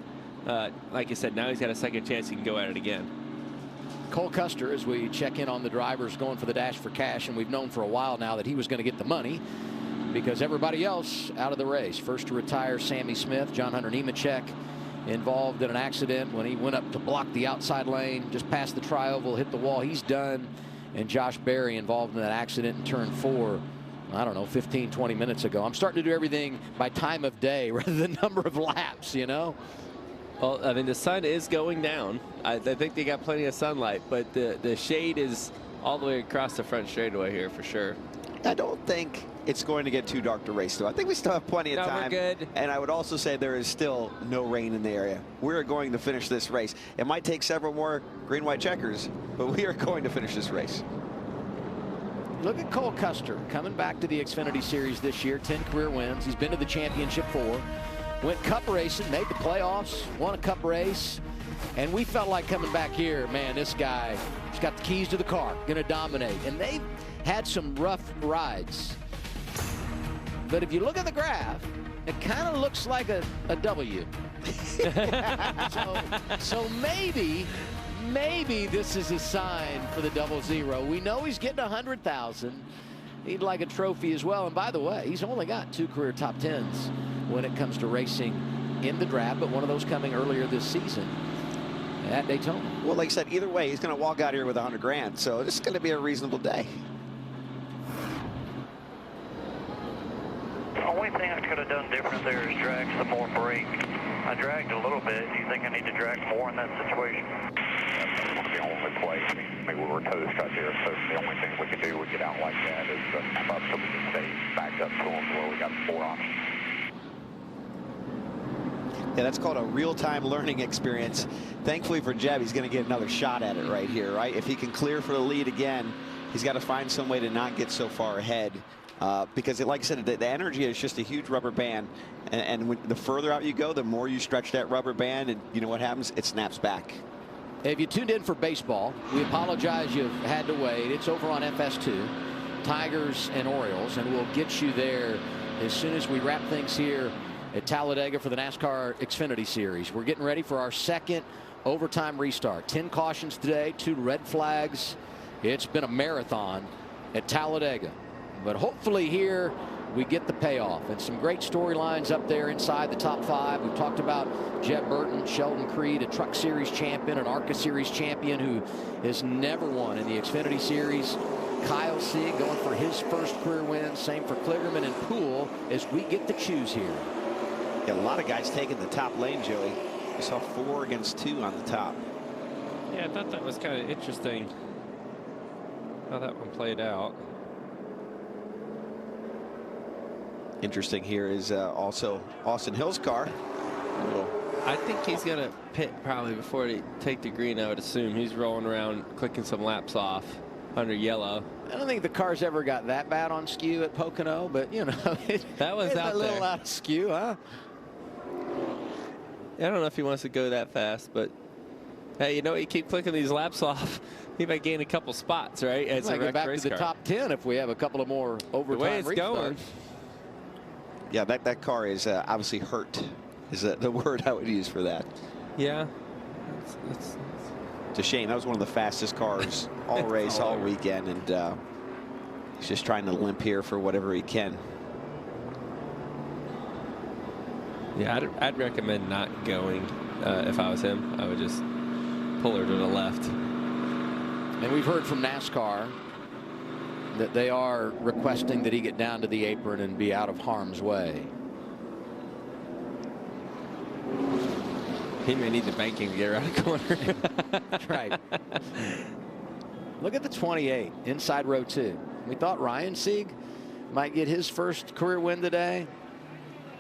like I said, now he's got a second chance. He can go at it again. Cole Custer, as we check in on the drivers going for the Dash for Cash, and we've known for a while now that he was going to get the money because everybody else out of the race. First to retire, Sammy Smith. John Hunter Nemechek involved in an accident when he went up to block the outside lane, just past the tri-oval, hit the wall. He's done. And Josh Berry involved in that accident in turn 4, I don't know, 15, 20 minutes ago. I'm starting to do everything by time of day rather than number of laps, you know? Well, I mean, the sun is going down. I think they got plenty of sunlight, but the shade is all the way across the front straightaway here for sure. I don't think it's going to get too dark to race, though. I think we still have plenty of time. We're good. And I would also say there is still no rain in the area. We're going to finish this race. It might take several more green-white checkers, but we are going to finish this race. Look at Cole Custer coming back to the Xfinity Series this year. 10 career wins. He's been to the championship 4. Went cup racing, made the playoffs, won a cup race. And we felt like coming back here, man, this guy, he's got the keys to the car, going to dominate. And they've had some rough rides. But if you look at the graph, it kind of looks like a W. so maybe this is a sign for the 00. We know he's getting 100,000. He'd like a trophy as well. And by the way, he's only got 2 career top 10s when it comes to racing in the draft, but one of those coming earlier this season at Daytona. Well, like I said, either way, he's going to walk out here with 100 grand. So this is going to be a reasonable day. The only thing I could have done different there is drag some more brake. I dragged a little bit. Do you think I need to drag more in that situation? That's the only play. I mean, we were toast right there, so the only thing we could do would get out like that is come up so we can stay back up to them where we got 4 options. Yeah, that's called a real-time learning experience. Thankfully for Jeb, he's going to get another shot at it right here, right? If he can clear for the lead again, he's got to find some way to not get so far ahead. Because, like I said, the energy is just a huge rubber band. And when, the further out you go, the more you stretch that rubber band. And you know what happens? It snaps back. If you tuned in for baseball, we apologize you've had to wait. It's over on FS2, Tigers and Orioles, and we'll get you there as soon as we wrap things here at Talladega for the NASCAR Xfinity Series. We're getting ready for our second overtime restart. 10 cautions today, 2 red flags. It's been a marathon at Talladega. But hopefully here we get the payoff and some great storylines up there inside the top 5. We've talked about Jeb Burton, Sheldon Creed, a Truck Series champion, an ARCA Series champion who has never won in the Xfinity Series. Kyle Sieg going for his first career win. Same for Kligerman and Poole as we get to choose here. Yeah, a lot of guys taking the top lane, Joey. We saw 4 against 2 on the top. Yeah, I thought that was kind of interesting how that one played out. Interesting here is also Austin Hill's car. I think he's going to pit probably before they take the green. I would assume he's rolling around clicking some laps off under yellow. I don't think the car's ever got that bad on skew at Pocono, but you know, that was out a little there. out of skew, huh? I don't know if he wants to go that fast, but hey, you know, you keep clicking these laps off, he might gain a couple spots, right? It's might get back to the top 10 if we have a couple of more overtime the way it's going. Yeah, that car is obviously hurt, is the word I would use for that. Yeah. It's a shame. That was one of the fastest cars all race, all weekend, and he's just trying to limp here for whatever he can. Yeah, I'd recommend not going if I was him. I would just pull her to the left. And we've heard from NASCAR that they are requesting that he get down to the apron and be out of harm's way. He may need the banking to get around the corner. That's right. Look at the 28 inside row 2. We thought Ryan Sieg might get his first career win today.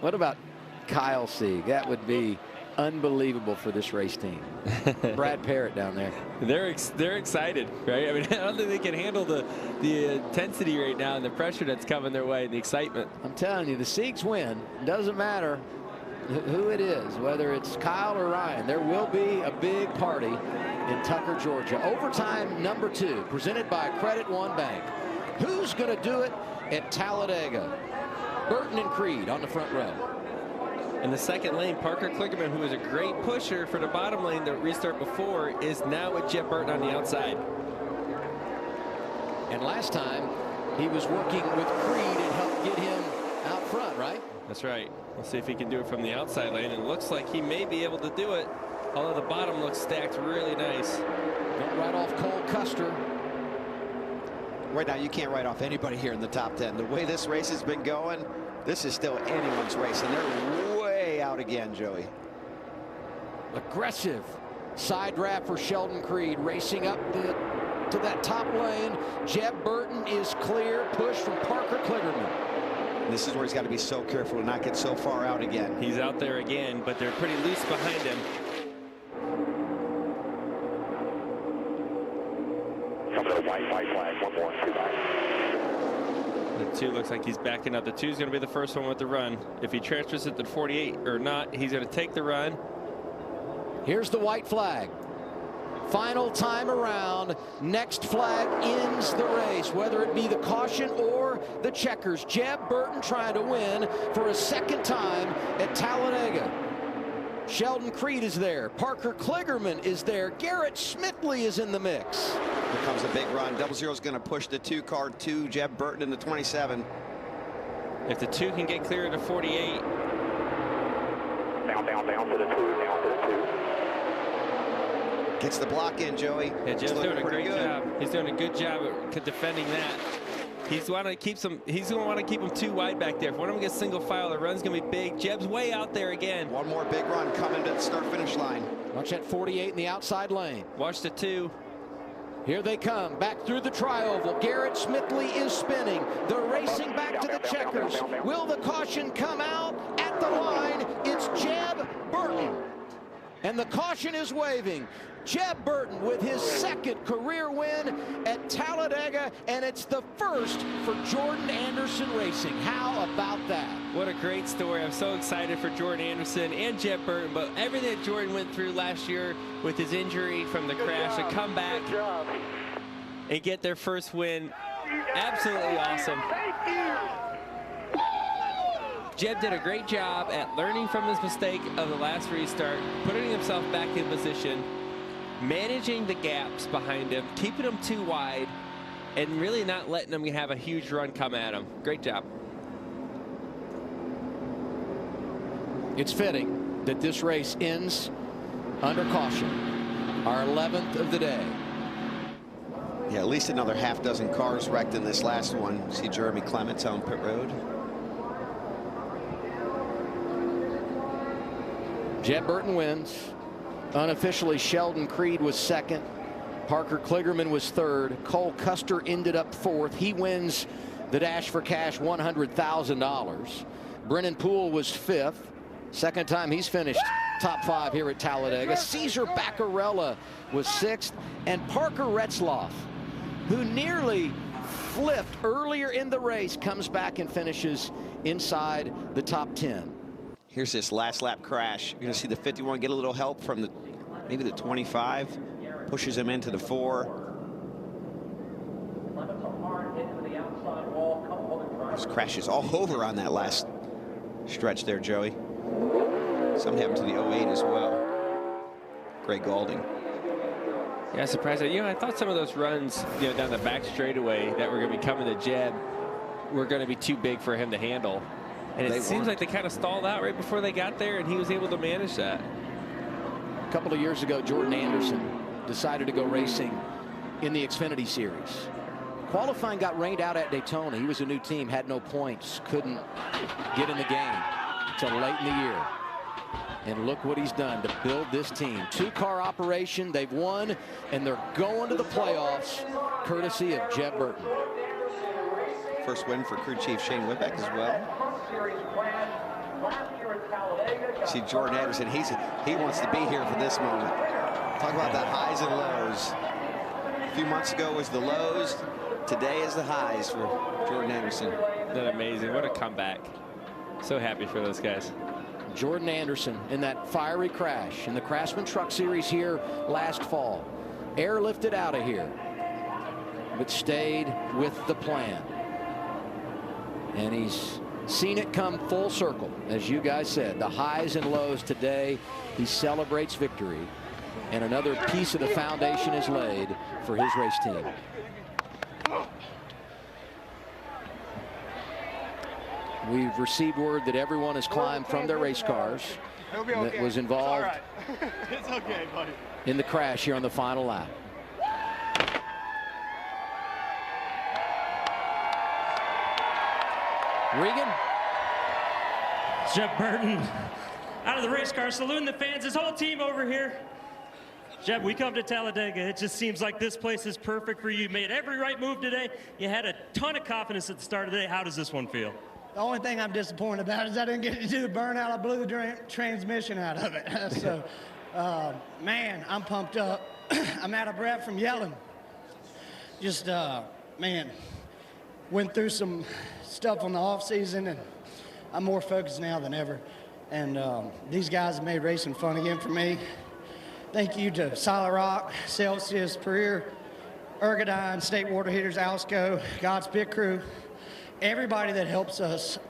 What about Kyle Sieg? That would be unbelievable for this race team. Brad Parrott down there. They're excited, right? I mean, I don't think they can handle the intensity right now and the pressure that's coming their way and the excitement. I'm telling you, the Siegs win. Doesn't matter who it is, whether it's Kyle or Ryan. There will be a big party in Tucker, Georgia. Overtime number 2, presented by Credit One Bank. Who's going to do it at Talladega? Burton and Creed on the front row. In the second lane, Parker Kligerman, who was a great pusher for the bottom lane the restart before, is now with Jeb Burton on the outside. And last time, he was working with Creed and helped get him out front, right? That's right. We'll see if he can do it from the outside lane. It looks like he may be able to do it, although the bottom looks stacked really nice. Don't write off Cole Custer. Right now, you can't write off anybody here in the top 10. The way this race has been going, this is still anyone's race, and they're way out again, Joey. Aggressive side draft for Sheldon Creed, racing up to that top lane. Jeb Burton is clear, push from Parker Kligerman. And this is where he's got to be so careful to not get so far out again. He's out there again, but they're pretty loose behind him. White flag, one more, 2 back. The 2 looks like he's backing up. The 2 is going to be the first one with the run. If he transfers it to 48 or not, he's going to take the run. Here's the white flag. Final time around. Next flag ends the race, whether it be the caution or the checkers. Jeb Burton trying to win for a second time at Talladega. Sheldon Creed is there. Parker Kligerman is there. Garrett Smithley is in the mix. Here comes a big run. 00 is going to push the 2 car to Jeb Burton in the 27. If the 2 can get clear to 48. Down to the 2, down to the 2. Gets the block in, Joey. Yeah, Jeb's doing a great job. He's doing a good job at defending that. He's going to keep some. He's going to want to keep them 2 wide back there. If one of them gets single file, the run's going to be big. Jeb's way out there again. One more big run coming to the start-finish line. Watch that 48 in the outside lane. Watch the 2. Here they come, back through the tri-oval. Garrett Smithley is spinning. They're racing back to the checkers. Will the caution come out at the line? It's Jeb Burton. And the caution is waving. Jeb Burton with his second career win at Talladega, and it's the first for Jordan Anderson Racing. How about that? What a great story. I'm so excited for Jordan Anderson and Jeb Burton, but everything that Jordan went through last year with his injury from the crash to come back and get their first win. Absolutely awesome. Jeb did a great job at learning from his mistake of the last restart, putting himself back in position, managing the gaps behind him, keeping them 2 wide, and really not letting them have a huge run come at him. Great job. It's fitting that this race ends under caution. Our 11th of the day. Yeah, at least another half dozen cars wrecked in this last one. See Jeremy Clements on pit road. Jeb Burton wins. Unofficially, Sheldon Creed was second. Parker Kligerman was third. Cole Custer ended up fourth. He wins the Dash for Cash $100,000. Brennan Poole was fifth. Second time he's finished top 5 here at Talladega. Cesar Baccarella was sixth. And Parker Retzloff, who nearly flipped earlier in the race, comes back and finishes inside the top 10. Here's this last lap crash. You're going to see the 51 get a little help from maybe the 25. Pushes him into the 4. There's crashes all over on that last stretch there, Joey. Some happened to the 08 as well. Greg Gaulding. Yeah, surprised. You know, I thought some of those runs, down the back straightaway that were going to be coming to Jeb were going to be too big for him to handle. And it seems like they kind of stalled out right before they got there, and he was able to manage that. A couple of years ago, Jordan Anderson decided to go racing in the Xfinity Series. Qualifying got rained out at Daytona. He was a new team, had no points, couldn't get in the game until late in the year. And look what he's done to build this team. 2-car operation, they've won, and they're going to the playoffs, courtesy of Jeb Burton. First win for crew chief Shane Whitbeck as well. See Jordan Anderson, he wants to be here for this moment. Talk about the highs and lows. A few months ago was the lows. Today is the highs for Jordan Anderson. Isn't that amazing? What a comeback. So happy for those guys. Jordan Anderson in that fiery crash in the Craftsman Truck Series here last fall. Airlifted out of here, but stayed with the plan. And he's seen it come full circle, as you guys said. The highs and lows today. He celebrates victory, and another piece of the foundation is laid for his race team. We've received word that everyone has climbed from their race cars that was involved It's okay, buddy. in the crash here on the final lap. Regan. Jeb Burton out of the race car, saluting the fans, his whole team over here. Jeb, we come to Talladega. It just seems like this place is perfect for you. You made every right move today. You had a ton of confidence at the start of the day. How does this one feel? The only thing I'm disappointed about is I didn't get to do the burnout. I blew the transmission out of it. So, man, I'm pumped up. I'm out of breath from yelling. Just, man, went through some stuff on the off season, and I'm more focused now than ever. And these guys have made racing fun again for me. Thank you to Solid Rock, Celsius, Perrier, Ergodyne, State Water Heaters, Alsco, God's Pit Crew, everybody that helps us.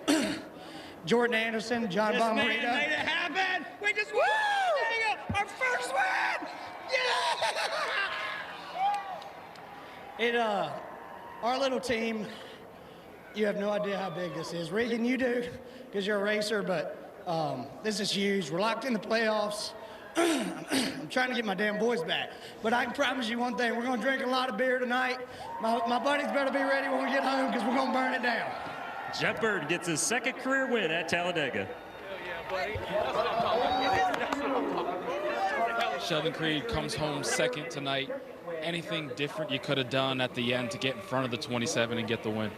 Jordan Anderson, John This man Bomberito. made it happen. We just won. There you go. Our first win. Yeah. Our little team, you have no idea how big this is. Regan, you do, because you're a racer, but this is huge. We're locked in the playoffs. I'm trying to get my damn voice back. But I can promise you one thing. We're going to drink a lot of beer tonight. My buddies better be ready when we get home, because we're going to burn it down. Jeb Burton gets his second career win at Talladega. Sheldon Creed comes home second tonight. Anything different you could have done at the end to get in front of the 27 and get the win?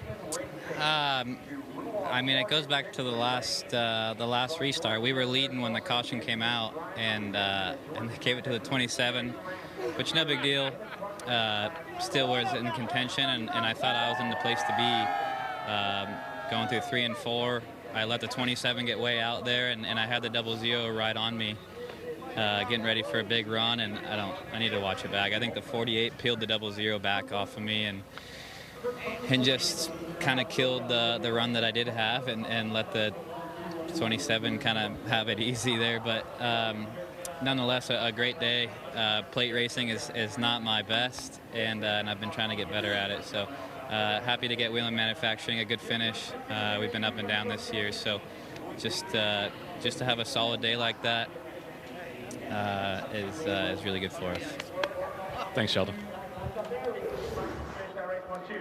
I mean, it goes back to the last restart. We were leading when the caution came out, and they gave it to the 27, which no big deal. Still was in contention, and I thought I was in the place to be. Going through 3 and 4, I let the 27 get way out there, and I had the 00 right on me, getting ready for a big run, and I need to watch it back. I think the 48 peeled the 00 back off of me, and just kind of killed the run that I did have, and let the 27 kind of have it easy there. But nonetheless, a great day. Plate racing is not my best, and I've been trying to get better at it. So happy to get Whelen Manufacturing a good finish. We've been up and down this year, so just to have a solid day like that is really good for us. Thanks, Sheldon.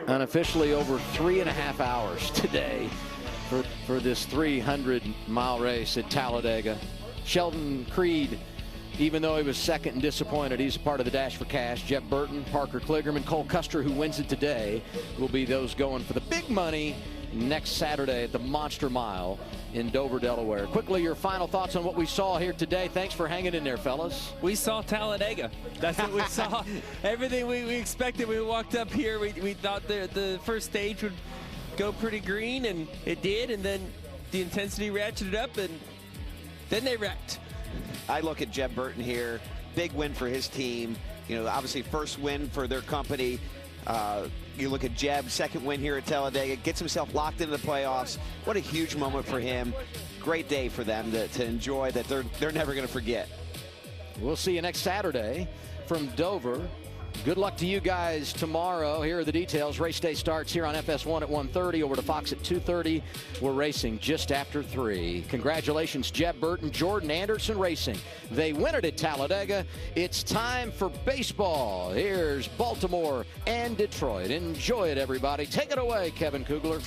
Unofficially over 3.5 hours today for this 300-mile race at Talladega. Sheldon Creed, even though he was second and disappointed, he's a part of the Dash for Cash. Jeb Burton, Parker Kligerman, Cole Custer, who wins it today, will be those going for the big money next Saturday at the Monster Mile in Dover, Delaware. Quickly, your final thoughts on what we saw here today. Thanks for hanging in there, fellas. We saw Talladega. That's what we saw. Everything we expected. We walked up here. We thought the first stage would go pretty green, and it did. And then the intensity ratcheted up, and then they wrecked. I look at Jeb Burton here. Big win for his team. You know, obviously first win for their company. You look at Jeb, second win here at Talladega, gets himself locked into the playoffs. What a huge moment for him. Great day for them to enjoy that they're never going to forget. We'll see you next Saturday from Dover. Good luck to you guys tomorrow. Here are the details. Race day starts here on FS1 at 1:30, over to Fox at 2:30. We're racing just after 3. Congratulations, Jeb Burton, Jordan Anderson Racing. They win it at Talladega. It's time for baseball. Here's Baltimore and Detroit. Enjoy it, everybody. Take it away, Kevin Kugler.